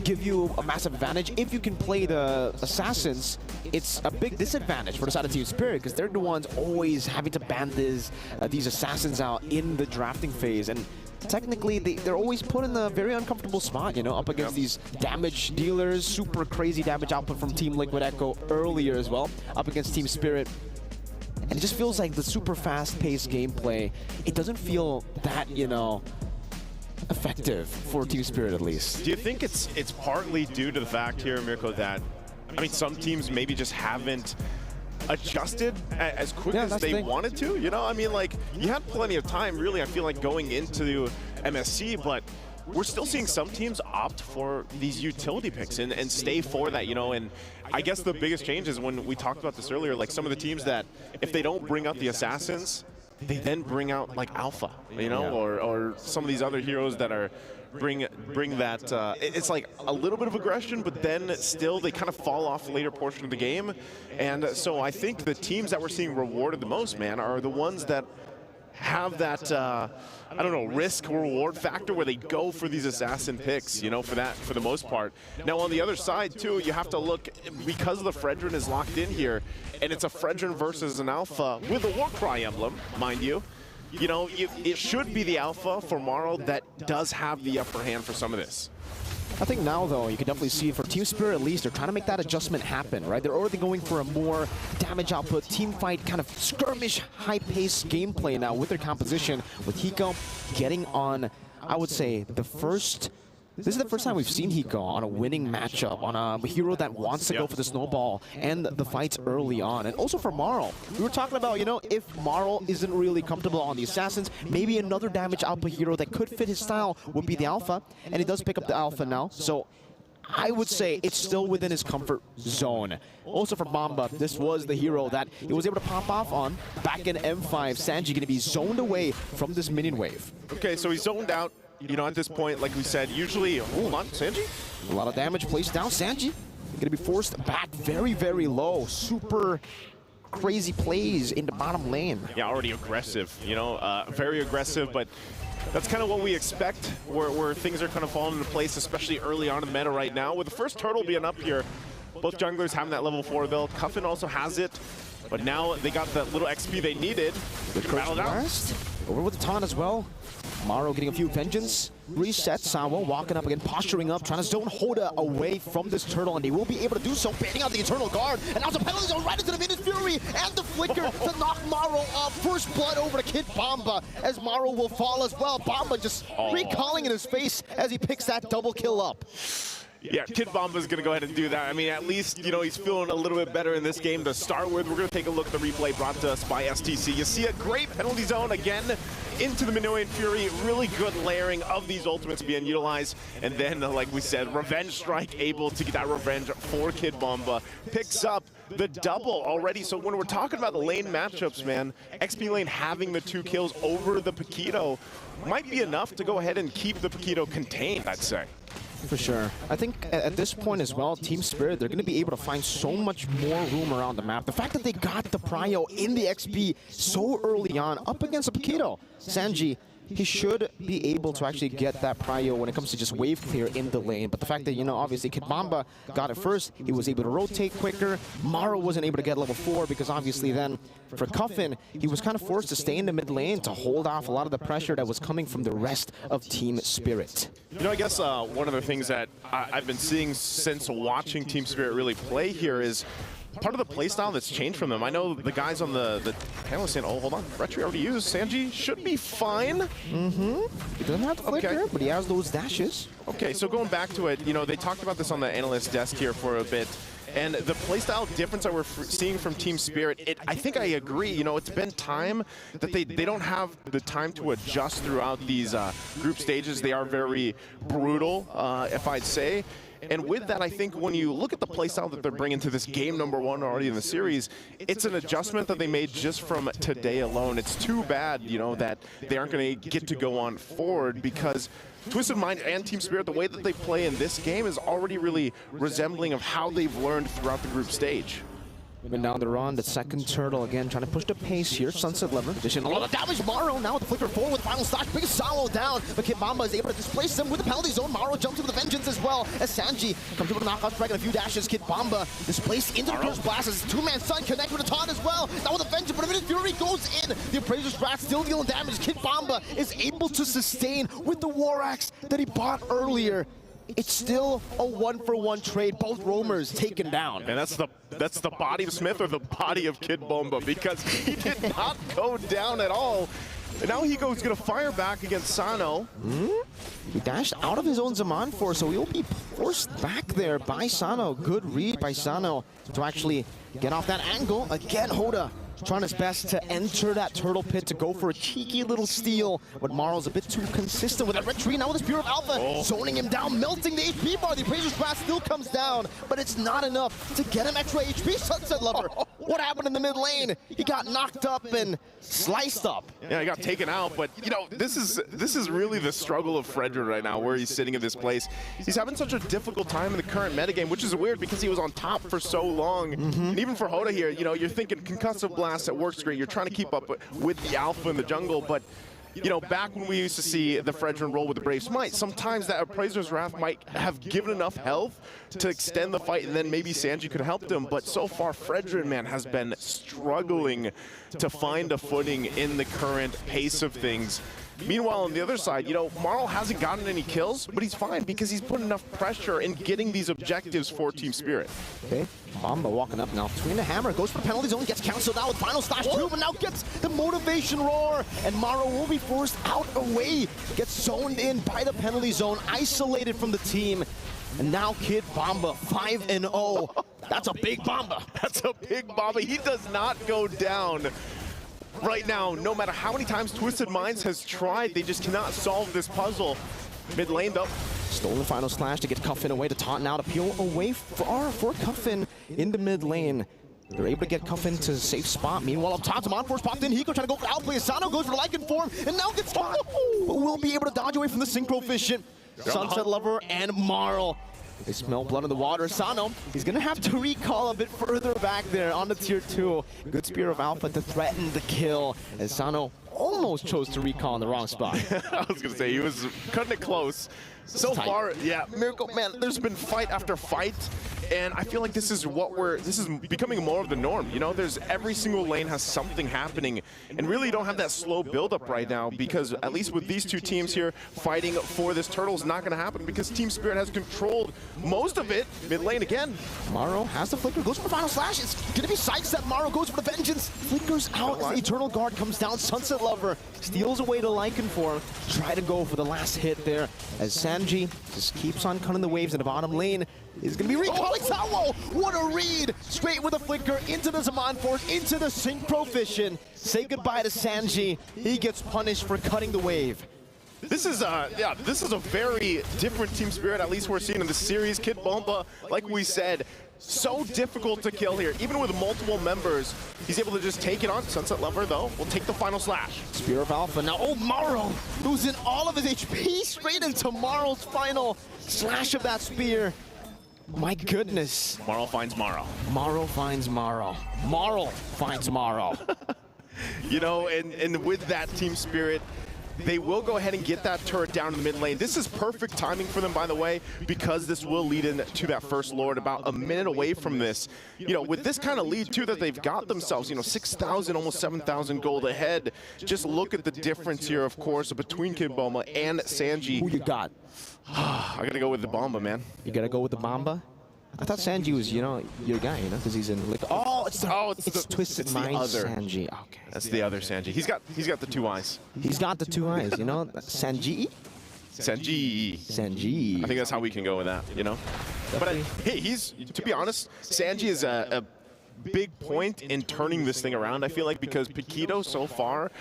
C: give you a massive advantage. If you can play the assassins, it's a big disadvantage for the side of Team Spirit because they're the ones always having to ban these assassins out in the drafting phase. And technically, they're always put in a very uncomfortable spot, you know, up against these damage dealers, super crazy damage output from Team Liquid Echo earlier as well, up against Team Spirit. And it just feels like the super fast-paced gameplay, it doesn't feel that, you know, effective for Team Spirit at least.
S: Do you think it's partly due to the fact here, Mirko, that, I mean, some teams maybe just haven't adjusted as quick as they wanted to? You know, I mean, like, you had plenty of time, really, I feel like, going into MSC, but we're still seeing some teams opt for these utility picks and stay for that, you know, and I guess the biggest change is when we talked about this earlier, like some of the teams that, if they don't bring out the assassins, they then bring out like Alpha, you know, or some of these other heroes that are bring that, it's like a little bit of aggression, but then still they kind of fall off the later portion of the game. And so I think the teams that we're seeing rewarded the most, man, are the ones that have that, I don't know, risk-reward factor where they go for these assassin picks, you know, for the most part. Now, on the other side, too, you have to look, because the Fredrin is locked in here, and it's a Fredrin versus an Alpha with a Warcry emblem, mind you, you know, it should be the Alpha for Maro that does have the upper hand for some of this.
C: I think now, though, you can definitely see for Team Spirit at least, they're trying to make that adjustment happen, right? They're already going for a more damage output, team fight, kind of skirmish, high-paced gameplay now with their composition, with Hiko getting on, I would say, this is the first time we've seen Hiko on a winning matchup, on a hero that wants to go for the snowball and the fights early on. And also for Maro, we were talking about, you know, if Maro isn't really comfortable on the assassins, maybe another damage output hero that could fit his style would be the Alpha, and he does pick up the Alpha now. So I would say it's still within his comfort zone. Also for Bamba, this was the hero that he was able to pop off on back in M5. Sanji going to be zoned away from this minion wave.
S: Okay, so he's zoned out. You know, at this point, like we said, usually, hold on, Sanji?
C: A lot of damage placed down. Sanji gonna be forced back very, very low. Super crazy plays in the bottom lane.
S: Yeah, already aggressive, you know, very aggressive, but that's kind of what we expect, where things are kind of falling into place, especially early on in the meta right now. With the first turtle being up here, both junglers having that level 4 build. Cuffin also has it, but now they got that little XP they needed. Battled out.
C: Over with the taunt as well. Maro getting a few vengeance. Reset. Sawa walking up again, posturing up, trying to zone Hoda away from this turtle, and they will be able to do so, baiting out the Eternal Guard. And now the penalty zone right into the Minute Fury and the Flicker to knock Maro off. First blood over to Kid Bamba as Maro will fall as well. Bamba just recalling in his face as he picks that double kill up.
S: Yeah, Kid Bomba's going to go ahead and do that. I mean, at least, you know, he's feeling a little bit better in this game to start with. We're going to take a look at the replay brought to us by STC. You see a great penalty zone again into the Minoan Fury. Really good layering of these ultimates being utilized. And then, like we said, Revenge Strike able to get that revenge for Kid Bomba. Picks up the double already. So when we're talking about the lane matchups, man, XP lane having the 2 kills over the Paquito might be enough to go ahead and keep the Paquito contained, I'd say.
T: For sure. I think at this point as well, Team Spirit, they're going to be able to find so much more room around the map. The fact that they got the prio in the XP so early on up against a Paquito, Sanji, he should be able to actually get that prio when it comes to just wave clear in the lane. But the fact that, you know, obviously Kid Bomba got it first, he was able to rotate quicker. Maro wasn't able to get level 4 because obviously then for Cuffin, he was kind of forced to stay in the mid lane to hold off a lot of the pressure that was coming from the rest of Team Spirit.
S: You know, I guess one of the things that I've been seeing since watching Team Spirit really play here is part of the playstyle that's changed from them. I know the guys on the panel saying, oh, hold on, Retri already used. Sanji should be fine.
T: Mm-hmm. He doesn't have to flicker, but he has those dashes.
S: Okay, so going back to it, you know, they talked about this on the analyst desk here for a bit. And the playstyle difference that we're seeing from Team Spirit, I think I agree. You know, it's been time that they don't have the time to adjust throughout these group stages. They are very brutal, if I'd say. And with that, I think when you look at the playstyle that they're bringing to this game #1 already in the series, it's an adjustment that they made just from today alone. It's too bad, you know, that they aren't going to get to go on forward because Twisted Mind and Team Spirit, the way that they play in this game is already really resembling of how they've learned throughout the group stage.
T: Moving down the run, the second turtle again, trying to push the pace here. Sunset Lever, addition a lot of damage. Maro now with the flicker 4 with final stock. Big Salo down, but Kid Bomba is able to displace them with the penalty zone. Maro jumps into the vengeance as well as Sanji comes over to knockout strike and a few dashes. Kid Bomba displaced into the first blast as his 2-man Sun connect with a taunt as well. Now with the vengeance, but Infinite Fury goes in. The Appraiser's Wrath still dealing damage. Kid Bomba is able to sustain with the War Axe that he bought earlier. It's still a 1-for-1 trade. Both roamers taken down.
S: And that's the body of Smith or the body of Kid Bomba because he did not go down at all. And now he's going to fire back against Sano.
T: He dashed out of his own Zaman Force, so he'll be forced back there by Sano. Good read by Sano to actually get off that angle. Again, Hoda trying his best to enter that turtle pit to go for a cheeky little steal, but Maro's a bit too consistent with that retreat. Now with his Spear of Alpha, zoning him down, melting the HP bar. The Appraiser's Wrath still comes down, but it's not enough to get him extra HP. Sunset Lover, what happened in the mid lane? He got knocked up and sliced up.
S: Yeah, he got taken out, but you know, this is really the struggle of Fredrin right now, where he's sitting in this place. He's having such a difficult time in the current metagame, which is weird because he was on top for so long. And even for Hoda here, you know, you're thinking concussive blast, that works great. You're trying to keep up with the alpha in the jungle, but you know, back when we used to see the Fredrin roll with the Brave Smite, sometimes that Appraiser's Wrath might have given enough health to extend the fight, and then maybe Sanji could have helped him. But so far, Fredrin, man, has been struggling to find a footing in the current pace of things. Meanwhile, on the other side, you know, Marl hasn't gotten any kills, but he's fine because he's put enough pressure in getting these objectives for Team Spirit.
T: Okay, Bomba walking up now. Between the hammer, goes for the penalty zone, gets canceled out with final slash 2, but now gets the motivation roar, and Maro will be forced out away. Gets zoned in by the penalty zone, isolated from the team. And now Kid Bomba, 5-0. That's a big Bomba.
S: That's a big Bomba. He does not go down. Right now, no matter how many times Twisted Minds has tried, they just cannot solve this puzzle. Mid lane, though.
T: Stolen final slash to get Cuffin away to taunt now to peel away for Cuffin in the mid lane. They're able to get Cuffin to a safe spot. Meanwhile, up top, Zaman Force popped in. Hiko trying to go for outplay. Asano goes for Lycan form and now gets caught. But will be able to dodge away from the Synchro Fission. Sunset Lover and Marl. They smell blood in the water. Sano, he's going to have to recall a bit further back there on the tier 2. Good Spear of Alpha to threaten the kill. And Sano almost chose to recall in the wrong spot.
S: I was going to say, he was cutting it close. So far, yeah, Miracle, man, there's been fight after fight, And I feel like this is becoming more of the norm. You know, there's every single lane has something happening, and really you don't have that slow buildup right now, because at least with these two teams here fighting for this turtle is not going to happen because Team Spirit has controlled most of it. Mid lane again.
T: Maro has the flicker, goes for the final slash. It's going to be sidestep. Maro goes for the vengeance. Flickers out as the Eternal Guard comes down. Sunset Lover steals away to Lycanform. Try to go for the last hit there as Sanji just keeps on cutting the waves in the bottom lane. Is going to be recalling Sawo. What a read! Straight with a flicker into the Zaman Force, into the Sync Proficient. Say goodbye to Sanji. He gets punished for cutting the wave.
S: This is a very different Team Spirit, at least we're seeing in the series. Kid Bomba, like we said, so difficult to kill here. Even with multiple members, he's able to just take it on. Sunset Lover, though, will take the final slash.
T: Spear of Alpha. Now, oh, Maro losing all of his HP straight into Maro's final slash of that spear. My goodness.
S: Maro finds Maro.
T: Maro finds Maro. Maro finds Maro.
S: You know, and with that Team Spirit, they will go ahead and get that turret down in the mid lane. This is perfect timing for them, by the way, because this will lead into that first Lord about a minute away from this. You know, with this kind of lead, too, that they've got themselves, you know, 6,000, almost 7,000 gold ahead. Just look at the difference here, of course, between Kid Bomba and Sanji.
T: Who you got?
S: I got to go with the Bomba, man.
T: You got to go with the Bomba? I thought Sanji was, you know, your guy, you know, because he's in like. It's Twisted Mind Sanji. Okay.
S: That's the other Sanji. He's got the two eyes.
T: He's got the two eyes, you know. Sanji.
S: Sanji. I think that's how we can go with that, you know. But hey, to be honest, Sanji is a big point in turning this thing around. I feel like because Paquito so far.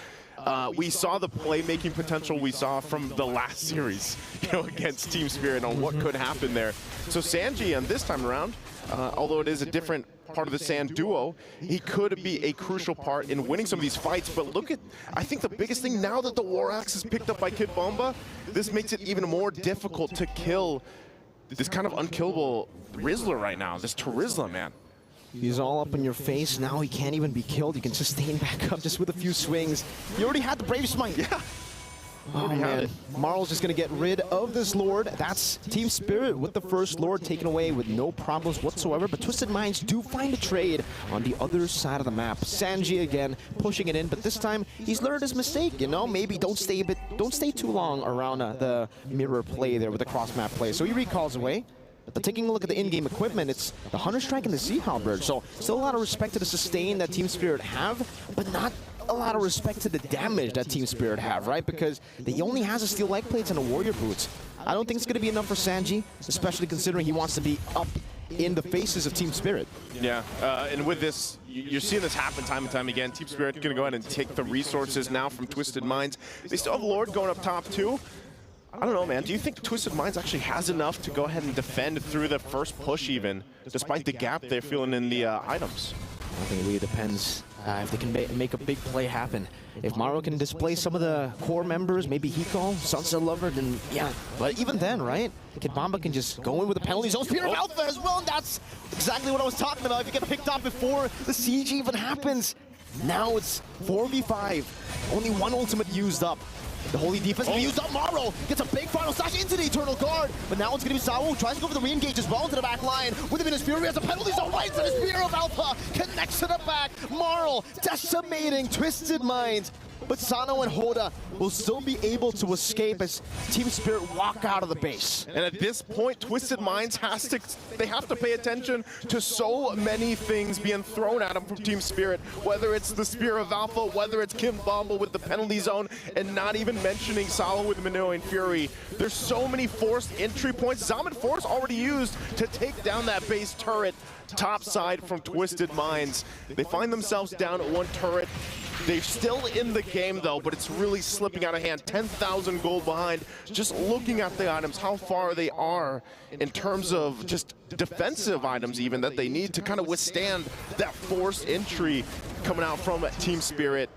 S: We saw the playmaking potential we saw from the last series, you know, against Team Spirit on what could happen there. So Sanji, this time around, although it is a different part of the Sand duo, he could be a crucial part in winning some of these fights. But look at, I think the biggest thing now that the War Axe is picked up by Kid Bomba, this makes it even more difficult to kill this kind of unkillable Rizzler right now, this Terizla, man.
T: He's all up in your face. Now he can't even be killed. You can sustain back up just with a few swings. You already had the Brave Smite.
S: Yeah.
T: Oh, man. Marl's just going to get rid of this Lord. That's Team Spirit with the first Lord taken away with no problems whatsoever. But Twisted Minds do find a trade on the other side of the map. Sanji again pushing it in, but this time he's learned his mistake. You know, maybe don't stay too long around the mirror play there with the cross map play. So he recalls away. But taking a look at the in-game equipment, it's the Hunter Strike and the Sea Halberd. So still a lot of respect to the sustain that Team Spirit have, but not a lot of respect to the damage that Team Spirit have, right? Because he only has a Steel Leg Plates and a Warrior Boots. I don't think it's going to be enough for Sanji, especially considering he wants to be up in the faces of Team Spirit.
S: Yeah, and with this, you're seeing this happen time and time again. Team Spirit going to go ahead and take the resources now from Twisted Minds. They still have Lord going up top too. I don't know, man. Do you think Twisted Minds actually has enough to go ahead and defend through the first push even, despite the gap they're feeling in the items?
T: I think it really depends if they can make a big play happen. If Maro can display some of the core members, maybe Hiko, Sunset Lover, then yeah. But even then, right? Kid Bomba can just go in with the penalty zone. Spear of Alpha as well, and that's exactly what I was talking about. If you get picked up before the siege even happens. Now it's 4v5. Only one ultimate used up. The Holy Defense can be used up. Maro gets a big final slash into the Eternal Guard, but now it's going to be Sawo who tries to go for the re-engage as well into the back line. With him in his Fury, he has a penalty zone right into the Spear of Alpha. Connects to the back. Maro decimating Twisted Minds. But Sano and Hoda will still be able to escape as Team Spirit walk out of the base.
S: And at this point, Twisted Minds have to pay attention to so many things being thrown at them from Team Spirit, whether it's the Spear of Alpha, whether it's Kid Bomba with the penalty zone, and not even mentioning Salo with Minoan Fury. There's so many forced entry points. Zaman Force already used to take down that base turret top side from Twisted Minds. They find themselves down at one turret. They're still in the game though, but it's really slipping out of hand. 10,000 gold behind. Just looking at the items, how far they are in terms of just defensive items even that they need to kind of withstand that forced entry coming out from Team Spirit.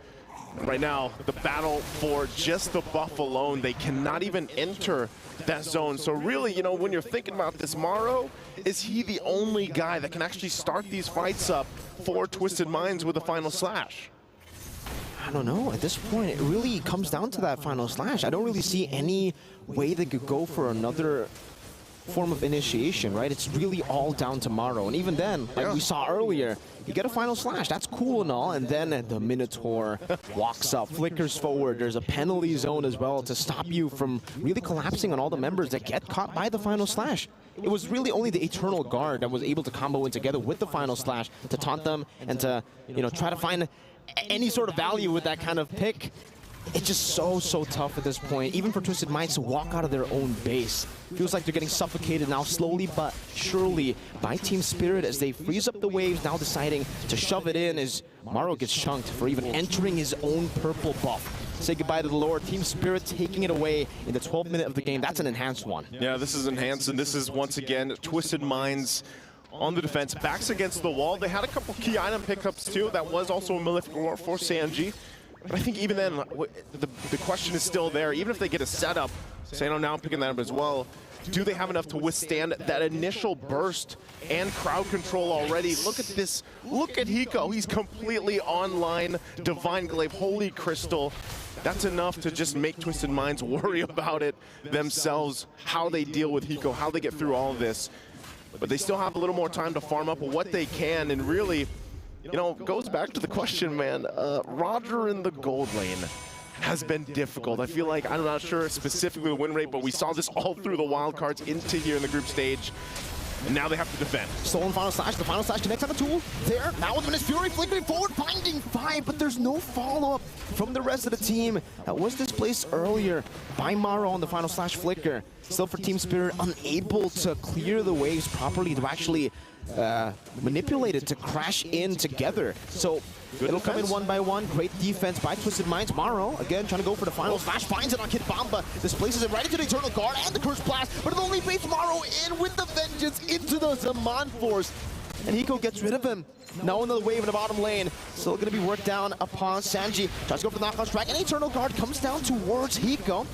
S: Right now, the battle for just the buff alone, they cannot even enter that zone. So really, you know, when you're thinking about this, Maro, is he the only guy that can actually start these fights up for Twisted Minds with a final slash?
T: I don't know. At this point, it really comes down to that final slash. I don't really see any way they could go for another form of initiation, right? It's really all down to Maro. And even then, like we saw earlier, you get a final slash. That's cool and all. And then the Minotaur walks up, flickers forward. There's a penalty zone as well to stop you from really collapsing on all the members that get caught by the final slash. It was really only the Eternal Guard that was able to combo in together with the final slash to taunt them and to, you know, try to find any sort of value with that kind of pick. It's just so tough at this point, even for Twisted Minds to walk out of their own base. Feels like they're getting suffocated now slowly but surely by Team Spirit as they freeze up the waves, now deciding to shove it in as Maro gets chunked for even entering his own purple buff. Say goodbye to the Lord. Team Spirit taking it away in the 12th minute of the game. That's an enhanced one.
S: Yeah, this is enhanced, and this is once again Twisted Minds on the defense, backs against the wall. They had a couple key item pickups too. That was also a Malefic Roar for Sanji. But I think even then, the question is still there. Even if they get a setup, Sano now picking that up as well, do they have enough to withstand that initial burst and crowd control already? Look at this. Look at Hiko. He's completely online. Divine Glaive, Holy Crystal. That's enough to just make Twisted Minds worry about it themselves, how they deal with Hiko, how they get through all of this. But they still have a little more time to farm up what they can, and really, you know, goes back to the question, man. Roger in the gold lane has been difficult. I feel like, I'm not sure specifically the win rate, but we saw this all through the wildcards into here in the group stage. And now they have to defend.
T: Stolen final slash. The final slash connects on the tool. There, now with Menace Fury flickering forward, finding 5, but there's no follow-up from the rest of the team. That was displaced earlier by Maro on the final slash flicker. Still for Team Spirit, unable to clear the waves properly to actually manipulate it to crash in together. So it'll come in one by one. Great defense by Twisted Minds. Maro, again, trying to go for the final slash. Finds it on Kid Bamba. Displaces it right into the Eternal Guard and the Curse Blast, but it only baits Maro in with the Vengeance into the Zaman Force. And Hiko gets rid of him. Now in the wave in the bottom lane. Still going to be worked down upon Sanji. Tries to go for the knockout strike, and Eternal Guard comes down towards Hiko.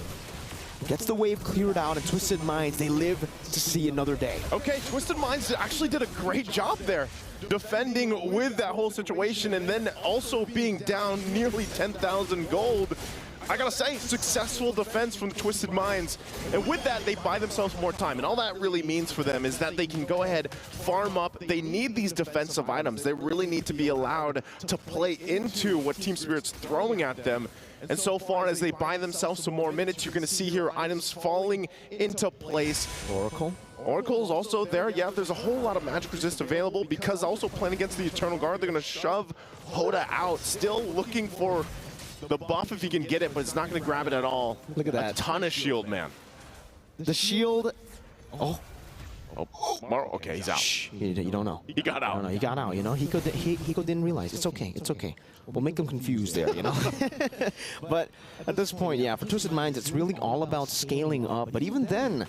T: Gets the wave cleared out, and Twisted Minds, they live to see another day.
S: Okay, Twisted Minds actually did a great job there, defending with that whole situation, and then also being down nearly 10,000 gold. I gotta say, successful defense from the Twisted Minds. And with that, they buy themselves more time. And all that really means for them is that they can go ahead, farm up. They need these defensive items. They really need to be allowed to play into what Team Spirit's throwing at them. And so far as they buy themselves some more minutes, you're gonna see here items falling into place. Oracle's also there. Yeah, there's a whole lot of magic resist available because also playing against the Eternal Guard, they're gonna shove Hoda out. Still looking for the buff if he can get it, but it's not going to grab it at all.
T: Look at that.
S: A ton of shield, man.
T: The shield.
S: Oh, Maro. Okay, he's out.
T: Shh, you don't know.
S: He got out.
T: No, he got out, you know. Hiko didn't realize. It's okay. It's okay. We'll make him confused there, you know. But at this point, yeah, for Twisted Minds, it's really all about scaling up. But even then,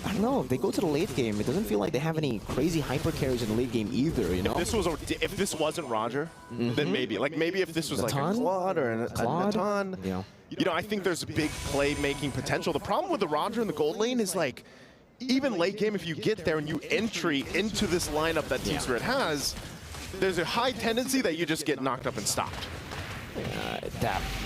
T: I don't know, if they go to the late game, it doesn't feel like they have any crazy hyper carries in the late game either, you know?
S: If this wasn't Roger, then maybe. Like, maybe if this was like a Claude or a Natan.
T: Yeah.
S: You know, I think there's big play-making potential. The problem with the Roger in the gold lane is, like, even late game, if you get there and you entry into this lineup that Team Spirit has, there's a high tendency that you just get knocked up and stopped.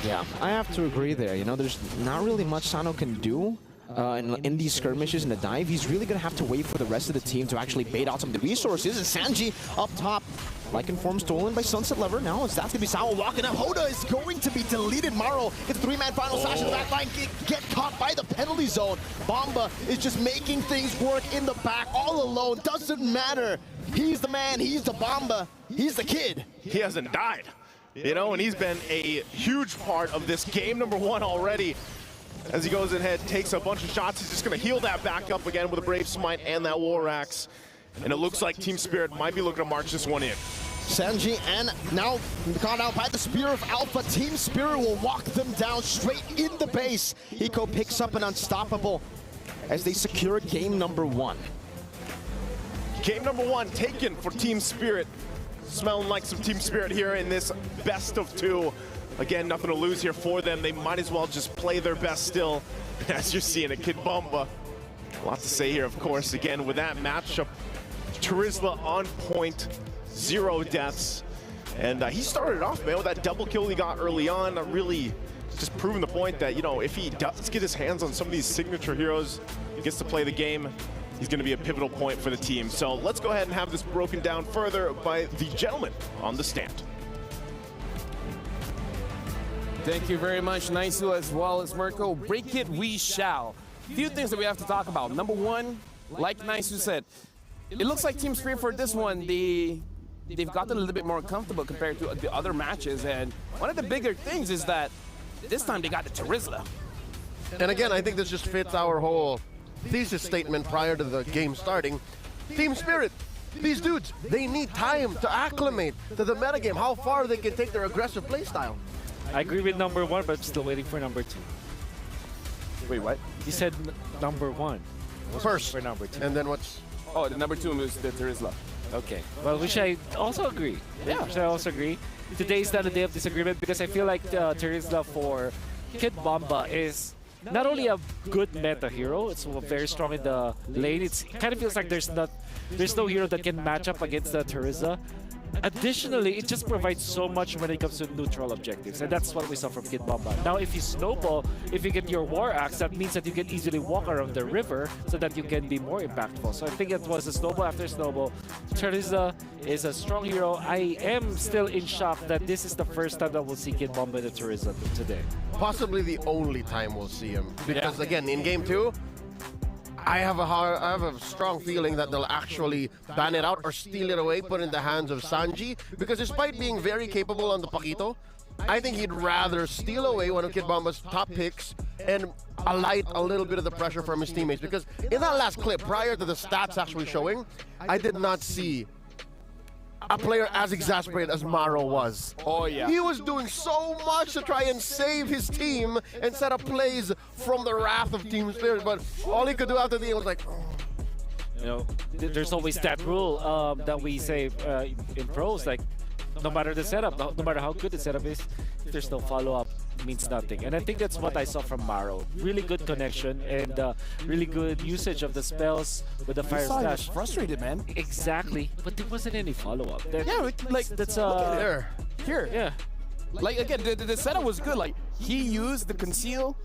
T: Yeah, I have to agree there. You know, there's not really much Sano can do. In these skirmishes in the dive, he's really going to have to wait for the rest of the team to actually bait out some of the resources. And Sanji up top, like informed, stolen by Sunset Lever. Now it's that's going to be Sao walking up. Hoda is going to be deleted. Maro gets a 3-man final slash in the back line. Get caught by the penalty zone. Bamba is just making things work in the back all alone. Doesn't matter. He's the man. He's the Bamba. He's the kid.
S: He hasn't died, you know, and he's been a huge part of this game number 1 already. As he goes ahead, takes a bunch of shots, he's just going to heal that back up again with a Brave Smite and that War Axe. And it looks like Team Spirit might be looking to march this one in.
T: Sanji, and now caught out by the Spear of Alpha. Team Spirit will walk them down straight in the base. Hiko picks up an unstoppable as they secure game number 1.
S: Game number 1 taken for Team Spirit. Smelling like some Team Spirit here in this best of 2. Again, nothing to lose here for them. They might as well just play their best still. As you're seeing it, Kid Bamba. A lot to say here, of course. Again, with that matchup, Turizla on point, 0 deaths. And he started off, man, with that double kill he got early on. Really just proving the point that, you know, if he does get his hands on some of these signature heroes, he gets to play the game. he's going to be a pivotal point for the team. So let's go ahead and have this broken down further by the gentleman on the stand.
D: Thank you very much, Naisu, as well as Mirko. Break it, we shall. Few things that we have to talk about. Number one, like Naisu said, it looks like Team Spirit for this one, they've gotten a little bit more comfortable compared to the other matches. And one of the bigger things is that this time they got the Terizla.
F: And again, I think this just fits our whole thesis statement prior to the game starting. Team Spirit, these dudes, they need time to acclimate to the metagame, how far they can take their aggressive playstyle.
E: I agree with number one, but I'm still waiting for number two.
D: Wait, what?
E: You said number one.
F: First.
E: For number two.
F: And then what's...
D: Oh, the number two is the Terizla.
E: Okay. Well, which I also agree.
D: Yeah.
E: Which I also agree. Today is not a day of disagreement because I feel like Terizla for Kid Bomba is not only a good meta hero, it's very strong in the lane. It kind of feels like there's no hero that can match up against the Terizla. Additionally, it just provides so much when it comes to neutral objectives, and that's what we saw from Kid Bomba. Now, if you snowball, if you get your War Axe, that means that you can easily walk around the river so that you can be more impactful. So I think it was a snowball after snowball. Terizla is a strong hero. I am still in shock that this is the first time that we'll see Kid Bomba in the Terizla today.
F: Possibly the only time we'll see him. Because again, in game 2, I have a strong feeling that they'll actually ban it out or steal it away, put it in the hands of Sanji. Because despite being very capable on the Paquito, I think he'd rather steal away one of Kid Bomba's top picks and alight a little bit of the pressure from his teammates. Because in that last clip, prior to the stats actually showing, I did not see a player as exasperated as Maro was.
D: Oh, yeah.
F: He was doing so much to try and save his team and set up plays from the wrath of Team Spirit, but all he could do after the game was like, oh.
E: You know, there's always that rule that we say in pros, like, no matter the setup, no matter how good the setup is, if there's no follow-up, it means nothing. And I think that's what I saw from Maro. Really good connection and really good usage of the spells with the Fire Slash.
D: Frustrated, man.
E: Exactly, but there wasn't any follow-up.
D: Yeah, like that's here.
E: Yeah.
D: Like again, the setup was good. Like he used the conceal,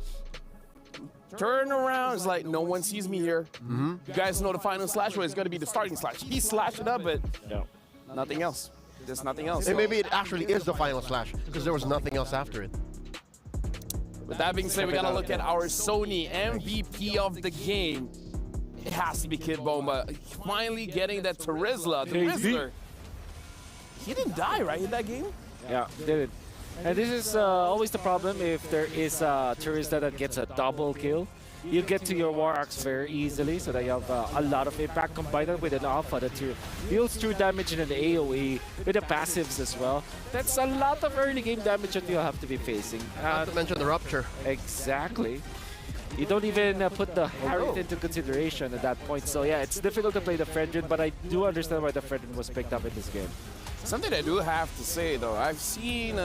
D: turn around. It's like no one sees me here. You guys know the final slash was going to be the starting slash. He slashed it up, but nothing else. There's nothing else.
F: And maybe it actually is the final slash because there was nothing else after it.
D: With that being said, we gotta look at our Sony MVP of the game. It has to be Kid Bomba. Finally getting that Terizla, the Rizzler. He didn't die, right, in that game?
E: Yeah, did. And this is always the problem if there is a Terizla that gets a double kill. You get to your War Axe very easily, so that you have a lot of impact combined with an Alpha that deals true damage in an AoE, with the passives as well. That's a lot of early game damage that you'll have to be facing.
F: Not to mention the Rupture.
E: Exactly. You don't even put the Harriet into consideration at that point. So yeah, it's difficult to play the Fredrin, but I do understand why the Fredrin was picked up in this game.
D: Something I do have to say, though, I've seen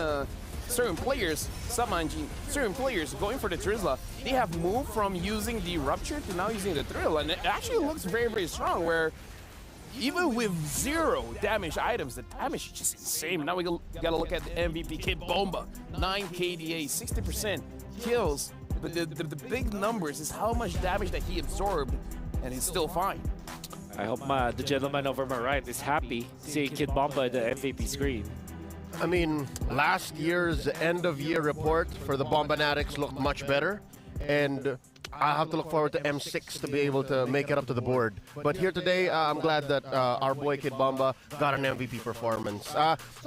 D: certain players, certain players going for the Terizla, they have moved from using the Rupture to now using the Thrill, and it actually looks very, very strong, where even with 0 damage items, the damage is just insane. Now we gotta look at the MVP, Kid Bomba, 9 KDA, 60% kills, but the big numbers is how much damage that he absorbed, and he's still fine.
E: I hope the gentleman over my right is happy seeing Kid Bomba at the MVP screen.
F: I mean, last year's end-of-year report for the Bombanatics looked much better, and I have to look forward to M6 to be able to make it up to the board. But here today, I'm glad that our boy Kid Bomba got an MVP performance.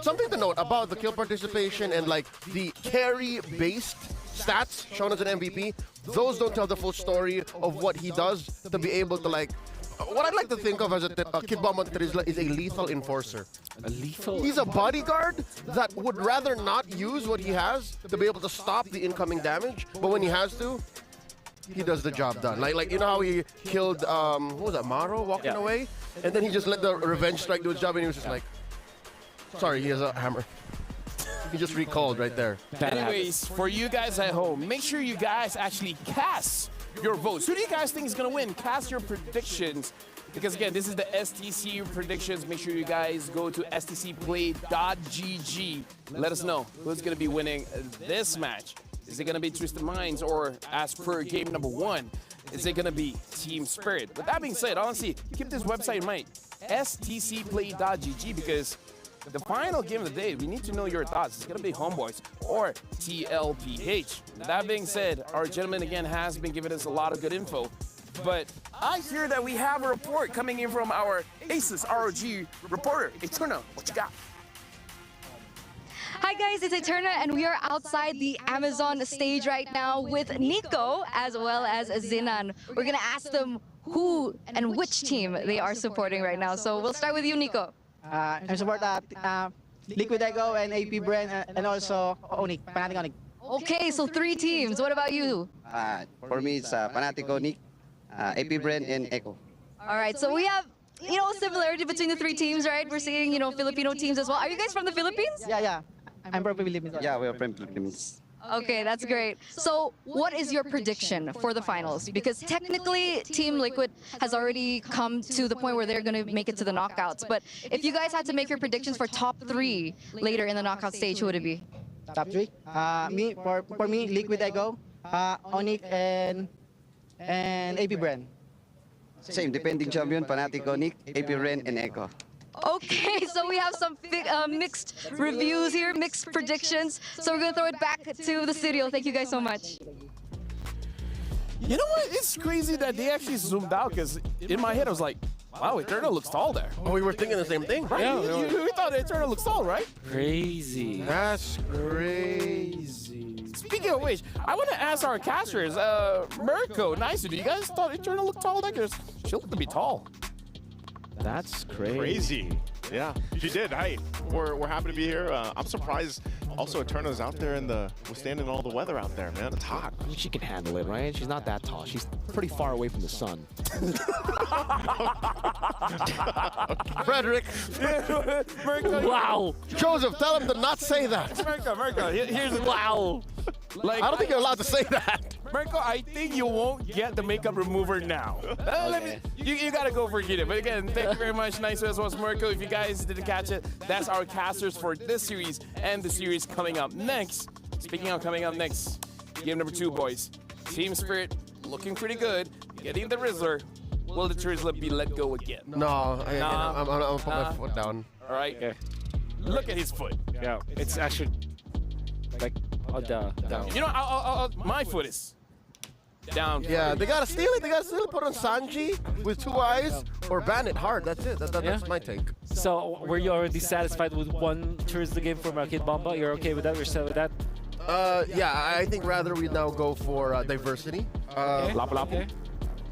F: Something to note about the kill participation and like the carry-based stats shown as an MVP, those don't tell the full story of what he does to be able to like. What I'd like to think of as a Kid Bomba Terizla is a lethal enforcer.
E: A lethal?
F: He's a bodyguard that would rather not use what he has to be able to stop the incoming damage, but when he has to, he does the job done. Like you know how he killed, what was that, Maro walking away? And then he just let the revenge strike do its job and he was just like, sorry, he has a hammer. He just recalled right there.
D: Anyways, for you guys at home, make sure you guys actually cast your votes. Who do you guys think is going to win? Cast your predictions. Because again, this is the STC predictions. Make sure you guys go to stcplay.gg. Let us know who's going to be winning this match. Is it going to be Twisted Minds or as per game number 1? is it going to be Team Spirit? With that being said, honestly, keep this website in mind, stcplay.gg, because the final game of the day, we need to know your thoughts. It's going to be Homeboys or TLPH. That being said, our gentleman again has been giving us a lot of good info. But I hear that we have a report coming in from our Aces ROG reporter. Eterna, what you got?
M: Hi guys, it's Eterna and we are outside the Amazon stage right now with Nico as well as Zinan. We're gonna ask them who and which team they are supporting right now. So we'll start with you, Nico.
I: I support Liquid Echo and AP Brand and also Onyx, Fnatic Onyx.
M: Okay, so 3 teams. What about you?
U: For me, it's Fnatic Onyx, AP Brand, and Echo.
M: All right, so we have, you know, similarity between the 3 teams, right? We're seeing, you know, Filipino teams as well. Are you guys from the Philippines?
I: Yeah. I'm from Philippines.
U: Yeah, we are from Philippines.
M: Okay, that's great. So what is your prediction for the finals? Because technically, Team Liquid has already come to the point where they're going to make it to the knockouts. But if you guys had to make your predictions for top 3 later in the knockout stage, who would it be?
I: Top 3? For me, Liquid Echo, Onyx, and AP Brand.
U: Same, defending champion, Fnatic Onyx, AP Brand, and Echo.
M: Okay, so we have some mixed reviews here, mixed predictions. So we're going to throw it back to the studio. Thank you guys so much.
D: You know what? It's crazy that they actually zoomed out, because in my head I was like, wow, Eterna looks tall there.
F: Oh, we were thinking the same thing.
D: Right?
E: Yeah,
D: we thought Eterna looks tall, right?
E: Crazy.
F: That's crazy.
D: Speaking of which, I want to ask our casters, Mirko, nice, do you guys thought Eterna looked tall there? Because she looked to be tall.
J: That's crazy.
S: Crazy. Yeah, she did. Hey, we're happy to be here. I'm surprised also Eterna's out there in withstanding all the weather out there, man. It's hot.
T: I mean, she can handle it, right? She's not that tall. She's pretty far away from the sun.
F: Frederick.
D: Mirko,
E: wow.
F: Joseph, tell him to not say that.
D: Mirko, here's the
E: wow.
F: Like, I don't think you're allowed to say that.
D: Mirko, I think you won't get the makeup remover now. You gotta go forget it. But again, thank you very much. Nice as well as Mirko. If you guys didn't catch it, that's our casters for this series and the series coming up next. Speaking of coming up next, game number 2, boys. Team Spirit looking pretty good. Getting the Rizzler. Will the Rizzler be let go again?
F: No, I'm gonna put my foot down.
D: All right. Okay. Look at his foot.
E: Yeah, it's actually like on the down.
D: You know, my foot is down.
F: Yeah, they gotta steal it. They gotta steal it. Put on Sanji with 2 eyes or ban it hard. That's it. That's my take.
E: So were you already satisfied with one towards the game from Kid Bomba? You're okay with that? You're set with that?
F: Yeah, I think rather we now go for diversity.
D: Okay.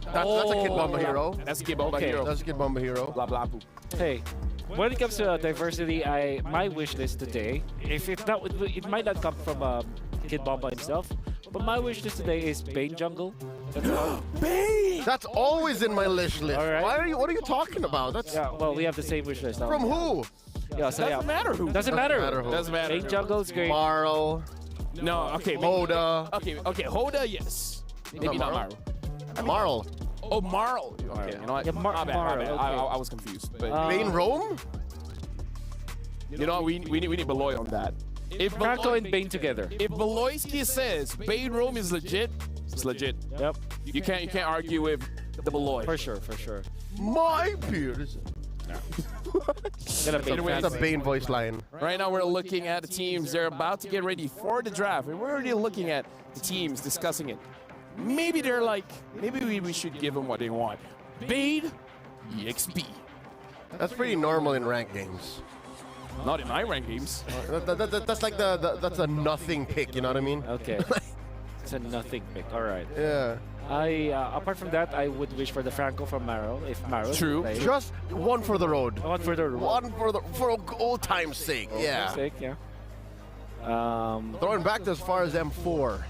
F: That's a Kid Bomba hero.
D: That's a Kid Bomba hero.
F: That's a Kid Bomba hero.
D: Blah blah boo.
E: Hey, when it comes to diversity, my wish list today, if not, it might not come from Kid Bomba himself, but my wish list today is Bane Jungle. That's all.
F: Bane! That's always in my list.
E: All right.
F: What are you talking about? That's
E: well, we have the same wish list.
F: From who?
E: Yeah, so
D: Doesn't matter who.
E: Doesn't matter.
D: Doesn't matter.
E: Bane Jungle is great.
F: Marl.
D: No, okay.
F: Hoda.
D: Okay, Hoda, yes. Maybe not Marl.
F: Marl.
D: Oh, Marl. Okay, you know what?
E: Yeah,
D: my bad.
E: Marl, okay.
D: I was confused. But
F: Bane Rome?
D: you know, we need Beloy on that. If
E: Franco and Bane together.
D: If Beloyski says Bane Rome is legit, it's legit.
E: Yep.
D: You can't argue with the Beloy.
E: For sure.
F: My beard.
E: It's
F: a Bane voice line.
D: Right now we're looking at the teams. They're about to get ready for the draft. And we're already looking at the teams, discussing it. Maybe they're like, maybe we should give them what they want. Bane, EXP.
F: That's pretty normal in ranked games.
D: Not in my ranked games.
F: That's like that's a nothing pick, you know what I mean?
E: Okay. It's a nothing pick. All right.
F: Yeah.
E: Apart from that, I would wish for the Franco from Maro, if Maro.
D: True.
F: Just one for the road.
E: One for the road.
F: One for old time's sake.
E: Yeah.
F: Throwing back as far as M4.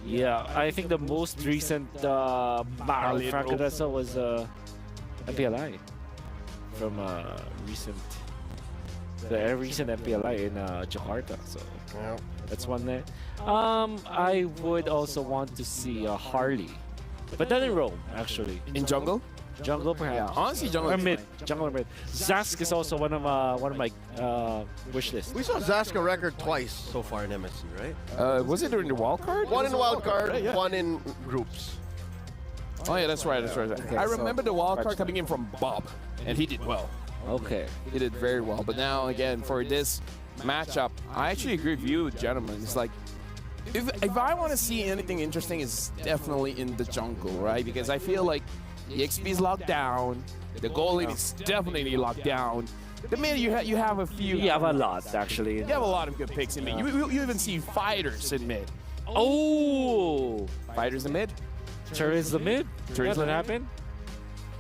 E: Yeah, I think the most recent Maro Franco Dessa was MPLI from recent MPLI in Jakarta. So that's one there. I would also want to see Harley, but not in Rome actually.
D: In jungle?
E: Jungle perhaps.
D: Yeah, honestly, jungle.
E: Or mid. Jungle or mid. Zask is also one of my wish lists.
F: We saw Zaska record twice so far in MSC, right?
D: Was it during the wild card?
F: One in the wild card,
D: right, yeah.
F: one in groups.
D: Oh yeah, that's right. That's right.
E: Okay,
D: I
E: so
D: remember the wild card
E: touchdown.
D: coming in from Bob, and he did well.
E: Okay.
D: He did very well. But now again for this matchup, I actually agree with you, gentlemen. It's like if I want to see anything interesting, it's definitely in the jungle, right? Because I feel like the XP is locked down, the goal lane is definitely locked down. The mid, you have a few.
E: You have a lot, actually.
D: You have a lot of good picks in mid. You even see fighters in mid.
E: Oh!
D: Fighters in mid.
E: Charizla mid? That's what happened?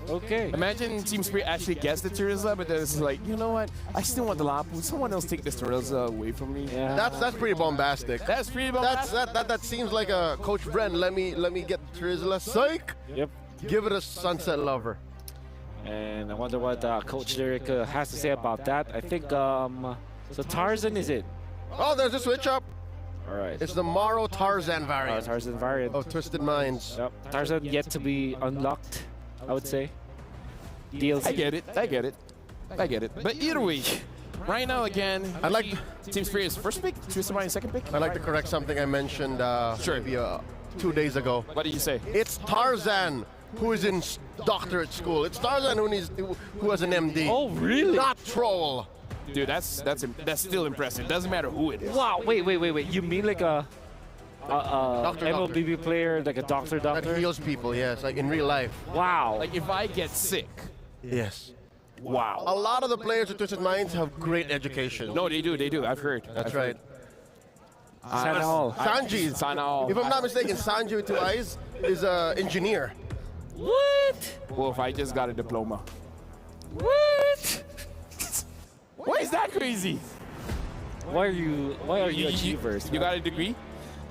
E: Okay.
D: Imagine Team Spirit actually gets the Charizla, but then it's like, you know what? I still want the Lapu. Someone else take this Charizla away from me.
E: Yeah.
F: That's pretty bombastic.
D: That's pretty bombastic.
F: That seems like a Coach Bren. Let me get Charizla. Psych.
E: Yep.
F: Give it a Sunset Lover.
E: And I wonder what Coach Lyric has to say about that. I think, so Tarzan is it?
F: Oh, there's a switch up.
E: All right.
F: It's the Morrow Tarzan variant.
E: Tarzan variant.
F: Of Twisted Minds.
E: Yep. Tarzan yet to be unlocked, I would say. DLC.
D: I get it. I get it. I get it. But either way, right now again,
F: I'd like
D: Team Spirit's first pick, Twisted Mind's second pick.
F: I'd like to correct something I mentioned maybe 2 days ago.
D: What did you say?
F: It's Tarzan who is in doctorate school. It's Tarzan who has an MD.
E: Oh, really?
F: Not Troll.
D: Dude, that's still impressive. Doesn't matter who it is.
E: Wow, wait. You mean like a MLBB player, like a doctor?
F: That heals people, yes, like in real life.
E: Wow.
D: Like if I get sick.
F: Yes.
D: Wow.
F: A lot of the players at Twisted Minds have great education.
D: No, they do. I've heard.
F: That's right.
E: Sanal.
F: Sanji.
D: Sanal.
F: If I'm not mistaken, Sanji with 2 eyes is an engineer.
E: What?
D: Wolf, I just got a diploma.
E: What?
D: Why is that crazy?
E: Why are you achievers?
D: You got a degree?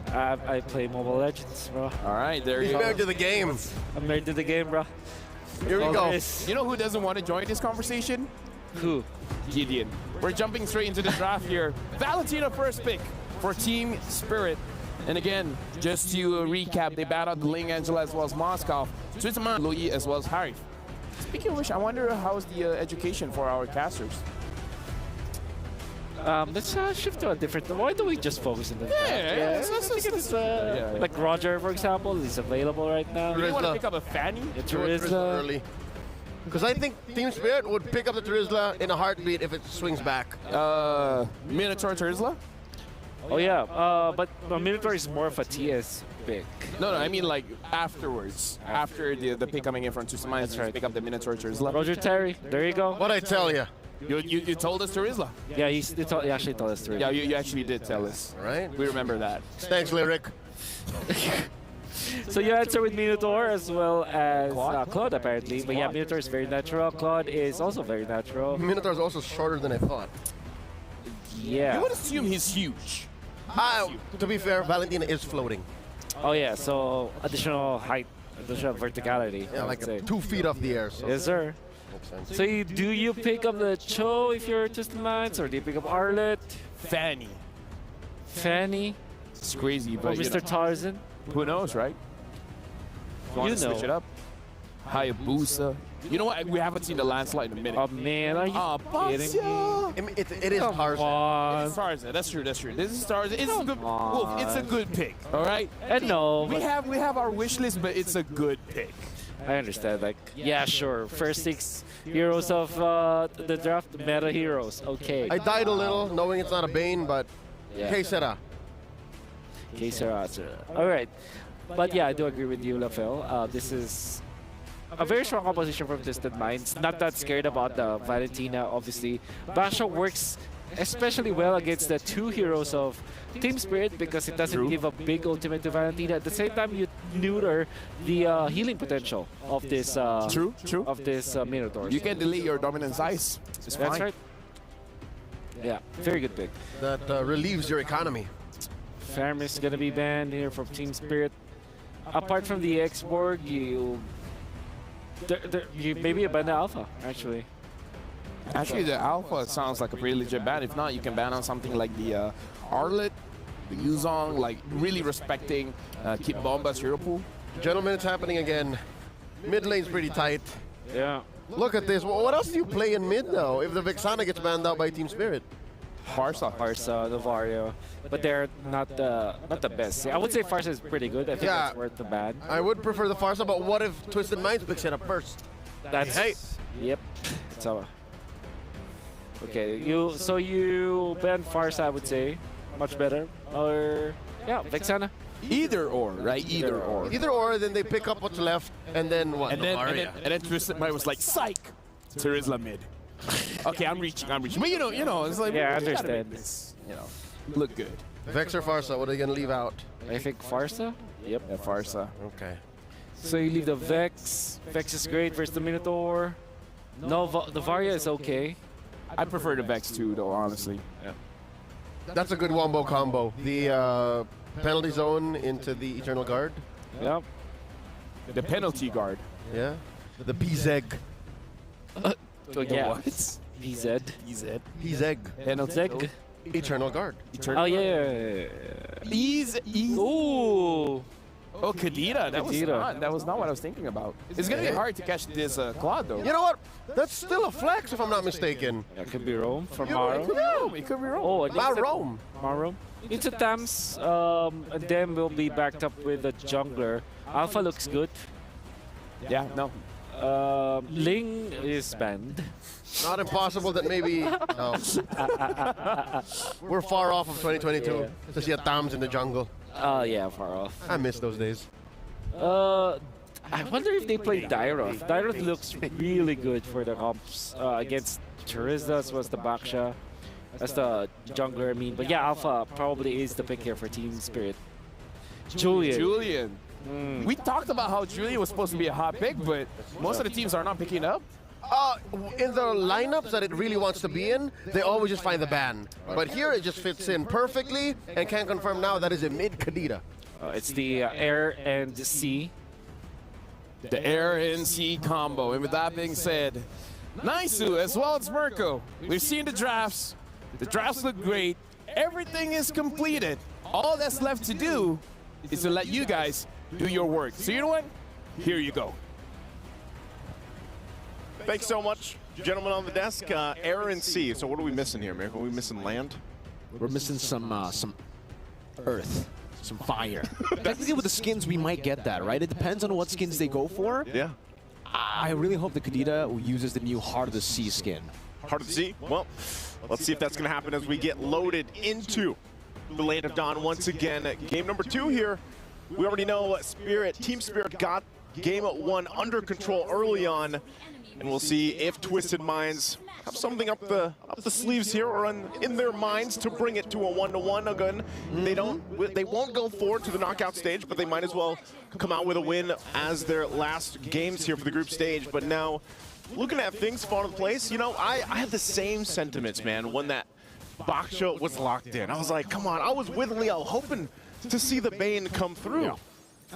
E: I play Mobile Legends, bro.
D: All right, there
F: He's
D: you go.
F: married to the game.
E: I'm married to the game, bro.
F: Here we go.
D: You know who doesn't want to join this conversation?
E: Who?
D: Gideon. We're jumping straight into the draft here. Valentina first pick for Team Spirit. And again, just to recap, they battled Ling Angela as well as Moscow, Twisted Louis as well as Harry. Speaking of which, I wonder how's the education for our casters.
E: Let's shift to a different. Why don't we just focus on the draft?
D: Yeah.
E: Like Roger, for example, is available right now.
D: You want to pick up a Fanny?
F: Charizla early. Because I think Team Spirit would pick up the Charizla in a heartbeat if it swings back.
D: Minotaur Charizla?
E: Oh yeah, but Minotaur is more of a TS pick.
D: No, I mean like afterwards. After the pick coming in from Twisted Minds, right. Pick up the Minotaur Charizla.
E: Roger Terry, there you go.
F: What I tell you?
D: You told us Charizla.
E: Yeah, he actually told us Charizla.
D: Yeah, you actually did tell us.
F: Right.
D: We remember that.
F: Thanks, Lyric.
E: So you answer with Minotaur as well as Claude apparently. But yeah, Minotaur is very natural. Claude is also very natural.
F: Minotaur is also shorter than I thought.
E: Yeah.
D: You would assume he's huge.
F: To be fair, Valentina is floating.
E: Oh yeah, so additional height, additional verticality.
F: Yeah, like 2 feet off the air. So.
E: Yes, sir. So do you pick up the Cho if you're Twisted Minds, or do you pick up Arlet?
D: Fanny.
E: Fanny?
D: It's crazy,
E: Or
D: but
E: Mr. Tarzan?
D: Who knows, right?
E: You know.
D: Switch it up. Hayabusa. You know what? We haven't seen the landslide in a minute.
E: Oh man, are you kidding me?
F: It is Tarzan.
D: It's Tarzan. That's true. This is Tarzan. It's a good. Wolf, it's a good pick. All right.
E: And no,
D: we have our wish list, but it's a good pick.
E: I understand. Like, yeah, sure. First 6 heroes of the draft, meta heroes. Okay.
F: I died a little, knowing it's not a Bane, but
E: yeah.
F: Que sera.
E: Que sera. All right. But yeah, I do agree with you, Lafel. This is a very strong opposition from Twisted Minds. Not that scared about the Valentina, obviously. Basha works especially well against the 2 heroes of Team Spirit because it doesn't give a big ultimate to Valentina. At the same time, you neuter the healing potential of this of this Minotaur.
D: You can delay your dominance ice. It's
E: That's
D: fine.
E: right. Yeah, very good pick.
F: That relieves your economy.
E: Farm is gonna be banned here from Team Spirit. Apart from the X-Borg, you maybe ban the Alpha, actually.
D: Actually, the Alpha sounds like a pretty legit ban. If not, you can ban on something like the Arlet, the Yuzong, like really respecting Kit Bomba's hero pool.
F: Gentlemen, it's happening again. Mid lane's pretty tight.
E: Yeah.
F: Look at this. What else do you play in mid now if the Vexana gets banned out by Team Spirit?
D: Farsa.
E: Farsa, Novario, but they're not the best. I would say Farsa is pretty good. I think that's worth the ban.
F: I would prefer the Farsa, but what if Twisted Minds picks it up first?
E: That's yep. So okay, you ban Farsa, I would say, much better. Or yeah, Vexana.
D: Either or, right? Either or.
F: Either or, then they pick up what's left, and then what?
D: And then Twisted Mind was like, psych, Terizla mid. Okay, I'm reaching. But you know, it's like,
E: yeah, I understand.
D: This, you know, look good.
F: Vex or Farsa, what are they gonna leave out?
E: I think Farsa. Yep.
D: Yeah, Farsa.
F: Okay.
E: So you leave the Vex. Vex is great versus the Minotaur. No, the Varia is okay.
D: I prefer the Vex too, though, honestly.
E: Yeah.
F: That's a good wombo combo. The penalty zone into the Eternal Guard.
E: Yep.
D: The penalty guard.
F: Yeah. The PZEG.
E: Yeah.
D: What?
E: PZ.
F: PZEG.
E: Penalty.
F: Eternal Guard.
E: Oh yeah. Ooh.
D: Oh, Kadira. That was not what I was thinking about. It's gonna be hard to catch this Claude, though.
F: You know what? That's still a flex, if I'm not mistaken.
E: That could be Rome for
F: Yeah,
E: Maro.
D: It could be Rome.
E: Oh,
F: Maro.
E: Into Tams, and then we'll be backed up with a jungler. Alpha looks good.
D: Yeah, no.
E: Ling is banned.
F: Not impossible that maybe. No. We're far off of 2022 to see a Tams in the jungle.
E: Oh yeah, far off.
F: I miss those days.
E: I wonder if they play Dyroth. Dyroth looks really good for the comps against Terizla as well as the Baksha. That's the jungler, I mean. But yeah, Alpha probably is the pick here for Team Spirit.
D: Julian. We talked about how Julian was supposed to be a hot pick, but most of the teams are not picking up.
F: In the lineups that it really wants to be in, they always just find the ban. But here it just fits in perfectly, and can confirm now that is a mid Kadira.
E: It's the Air and Sea.
D: The Air and Sea combo. And with that being said, Naisu as well as Mirko. We've seen the drafts. The drafts look great. Everything is completed. All that's left to do is to let you guys do your work. So you know what? Here you go.
S: Thanks so much, gentlemen on the desk. Air and Sea. So what are we missing here, Mirko? Are we missing land?
T: We're missing some earth, some fire. Technically, with the skins, we might get that, right? It depends on what skins they go for.
S: Yeah.
T: I really hope the Kadira uses the new Heart of the Sea skin.
S: Heart of the Sea? Well, let's see if that's going to happen as we get loaded into the Land of Dawn once again. Game number 2 here. We already know Team Spirit got game 1 under control early on. And we'll see if Twisted Minds have something up the sleeves here, or in their minds to bring it to a 1-to-1 again. They won't go forward to the knockout stage, but they might as well come out with a win as their last games here for the group stage. But now, looking at things fall into place, you know, I had the same sentiments, man, when that Baksha was locked in. I was like, come on, I was with Leo hoping to see the Bane come through.
T: Yeah.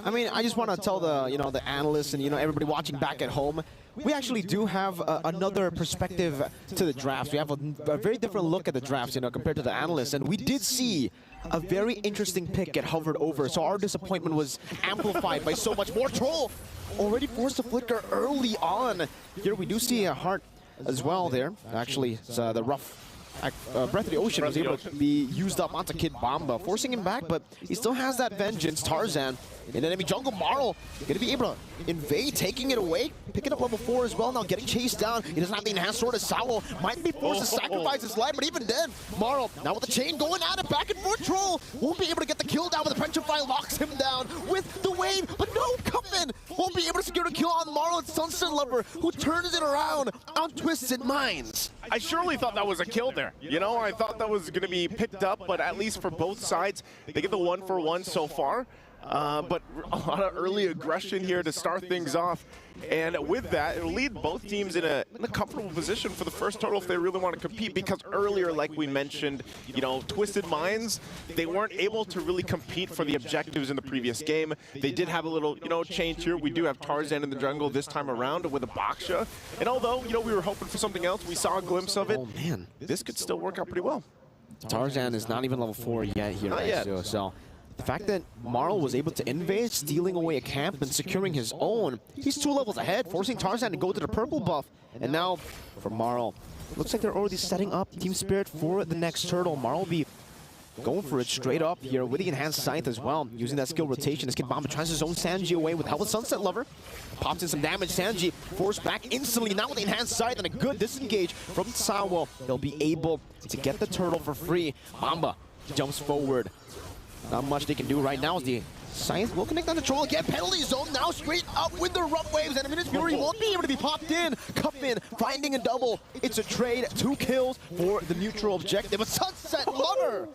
T: I mean, I just want to tell the analysts and everybody watching back at home, we actually do have another perspective to the drafts. We have a very different look at the drafts, compared to the analysts, and we did see a very interesting pick get hovered over. So our disappointment was amplified by so much more. Troll already forced a flicker early on. Here we do see a heart as well there. Actually, it's the rough. Breath of the Ocean was able to be used up onto Kid Bamba, forcing him back, but he still has that vengeance. Tarzan in enemy jungle. Marl going to be able to invade, taking it away, picking up level 4 as well, now getting chased down. He doesn't have the enhanced sword as Sawo might be forced to sacrifice his life, but even then, Marl now with the chain going at it, back and forth. Troll won't be able to get the kill down, but the Petrify locks him down with the wave, but no, Cuffin won't be able to secure a kill on Marl. It's Sunset Lover who turns it around on Twisted Minds.
S: I surely thought that was a kill there. I thought that was going to be picked up, but at least for both sides, they get the 1-for-1 so far. But a lot of early aggression here to start things off. And with that, it'll lead both teams in a comfortable position for the first total if they really want to compete, because earlier, like we mentioned, Twisted Minds, they weren't able to really compete for the objectives in the previous game. They did have a little, change here. We do have Tarzan in the jungle this time around with a Baksha. And although, we were hoping for something else, we saw a glimpse of it.
T: Oh, man.
S: This could still work out pretty well.
T: Tarzan is not even level 4 yet here.
S: Not yet.
T: So the fact that Marl was able to invade, stealing away a camp and securing his own, he's 2 levels ahead, forcing Tarzan to go to the purple buff. And now for Marl, Looks like they're already setting up Team Spirit for the next turtle. Marl will be going for it straight up here with the enhanced scythe as well. Using that skill rotation, this Kid Bomba tries to zone Sanji away with help of Sunset Lover. Pops in some damage. Sanji forced back instantly. Now with the enhanced scythe and a good disengage from Sawo, they'll be able to get the turtle for free. Bomba jumps forward. Not much they can do right now as the Scythe will connect on the troll again. Penalty zone now straight up with the rough waves. And Minutes Fury won't be able to be popped in. Cuffin finding a double. It's a trade. 2 kills for the neutral objective. A Sunset Lover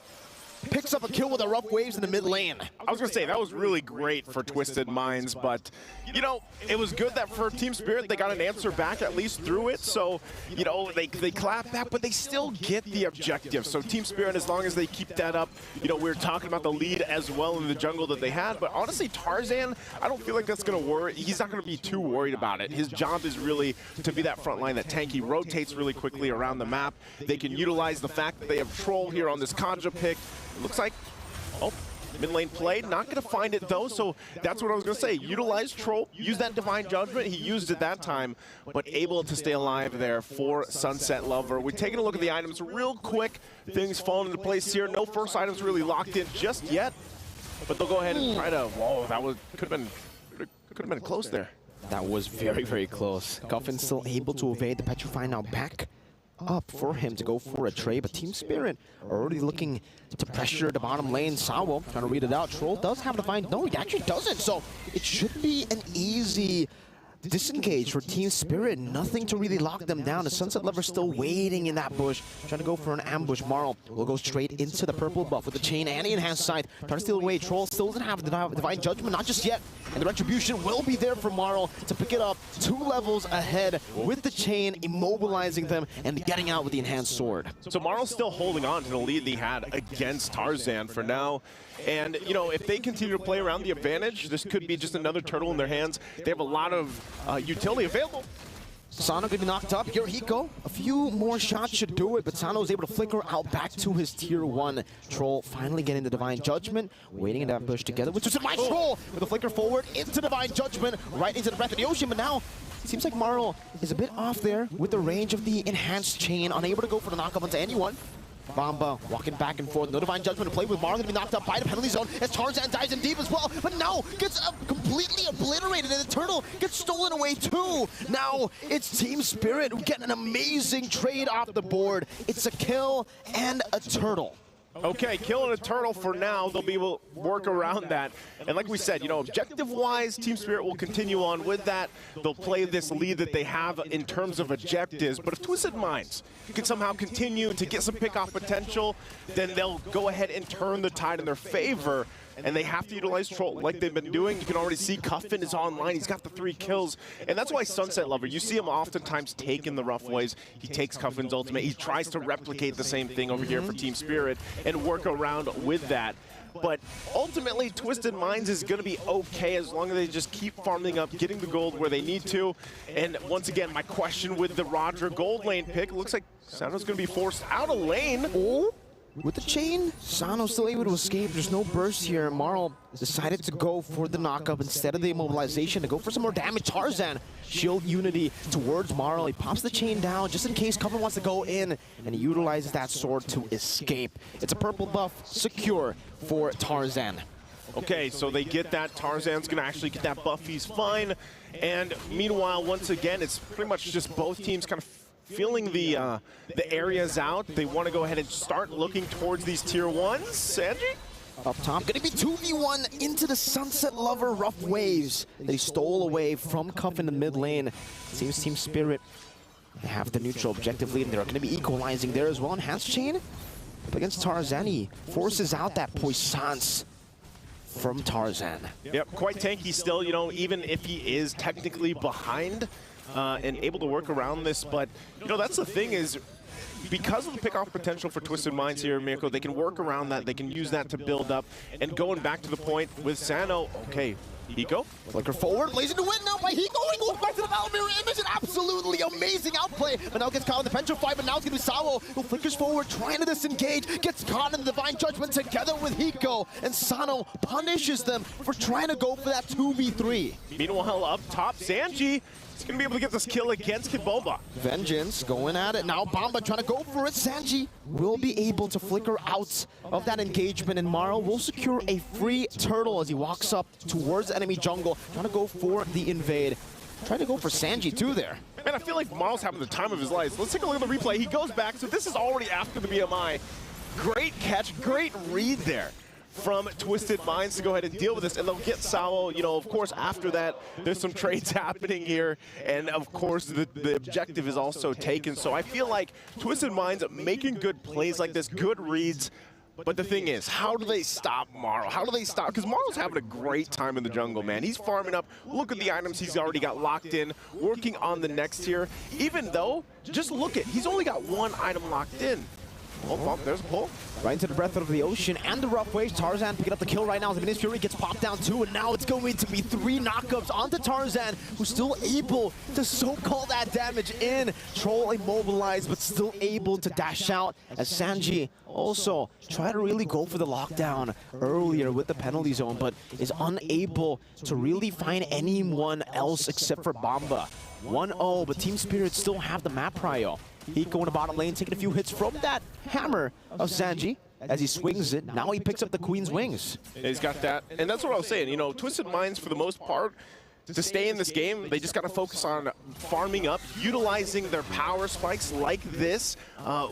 T: picks up a kill with the rough waves in the mid lane.
S: I was going to say, that was really great for Twisted Minds, but, you know, it was good that for Team Spirit, they got an answer back at least through it. So, you know, they clap that, but they still get the objective. So Team Spirit, as long as they keep that up, you know, we were talking about the lead as well in the jungle that they had, but honestly, Tarzan, I don't feel like that's going to worry. He's not going to be too worried about it. His job is really to be that front line, that tank. He rotates really quickly around the map. They can utilize the fact that they have Troll here on this Kanja pick. Looks like, oh, mid lane played, not going to find it though, so that's what I was going to say. Utilize Troll, use that Divine Judgment. He used it that time, but able to stay alive there for Sunset Lover. We're taking a look at the items real quick. Things falling into place here. No first items really locked in just yet, but they'll go ahead and try to, whoa, that was, could have been close there.
T: That was very, very close. Cuffin still able to evade the Petrify now back up for him to go for a trade, but Team Spirit already looking to pressure the bottom lane. Sawo trying to read it out. Troll does have to find, no, he actually doesn't, so it should be an easy disengage for Team Spirit. Nothing to really lock them down. The Sunset Lover still waiting in that bush, trying to go for an ambush. Marl will go straight into the purple buff with the chain and the enhanced scythe, trying to steal away. Troll still doesn't have the Divine Judgment, not just yet. And the retribution will be there for Marl to pick it up 2 levels ahead with the chain, immobilizing them and getting out with the enhanced sword.
S: So Marl's still holding on to the lead he had against Tarzan for now. And, you know, if they continue to play around the advantage, this could be just another turtle in their hands. They have a lot of utility available.
T: Sano gonna be knocked up. Here Hiko. A few more shots should do it, but Sano is able to flicker out back to his tier 1. Troll finally getting the Divine Judgment, waiting in that bush together, which is my Troll with a flicker forward into Divine Judgment, right into the Breath of the Ocean, but now it seems like Marl is a bit off there with the range of the enhanced chain, unable to go for the knockup onto anyone. Bomba walking back and forth. No Divine Judgment to play with. Marl gonna be knocked up by the penalty zone as Tarzan dives in deep as well, but now gets completely obliterated and the turtle gets stolen away too. Now it's Team Spirit who get an amazing trade off the board. It's a kill and a turtle.
S: Okay, killing a turtle for now. They'll be able to work around that. And like we said, you know, objective-wise, Team Spirit will continue on with that. They'll play this lead that they have in terms of objectives. But if Twisted Minds can somehow continue to get some pick-off potential, then they'll go ahead and turn the tide in their favor. And they have to utilize Troll like they've been doing. You can already see Cuffin is online. He's got the 3 kills. And that's why Sunset Lover, you see him oftentimes take in the rough waves. He takes Cuffin's ultimate. He tries to replicate the same thing over here for Team Spirit and work around with that. But ultimately, Twisted Minds is going to be okay as long as they just keep farming up, getting the gold where they need to. And once again, my question with the Roger gold lane pick, looks like Sano's going to be forced out of lane.
T: Oh. With the chain, Sano's still able to escape. There's no burst here. Marl decided to go for the knockup instead of the immobilization, to go for some more damage. Tarzan, shield unity towards Marl. He pops the chain down just in case Cuffin wants to go in, and he utilizes that sword to escape. It's a purple buff, secure for Tarzan.
S: Okay, so they get that. Tarzan's going to actually get that buff. He's fine. And meanwhile, once again, it's pretty much just both teams kind of feeling the areas out. They want to go ahead and start looking towards these tier 1s. Sanji?
T: Up top, gonna be 2v1 into the Sunset Lover rough waves that he stole away from Cuff in the mid lane. Seems Team Spirit, they have the neutral objective lead, and they're gonna be equalizing there as well. Enhanced chain up against Tarzan. He forces out that Puissance from Tarzan.
S: Yep, quite tanky still, you know, even if he is technically behind. And able to work around this, but you know, that's the thing is, because of the pick-off potential for Twisted Minds here, Mirko, they can work around that, they can use that to build up, and going back to the point with Sano, okay, Hiko?
T: Flicker forward, lays into win now by Hiko, he goes back to the Battle Mirror Image, an absolutely amazing outplay, but now gets caught in the Petrify, but now it's gonna be Sawo, who flickers forward, trying to disengage, gets caught in the Divine Judgment together with Hiko, and Sano punishes them for trying to go for that 2v3.
S: Meanwhile, up top, Sanji He's going to be able to get this kill against Kid Bomba.
T: Vengeance going at it now. Bomba trying to go for it. Sanji will be able to flicker out of that engagement, and Maro will secure a free turtle as he walks up towards enemy jungle, trying to go for the invade. Trying to go for Sanji too there.
S: Man, I feel like Maro's having the time of his life. Let's take a look at the replay. He goes back, so this is already after the BMI. Great catch, great read there from Twisted Minds to go ahead and deal with this, and they'll get Sao. You know, of course, after that, there's some trades happening here, and of course, the objective is also taken. So I feel like Twisted Minds making good plays like this, good reads. But the thing is, how do they stop Maro? How do they stop? Because Maro's having a great time in the jungle, man. He's farming up. Look at the items he's already got locked in, working on the next tier. Even though, just look at, he's only got one item locked in. Oh, there's a pull.
T: Right into the breath of the ocean and the rough waves. Tarzan picking up the kill right now as the Venus Fury gets popped down too, and now it's going to be 3 knockups onto Tarzan, who's still able to soak all that damage in. Troll immobilized, but still able to dash out as Sanji also try to really go for the lockdown earlier with the penalty zone, but is unable to really find anyone else except for Bomba. 1-0, but Team Spirit still have the map prio. Hiko in the bottom lane taking a few hits from that hammer of Sanji as he swings it. Now he picks up the Queen's Wings.
S: Yeah, he's got that. And that's what I was saying. You know, Twisted Minds, for the most part, to stay in this game, they just got to focus on farming up, utilizing their power spikes like this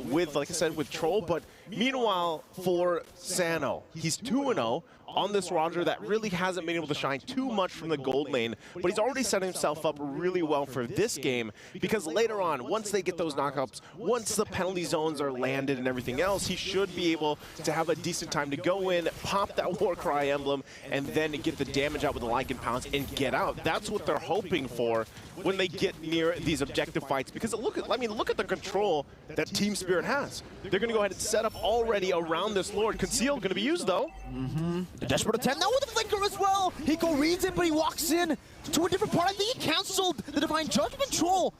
S: with, like I said, with Troll. But meanwhile, for Sano, he's 2-0 on this Roger that really hasn't been able to shine too much from the gold lane, but he's already setting himself up really well for this game, because later on, once they get those knockups, once the penalty zones are landed and everything else, he should be able to have a decent time to go in, pop that Warcry emblem, and then get the damage out with the Lycan Pounce and get out. That's what they're hoping for when they get near these objective fights, because look at the control that Team Spirit has. They're going to go ahead and set up already around this Lord. Conceal going to be used though.
T: The desperate attempt now with the flicker as well. Hiko reads it, but he walks in to a different part. I think he canceled the Divine Judgment. Troll,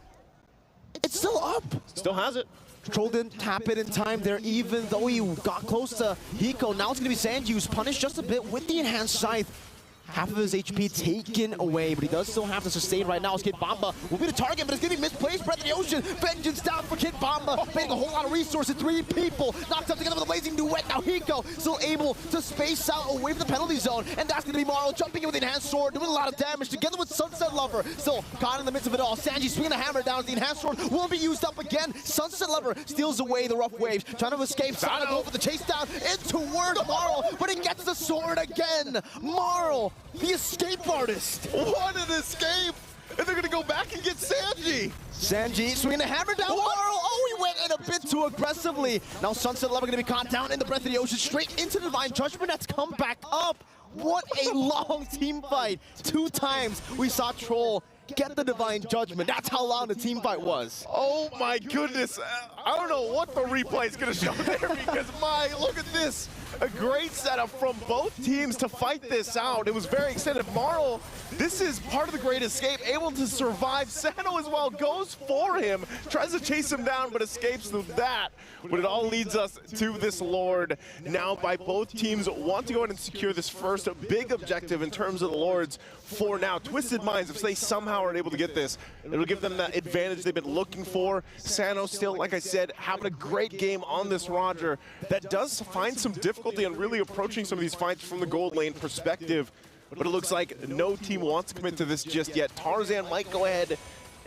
T: it's still up.
S: Still has it.
T: Troll didn't tap it in time there, even though he got close to Hiko. Now it's going to be Sanji, who's punished just a bit with the Enhanced Scythe. Half of his HP taken away, but he does still have to sustain right now as Kid Bomba will be the target, but it's going to be misplaced. Breath of the Ocean, Vengeance down for Kid Bomba, paying a whole lot of resources. 3 people knocked up together with a blazing duet. Now Hiko still able to space out away from the penalty zone, and that's going to be Maro jumping in with the Enhanced Sword, doing a lot of damage together with Sunset Lover. Still caught in the midst of it all. Sanji swinging the hammer down. The Enhanced Sword will be used up again. Sunset Lover steals away the rough waves, trying to escape. Sana go for the chase down into word Maro, but he gets the sword again. Maro, the escape artist.
S: What an escape! And they're gonna go back and get Sanji.
T: Sanji swinging the hammer down. Maro, oh, he went in a bit too aggressively. Now Sunset Lover gonna be caught down in the Breath of the Ocean, straight into the Divine Judgment. That's come back up. What a long team fight. 2 times we saw Troll get the Divine Judgment. That's how long the team fight was.
S: Oh my goodness. I don't know what the replay is going to show there, because look at this. A great setup from both teams to fight this out. It was very extended. Maro, this is part of the Great Escape, able to survive. Sano as well goes for him, tries to chase him down, but escapes through that. But it all leads us to this Lord. Now by both teams want to go ahead and secure this first big objective in terms of the Lords for now. Twisted Minds, if they somehow are able to get this, it'll give them that advantage they've been looking for. Sano still, like I said, having a great game on this Roger that does find some difficulty on really approaching some of these fights from the gold lane perspective. But it looks like no team wants to commit to this just yet. Tarzan might go ahead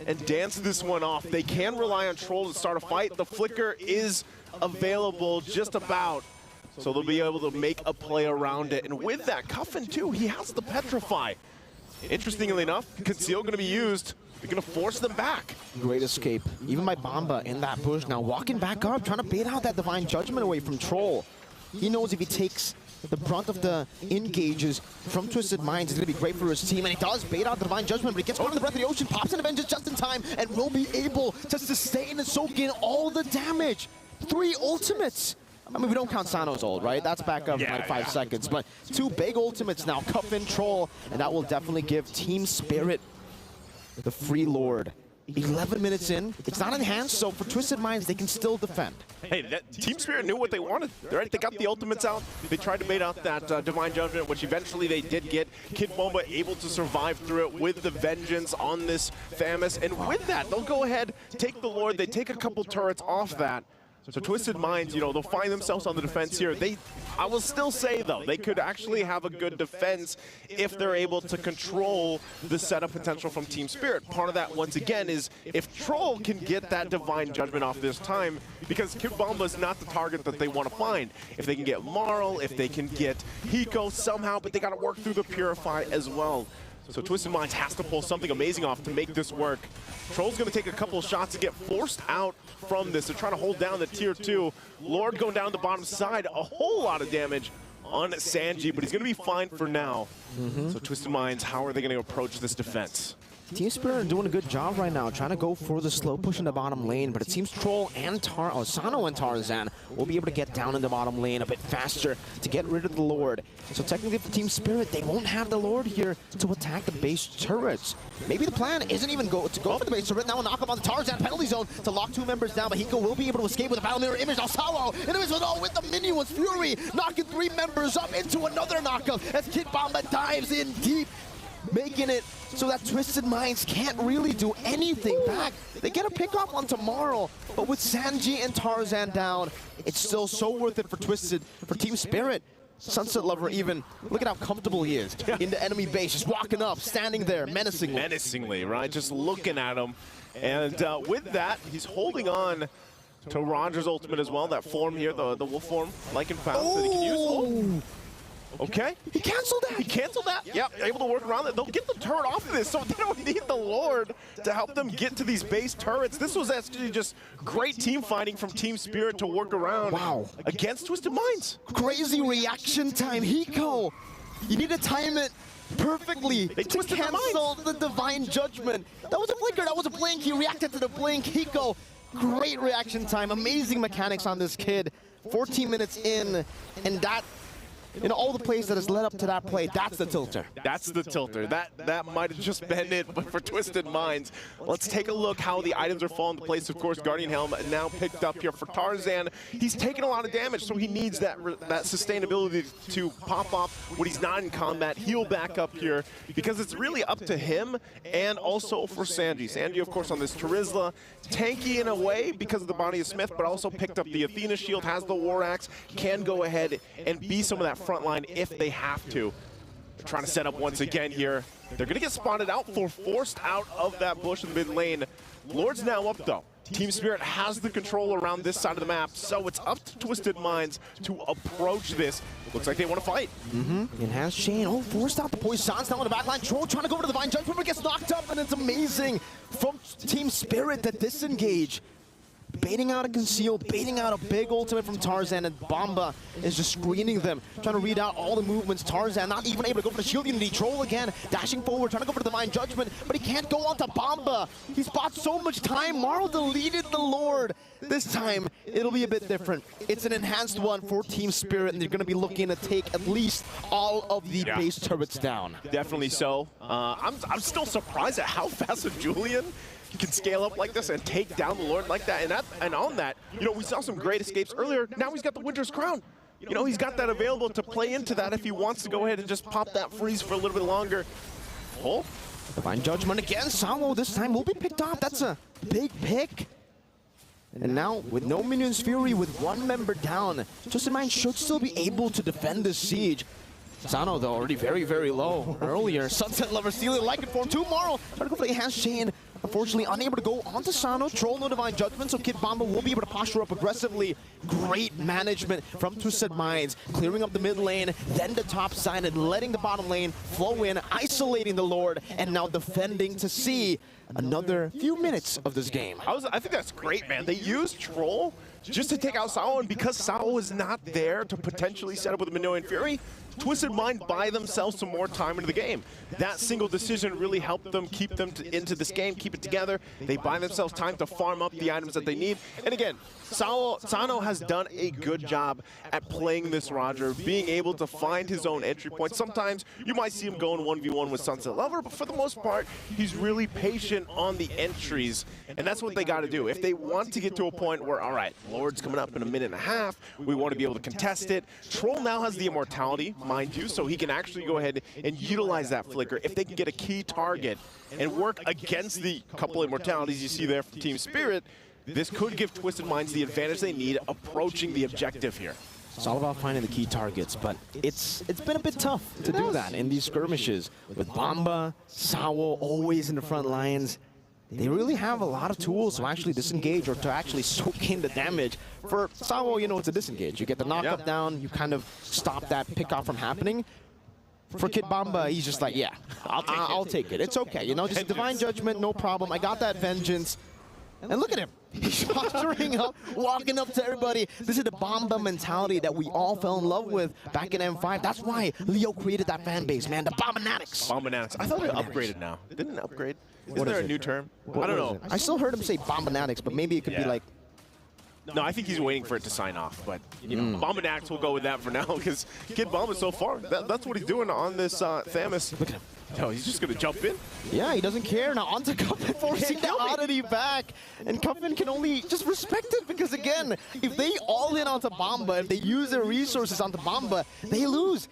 S: and dance this one off. They can rely on Troll to start a fight. The flicker is available just about, so they'll be able to make a play around it. And with that, Cuffin too, he has the Petrify. Interestingly enough, Conceal going to be used. They're going to force them back.
T: Great escape, even by Bomba in that bush. Now walking back up, trying to bait out that Divine Judgment away from Troll. He knows if he takes the brunt of the engages from Twisted Minds, it's going to be great for his team, and he does bait out the Divine Judgment, but he gets caught in the Breath of the Ocean, pops into Vengeance just in time, and will be able to sustain and soak in all the damage. 3 ultimates. I mean, we don't count Sano's ult, right? That's back up in like 5 seconds, but 2 big ultimates now, Cuffin, Troll, and that will definitely give Team Spirit the free Lord 11 minutes in. It's not enhanced, so for Twisted Minds, they can still defend.
S: Hey, that Team Spirit knew what they wanted. Right? They got the ultimates out. They tried to bait out that Divine Judgment, which eventually they did get. Kid Bomba able to survive through it with the Vengeance on this Famis. And with that, they'll go ahead, take the Lord. They take a couple turrets off that. So Twisted Minds, they'll find themselves on the defense here. I will still say, though, they could actually have a good defense if they're able to control the setup potential from Team Spirit. Part of that, once again, is if Troll can get that Divine Judgment off this time, because Kid Bomba is not the target that they want to find. If they can get Marl, if they can get Hiko somehow, but they got to work through the Purify as well. So Twisted Minds has to pull something amazing off to make this work. Troll's going to take a couple of shots to get forced out from this. They're trying to hold down the tier 2. Lord going down the bottom side, a whole lot of damage on Sanji, but he's going to be fine for now. So Twisted Minds, how are they going to approach this defense?
T: Team Spirit are doing a good job right now, trying to go for the slow push in the bottom lane, but it seems Troll and Sano and Tarzan will be able to get down in the bottom lane a bit faster to get rid of the Lord. So technically for Team Spirit, they won't have the Lord here to attack the base turrets. Maybe the plan isn't even to go for the base turret. Now we'll knock up on the Tarzan penalty zone to lock 2 members down, but Hiko will be able to escape with a Battle Mirror image. Salo with the minion with Fury, knocking 3 members up into another knockup as Kid Bomba dives in deep, making it so that Twisted Minds can't really do anything back. They get a pick off on tomorrow, but with Sanji and Tarzan down, it's still so worth it for Team Spirit. Sunset Lover even, look at how comfortable he is in the enemy base, just walking up, standing there, menacingly.
S: Menacingly, right? Just looking at him. And with that, he's holding on to Roger's ultimate as well, that form here, the wolf form, like in Found, that he can use. Oh. Okay.
T: He canceled that.
S: He canceled that? Yep, able to work around it. They'll get the turret off of this, so they don't need the Lord to help them get to these base turrets. This was actually just great team fighting from Team Spirit to work around against Twisted Minds.
T: Crazy reaction time. Hiko, you need to time it perfectly to cancel the Divine Judgment. That was a flicker, that was a blink. He reacted to the blink. Hiko, great reaction time. Amazing mechanics on this kid. 14 minutes in, and that, all the plays that has led up to that play, that's the tilter.
S: That's the tilter. That might have just been it, but for Twisted Minds. Let's take a look how the items are falling into place. Of course, Guardian Helm now picked up here for Tarzan. He's taking a lot of damage, so he needs that sustainability to pop off when he's not in combat, heal back up here, because it's really up to him and also for Sanji. Sanji, of course, on this Terizla, tanky in a way because of the body of Smith, but also picked up the Athena shield, has the War Axe, can go ahead and be some of that front line if they have to. They're trying to set up once again here. They're going to get spotted out, forced out of that bush in the mid lane. Lord's now up though. Team Spirit has the control around this side of the map, so it's up to Twisted Minds to approach this. Looks like they want to fight.
T: Enhanced chain, forced out the poisons down on the back line. Troll trying to go over to the Divine Judgment, but gets knocked up, and it's amazing from Team Spirit that disengage. Baiting out a conceal, baiting out a big ultimate from Tarzan, and Bomba is just screening them, trying to read out all the movements. Tarzan not even able to go for the shield unity. Troll again, dashing forward, trying to go for the Divine Judgment, but he can't go onto Bomba. He's bought so much time. Marl deleted the Lord. This time, it'll be a bit different. It's an enhanced one for Team Spirit, and they're going to be looking to take at least all of the base turrets down.
S: Definitely so. I'm still surprised at how fast a Julian can scale up like this and take down the Lord like that. And on that, we saw some great escapes earlier. Now he's got the Winter's Crown. He's got that available to play into that if he wants to go ahead and just pop that freeze for a little bit longer. Oh,
T: Divine Judgment again. Samo this time will be picked off. That's a big pick. And now, with no Minion's Fury, with 1 member down, Twisted Minds should still be able to defend this siege. Sano, though, already very, very low earlier. Sunset Lover stealing like it for him tomorrow. Trying to go for the enhanced chain. Unfortunately, unable to go onto Sano. Troll no Divine Judgment, so Kid Bomba will be able to posture up aggressively. Great management from Twisted Minds, clearing up the mid lane, then the top side, and letting the bottom lane flow in, isolating the Lord, and now defending to see another few minutes of this game.
S: I think that's great, man. They used Troll just to take out Sao, and because Sao is not there to potentially set up with Minoan Fury, Twisted Mind buy themselves some more time into the game. That single decision really helped them keep them into this game, keep it together. They buy themselves time to farm up the items that they need. And again, Sano has done a good job at playing this Roger, being able to find his own entry point. Sometimes you might see him going 1v1 with Sunset Lover, but for the most part, he's really patient on the entries. And that's what they got to do. If they want to get to a point where, all right, Lord's coming up in a minute and a half, we want to be able to contest it. Troll now has the immortality, mind you, so he can actually go ahead and utilize that flicker. If they can get a key target and work against the couple immortalities you see there from Team Spirit, this could give Twisted Minds the advantage they need approaching the objective here.
T: It's all about finding the key targets, but it's been a bit tough to do that in these skirmishes. With Bamba, Sawo always in the front lines, they really have a lot of tools to actually disengage or to actually soak in the damage. For Sawo, you know, it's a disengage. You get the knockup down, you kind of stop that pick-off from happening. For Kid Bamba, he's just like, yeah, I'll take it. It's okay, you know, just Divine Judgment, no problem. I got that vengeance. And look at him. He's posturing up, walking up to everybody. This is the Bamba mentality that we all fell in love with back in M5. That's why Leo created that fan base, man. The Bombanatics.
S: Bombanatics. I thought it upgraded now. Didn't it upgrade? Isn't there a new term? I don't know.
T: I still heard him say Bombanatics, but maybe it could be like...
S: No, I think he's waiting for it to sign off, but you know, Bombanatics will go with that for now because Kid Bamba so far, that's what he's doing on this Thamus. Look at him. Oh, he's just going to jump in?
T: Yeah, he doesn't care. Now onto Cuffin, forcing the oddity back. And Cuffin can only just respect it because, again, if they all in onto Bamba, if they use their resources onto Bamba, they lose.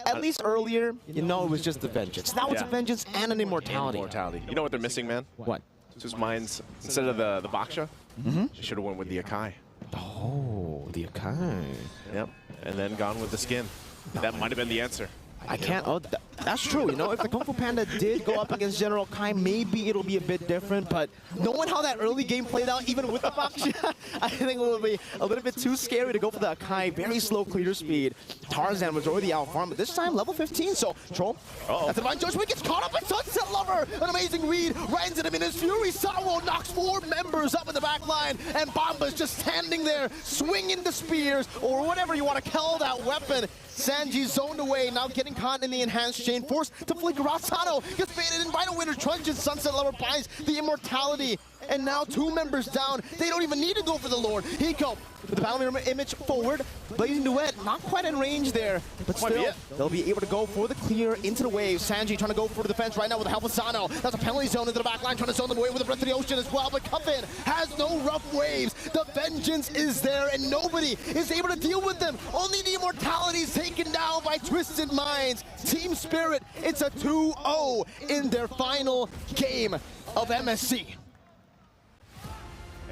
T: At least earlier, you know, it was just the vengeance. Now it's a vengeance and an immortality.
S: You know what they're missing, man?
T: What?
S: Just mines, instead of the Baksha, they should have went with the Akai.
T: Oh, the Akai.
S: Yep, and then gone with the skin. That might have been the answer.
T: I can't. Oh, that's true. You know, if the Kung Fu Panda did go up against General Kai, maybe it'll be a bit different. But knowing how that early game played out, even with the Baksha, I think it would be a little bit too scary to go for the Akai. Very slow clear speed. Tarzan was already out farm, but this time level 15. So Troll, that's the Divine Judgment, gets caught up by Sunset Lover. An amazing read, right into him in his fury. Sawo knocks 4 members up in the back line, and Bamba's just standing there, swinging the spears, or whatever you want to call that weapon. Sanji zoned away, now getting caught in the enhanced chain, forced to flicker out. Sano gets baited in, Vital Winter trunches, Sunset Lover buys the immortality, and now 2 members down. They don't even need to go for the Lord. Hiko with the Battle Mirror image forward, Blazing Duet, not quite in range there, but still, they'll be able to go for the clear into the wave. Sanji trying to go for the defense right now with the help of Sano. That's a penalty zone into the back line, trying to zone them away with the Breath of the Ocean as well, but Cuffin has no rough waves. The vengeance is there, and nobody is able to deal with them. Only the immortality is taken down by Twisted Minds. Team Spirit, it's a 2-0 in their final game of MSC.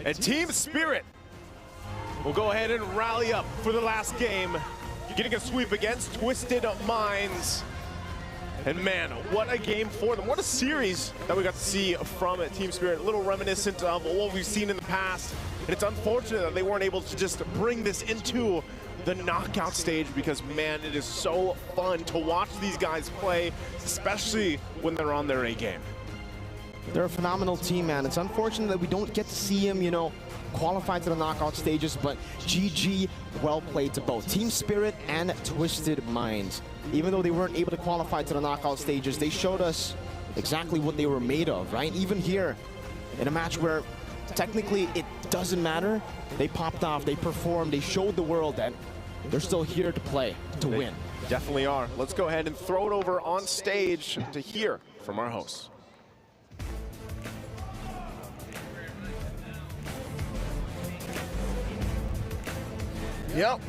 S: And Team Spirit will go ahead and rally up for the last game, getting a sweep against Twisted Minds. And man, what a game for them. What a series that we got to see from Team Spirit. A little reminiscent of what we've seen in the past. And it's unfortunate that they weren't able to just bring this into the knockout stage because, man, it is so fun to watch these guys play, especially when they're on their A game.
T: They're a phenomenal team, man. It's unfortunate that we don't get to see him, you know, qualify to the knockout stages, but GG, well played to both Team Spirit and Twisted Minds. Even though they weren't able to qualify to the knockout stages, they showed us exactly what they were made of, right? Even here, in a match where technically it doesn't matter, they popped off, they performed, they showed the world that they're still here to play, to win.
S: Definitely are. Let's go ahead and throw it over on stage to hear from our hosts.
F: Yep.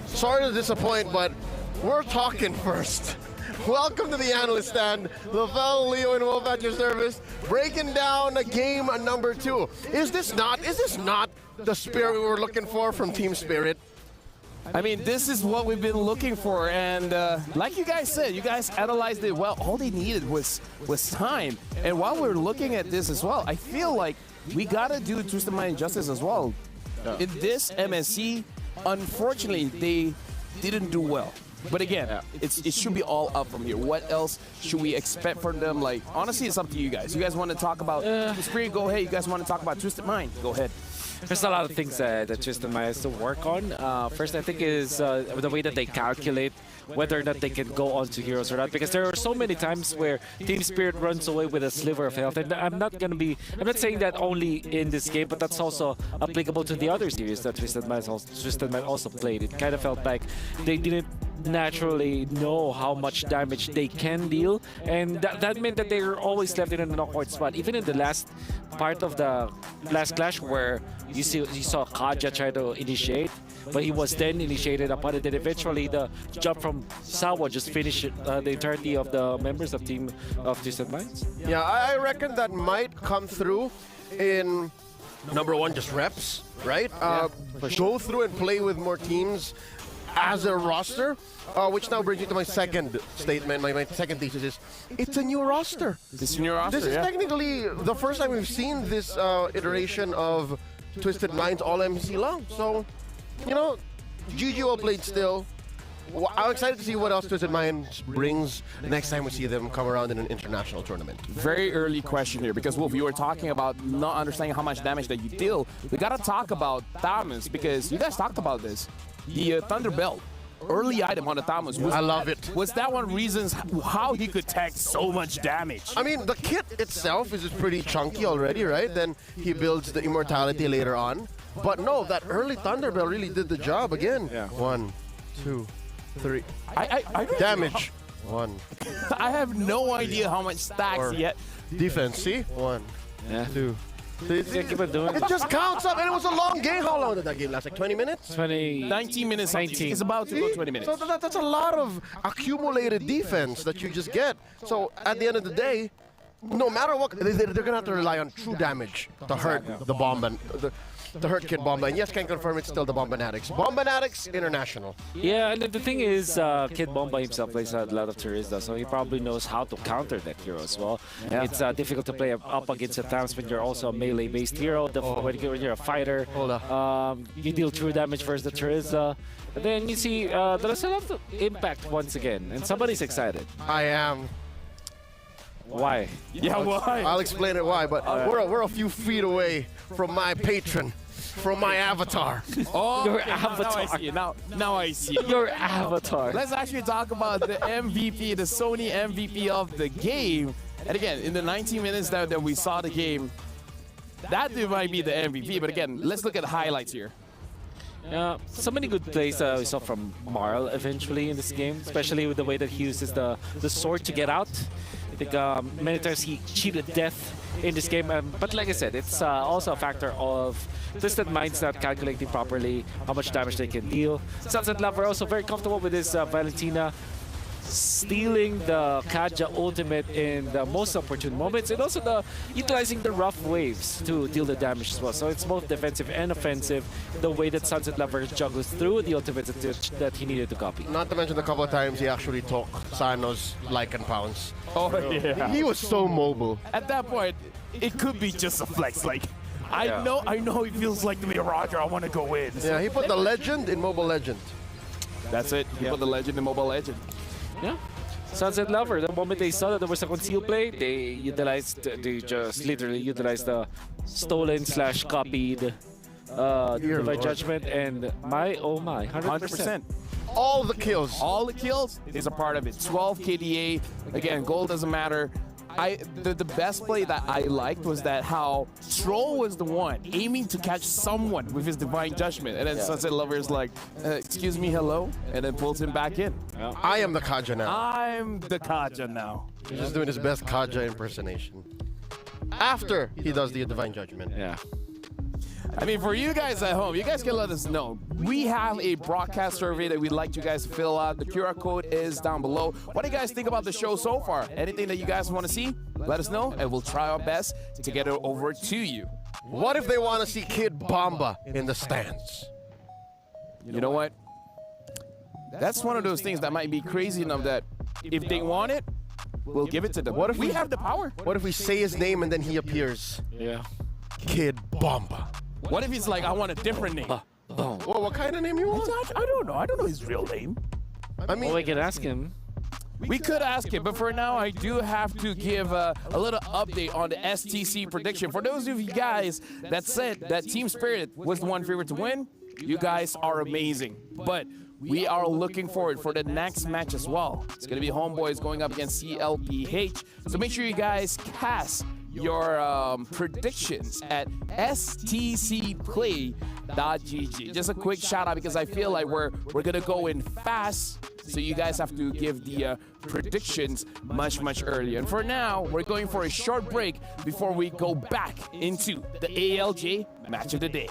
F: Sorry to disappoint, but we're talking first. Welcome to the Analyst stand. Lavelle, Leo, and Wolf at your service, breaking down game number 2. Is this not the spirit we were looking for from Team Spirit?
D: I mean, this is what we've been looking for, and like you guys said, you guys analyzed it well. All they needed was time. And while we're looking at this as well, I feel like we gotta do Twisted Mind justice as well. In this MSC, unfortunately, they didn't do well. But again, it should be all up from here. What else should we expect from them? Like, honestly, it's up to you guys. You guys want to talk about the Spirit? Go ahead. You guys want to talk about Twisted Mind? Go ahead.
E: there's a lot of things that Twisted Mind has to work on. First, I think is the way that they calculate whether or not they can go on to heroes or not, because there are so many times where Team Spirit runs away with a sliver of health, and I'm not saying that only in this game, but that's also applicable to the other series that Twisted Mind also played. It kind of felt like they didn't naturally know how much damage they can deal, and that meant that they were always left in a awkward spot. Even in the last part of the last clash, where you saw Kaja try to initiate, but he was then initiated upon it, and eventually the jump from Sawa just finished the entirety of the members of Team of Twisted Minds.
F: Yeah, I reckon that might come through in number one, just reps, right? Go through and play with more teams as a roster, which now brings me to my second statement. My second thesis is, it's a new roster.
D: It's a new roster,
F: This is technically the first time we've seen this iteration of Twisted Minds all MSC long. So, you know, GG well played still. I'm excited to see what else Twisted Minds brings next time we see them come around in an international tournament.
D: Very early question here, because Wolf, you were talking about not understanding how much damage that you deal. We gotta talk about Thamus, because you guys talked about this. The Thunder Belt, early item on the Thamus.
F: I love it.
D: Was that one reasons how he could tank so much damage?
F: I mean, the kit itself is pretty chunky already, right? Then he builds the immortality later on. But no, that early Thunder Belt really did the job again.
E: Yeah.
F: 1, 2, 3.
D: I
F: Damage. 1.
D: I have no idea how much stacks yet.
F: Defense, see? 1, 2.
E: Keep on doing
F: It just counts up, and it was a long game. How long did that game last? Like 20 minutes?
D: 19 minutes. 19. It's about to go 20 minutes.
F: So that's a lot of accumulated defense that you just get. So at the end of the day, no matter what, they're going to have to rely on true damage to hurt the bomb and to hurt Kid Bomba. And yes, can confirm it's still the Bombanatics. Bombanatics International.
E: Yeah, and the thing is, Kid Bomba himself plays a lot of Turista, so he probably knows how to counter that hero as well. Yeah. It's difficult to play up against a Thames when you're also a melee-based hero. When you're a fighter, you deal true damage versus the Turista. But then you see, there's a lot of impact once again, and somebody's excited.
F: I am.
E: Why?
D: Yeah, why?
F: I'll explain it why, but we're a few feet away from my patron, from my avatar.
D: Oh,
E: your
D: okay,
E: avatar.
D: Now I see it. Now I see it.
E: Your avatar.
D: Let's actually talk about the MVP, the Sony MVP of the game. And again, in the 19 minutes that we saw the game, that might be the MVP. But again, let's look at the highlights here.
E: So many good plays we saw from Marl eventually in this game, especially with the way that he uses the sword to get out. I think many times he cheated death in this game, but like I said, it's also a factor of Twisted Minds not calculating properly how much damage they can deal. Sunset Lover also very comfortable with his Valentina, stealing the Kaja ultimate in the most opportune moments, and also utilizing the rough waves to deal the damage as well. So it's both defensive and offensive, the way that Sunset Lover juggles through the ultimate that he needed to copy.
F: Not to mention the couple of times he actually took Sano's like and pounds.
D: Oh, yeah.
F: He was so mobile.
D: At that point, it could be just a flex. Like, I know it feels like to be a Roger. I want to go in.
F: Yeah, he put the legend in Mobile Legend.
D: That's it. He put the legend in Mobile Legend.
E: Yeah. Sunset Lover, the moment they saw that there was a concealed play, they just literally utilized the stolen / copied Divine Judgment, and oh my, 100%.
F: All the kills.
D: All the kills is a part of it. 12 KDA. Again, gold doesn't matter. The best play that I liked was that how Troll was the one aiming to catch someone with his Divine Judgment, and then Sunset Lover is like, excuse me, hello, and then pulls him back in.
F: Yeah. I am the Kaja now.
D: I'm the Kaja now.
F: He's just doing his best Kaja impersonation. After he does the Divine Judgment.
E: Yeah.
D: I mean, for you guys at home, you guys can let us know. We have a broadcast survey that we'd like you guys to fill out. The QR code is down below. What do you guys think about the show so far? Anything that you guys want to see? Let us know, and we'll try our best to get it over to you.
F: What if they want to see Kid Bomba in the stands?
D: You know what? That's one of those things that might be crazy enough that if they want it, we'll give it to them. What if we have the power?
F: What if we say his name and then he appears?
E: Yeah.
F: Kid Bomba.
D: What if he's like, I want a different name?
F: Well, what kind of name you want?
D: I don't know. I don't know his real name.
F: I mean,
E: well, we can ask him.
D: We could ask it, but for now, I do have to give a little update on the STC prediction. For those of you guys that said that Team Spirit was the one favorite to win, you guys are amazing. But we are looking forward for the next match as well. It's going to be Homeboys going up against CLPH. So make sure you guys cast your predictions at stcplay.gg. Just a quick shout out because I feel like we're gonna go in fast, so you guys have to give the predictions much earlier. And for now, we're going for a short break before we go back into the ALJ match of the day.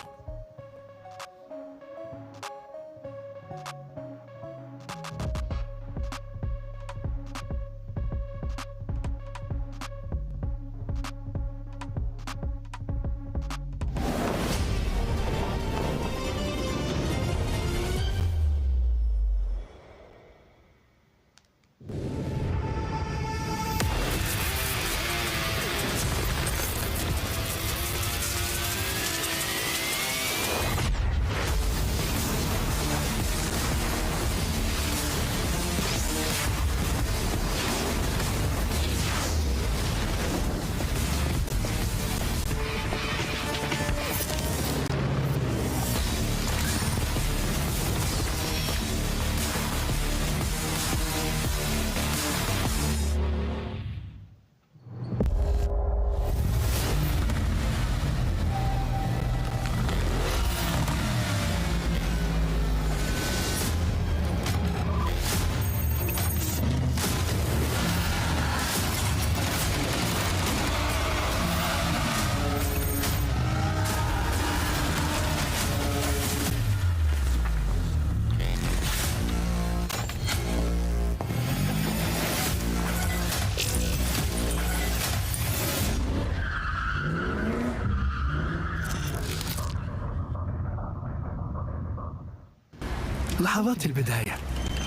N: لحظات البداية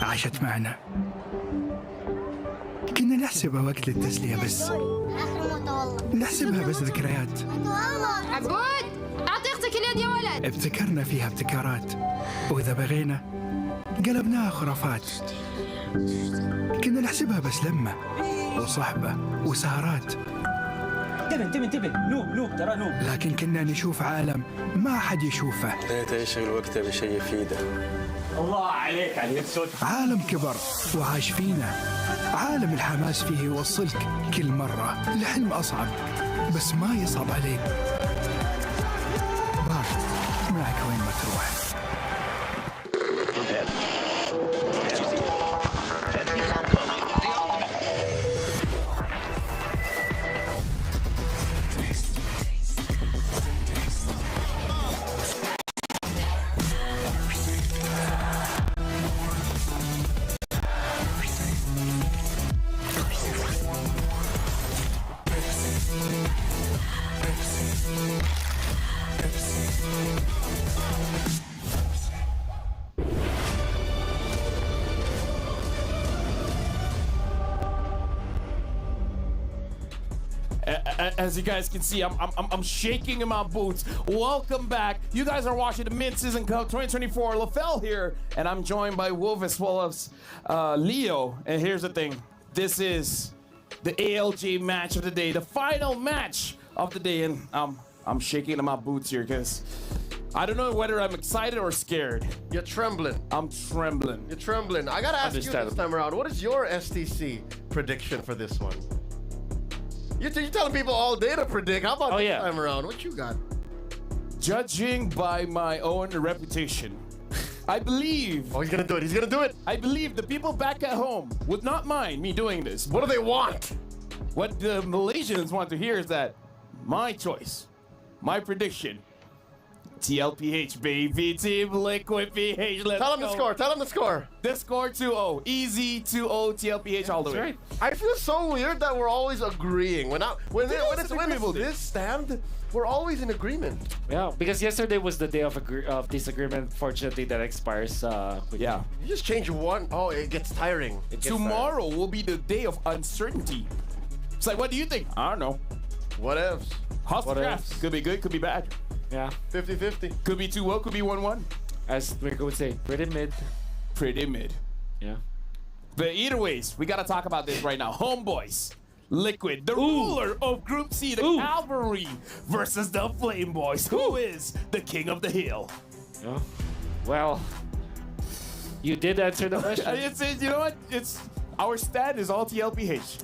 N: عاشت معنا. كنا نحسبها وقت للتسلية بس. نحسبها بس ذكريات.
O: عبود أعطي أختك اليد يا ولد.
N: ابتكرنا فيها ابتكارات، وإذا بغينا قلبناها خرافات. كنا نحسبها بس لمة وصحبة وسهرات.
P: انتبه نوب ترى نوب.
N: لكن كنا نشوف عالم ما حد يشوفه.
Q: لا تشغل وقتها بشيء يفيده.
P: الله عليك على الصوت.
N: عالم كبر وعاش فينا. عالم الحماس فيه يوصلك كل مرة لحلم أصعب، بس ما يصعب عليك. باك معك وين ما تروح.
D: As you guys can see, I'm shaking in my boots. Welcome back. You guys are watching the Mid-Season Cup 2024. LaFell here, and I'm joined by Wolf as well as Leo. And here's the thing. This is the ALJ match of the day, the final match of the day. And I'm shaking in my boots here because I don't know whether I'm excited or scared.
F: You're trembling.
D: I'm trembling.
F: You're trembling. I gotta ask you this time around, what is your STC prediction for this one? You're telling people all day to predict. How about this time around? What you got?
D: Judging by my own reputation, I believe...
F: Oh, he's gonna do it. He's gonna do it.
D: I believe the people back at home would not mind me doing this.
F: What do they want?
D: What the Malaysians want to hear is that my choice, my prediction, TLPH, baby, Team Liquid PH, let's
F: Tell him
D: go.
F: the score. Tell him the score.
D: The score 2-0. Easy 2-0 TLPH all the way.
F: Right. I feel so weird that we're always agreeing. When it's this stand, we're always in agreement.
E: Yeah, because yesterday was the day of disagreement. Fortunately, that expires.
D: Yeah.
F: You just change one. Oh, it gets tiring.
D: Tomorrow will be the day of uncertainty. It's like, what do you think? I don't know.
F: What ifs?
D: Hustle drafts. Could be good, could be bad.
E: Yeah.
F: 50-50.
D: Could be 2-0, could be 1-1.
E: As Rico would say, pretty mid.
D: Pretty mid.
E: Yeah.
D: But either ways, we gotta talk about this right now. Homeboys, Liquid, the ruler of Group C, the Cavalry, versus the Flame Boys. Who is the king of the hill?
E: Oh, well, you did answer the question.
D: You know what? It's our stand is all TLPH.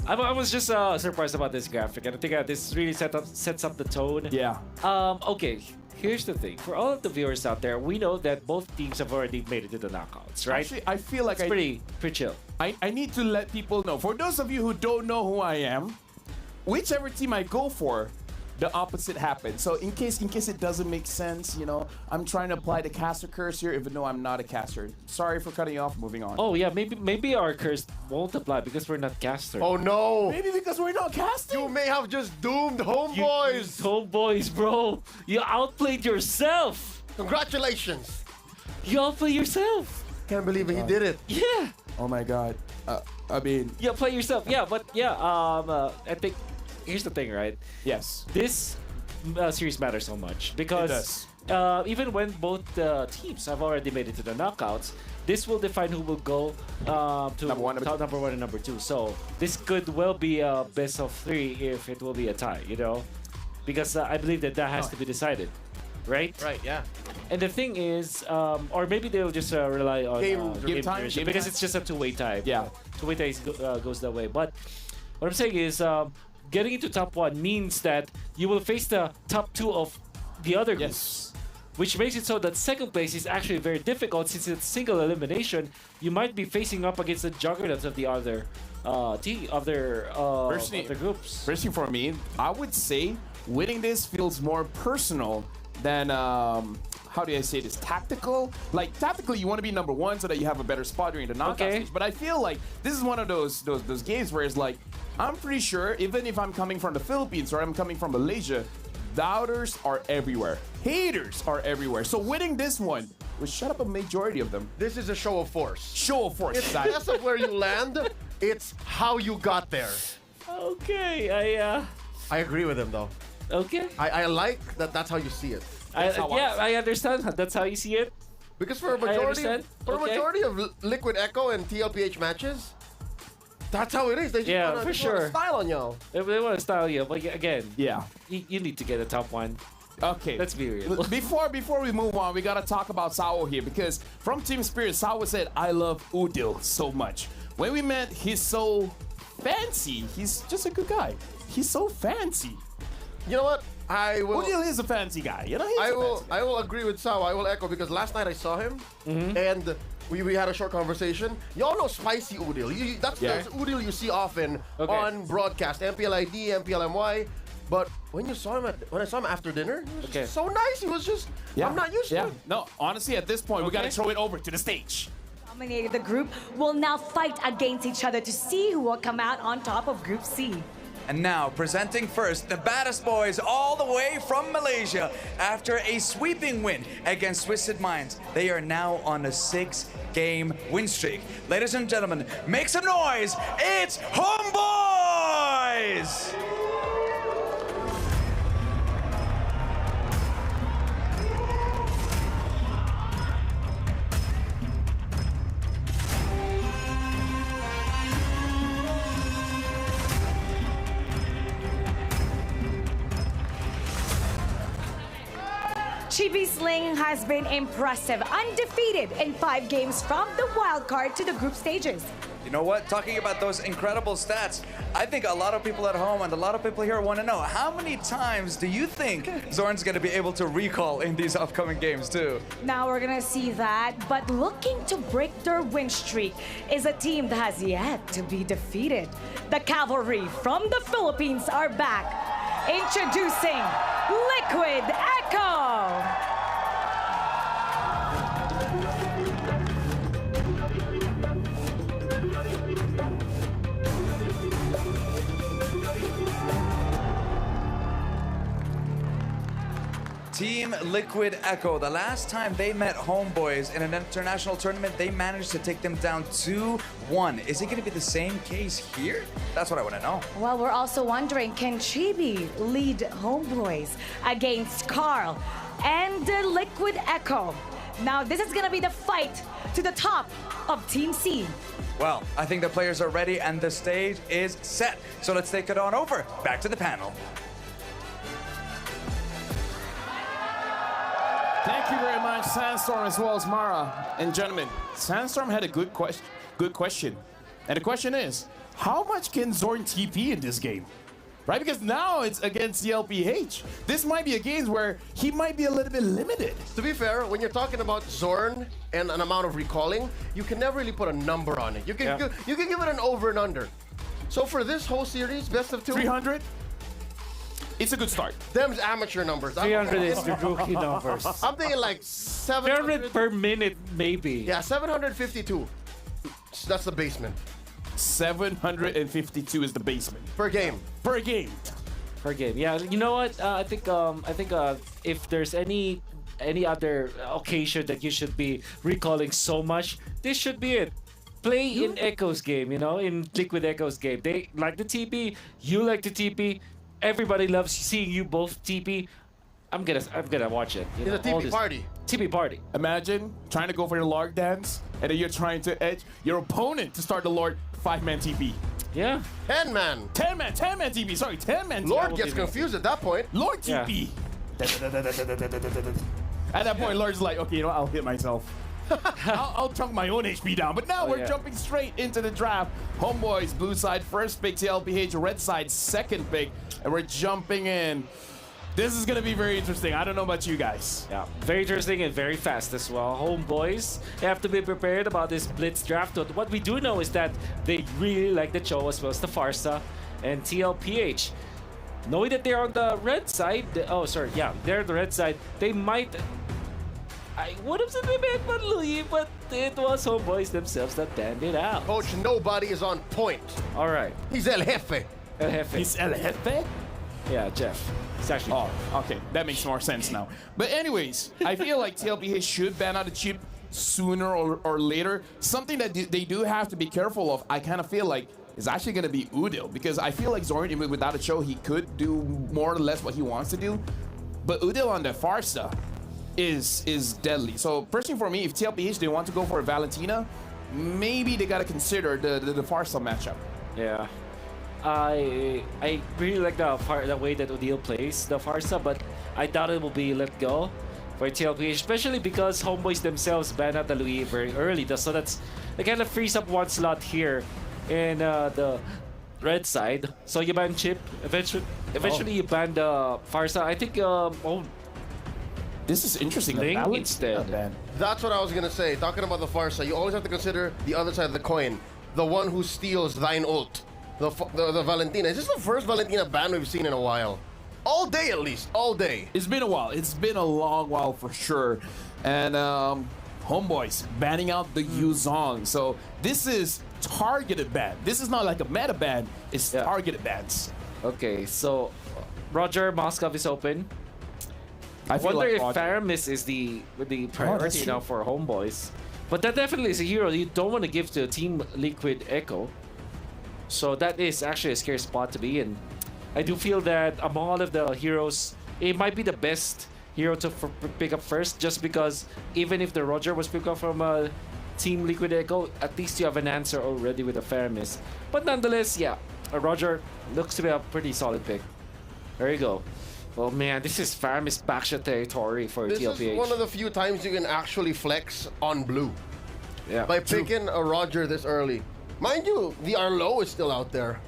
E: I was just surprised about this graphic, and I think this really sets up the tone.
D: Yeah.
E: Okay, here's the thing. For all of the viewers out there, we know that both teams have already made it to the knockouts, right?
D: Actually, I feel like
E: it's pretty chill.
D: I need to let people know. For those of you who don't know who I am, whichever team I go for, the opposite happens. So in case it doesn't make sense, you know, I'm trying to apply the caster curse here, even though I'm not a caster. Sorry for cutting you off. Moving on.
E: Oh yeah, maybe our curse won't apply because we're not casters.
F: Oh no!
D: Maybe because we're not casting.
F: You may have just doomed Homeboys.
E: Homeboys, bro. You outplayed yourself.
F: Congratulations.
E: You outplayed yourself.
F: Can't believe he did it.
E: Yeah.
D: Oh my God. I mean.
E: Yeah, play yourself. Yeah, but yeah. I think. Here's the thing, right?
D: Yes.
E: This series matters so much because even when both teams have already made it to the knockouts, this will define who will go to number one and number two. So this could well be a best of 3 if it will be a tie, you know, because I believe that has to be decided, right?
F: Right. Yeah.
E: And the thing is, or maybe they'll just rely on game time because it's just a two-way tie.
D: Yeah,
E: two-way tie goes that way. But what I'm saying is. Getting into top 1 means that you will face the top 2 of the other groups, which makes it so that second place is actually very difficult since it's single elimination. You might be facing up against the juggernauts of the other other groups.
D: Personally, for me, I would say winning this feels more personal than how do I say this? Tactical? Like tactically, you want to be number 1 so that you have a better spot during the knockout stage. But I feel like this is one of those games where it's like, I'm pretty sure even if I'm coming from the Philippines or I'm coming from Malaysia, doubters are everywhere. Haters are everywhere. So winning this one would shut up a majority of them.
F: This is a show of force.
D: Show of force.
F: It's less of where you land. It's how you got there.
E: Okay,
F: I agree with him though.
E: Okay.
F: I like that. That's how you see it.
E: I understand. That's how you see it.
F: Because for a majority of Liquid Echo and TLPH matches, that's how it is. They just wanna style on y'all.
E: They want to style you, but again,
D: yeah,
E: you need to get a top 1.
D: Okay,
E: let's be real.
D: Before we move on, we gotta talk about Sao here because from Team Spirit, Sao said, "I love Udil so much." When we met, he's so fancy. He's just a good guy. He's so fancy.
F: You know what?
D: Udil is a fancy guy. You know,
F: I will agree with Sao. I will echo because last night I saw him and we had a short conversation. Y'all know Spicy Udil. That's Udil you see often on broadcast, MPLID, MPLMY. But when I saw him after dinner, he was just so nice. He was just, I'm not used to it.
D: No, honestly, at this point, we got to throw it over to the stage.
H: Dominated the group will now fight against each other to see who will come out on top of Group C.
J: And now, presenting first, the baddest boys all the way from Malaysia. After a sweeping win against Twisted Minds, they are now on a 6-game win streak. Ladies and gentlemen, make some noise. It's Homeboys!
H: Chibi Sling has been impressive, undefeated in 5 games from the wild card to the group stages.
J: You know what? Talking about those incredible stats, I think a lot of people at home and a lot of people here want to know, how many times do you think Zorn's going to be able to recall in these upcoming games too?
H: Now we're going to see that, but looking to break their win streak is a team that has yet to be defeated. The Cavalry from the Philippines are back. Introducing Liquid Echo.
J: Team Liquid Echo, the last time they met Homeboys in an international tournament, they managed to take them down 2-1. Is it going to be the same case here? That's what I want to know.
H: Well, we're also wondering, can Chibi lead Homeboys against Carl and Liquid Echo? Now this is gonna be the fight to the top of Team C.
J: Well, I think the players are ready and the stage is set. So let's take it on over. Back to the panel.
D: Thank you very much, Sandstorm, as well as Mara. And gentlemen, Sandstorm had a good question. And the question is, how much can Zorn TP in this game? Right? Because now it's against CLPH. This might be a game where he might be a little bit limited.
F: To be fair, when you're talking about Zorn and an amount of recalling, you can never really put a number on it. You can you can give it an over and under. So for this whole series, best of 2,
D: 300. It's a good start.
F: Them's amateur numbers.
E: 300 is the rookie numbers.
F: I'm thinking like 700
E: per minute, maybe.
F: Yeah, 752. That's the basement.
D: 752 is the basement.
F: Per game.
D: Per game.
E: Per game. Yeah, you know what? I think if there's any other occasion that you should be recalling so much, this should be it. Play in Echo's game, you know, in Liquid Echo's game. They like the TP, you like the TP. Everybody loves seeing you both TP. I'm gonna watch it.
F: It's a TP party.
E: TP party.
D: Imagine trying to go for your Lord dance, and then you're trying to edge your opponent to start the Lord 5-man TP.
E: Yeah.
F: 10-man.
D: 10-man TP. Sorry, 10-man TP.
F: Lord gets confused at that point.
D: Lord TP. At that point, Lord's like, okay, you know what? I'll hit myself. I'll chunk my own HP down. But now we're jumping straight into the draft. Homeboys, blue side first pick, TLPH, red side second pick, and we're jumping in. This is gonna be very interesting. I don't know about you guys.
E: Yeah, very interesting and very fast as well. Homeboys have to be prepared about this blitz draft. What we do know is that they really like the Cho as well as the Farsa and TLPH. Knowing that they're on the red side, they're on the red side. They might. I would have said they made Louis, but it was Homeboys themselves that banned it out.
F: Coach, nobody is on point.
E: All right.
F: He's El Jefe.
E: El Jefe.
D: He's El Jefe?
E: Yeah, Jeff. It's actually
D: okay. That makes more sense now. But anyways, I feel like TLPH should ban out the chip sooner or later. Something that they do have to be careful of, I kind of feel like, is actually going to be Udil. Because I feel like Zorn, without a show, he could do more or less what he wants to do. But Udil on the Farsa is deadly. So personally for me, if TLPH, they want to go for a Valentina, maybe they got to consider the Farsa matchup.
E: Yeah. I really like the way that Odile plays the Farsa, but I doubt it will be let go for TLPH, especially because Homeboys themselves ban out the Louis very early. So that kind of frees up one slot here in the red side. So you ban Chip, eventually you ban the Farsa. I think
D: this is interesting.
E: Ling instead.
F: That's what I was gonna say. Talking about the Farsa, you always have to consider the other side of the coin. The one who steals thine ult. The Valentina. Is this the first Valentina ban we've seen in a while? All day at least. All day.
D: It's been a while. It's been a long while for sure. And Homeboys banning out the Yuzong. So this is targeted ban. This is not like a meta ban. It's targeted bans.
E: Okay, so Roger Moskov is open. I wonder if Faramis is the priority now for Homeboys. But that definitely is a hero you don't want to give to Team Liquid Echo. So that is actually a scary spot to be in. I do feel that among all of the heroes, it might be the best hero to pick up first, just because even if the Roger was picked up from Team Liquid Echo, at least you have an answer already with the Faramis. But nonetheless, yeah, Roger looks to be a pretty solid pick. There you go. Oh man, this is Faramis backshot territory for TLPH.
F: This is one of the few times you can actually flex on blue.
E: Yeah.
F: By picking a Roger this early. Mind you, the Arlo is still out there.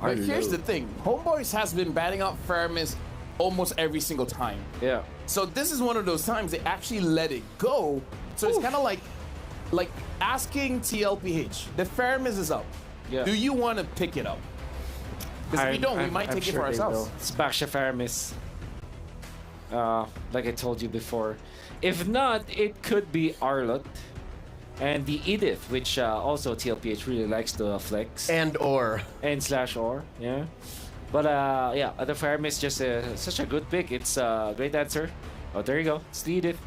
D: But here's the thing. Homeboys has been batting out Faramis almost every single time.
E: Yeah.
D: So this is one of those times they actually let it go. So it's kind of like asking TLPH, the Faramis is up.
E: Yeah.
D: Do you want to pick it up? Because if we don't, we might take it for ourselves.
E: It's Baksha Faramis. Like I told you before. If not, it could be Arlot. And the Edith, which also TLPH really likes to flex.
F: And
E: slash or, yeah. But yeah, the Faramis just such a good pick. It's a great answer. Oh, there you go. It's the Edith.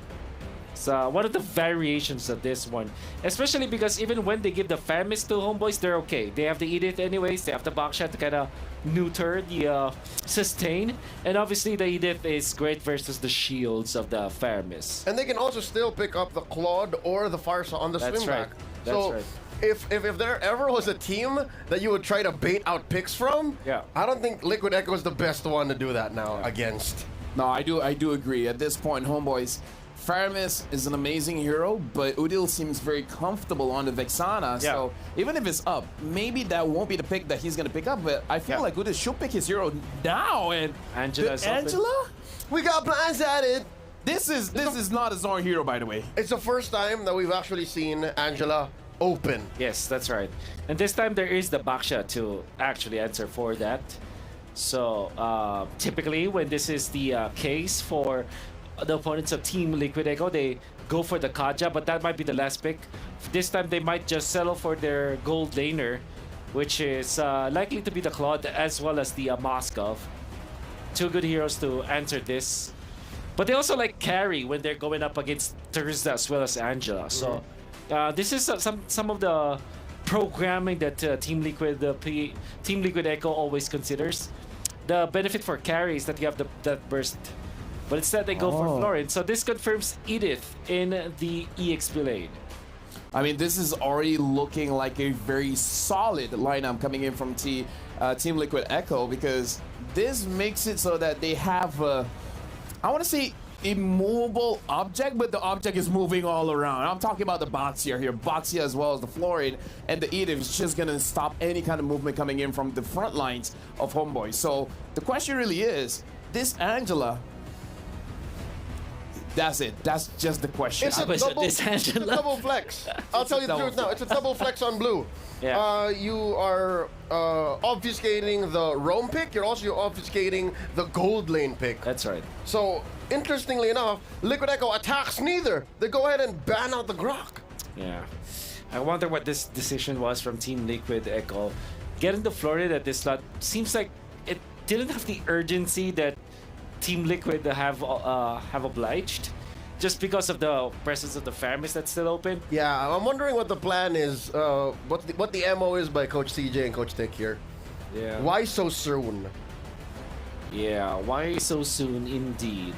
E: It's one of the variations of this one. Especially because even when they give the Famis to Homeboys, they're okay. They have the Edith anyways. They have the Backshot to kind of neuter the sustain. And obviously the Edith is great versus the shields of the Famis.
F: And they can also still pick up the Claude or the Farsa on the
E: That's
F: swing
E: right.
F: back.
E: That's
F: so
E: right.
F: If there ever was a team that you would try to bait out picks from, I don't think Liquid Echo is the best one to do that now against.
D: No, I do agree. At this point, Homeboys, Faramis is an amazing hero, but Udil seems very comfortable on the Vexana. So even if it's up, maybe that won't be the pick that he's going to pick up. But I feel like Udil should pick his hero now. And Angela?
F: We got plans at it.
D: This is not a Zorn hero, by the way.
F: It's the first time that we've actually seen Angela open.
E: Yes, that's right. And this time there is the Baksha to actually answer for that. So typically when this is the case for the opponents of Team Liquid Echo, they go for the Kaja, but that might be the last pick. This time they might just settle for their gold laner, which is likely to be the Claude as well as the Moskov. Two good heroes to answer this. But they also like carry when they're going up against Thursday as well as Angela. So this is some of the programming that Team Liquid Echo always considers. The benefit for carry is that you have that burst, but instead they go for Florin. So this confirms Edith in the EXP lane.
D: I mean, this is already looking like a very solid lineup coming in from Team Liquid Echo, because this makes it so that they have, I want to say, immovable object, but the object is moving all around. I'm talking about the Boxia here. Boxia as well as the Florid, and the Edith is just going to stop any kind of movement coming in from the front lines of Homeboy. So the question really is, this Angela, that's it. That's just the question.
F: It's a double flex. I'll tell you the truth now. It's a double flex on blue.
E: Yeah.
F: You are obfuscating the roam pick. You're also obfuscating the gold lane pick.
E: That's right.
F: So, interestingly enough, Liquid Echo attacks neither. They go ahead and ban out the Grok.
E: Yeah. I wonder what this decision was from Team Liquid Echo. Getting the Florida at this slot seems like it didn't have the urgency that Team Liquid have obliged, just because of the presence of the Famis that's still open.
F: Yeah, I'm wondering what the plan is, what the MO is by Coach CJ and Coach Tick here.
E: Yeah.
F: Why so soon?
E: Yeah, why so soon indeed?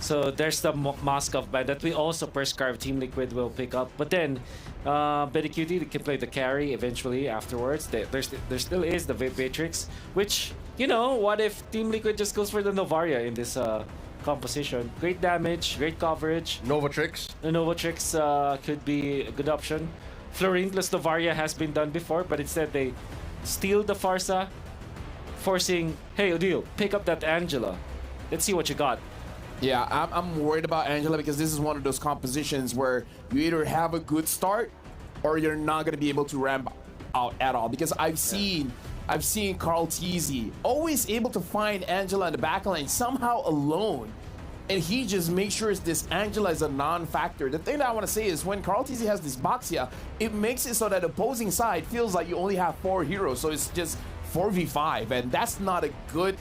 E: So there's the Moskov ban that we also prescribe Team Liquid will pick up. But then, Bedicuti can play the carry eventually afterwards. There still is the Matrix, which, you know, what if Team Liquid just goes for the Novaria in this composition? Great damage, great coverage.
F: Novatrix.
E: The Novatrix could be a good option. Florine plus Novaria has been done before, but instead they steal the Farsa, forcing, hey Odile, pick up that Angela. Let's see what you got.
D: Yeah, I'm worried about Angela because this is one of those compositions where you either have a good start or you're not going to be able to ramp out at all. Because I've seen Carl Teasy always able to find Angela in the backline somehow alone. And he just makes sure this Angela is a non-factor. The thing that I want to say is when Carl Teasy has this Boxia, it makes it so that the opposing side feels like you only have 4 heroes. So it's just 4v5, and that's not a good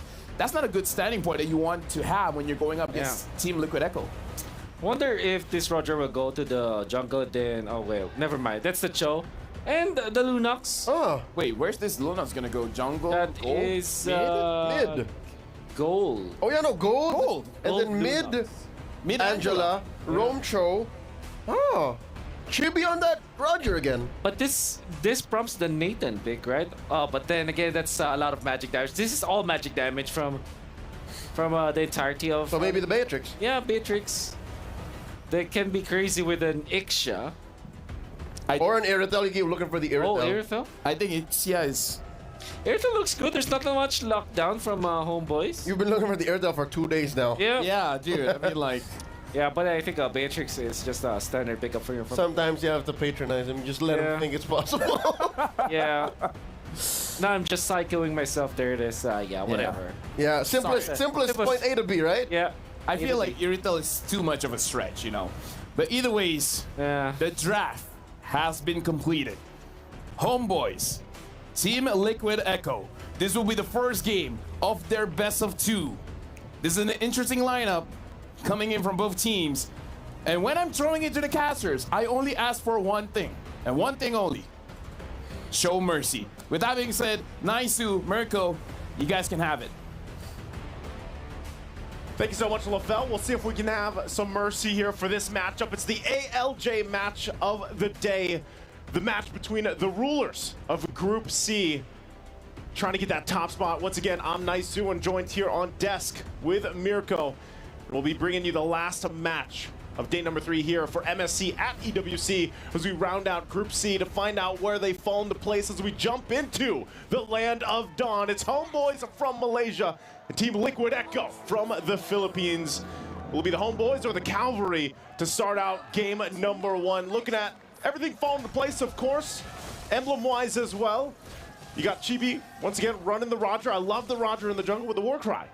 D: standing point that you want to have when you're going up against Team Liquid Echo.
E: Wonder if this Roger will go to the jungle then. Oh well, never mind. That's the Cho. And the Lunox.
F: Oh.
D: Wait, where's this Lunox gonna go? Jungle?
E: That
D: gold?
E: is
F: mid.
E: Gold.
F: Oh yeah, no, gold. And
E: Gold
F: then mid
D: Angela.
F: Rome Cho. Oh. Should be on that Roger again.
E: But this prompts the Nathan pick, right? Oh, but then again, that's a lot of magic damage. This is all magic damage from the entirety of.
F: So maybe the Beatrix.
E: Yeah, Beatrix. They can be crazy with an Ixia.
F: Or an Irithel. You keep looking for the Irithel.
E: Oh, Irithel?
D: I think it's
E: Irithel looks good. There's not much lockdown from Homeboys.
F: You've been looking for the Irithel for 2 days now.
D: Yeah, dude. I mean, like.
E: Yeah, but I think Beatrix is just a standard pickup for you.
F: Sometimes you have to patronize him. Just let him think it's possible.
E: Yeah. No, I'm just cycling myself. There it is. Yeah, whatever.
F: Yeah, simplest point A to B, right?
E: Yeah.
D: I feel like Irithel is too much of a stretch, you know. But either ways, the draft has been completed. Homeboys, Team Liquid Echo. This will be the first game of their best of 2. This is an interesting lineup coming in from both teams. And when I'm throwing it to the casters, I only ask for one thing, and one thing only. Show mercy. With that being said, Naisu, Mirko, you guys can have it.
S: Thank you so much, LaFell. We'll see if we can have some mercy here for this matchup. It's the ALJ match of the day. The match between the rulers of Group C, trying to get that top spot. Once again, I'm Naisu and joined here on desk with Mirko. We'll be bringing you the last match of day number 3 here for MSC at EWC as we round out Group C to find out where they fall into place as we jump into the land of Dawn. It's Homeboys from Malaysia and Team Liquid Echo from the Philippines. Will be the Homeboys or the Cavalry to start out game number 1. Looking at everything falling into place, of course, emblem-wise as well. You got Chibi, once again, running the Roger. I love the Roger in the jungle with the war cry.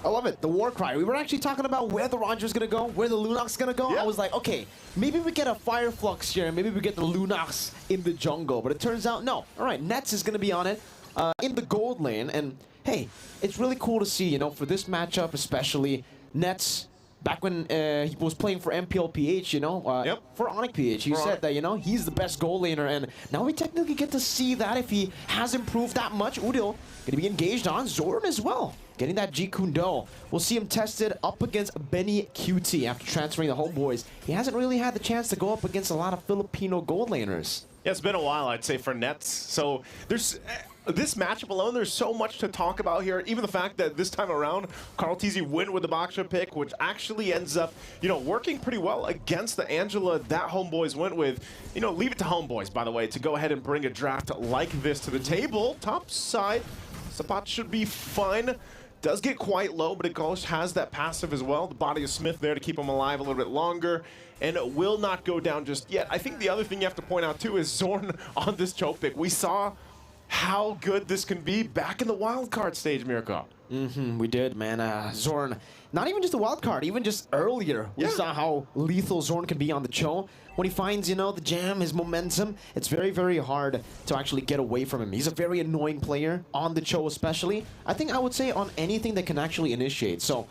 T: I love it, the war cry. We were actually talking about where the Roger's gonna go, where the Lunox gonna go. Yeah. I was like, okay, maybe we get a Fire Flux here, maybe we get the Lunox in the jungle, but it turns out, no. All right, Nets is gonna be on it in the gold lane, and hey, it's really cool to see, you know, for this matchup especially, Nets, back when he was playing for MPLPH, you know, for Onyx PH, he said that, you know, he's the best goal laner, and now we technically get to see that if he has improved that much. Udil gonna be engaged on Zorn as well, getting that G Kundo. We'll see him tested up against Benny QT after transferring the Homeboys. He hasn't really had the chance to go up against a lot of Filipino gold laners.
S: Yeah, it's been a while, I'd say, for Nets. So there's this matchup alone, there's so much to talk about here. Even the fact that this time around, Carl Tizzy went with the Boxer pick, which actually ends up, you know, working pretty well against the Angela that Homeboys went with. You know, leave it to Homeboys, by the way, to go ahead and bring a draft like this to the table. Top side, Sapat should be fine. Does get quite low, but it goes has that passive as well. The body of Smith there to keep him alive a little bit longer, and it will not go down just yet. I think the other thing you have to point out too is Zorn on this choke pick. We saw how good this can be back in the wild card stage, Mirko.
T: We did, man. Zorn, not even just the wild card, even just earlier, we saw how lethal Zorn can be on the Cho. When he finds, you know, the jam, his momentum, it's very, very hard to actually get away from him. He's a very annoying player on the Cho especially. I think I would say on anything that can actually initiate. So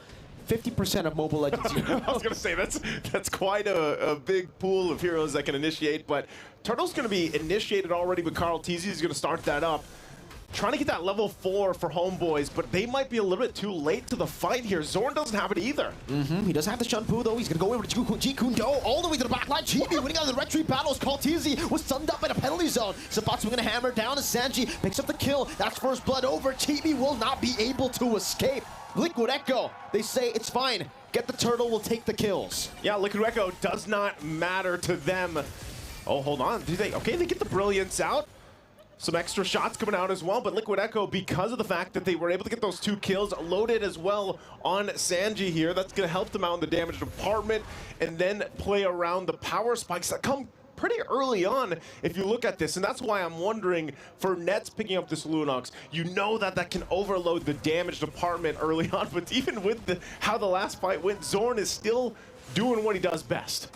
T: 50% of Mobile Legends heroes.
S: I was going to say, that's quite a big pool of heroes that can initiate, but Turtle's going to be initiated already, but Carl Tizzy is going to start that up. Trying to get that level 4 for Homeboys, but they might be a little bit too late to the fight here. Zorn doesn't have it either.
T: He does have the Shunpu, though. He's going to go over to G Kundo all the way to the back line. Chibi winning out of the retreat battles. Carl Tizzy was stunned up in a penalty zone. Sabat's going to hammer down as Sanji picks up the kill. That's first blood over. Chibi will not be able to escape. Liquid Echo, they say it's fine. Get the turtle, we'll take the kills.
S: Yeah, Liquid Echo does not matter to them. Oh, hold on. Do they? Okay, they get the Brilliance out. Some extra shots coming out as well, but Liquid Echo, because of the fact that they were able to get those 2 kills, loaded as well on Sanji here. That's going to help them out in the damage department, and then play around the power spikes that come pretty early on if you look at this, and that's why I'm wondering for Nets picking up this Lunox. You know that can overload the damage department early on, but even with how the last fight went, Zorn is still doing what he does best.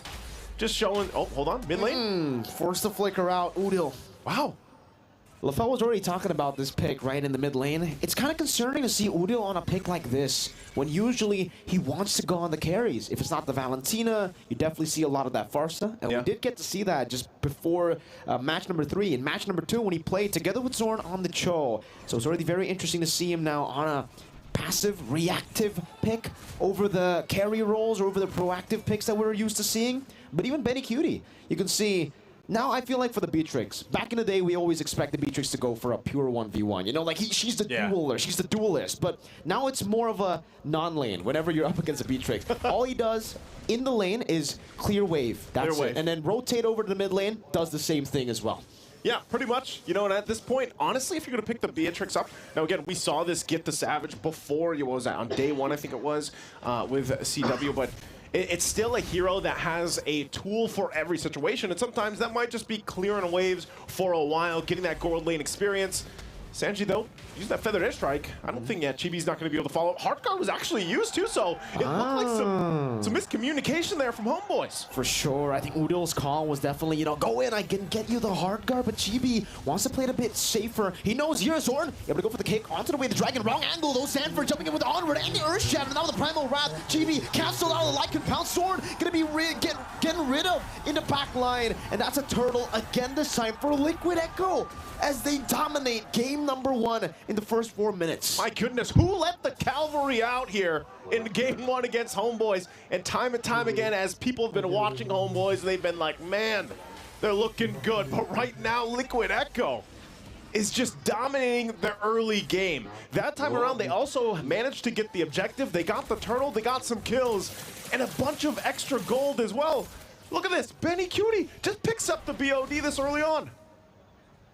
S: Just showing, oh, hold on, mid lane.
T: Forced to flicker out, Udil.
S: Wow.
T: LaFell was already talking about this pick right in the mid lane. It's kind of concerning to see Udil on a pick like this, when usually he wants to go on the carries. If it's not the Valentina, you definitely see a lot of that Farsa. And we did get to see that just before match number 3. And match number 2, when he played together with Zorn on the Cho. So it's already very interesting to see him now on a passive, reactive pick over the carry roles or over the proactive picks that we're used to seeing. But even Benny Cutie, you can see. Now I feel like for the Beatrix, back in the day we always expect the Beatrix to go for a pure 1v1. You know, like she's the dueler, she's the duelist. But now it's more of a non-lane whenever you're up against a Beatrix. All he does in the lane is clear wave. That's it. And then rotate over to the mid lane, does the same thing as well.
S: Yeah, pretty much. You know, and at this point, honestly, if you're going to pick the Beatrix up, now again, we saw this get the Savage before, what was that, on day 1, I think it was, with CW, but it's still a hero that has a tool for every situation, and sometimes that might just be clearing waves for a while, getting that gold lane experience. Sanji, though, used that feathered airstrike. I don't think yet Chibi's not going to be able to follow. Hard guard was actually used too, so it looked like some miscommunication there from Homeboys.
T: For sure. I think Udil's call was definitely, you know, go in, I can get you the hard guard, but Chibi wants to play it a bit safer. He knows here, Zorn, able to go for the kick onto the way the dragon. Wrong angle, though. Sanford jumping in with the onward and the Earth Shatter. Now with the Primal Wrath, Chibi canceled out of the light compound. Zorn gonna be getting rid of in the back line, and that's a turtle again this time for Liquid Echo as they dominate game number 1 in the first 4 minutes.
S: My goodness, who let the cavalry out here in game 1 against Homeboys? And time again, as people have been watching Homeboys, they've been like, man, they're looking good. But right now, Liquid Echo is just dominating the early game. That time around, they also managed to get the objective. They got the turtle, they got some kills, and a bunch of extra gold as well. Look at this, Benny Cutie just picks up the BOD this early on.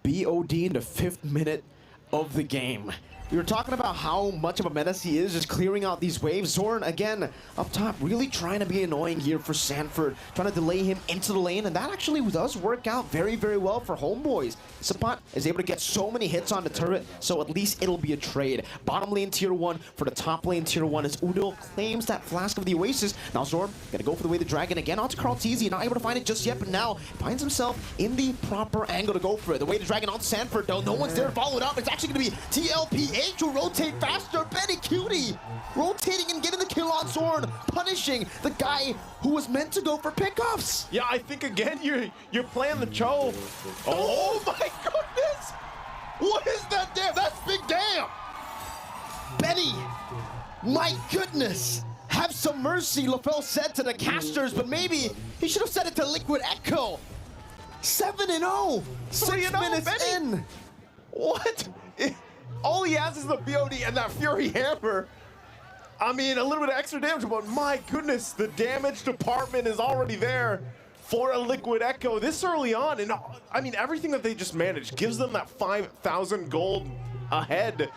T: BOD in the 5th minute of the game. We were talking about how much of a menace he is, just clearing out these waves. Zorn, again, up top, really trying to be annoying here for Sanford, trying to delay him into the lane, and that actually does work out very, very well for Homeboys. Sapat is able to get so many hits on the turret, so at least it'll be a trade. Bottom lane tier 1 for the top lane tier 1 as Udil claims that Flask of the Oasis. Now Zorn gonna go for the way the dragon again onto Carl TZ, not able to find it just yet, but now finds himself in the proper angle to go for it. The way the dragon onto Sanford, though, no one's there to follow it up. It's actually gonna be TLPA to rotate faster. Benny Cutie rotating and getting the kill on Zorn, punishing the guy who was meant to go for pickups.
S: Yeah, I think again you're playing the Cho. Oh my goodness! What is that damn? That's big damn!
T: Benny, my goodness! Have some mercy, LaFell said to the casters, but maybe he should have said it to Liquid Echo. 7-0, 6 minutes
S: Benny.
T: in.
S: What? All he has is the BOD and that Fury Hammer. I mean, a little bit of extra damage, but my goodness, the damage department is already there for a Liquid Echo this early on. And I mean, everything that they just managed gives them that 5,000 gold ahead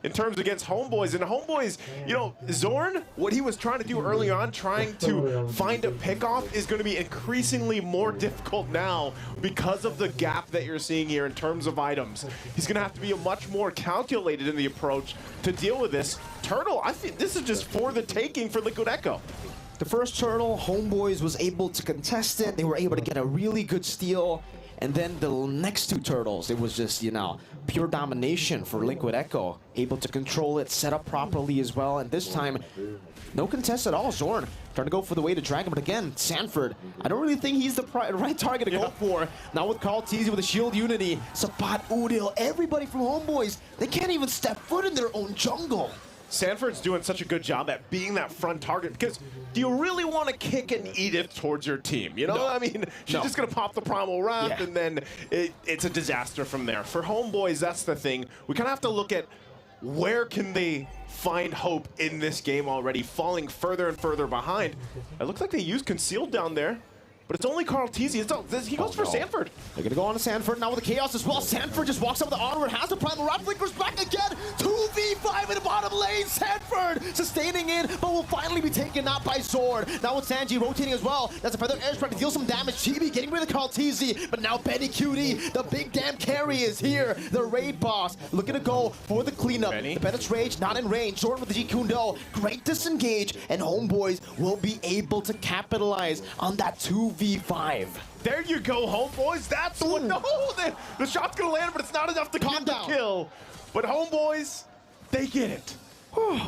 S: in terms against Homeboys. And Homeboys, you know, Zorn, what he was trying to do early on, trying to find a pickoff, is going to be increasingly more difficult now because of the gap that you're seeing here in terms of items. He's going to have to be a much more calculated in the approach to deal with this. Turtle, I think this is just for the taking for Liquid Echo.
T: The first turtle, Homeboys was able to contest it. They were able to get a really good steal. And then the next 2 turtles, it was just, you know, pure domination for Liquid Echo. Able to control it, set up properly as well. And this time, no contest at all. Zorn trying to go for the way to dragon, but again, Sanford, I don't really think he's the right target to go for. Now with Carl TZ with the shield unity, Sapat, Udil, everybody from Homeboys, they can't even step foot in their own jungle.
S: Sanford's doing such a good job at being that front target, because do you really want to kick an Edith towards your team? You know, I mean, she's just going to pop the Primal Wrath, and then it's a disaster from there. For Homeboys, that's the thing. We kind of have to look at where can they find hope in this game already, falling further and further behind. It looks like they used Concealed down there. But it's only Carl TZ. He goes for Sanford.
T: They're going to go on to Sanford now with the Chaos as well. Sanford just walks up with the onward, has the Primal Wrath, flickers back again. 2v5 in the bottom lane. Sanford sustaining in, but will finally be taken out by Zorn. Now with Sanji rotating as well. That's a feather airstrike to deal some damage. Chibi getting rid of Carl TZ, but now Benny Cutie, the big damn carry, is here. The raid boss looking to go for the cleanup. The Bennett's Rage not in range. Zorn with the G Kundo. Great disengage, and Homeboys will be able to capitalize on that 2v5.
S: There you go, Homeboys. That's what. No, the shot's gonna land, but it's not enough to get the kill. But Homeboys, they get it.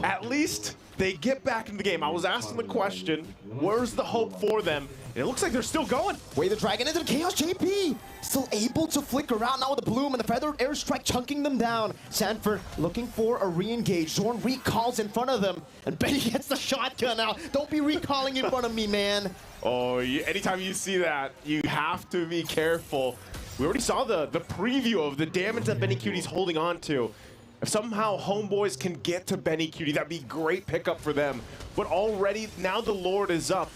S: At least they get back in the game. I was asking the question, where's the hope for them? And it looks like they're still going.
T: Way the dragon into the Chaos. JP still able to flick around now with the Bloom and the feathered airstrike chunking them down. Sanford looking for a re-engage. Zorn recalls in front of them, and Benny gets the shotgun out. Don't be recalling in front of me, man.
S: Oh, anytime you see that, you have to be careful. We already saw the preview of the damage that Benny Cutie's holding on to. If somehow Homeboys can get to Benny Cutie, that'd be great pickup for them. But already, now the Lord is up.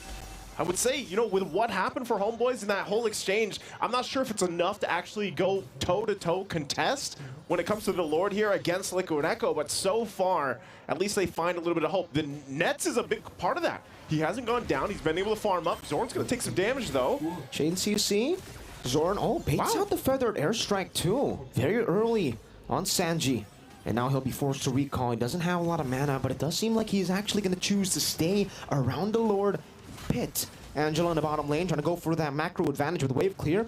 S: I would say, you know, with what happened for Homeboys in that whole exchange, I'm not sure if it's enough to actually go toe-to-toe contest when it comes to the Lord here against Liquid Echo, but so far, at least they find a little bit of hope. The Nets is a big part of that. He hasn't gone down. He's been able to farm up. Zorn's going to take some damage, though.
T: Chain CC. Zorn, baits out the feathered airstrike, too. Very early on Sanji. And now he'll be forced to recall. He doesn't have a lot of mana, but it does seem like he's actually going to choose to stay around the Lord pit. Angela in the bottom lane trying to go for that macro advantage with wave clear.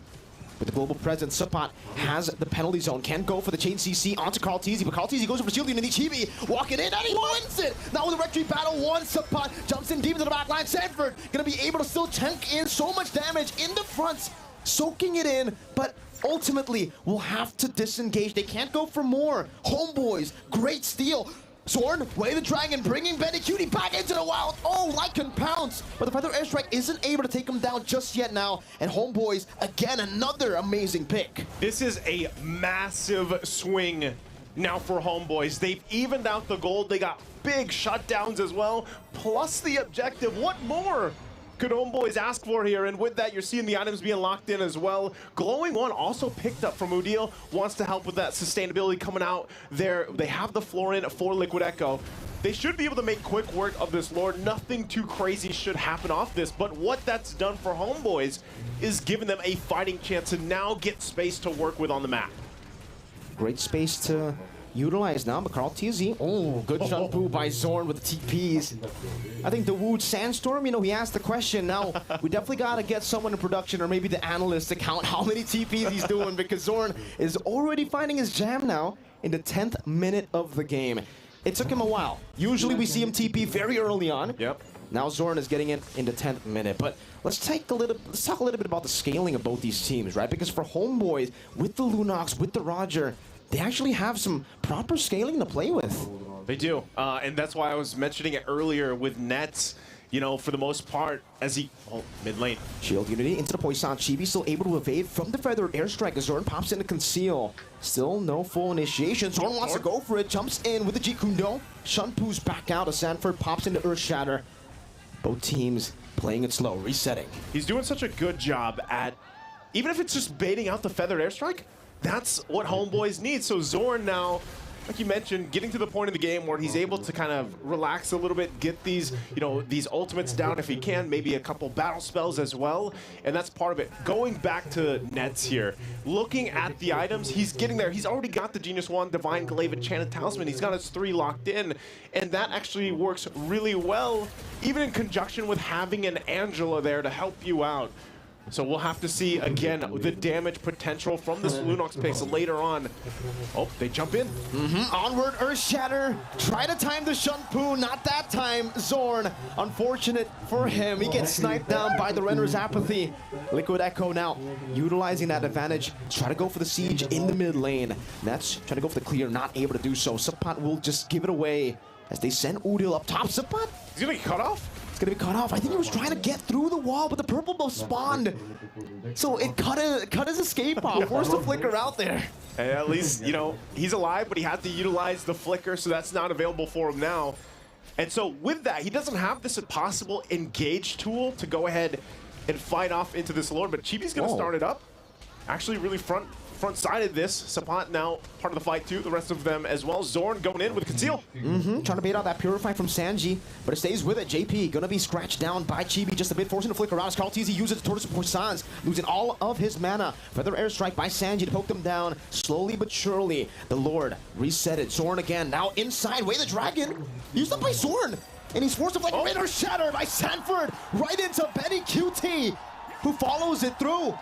T: With the global presence, Sapat has the penalty zone. Can't go for the chain CC onto Carl Teasy, but Carl Teasy goes for the shield unit. Chibi walking in, and he wins it! Now with the retreat battle, Sapat jumps in deep into the back line. Sanford gonna be able to still tank in so much damage in the front, soaking it in, but ultimately will have to disengage. They can't go for more. Homeboys, great steal. Zorn, Way the Dragon, bringing Benny Cutie back into the wild. Oh, Lycan pounce, but the Feather Airstrike isn't able to take him down just yet now. And Homeboys, again, another amazing pick.
S: This is a massive swing now for Homeboys. They've evened out the gold. They got big shutdowns as well, plus the objective. What more could Homeboys ask for here? And with that, you're seeing the items being locked in as well. Glowing One also picked up from Udil, wants to help with that sustainability coming out there. They have the floor in for Liquid Echo. They should be able to make quick work of this Lord. Nothing too crazy should happen off this, but what that's done for Homeboys is giving them a fighting chance to now get space to work with on the map.
T: Great space to utilize now, but Carl TZ, oh, good Shunpu by Zorn with the TPs. I think the Wood Sandstorm, you know, he asked the question. Now, we definitely got to get someone in production or maybe the analyst to count how many TPs he's doing, because Zorn is already finding his jam now in the 10th minute of the game. It took him a while. Usually we see him TP very early on.
S: Yep.
T: Now Zorn is getting it in the 10th minute. But let's talk a little bit about the scaling of both these teams, right? Because for Homeboys, with the Lunox, with the Roger, they actually have some proper scaling to play with.
S: They do, and that's why I was mentioning it earlier with Nets. You know, for the most part, as he... Oh, mid lane.
T: Shield Unity into the Poison. Chibi still able to evade from the Feathered Airstrike as Zorn pops in to conceal. Still no full initiation. Zorn wants to go for it. Jumps in with the Jikundo. Shunpu's back out as Sanford pops into Earth Shatter. Both teams playing it slow, resetting.
S: He's doing such a good job at... Even if it's just baiting out the Feathered Airstrike, that's what Homeboys need. So Zorn now, like you mentioned, getting to the point of the game where he's able to kind of relax a little bit, get these, you know, these ultimates down if he can, maybe a couple battle spells as well, and that's part of it. Going back to Nets here, looking at the items, he's getting there. He's already got the Genius Wand, Divine Glaive, Enchanted Talisman. He's got his 3 locked in, and that actually works really well, even in conjunction with having an Angela there to help you out. So we'll have to see, again, the damage potential from this Lunox picks later on. Oh, they jump in.
T: Onward, Earth Shatter. Try to time the Shunpu, not that time. Zorn, unfortunate for him. He gets sniped down by the Renner's Apathy. Liquid Echo now utilizing that advantage. Try to go for the siege in the mid lane. Nets trying to go for the clear, not able to do so. Sapat will just give it away as they send Udil up top. Sapat.
S: He's gonna get cut off?
T: It's gonna be cut off. I think he was trying to get through the wall, but the purple buff spawned. So it cut his escape off. Forced the flicker out there.
S: And at least, you know, he's alive, but he had to utilize the flicker, so that's not available for him now. And so with that, he doesn't have this possible engage tool to go ahead and fight off into this Lord, but Chibi's gonna start it up. Actually really front-sided this. Sapat now part of the fight too, the rest of them as well. Zorn going in with Conceal.
T: Trying to bait out that Purify from Sanji, but it stays with it. JP gonna be scratched down by Chibi just a bit, forcing the flicker out as Carl TZ uses the Tortoise Poisons, losing all of his mana. Feather Airstrike by Sanji to poke them down, slowly but surely. The Lord reset it. Zorn again, now inside, Way the Dragon, used up by Zorn, and he's forced to flicker in or shatter by Sanford, right into Benny QT, who follows it through.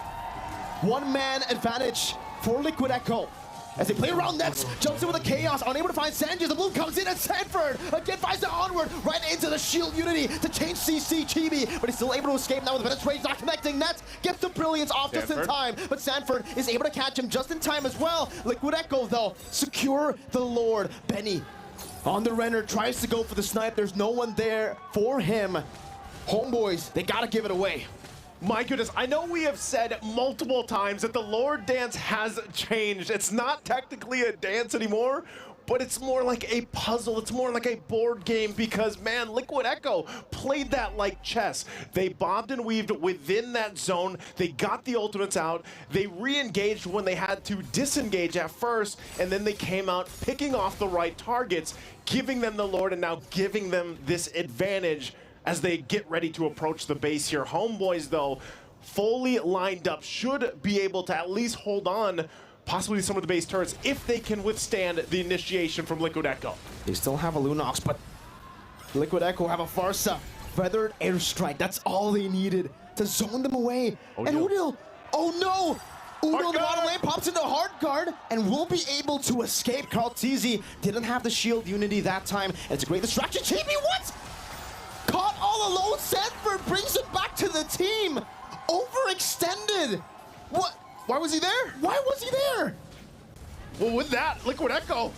T: One-man advantage for Liquid Echo. As they play around Nets, jumps in with the Chaos, unable to find Sanji. The blue comes in and Sanford again finds the onward, right into the Shield Unity to change CC Chibi, but he's still able to escape now with the penetration, not connecting. Nets gets the Brilliance off just in time, but Sanford is able to catch him just in time as well. Liquid Echo though, secure the Lord. Benny on the Renner, tries to go for the snipe. There's no one there for him. Homeboys, they gotta give it away.
S: My goodness, I know we have said multiple times that the Lord dance has changed. It's not technically a dance anymore, but it's more like a puzzle. It's more like a board game because, man, Liquid Echo played that like chess. They bobbed and weaved within that zone. They got the ultimates out. They re-engaged when they had to disengage at first, and then they came out picking off the right targets, giving them the Lord, and now giving them this advantage as they get ready to approach the base here. Homeboys, though, fully lined up, should be able to at least hold on, possibly some of the base turrets if they can withstand the initiation from Liquid Echo.
T: They still have a Lunox, but Liquid Echo have a Farsa. Feathered airstrike, that's all they needed to zone them away. And Udil, oh no! Udil in the bottom lane pops into hard guard and will be able to escape. Carl Tizzy didn't have the shield unity that time, and it's a great distraction. JP, what? Caught all alone, Sanford brings it back to the team. Overextended. What? Why was he there? Why was he there?
S: Well, with that, Liquid Echo,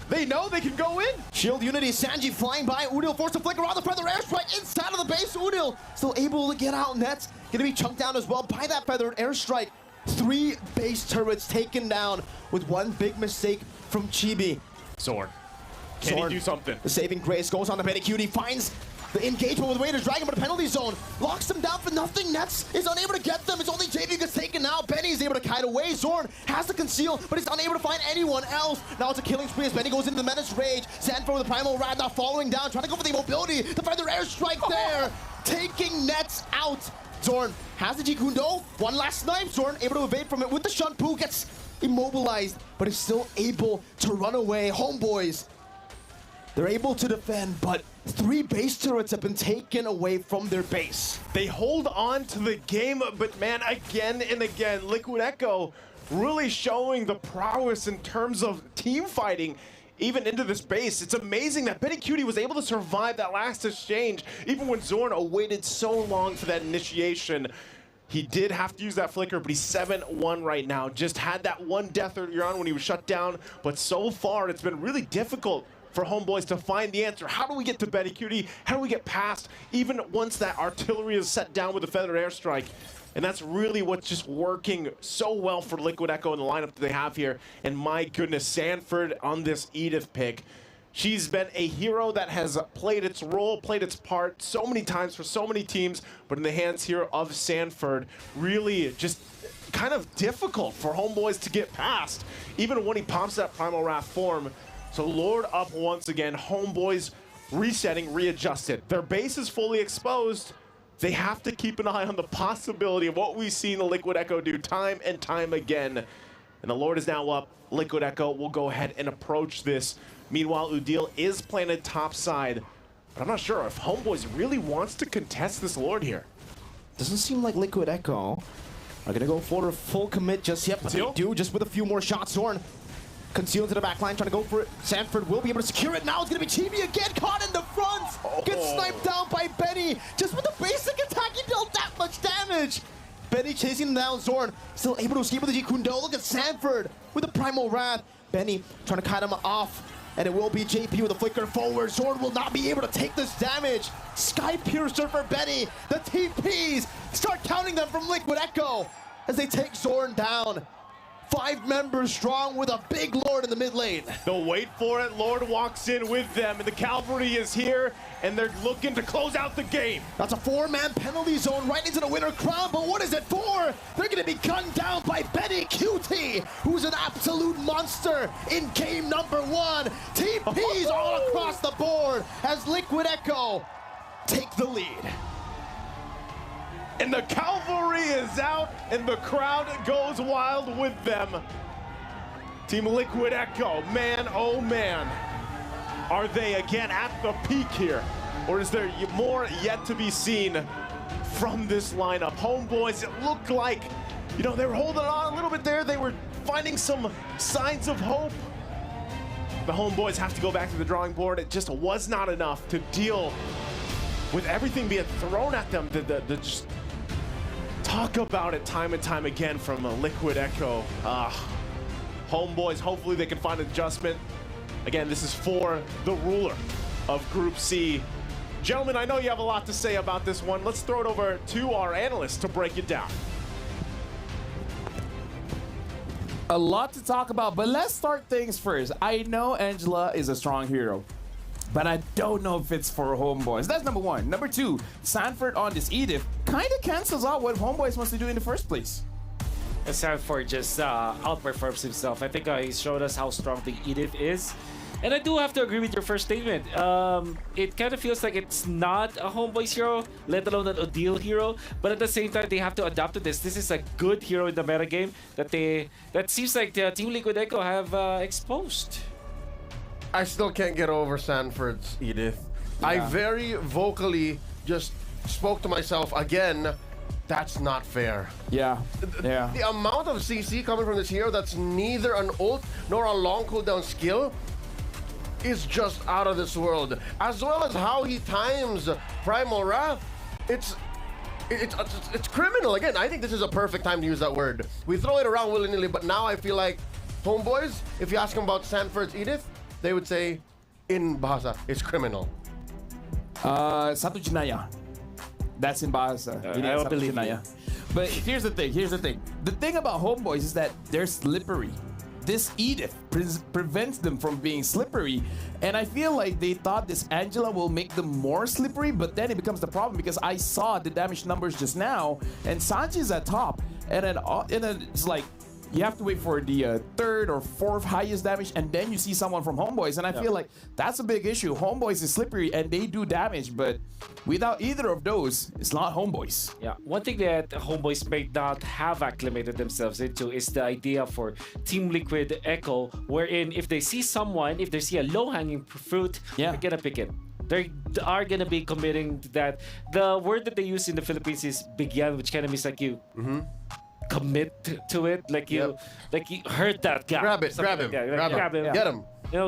S: they know they can go in.
T: Shield unity, Sanji flying by. Udil forced to flicker around the feather airstrike inside of the base. Udil still able to get out. Nets gonna be chunked down as well by that feathered airstrike. 3 base turrets taken down with one big mistake from Chibi.
S: Zorn. Can he do something?
T: The saving grace goes on to Betty Cutie, finds the engagement with Raiders Dragon, but a penalty zone locks them down for nothing. Nets is unable to get them. It's only JP who gets taken out. Benny is able to kite away. Zorn has to conceal, but he's unable to find anyone else. Now it's a killing spree as Benny goes into the Menace Rage. Sanford with the Primal Rad now following down, trying to go for the mobility. The feather airstrike there, taking Nets out. Zorn has the Jikundo. One last snipe. Zorn able to evade from it with the Shunpu. Gets immobilized, but is still able to run away. Homeboys, they're able to defend, but 3 base turrets have been taken away from their base.
S: They hold on to the game, but man, again and again, Liquid Echo really showing the prowess in terms of team fighting, even into this base. It's amazing that Betty Cutie was able to survive that last exchange, even when Zorn awaited so long for that initiation. He did have to use that flicker, but he's 7-1 right now. Just had that one death earlier on when he was shut down, but so far it's been really difficult for Homeboys to find the answer. How do we get to Betty Cutie? How do we get past, even once that artillery is set down with the feathered airstrike? And that's really what's just working so well for Liquid Echo in the lineup that they have here. And my goodness, Sanford on this Edith pick. She's been a hero that has played its role, played its part so many times for so many teams, but in the hands here of Sanford, really just kind of difficult for Homeboys to get past, even when he pops that Primal Wrath form. So Lord up once again, Homeboys resetting, readjusted. Their base is fully exposed. They have to keep an eye on the possibility of what we've seen the Liquid Echo do time and time again. And the Lord is now up. Liquid Echo will go ahead and approach this. Meanwhile, Udil is planted top side. But I'm not sure if Homeboys really wants to contest this Lord here.
T: Doesn't seem like Liquid Echo are gonna go for a full commit just yet, but they do just with a few more shots. Zorn concealed to the back line, trying to go for it. Sanford will be able to secure it. Now it's going to be Chibi again, caught in the front. Gets sniped down by Benny. Just with the basic attack, he dealt that much damage. Benny chasing down Zorn, still able to escape with the Jikundo. Look at Sanford with the Primal Wrath. Benny trying to kite him off, and it will be JP with a flicker forward. Zorn will not be able to take this damage. Sky Piercer for Benny. The TPs start counting them from Liquid Echo as they take Zorn down. 5 members strong with a big Lord in the mid lane.
S: They'll wait for it. Lord walks in with them, and the cavalry is here, and they're looking to close out the game.
T: That's a 4-man penalty zone right into the winner crown, but what is it for? They're going to be gunned down by Betty Cutie, who's an absolute monster in game number 1. TPs all across the board as Liquid Echo take the lead.
S: And the cavalry is out, and the crowd goes wild with them. Team Liquid Echo, man, oh man. Are they again at the peak here? Or is there more yet to be seen from this lineup? Homeboys, it looked like, you know, they were holding on a little bit there. They were finding some signs of hope. The Homeboys have to go back to the drawing board. It just was not enough to deal with everything being thrown at them. The just talk about it time and time again from Liquid Echo. Homeboys, hopefully they can find an adjustment. Again, this is for the ruler of Group C. Gentlemen, I know you have a lot to say about this one. Let's throw it over to our analyst to break it down.
D: A lot to talk about, but let's start things first. I know Angela is a strong hero, but I don't know if it's for Homeboys. That's number 1. Number 2, Sanford on this Edith kind of cancels out what Homeboys wants to do in the first place.
E: Sanford just outperforms himself. I think he showed us how strong the Edith is. And I do have to agree with your first statement. It kind of feels like it's not a Homeboys hero, let alone an Odile hero. But at the same time, they have to adapt to this. This is a good hero in the metagame that seems like the Team Liquid Echo have exposed.
F: I still can't get over Sanford's Edith.
E: Yeah.
F: I very vocally just spoke to myself again. That's not fair.
D: Yeah. Yeah.
F: The amount of CC coming from this hero that's neither an ult nor a long cooldown skill is just out of this world. As well as how he times Primal Wrath. It's criminal. Again, I think this is a perfect time to use that word. We throw it around willy-nilly, but now I feel like Homeboys, if you ask them about Sanford's Edith, they would say, in Bahasa, it's criminal.
D: Satu Jinaya. That's in Bahasa.
E: I don't believe you.
D: But here's the thing. The thing about Homeboys is that they're slippery. This Edith prevents them from being slippery. And I feel like they thought this Angela will make them more slippery, but then it becomes the problem because I saw the damage numbers just now, and Sanji's at top. And then it's like, you have to wait for the third or fourth highest damage, and then you see someone from Homeboys. And I feel like that's a big issue. Homeboys is slippery, and they do damage, but without either of those, it's not Homeboys.
E: Yeah, one thing that Homeboys may not have acclimated themselves into is the idea for Team Liquid Echo, wherein if they see someone, if they see a low-hanging fruit, they're gonna pick it. They are gonna be committing to that. The word that they use in the Philippines is bigyan, which kind of means like you commit to it, like you hurt that guy.
F: Grab him, get him.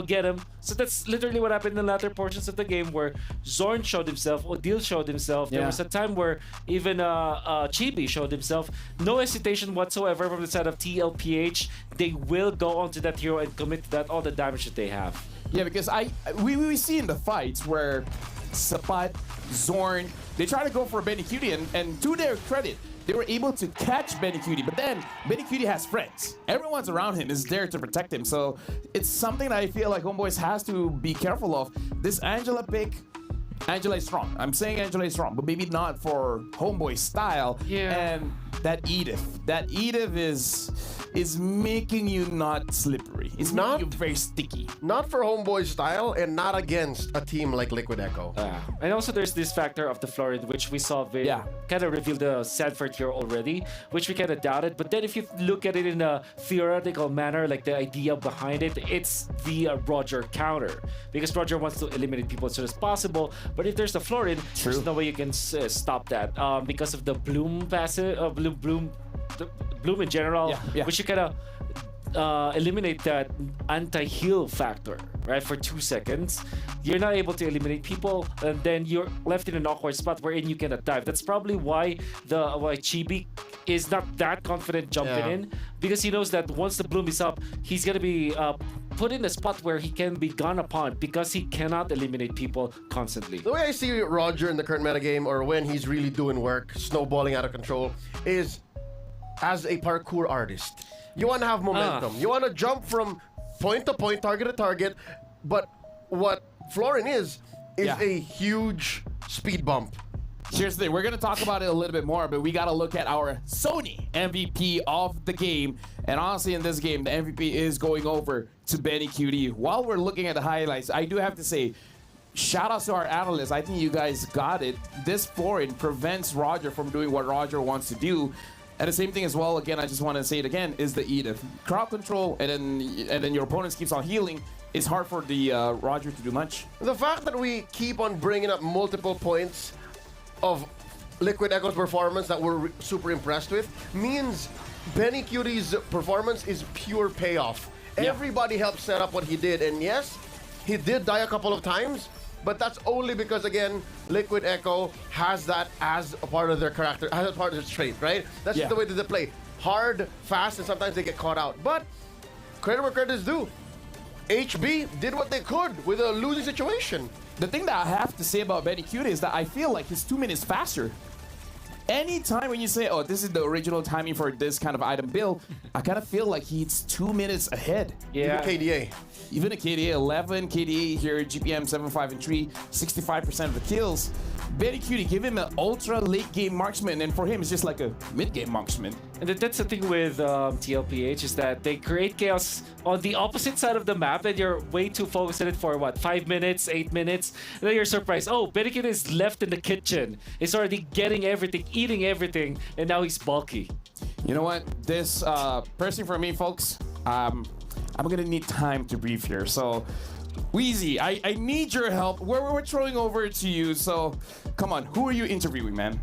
E: Get him. So that's literally what happened in the latter portions of the game, where Zorn showed himself, Odile showed himself. There was a time where even Chibi showed himself. No hesitation whatsoever from the side of TLPH. They will go onto that hero and commit to that all the damage that they have.
D: Yeah, because we see in the fights where Sapat, Zorn, they try to go for Benny Cutie, and to their credit, they were able to catch Benny Cutie, but then Benny Cutie has friends. Everyone's around him is there to protect him. So it's something that I feel like Homeboys has to be careful of. This Angela pick, Angela is strong. I'm saying Angela is strong, but maybe not for Homeboy style.
E: Yeah.
D: And that Edith is making you not slippery. It's making you very sticky.
F: Not for Homeboy style, and not against a team like Liquid Echo.
E: And also there's this factor of the Florid, which we saw kind of revealed the Sanford here already, which we kind of doubted. But then if you look at it in a theoretical manner, like the idea behind it, it's the Roger counter. Because Roger wants to eliminate people as soon as possible. But if there's the Florid, there's no way you can stop that. Because of the Bloom passive, Bloom in general, which you kind of eliminate that anti-heal factor, right, for 2 seconds. You're not able to eliminate people, and then you're left in an awkward spot wherein you cannot dive. That's probably why Chibi is not that confident jumping in, because he knows that once the Bloom is up, he's gonna be put in a spot where he can be gone upon because he cannot eliminate people constantly.
F: The way I see Roger in the current metagame, or when he's really doing work, snowballing out of control, is as a parkour artist. You want to have momentum. You want to jump from point to point, target to target. But what Florin is a huge speed bump.
D: Here's the thing, we're gonna talk about it a little bit more, but we gotta look at our Sony MVP of the game. And honestly, in this game, the MVP is going over to Benny Cutie. While we're looking at the highlights, I do have to say, shout out to our analysts. I think you guys got it. This Florin prevents Roger from doing what Roger wants to do. And the same thing as well, again, I just want to say it again, is the Edith. Crowd control, and then your opponent keeps on healing. It's hard for the Roger to do much.
F: The fact that we keep on bringing up multiple points of Liquid Echo's performance that we're super impressed with means Benny Cutie's performance is pure payoff. Everybody helped set up what he did, and yes, he did die a couple of times, but that's only because, again, Liquid Echo has that as a part of their character, as a part of their trait, right? That's just the way that they play. Hard, fast, and sometimes they get caught out. But credit where credit is due. HB did what they could with a losing situation.
D: The thing that I have to say about Benny Cutie is that I feel like he's 2 minutes faster. Anytime when you say, oh, this is the original timing for this kind of item build, I kind of feel like he's 2 minutes ahead.
F: Yeah. Even KDA.
D: Even a KDA 11, KDA here, GPM 7.5 and 3, 65% of the kills. Very cutie, give him an ultra late game marksman, and for him it's just like a mid game marksman.
E: And that's the thing with TLPH is that they create chaos on the opposite side of the map, and you're way too focused on it for what, 5 minutes, 8 minutes, and then you're surprised. Oh, Benikid is left in the kitchen. He's already getting everything, eating everything, and now he's bulky.
D: You know what? This personally for me, folks, I'm gonna need time to brief here. So, Wheezy, I need your help. We're throwing over to you. So, come on, who are you interviewing, man?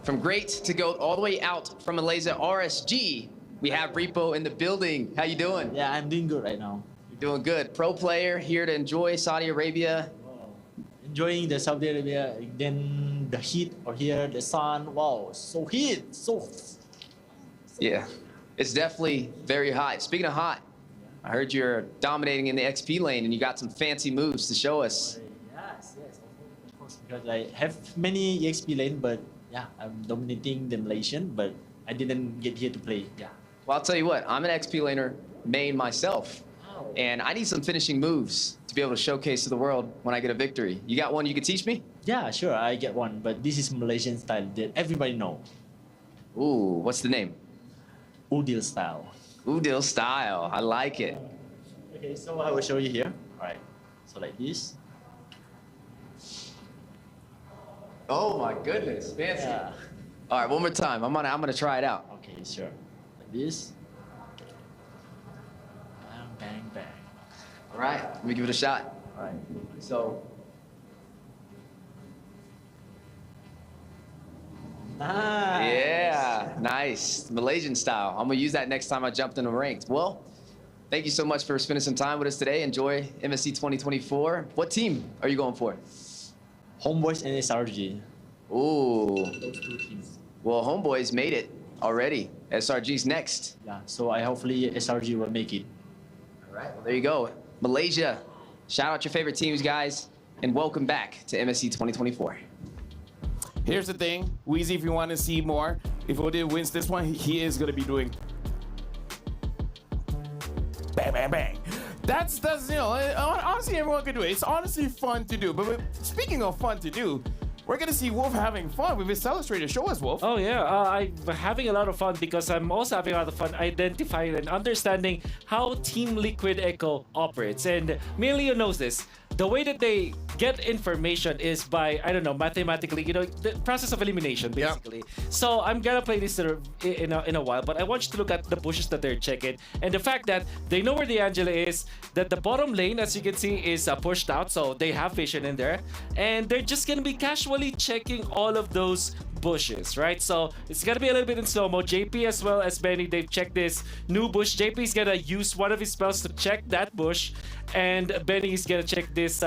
A: From great to GOAT all the way out from Malaysia, RSG, we have Repo in the building. How you doing?
V: Yeah, I'm doing good right now.
A: You're doing good. Pro player, here to enjoy Saudi Arabia.
V: Enjoying the Saudi Arabia, then the heat or here, the sun. Wow, so heat, so.
A: Yeah, it's definitely very hot. Speaking of hot, I heard you're dominating in the XP lane and you got some fancy moves to show us.
V: Yes, of course, because I have many EXP lane, but yeah, I'm dominating the Malaysian, but I didn't get here to play. Yeah.
A: Well, I'll tell you what, I'm an XP laner main myself, and I need some finishing moves to be able to showcase to the world when I get a victory. You got one you could teach me?
V: Yeah, sure, I get one, but this is Malaysian style that everybody know.
A: Ooh, what's the name?
V: Udil style.
A: Udil style, I like it.
V: Okay, so I will show you here. All right, so like this.
A: Oh my goodness, fancy.
V: Yeah.
A: All right, one more time. I'm gonna try it out.
V: Okay, sure. Like this. Bang, bang, bang.
A: All right, let me give it a shot.
V: All right.
A: So.
V: Nice.
A: Yeah, nice. Malaysian style. I'm gonna use that next time I jumped into ranked. Well, thank you so much for spending some time with us today. Enjoy MSC 2024. What team are you going for?
V: Homeboys and SRG.
A: Ooh.
V: Those two teams.
A: Well, Homeboys made it already. SRG's next.
V: Yeah, so I hopefully SRG will make it.
A: All right, well, there you go. Malaysia, shout out your favorite teams, guys, and welcome back to MSC 2024.
D: Here's the thing, Wheezy, if you want to see more, if Odin wins this one, he is going to be doing bang, bang, bang. That's you know, honestly, everyone can do it. It's honestly fun to do. But speaking of fun to do, we're going to see Wolf having fun with his Illustrator. Show us, Wolf.
E: Oh, yeah. I'm having a lot of fun because I'm also having a lot of fun identifying and understanding how Team Liquid Echo operates. And Melio knows this. The way that they get information is by, I don't know, mathematically, you know, the process of elimination, basically. Yep. So I'm gonna play this in a while, but I want you to look at the bushes that they're checking. And the fact that they know where the Angela is, that the bottom lane, as you can see, is pushed out, so they have vision in there. And they're just gonna be casually checking all of those bushes, right? So it's gonna be a little bit in slow-mo. JP as well as Benny, they've checked this new bush. JP's gonna use one of his spells to check that bush, and Benny's gonna check this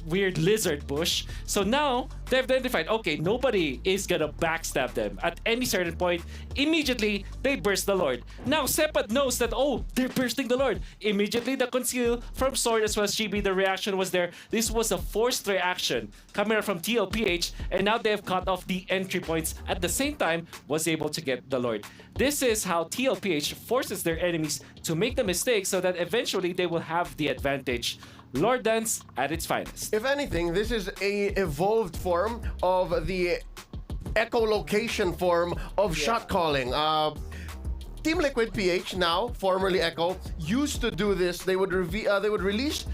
E: weird lizard bush. So now they've identified, okay, nobody is gonna backstab them at any certain point. Immediately they burst the Lord. Now Sepad knows that, oh, they're bursting the Lord. Immediately the conceal from Sword as well as GB, the reaction was there. This was a forced reaction coming from TLPH, and now they've cut off the entry points. At the same time, was able to get the Lord. This is how TLPH forces their enemies to make the mistake so that eventually they will have the advantage. Lord Dance at its finest.
F: If anything, this is a evolved form of the echolocation form of shot calling. Team Liquid PH, now formerly Echo, used to do this. They would release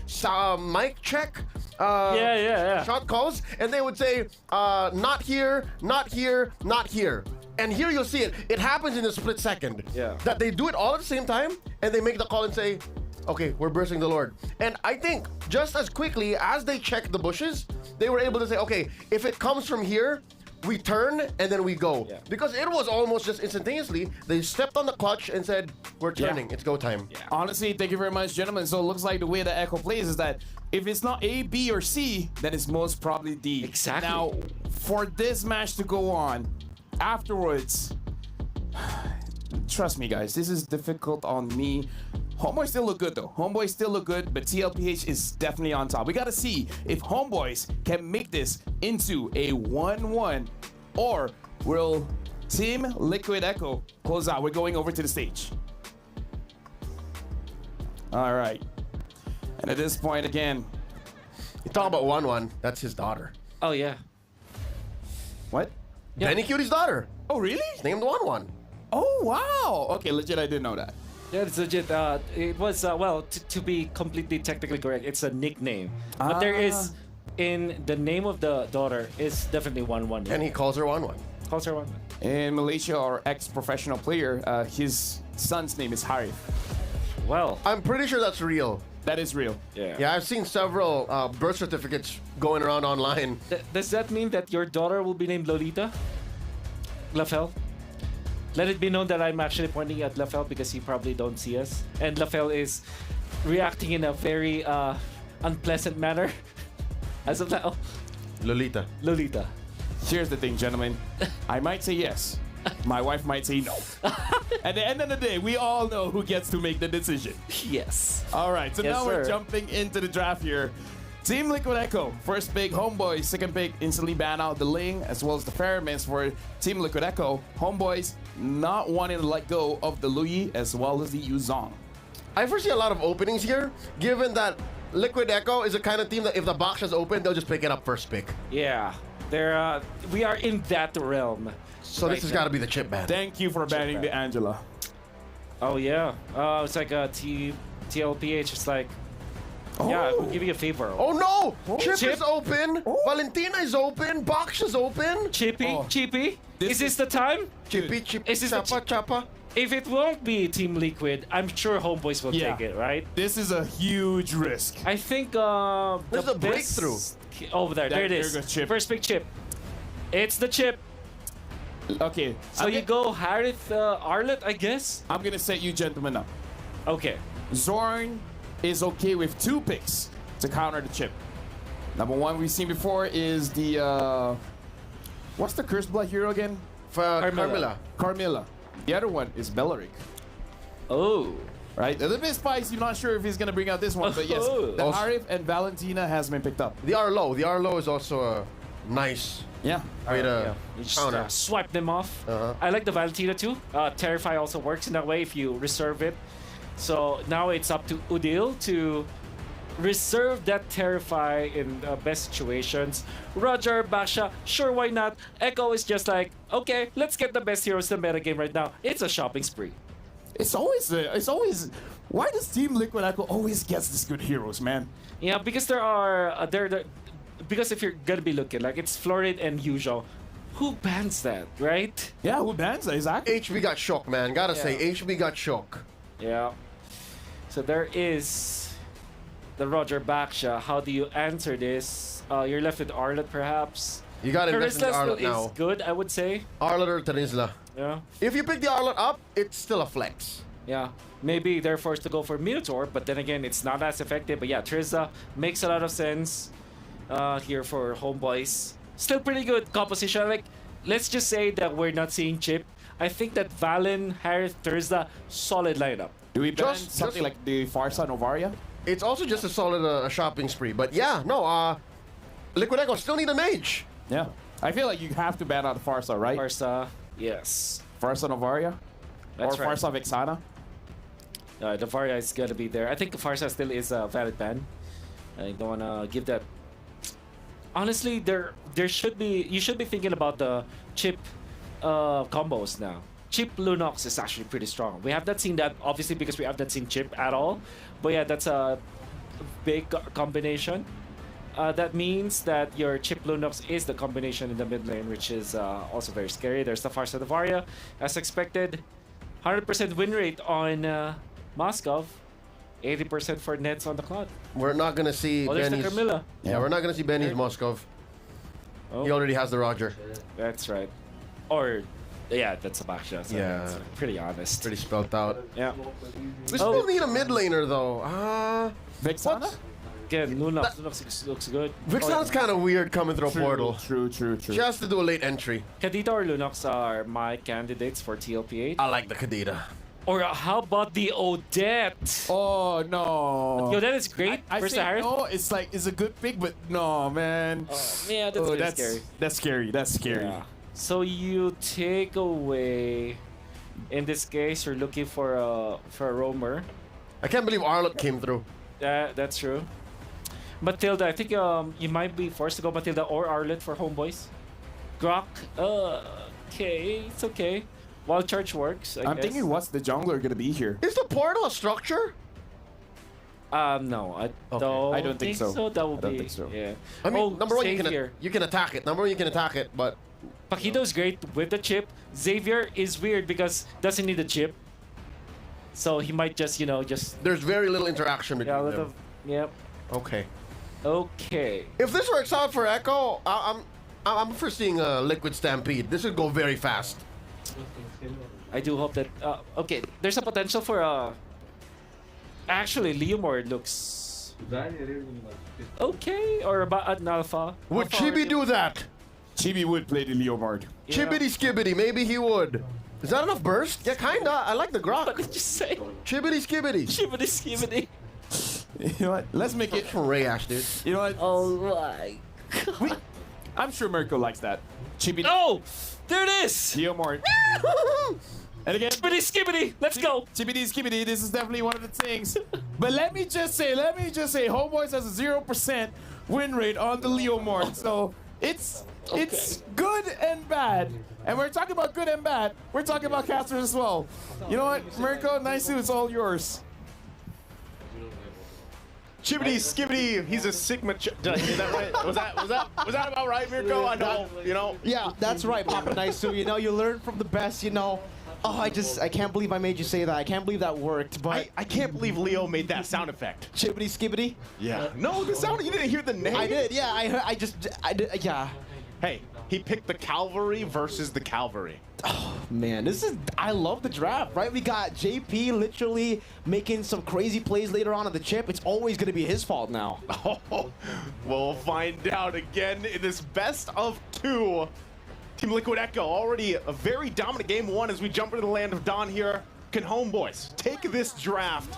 F: mic check shot calls, and they would say not here, not here, not here. And here you'll see it. It happens in a split second.
E: Yeah.
F: That they do it all at the same time, and they make the call and say, okay, we're bursting the Lord. And I think just as quickly as they checked the bushes, they were able to say, okay, if it comes from here, we turn and then we go. Yeah. Because it was almost just instantaneously, they stepped on the clutch and said, we're turning, it's go time.
D: Yeah. Honestly, thank you very much, gentlemen. So it looks like the way that Echo plays is that if it's not A, B, or C, then it's most probably D.
E: Exactly.
D: Now, for this match to go on, afterwards, trust me, guys, this is difficult on me. Homeboys still look good, though. Homeboys still look good, but TLPH is definitely on top. We gotta see if Homeboys can make this into a 1-1, or will Team Liquid Echo close out? We're going over to the stage. All right. And at this point, again,
F: You talk about 1-1. That's his daughter.
E: Oh, yeah.
S: What?
E: Yeah.
F: Benny Cutie's daughter.
S: Oh, really?
F: It's named 1-1.
S: Oh, wow. Okay, legit, I didn't know that.
E: Yeah, it's legit. It was, well, to be completely technically correct, it's a nickname. But there is, in the name of the daughter, is definitely 1-1.
F: And he calls her 1-1.
E: Calls her 1-1.
S: In Malaysia, our ex-professional player, his son's name is Harith.
E: Well,
F: I'm pretty sure that's real.
S: That is real.
F: Yeah, I've seen several birth certificates going around online.
E: Does that mean that your daughter will be named Lolita? Lafel? Let it be known that I'm actually pointing at Lafel because he probably don't see us. And Lafel is reacting in a very unpleasant manner as of now.
F: Lolita.
E: Lolita.
S: Here's the thing, gentlemen. I might say yes. My wife might say no. At the end of the day, we all know who gets to make the decision.
E: Yes.
S: All right, so
E: Yes,
S: now we're
E: sir.
S: jumping into the draft here. Team Liquid Echo, first pick Homeboys, second pick instantly ban out the Ling, as well as the Pheromones for Team Liquid Echo. Homeboys not wanting to let go of the Luyi as well as the Yuzong.
F: I foresee a lot of openings here, given that Liquid Echo is the kind of team that if the box is open, they'll just pick it up first pick.
E: Yeah. We are in that realm.
F: So this has got to be the chip ban.
S: Thank you for banning the Angela.
E: Oh, yeah. It's like a TLPH. It's like, yeah, we'll give you a favor.
F: Oh no! Chip is open. Valentina is open. Box is open.
E: Chippy. Is this the time?
F: Chippy.
E: Is this
F: Chapa.
E: If it won't be Team Liquid, I'm sure Homeboys will take it, right?
S: This is a huge risk.
E: I think
F: this is a breakthrough.
E: Over there. There it is.
S: There goes Chip.
E: First pick Chip. It's the Chip.
S: Okay.
E: So you go Harith Arlet, I guess?
S: I'm going to set you gentlemen up.
E: Okay.
S: Zorn is okay with 2 picks to counter the Chip. Number 1 we've seen before is the... what's the Cursed Blood hero again? Carmilla. The other one is Bellaric.
E: Oh.
S: Right? A little bit spicy. I'm not sure if he's going to bring out this one, but yes. The Harith and Valentina has been picked up.
F: The Arlo is also a nice way to counter.
E: Swipe them off. I like the Valentina too. Terrify also works in that way if you reserve it. So now it's up to Udil to reserve that Terrify in the best situations. Roger, Basha, sure, why not? Echo is just like, okay, let's get the best heroes in the metagame right now. It's a shopping spree.
S: It's always why does Team Liquid Echo always gets these good heroes, man?
E: Yeah, because there are because if you're gonna be looking like it's Florid and Usual, who bans that, right?
S: Yeah, who bans that? Exactly.
F: HB got shook, man. Gotta say, HB got shook.
E: Yeah. So there is the Roger Baksha. How do you answer this? You're left with Arlet, perhaps.
F: You gotta invest in the Arlet now.
E: Is good, I would say.
F: Arlet or Terizla.
E: Yeah.
F: If you pick the Arlet up, it's still a flex.
E: Yeah. Maybe they're forced to go for Minotaur, but then again, it's not as effective. But yeah, Trizla makes a lot of sense here for Homeboys. Still pretty good composition. Like, let's just say that we're not seeing Chip. I think that Valen, Harith, Trizla, solid lineup.
S: Do we ban something like the Farsa Novaria?
F: It's also just a solid shopping spree. But yeah, no, Liquid Echo still need a mage.
S: Yeah. I feel like you have to ban out the Farsa, right?
E: Farsa, yes.
S: Farsa Novaria?
E: That's
S: or
E: right.
S: Farsa Vexana?
E: The Varia is gonna be there. I think Farsa still is a valid ban. I don't wanna give that. Honestly, there should be. You should be thinking about the Chip combos now. Chip Lunox is actually pretty strong. We have not seen that obviously because we have not seen Chip at all. But yeah, that's a big combination. That means that your Chip Lunox is the combination in the mid lane, which is also very scary. There's the Farsa Varia, as expected. 100% win rate on Moskov. 80% for Nets on the clock.
F: We're not gonna see
E: there's the
F: Benny's.
E: Carmilla.
F: Yeah, we're not gonna see Benny's Moskov.
E: Oh.
F: He already has the Roger.
E: That's right. Or, yeah, that's a backshot. So
F: Yeah.
E: it's pretty honest.
F: Pretty spelled out.
E: Yeah.
F: We still need a mid laner though.
S: Vexana?
E: Again, Lunox looks good.
F: Vixana's kind of weird coming through a portal.
S: True.
F: She has to do a late entry.
E: Kadita or Lunox are my candidates for TLP8.
F: I like the Kadita.
E: Or how about the Odette?
S: Oh no.
E: Yo, that is great.
S: I
E: First
S: say
E: Harith.
S: no, it's like it's a good pick, but no, man.
E: Yeah, that's really scary.
S: That's scary.
E: Yeah. So you take away. In this case, you're looking for a roamer.
F: I can't believe Arlet came through.
E: That's true. Matilda, I think you might be forced to go Matilda or Arlet for Homeboys. Grok, okay, it's okay. While charge works,
D: I'm thinking, what's the jungler gonna be here?
F: Is the portal a structure?
E: No, I don't
D: think so.
E: That will
D: I don't
E: be.
D: think so.
E: Yeah.
F: I mean, number one,
E: Xavier.
F: you can attack it. Number one, you can attack it, but
E: Paquito's great with the chip. Xavier is weird because doesn't need a chip. So he might just,
F: there's very little interaction between them.
E: Yep.
F: Okay.
E: Okay.
F: If this works out for Echo, I'm foreseeing a Liquid Stampede. This would go very fast.
E: I do hope that. Okay, there's a potential for. Actually, Leomord looks okay, or about an alpha.
F: Would Chibi do that?
D: Chibi would play the Leomord.
F: Yeah. Chibbity skibbity, maybe he would. Is that enough burst? Yeah, kinda. I like the grok.
E: What did you say?
F: Chibbity skibbity.
E: Chibbity skibbity.
D: You know what? Let's make it.
F: Rayash, dude.
D: You know what?
E: Oh my.
D: I'm sure Mirko likes that. Chibi.
E: Oh, there it is.
D: Leomord. And again,
E: Chibbity skibbity. Let's go.
D: Chibbity skibbity. This is definitely one of the things. But let me just say, Homeboys has a 0% win rate on the Leomord. So it's good and bad. And we're talking about good and bad. We're talking about casters as well. You know what, Mirko, nice it's all yours. Chibbity skibbity, he's a Sigma. Did I say that right? Was that about right, Mirko? I know, you know.
T: Yeah, that's right, Papa Naisu. You know, you learn from the best. You know. Oh, I can't believe I made you say that. I can't believe that worked. But
D: I can't believe Leo made that sound effect.
T: Chibbity skibbity.
D: Yeah. No, the sound. You didn't hear the name.
T: I did. Yeah, I heard. I did. Yeah.
D: Hey, he picked the Cavalry versus the Cavalry.
T: Oh man, I love the draft, right? We got JP literally making some crazy plays later on the chip. It's always gonna be his fault now.
D: Oh, we'll find out again in this best of 2. Team Liquid Echo already a very dominant game 1 as we jump into the land of Dawn here. Can Homeboys take this draft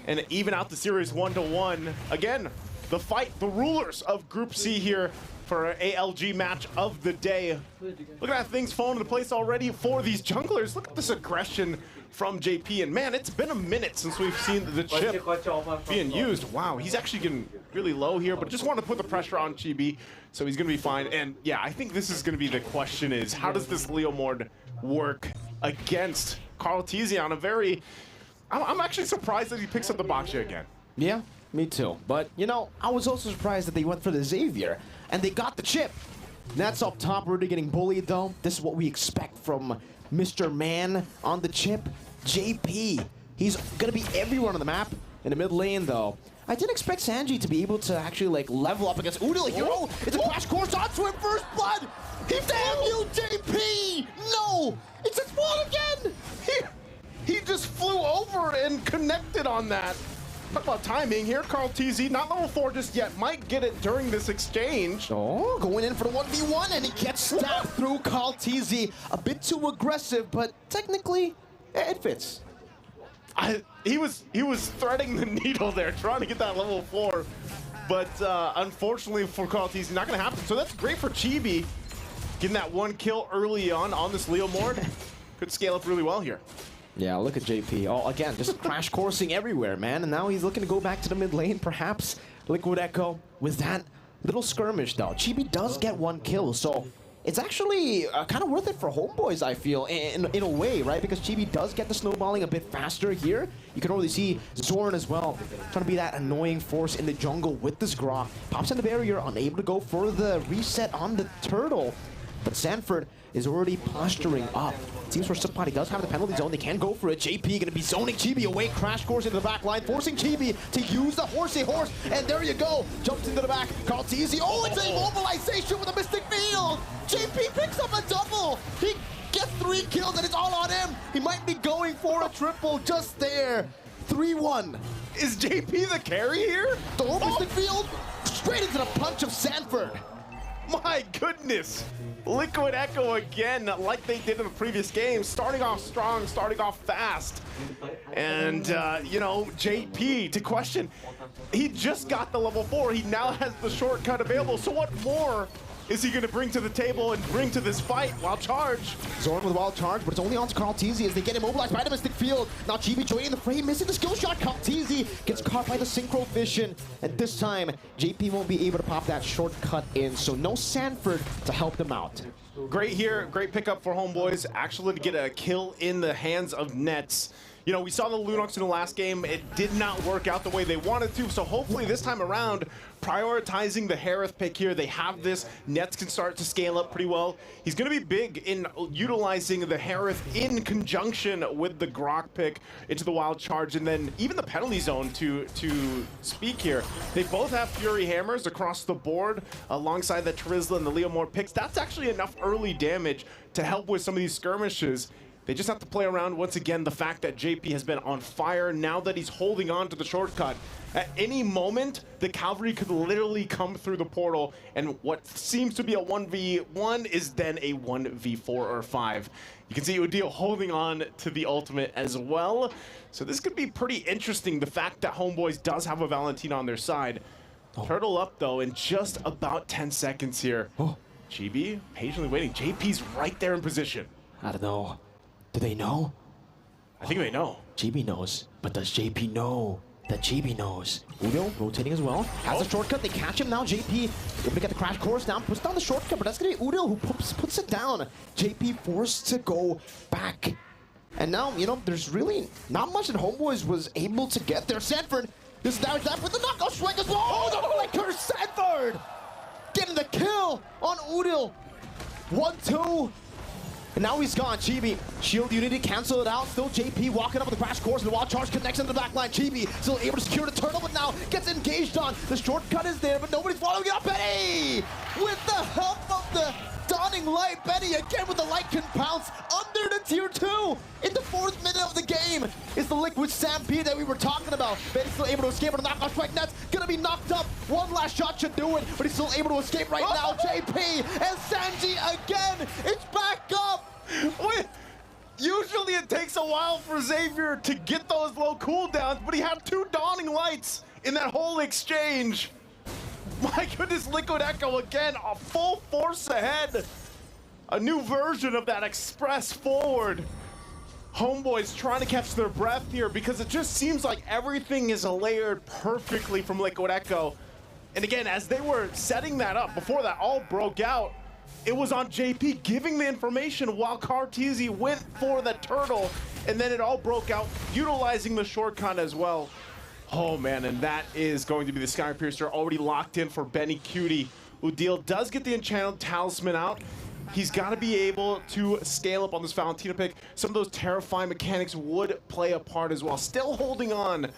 D: and even out the series 1-1? Again, the fight, the rulers of Group C here for an ALG match of the day. Look at that, things falling into place already for these junglers. Look at this aggression from JP, and man, it's been a minute since we've seen the chip being used. Wow, he's actually getting really low here, but just want to put the pressure on Chibi, so he's going to be fine. And yeah, I think this is going to be the question is, how does this Leomord work against Carl Tizzi on a very... I'm actually surprised that he picks up the Baksha again.
T: Yeah, me too. But, you know, I was also surprised that they went for the Xavier, and they got the chip. That's up top, really getting bullied, though. This is what we expect from Mr. Man on the chip. JP, he's going to be everywhere on the map. In the mid lane, though, I didn't expect Sanji to be able to actually, like, level up against Udil. Hero, it's a crash course onto him, first blood! Damn you, JP! No! It's a spawn again!
D: He just flew over and connected on that. Talk about timing here. Carl TZ, not level 4 just yet, might get it during this exchange.
T: Oh, going in for the 1v1, and he gets stabbed through Carl TZ. A bit too aggressive, but technically, it fits.
D: He was threading the needle there, trying to get that level 4. But unfortunately for Carl TZ, not going to happen. So that's great for Chibi. Getting that 1 kill early on this Leomord. Could scale up really well here.
T: Yeah, look at JP. Oh, again, just crash coursing everywhere, man. And now he's looking to go back to the mid lane, perhaps. Liquid Echo with that little skirmish, though. Chibi does get 1 kill, so it's actually kind of worth it for Homeboys, I feel, in a way, right? Because Chibi does get the snowballing a bit faster here. You can already see Zorn as well, trying to be that annoying force in the jungle with this Grok. Pops in the barrier, unable to go for the reset on the turtle. But Sanford is already posturing up. Teams for Suppot, he does have the penalty zone. They can go for it. JP going to be zoning Chibi away. Crash course into the back line, forcing Chibi to use the horsey horse. And there you go. Jumps into the back. Carl TZ. Oh, it's a mobilization with a Mystic Field. JP picks up a double. He gets 3 kills and it's all on him. He might be going for a triple just there. 3-1.
D: Is JP the carry here?
T: The Mystic Field straight into the punch of Sanford.
D: My goodness. Liquid Echo again, like they did in the previous game, starting off strong, starting off fast. And, you know, JP, to question, he just got the level 4. He now has the shortcut available. So what more
S: is he going to bring to the table and bring to this fight? Wild Charge.
T: Zorn with Wild Charge, but it's only on to Carl Teasy as they get immobilized by the Mystic Field. Now Chibi joining the frame, missing the skill shot. Carl Teasy gets caught by the Synchro Vision. And this time, JP won't be able to pop that shortcut in, so no Sanford to help them out.
S: Great here, great pickup for Homeboys. Actually to get a kill in the hands of Nets. You know, we saw the Lunox in the last game. It did not work out the way they wanted to, so hopefully this time around, prioritizing the Harith pick here. They have this. Nets can start to scale up pretty well. He's going to be big in utilizing the Harith in conjunction with the Grok pick into the Wild Charge, and then even the penalty zone to speak here. They both have Fury Hammers across the board alongside the Trizla and the Leomore picks. That's actually enough early damage to help with some of these skirmishes. They just have to play around once again the fact that JP has been on fire now that he's holding on to the shortcut. At any moment, the cavalry could literally come through the portal, and what seems to be a 1v1 is then a 1v4 or 5. You can see Udil holding on to the ultimate as well. So this could be pretty interesting, the fact that Homeboys does have a Valentina on their side. Turtle up though in just about 10 seconds here. Chibi patiently waiting. JP's right there in position.
T: I don't know. Do they know?
S: I think they know.
T: JB knows, but does JP know that JB knows? Udo rotating as well. Has a shortcut. They catch him now. JP able to get the crash course down. Puts down the shortcut, but that's going to be Udo who puts it down. JP forced to go back. And now, you know, there's really not much that Homeboys was able to get there. Sanford, this is damage left with the knockout swing as well. Oh, the flicker, Sanford! Getting the kill on Udil. 1-2. And now he's gone. Chibi, shield unity, cancel it out. Still JP walking up with the crash course, and the Wild Charge connects into the back line. Chibi still able to secure the turtle, but now gets engaged on. The shortcut is there, but nobody's following it up. Benny! With the help of the Dawning Light, Benny again with the light can pounce under the tier 2. In the 4th minute of the game is the Liquid Stampede that we were talking about. Benny's still able to escape on the knockout strike. Nets gonna be knocked up. One last shot should do it, but he's still able to escape right now. JP and Sanji again. It's back up.
S: Wait. Usually it takes a while for Xavier to get those low cooldowns, but he had 2 Dawning Lights in that whole exchange. My goodness, Liquid Echo again, a full force ahead. A new version of that express forward. Homeboys trying to catch their breath here because it just seems like everything is layered perfectly from Liquid Echo. And again, as they were setting that up, before that all broke out, it was on JP giving the information while Cartesi went for the turtle, and then it all broke out, utilizing the shortcut as well. Oh man, and that is going to be the Sky Piercer already locked in for Benny Cutie. Udil does get the Enchanted Talisman out. He's got to be able to scale up on this Valentina pick. Some of those terrifying mechanics would play a part as well. Still holding on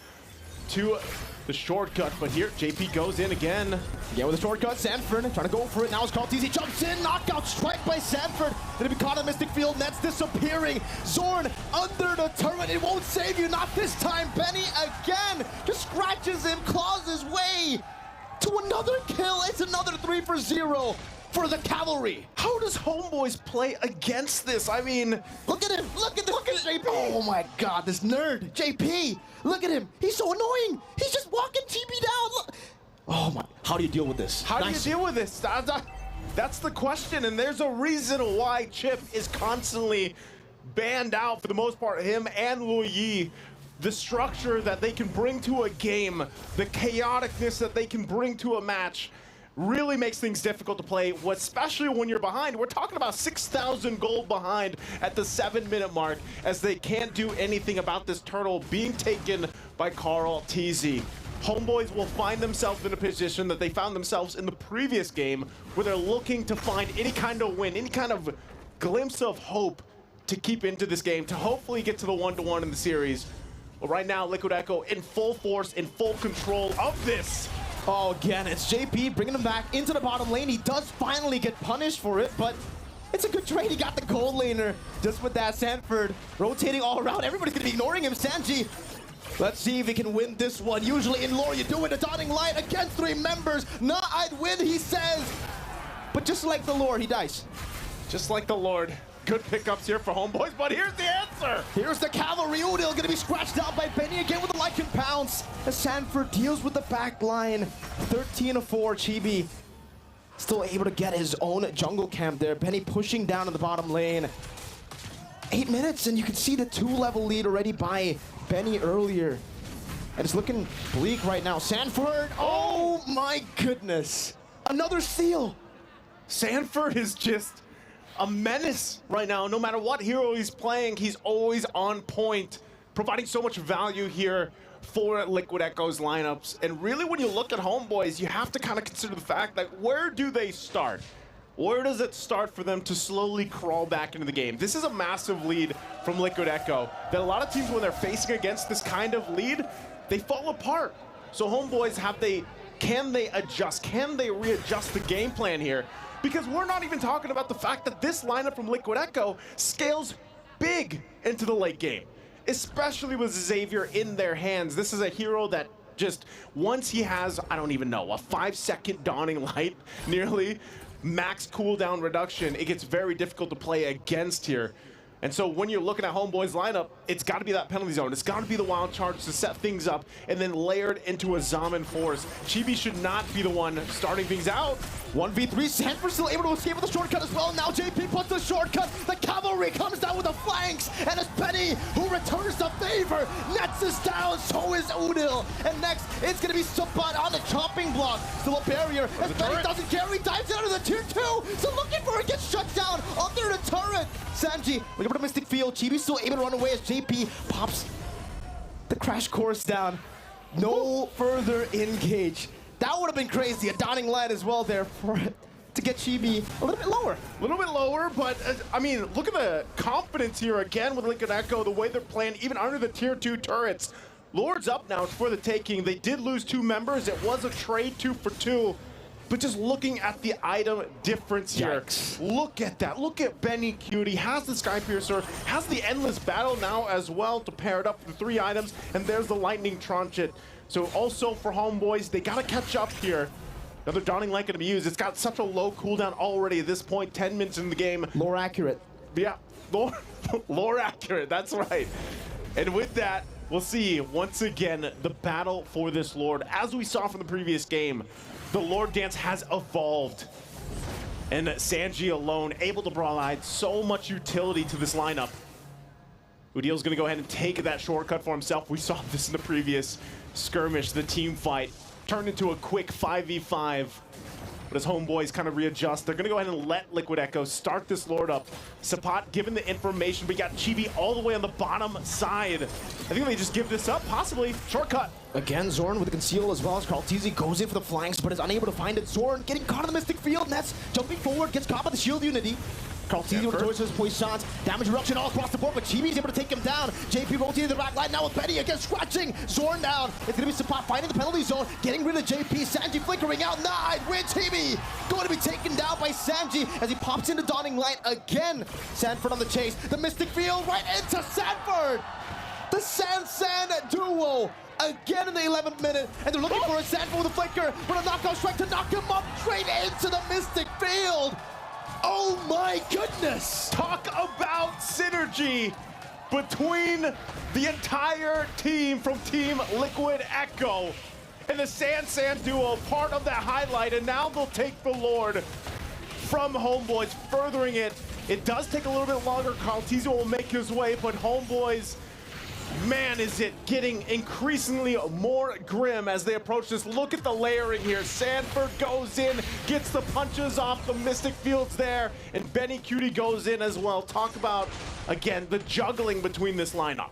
S: to the shortcut, but here JP goes in again.
T: Yeah, with the shortcut, Sanford trying to go for it. Now it's called Easy, jumps in, knockout strike by Sanford. Gonna be caught in the Mystic Field, Nets disappearing. Zorn under the turret, it won't save you, not this time. Benny again, just scratches him, claws his way to another kill. It's another 3 for 0 for the Cavalry.
S: How does Homeboys play against this? I mean,
T: look at him, look at JP. Oh my God, this nerd, JP. Look at him, he's so annoying. He's just walking TB down. Look. Oh my, how do you deal with this?
S: How do you deal with this? That's the question, and there's a reason why Chip is constantly banned out for the most part, him and Luyi. The structure that they can bring to a game, the chaoticness that they can bring to a match, really makes things difficult to play, especially when you're behind. We're talking about 6,000 gold behind at the 7-minute mark, as they can't do anything about this turtle being taken by Carl TZ. Homeboys will find themselves in a position that they found themselves in the previous game, where they're looking to find any kind of win, any kind of glimpse of hope to keep into this game, to hopefully get to the 1-1 in the series. But right now, Liquid Echo in full force, in full control of this.
T: Oh, again, it's JP bringing him back into the bottom lane. He does finally get punished for it, but it's a good trade. He got the gold laner just with that. Sanford rotating all around. Everybody's going to be ignoring him. Sanji, let's see if he can win this one. Usually in lore, you do it. A Dawning Light against 3 members. Nah, I'd win, he says. But just like the lore, he dies.
S: Just like the Lord. Good pickups here for Homeboys, but here's the answer.
T: Here's the Cavalry. Udil gonna be scratched out by Benny again with the Lycan Pounce. As Sanford deals with the back line. 13-4, Chibi. still able to get his own jungle camp there. Benny pushing down in the bottom lane. 8 minutes, and you can see the 2-level lead already by Benny earlier. And it's looking bleak right now. Sanford, oh my goodness. Another steal.
S: Sanford is just a menace right now. No matter what hero he's playing, he's always on point, providing so much value here for Liquid Echo's lineups. And really, when you look at Homeboys, you have to kind of consider the fact that where do they start? Where does it start for them to slowly crawl back into the game? This is a massive lead from Liquid Echo that a lot of teams, when they're facing against this kind of lead, they fall apart. So Homeboys, can they adjust? Can they readjust the game plan here? Because we're not even talking about the fact that this lineup from Liquid Echo scales big into the late game, especially with Xavier in their hands. This is a hero that just, once he has, I don't even know, a 5-second Dawning Light, nearly max cooldown reduction, it gets very difficult to play against here. And so when you're looking at Homeboy's lineup, it's got to be that penalty zone. It's got to be the wild charge to set things up and then layered into a Zaman force. Chibi should not be the one starting things out.
T: 1v3, Sanford still able to escape with a shortcut as well. Now JP puts the shortcut. The cavalry comes down with the flanks. And it's Penny who returns the favor. Nets is down, so is Udil. And next, it's going to be Supat on the chopping block. Still a barrier. As Penny doesn't care, he dives out of the tier 2. So looking for it, gets shut down under the turret. Sanji, looking for the Mystic Field. Chibi's still able to run away as JP pops the crash course down. No further engage. That would have been crazy. A Dawning Light as well there for it to get Chibi a little bit lower.
S: A little bit lower, but I mean, look at the confidence here again with Liquid Echo, the way they're playing, even under the tier 2 turrets. Lord's up now, it's for the taking. They did lose 2 members. It was a trade 2 for 2. But just looking at the item difference here, look at that. Look at Benny Cutie, has the Sky Piercer, has the Endless Battle now as well to pair it up with the 3 items, and there's the Lightning Trunchet. So also for Homeboys, they gotta catch up here. Another Dawning Light gonna be used. It's got such a low cooldown already at this point, 10 minutes in the game.
T: Lore accurate.
S: Yeah, lore accurate, that's right. And with that, we'll see, once again, the battle for this Lord. As we saw from the previous game, the Lord dance has evolved. And Sanji alone, able to provide so much utility to this lineup. Udil's gonna go ahead and take that shortcut for himself. We saw this in the previous skirmish, the team fight. Turned into a quick 5v5. But as Homeboys kind of readjust, they're gonna go ahead and let Liquid Echo start this Lord up. Sapat given the information, we got Chibi all the way on the bottom side. I think they just give this up, possibly. Shortcut.
T: Again, Zorn with the conceal as well as Karltizi goes in for the flanks, but is unable to find it. Zorn getting caught in the Mystic Field. Nets jumping forward, gets caught by the shield unity. Karltizi with choice his poisons. Damage reduction all across the board, but Chibi's able to take him down. JP rotating the back line now with Betty again, scratching Zorn down. It's going to be Sapat finding the penalty zone, getting rid of JP. Sanji flickering out, Nide with Chibi. Going to be taken down by Sanji as he pops into Dawning Light again. Sanford on the chase. The Mystic Field right into Sanford. The San duo. Again in the 11th minute, and they're looking for a Sanford with a flicker, but a knockout strike to knock him up straight into the Mystic Field. Oh my goodness!
S: Talk about synergy between the entire team from Team Liquid Echo and the San duo, part of that highlight, and now they'll take the Lord from Homeboys, furthering it. It does take a little bit longer. Karltizi will make his way, but Homeboys, man, is it getting increasingly more grim as they approach this. Look at the layering here. Sanford goes in, gets the punches off the Mystic Fields there, and Benny Cutie goes in as well. Talk about, again, the juggling between this lineup.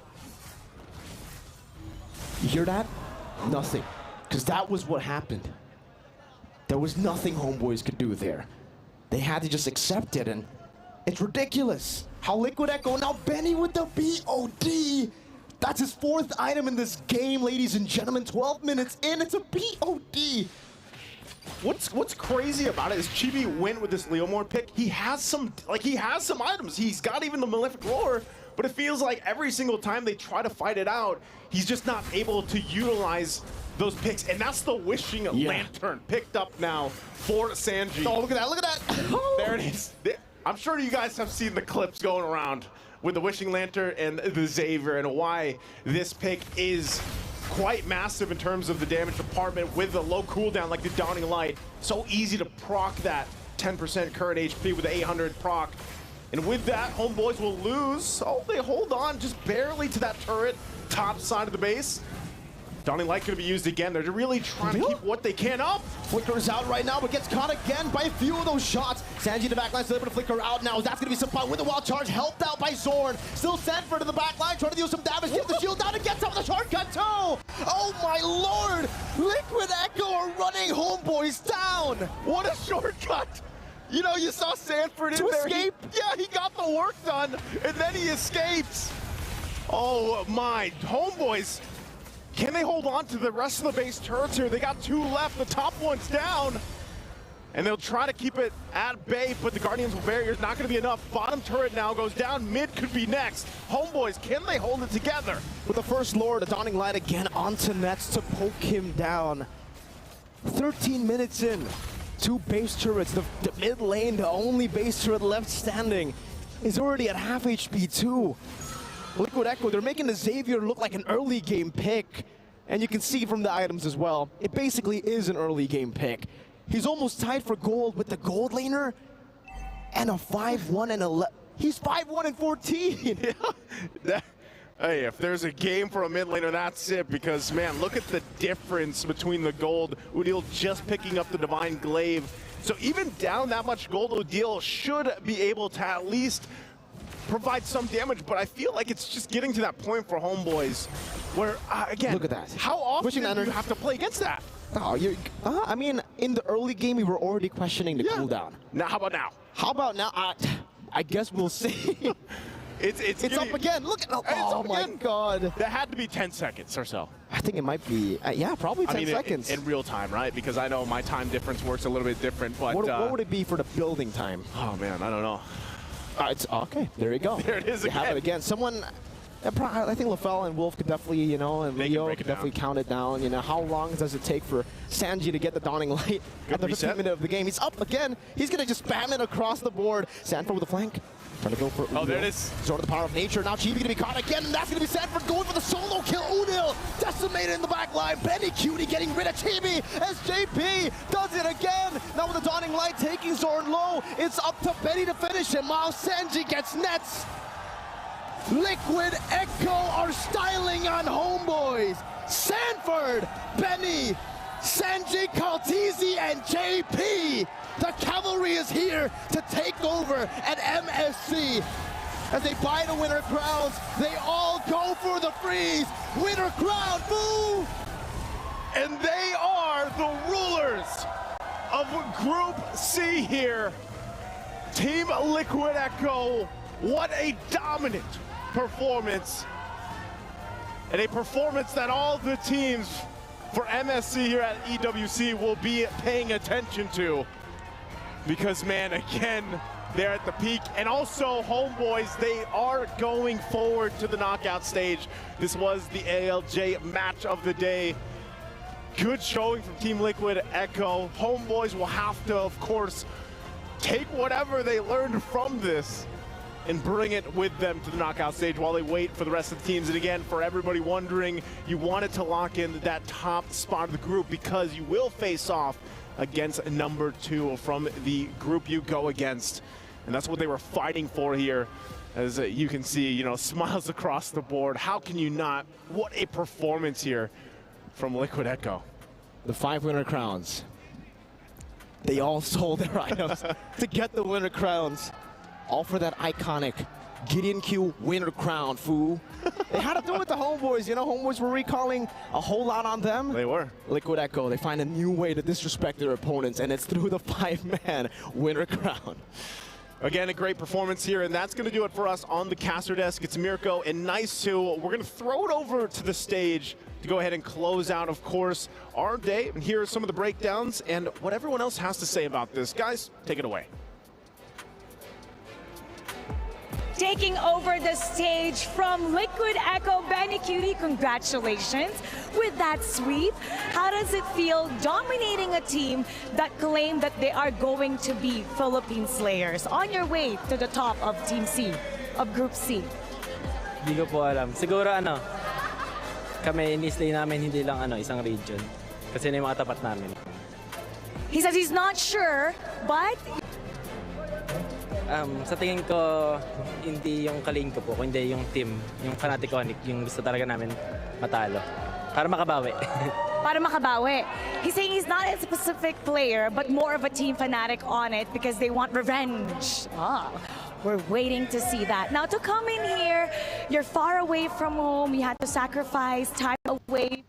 T: You hear that? Nothing. Because that was what happened. There was nothing Homeboys could do there. They had to just accept it, and it's ridiculous. How Liquid Echo, now Benny with the BOD. That's his 4th item in this game, ladies and gentlemen. 12 minutes in, it's a BOD.
S: What's crazy about it is Chibi went with this Leomord pick. He has some items. He's got even the Malefic Roar, but it feels like every single time they try to fight it out, he's just not able to utilize those picks. And that's the Wishing Lantern picked up now for Sanji.
T: Oh, look at that, look at that.
S: There it is. I'm sure you guys have seen the clips going around with the Wishing Lantern and the Xavier and why this pick is quite massive in terms of the damage department with a low cooldown like the Dawning Light. So easy to proc that 10% current HP with the 800 proc. And with that, Homeboys will lose. Oh, they hold on just barely to that turret, top side of the base. Dawning Light going to be used again. They're really trying to keep what they can up.
T: Flicker's out right now, but gets caught again by a few of those shots. Sanji in the backline, still able to flicker out now. That's going to be some fun with the wild charge, helped out by Zorn. Still Sanford in the backline, trying to deal some damage, get the shield down and gets out with the shortcut too. Oh my lord! Liquid Echo are running Homeboys down.
S: What a shortcut! You know, you saw Sanford in there.
T: Escape?
S: Yeah, he got the work done, and then he escapes. Oh my, Homeboys. Can they hold on to the rest of the base turrets here? They got 2 left, the top one's down. And they'll try to keep it at bay, but the Guardian's barrier's not gonna be enough. Bottom turret now goes down, mid could be next. Homeboys, can they hold it together?
T: With the first Lord, the Dawning Light again onto Nets to poke him down. 13 minutes in, 2 base turrets, the mid lane, the only base turret left standing, is already at half HP too. Liquid Echo, they're making the Xavier look like an early game pick. And you can see from the items as well, it basically is an early game pick. He's almost tied for gold with the gold laner and a 5-1 and 11. He's 5-1 and 14.
S: Yeah. Hey, if there's a game for a mid laner, that's it. Because, man, look at the difference between the gold. Udil just picking up the Divine Glaive. So even down that much gold, Udil should be able to at least provide some damage, but I feel like it's just getting to that point for Homeboys where, again,
T: look at that.
S: How often do you have to play against that?
T: Oh, I mean, in the early game, we were already questioning the cooldown.
S: Now, how about now?
T: How about now? I guess we'll see. It's up again. Look at oh my god.
S: That had to be 10 seconds or so.
T: I think it might be, yeah, probably 10 seconds.
S: In real time, right? Because I know my time difference works a little bit different, but...
T: What would it be for the building time?
S: Oh man, I don't know.
T: It's okay. There you go.
S: There it is
T: you
S: again.
T: have it again. Someone, I think LaFell and Wolf could definitely, you know, and Leo could definitely count it down. You know, how long does it take for Sanji to get the Dawning Light at the 15th minute of the game? He's up again. He's going to just spam it across the board. Sanford with the flank. Trying to go for Udil.
S: Oh, there it is.
T: Sort of the power of nature. Now Chibi going to be caught again, and that's going to be Sanford going for the solo kill. Udil decimated in the back line. Benny Cutie getting rid of Chibi as JP does it again. Now with the Dawning Light taking Zorn low, it's up to Benny to finish him. While Sanji gets nets. Liquid Echo are styling on Homeboys. Sanford, Benny, Sanji, Kaltizi, and JP. The cavalry is here to take over at MSC. As they buy the winner crowns, they all go for the freeze. Winner crown, boo!
S: And they are the rulers of Group C here. Team Liquid Echo, what a dominant performance. And a performance that all the teams for MSC here at EWC will be paying attention to. Because, man, again, they're at the peak. And also, Homeboys, they are going forward to the knockout stage. This was the ALJ match of the day. Good showing from Team Liquid Echo. Homeboys will have to, of course, take whatever they learned from this and bring it with them to the knockout stage while they wait for the rest of the teams. And again, for everybody wondering, you wanted to lock in that top spot of the group because you will face off against number 2 from the group you go against. And that's what they were fighting for here. As you can see, you know, smiles across the board. How can you not? What a performance here from Liquid Echo.
T: The 5 winner crowns. They all sold their items to get the winner crowns. All for that iconic Gideon Q winner crown, fool. They had to do it with the Homeboys. You know, Homeboys were recalling a whole lot on them.
S: They were.
T: Liquid Echo, they find a new way to disrespect their opponents, and it's through the 5-man winner crown.
S: Again, a great performance here, and that's going to do it for us on the caster desk. It's Mirko and Nice, who we're going to throw it over to the stage to go ahead and close out, of course, our day. And here are some of the breakdowns and what everyone else has to say about this. Guys, take it away.
H: Taking over the stage from Liquid Echo, Benny Cutie, congratulations with that sweep. How does it feel dominating a team that claim that they are going to be Philippine Slayers on your way to the top of Team C, of Group C?
K: Hindi ko po alam. Siguro ano, kami ini-slay namin hindi lang isang region. Kasi na yung mga tapat namin.
H: He says he's not sure, but
K: Sa tingin ko, hindi yung kaling ko po, kundi yung team, yung Fanaticonic, yung gusto talaga namin matalo. Para makabawi.
H: para makabawi. He's saying he's not a specific player, but more of a team fanatic on it because they want revenge. We're waiting to see that. Now, to come in here, you're far away from home. You had to sacrifice time away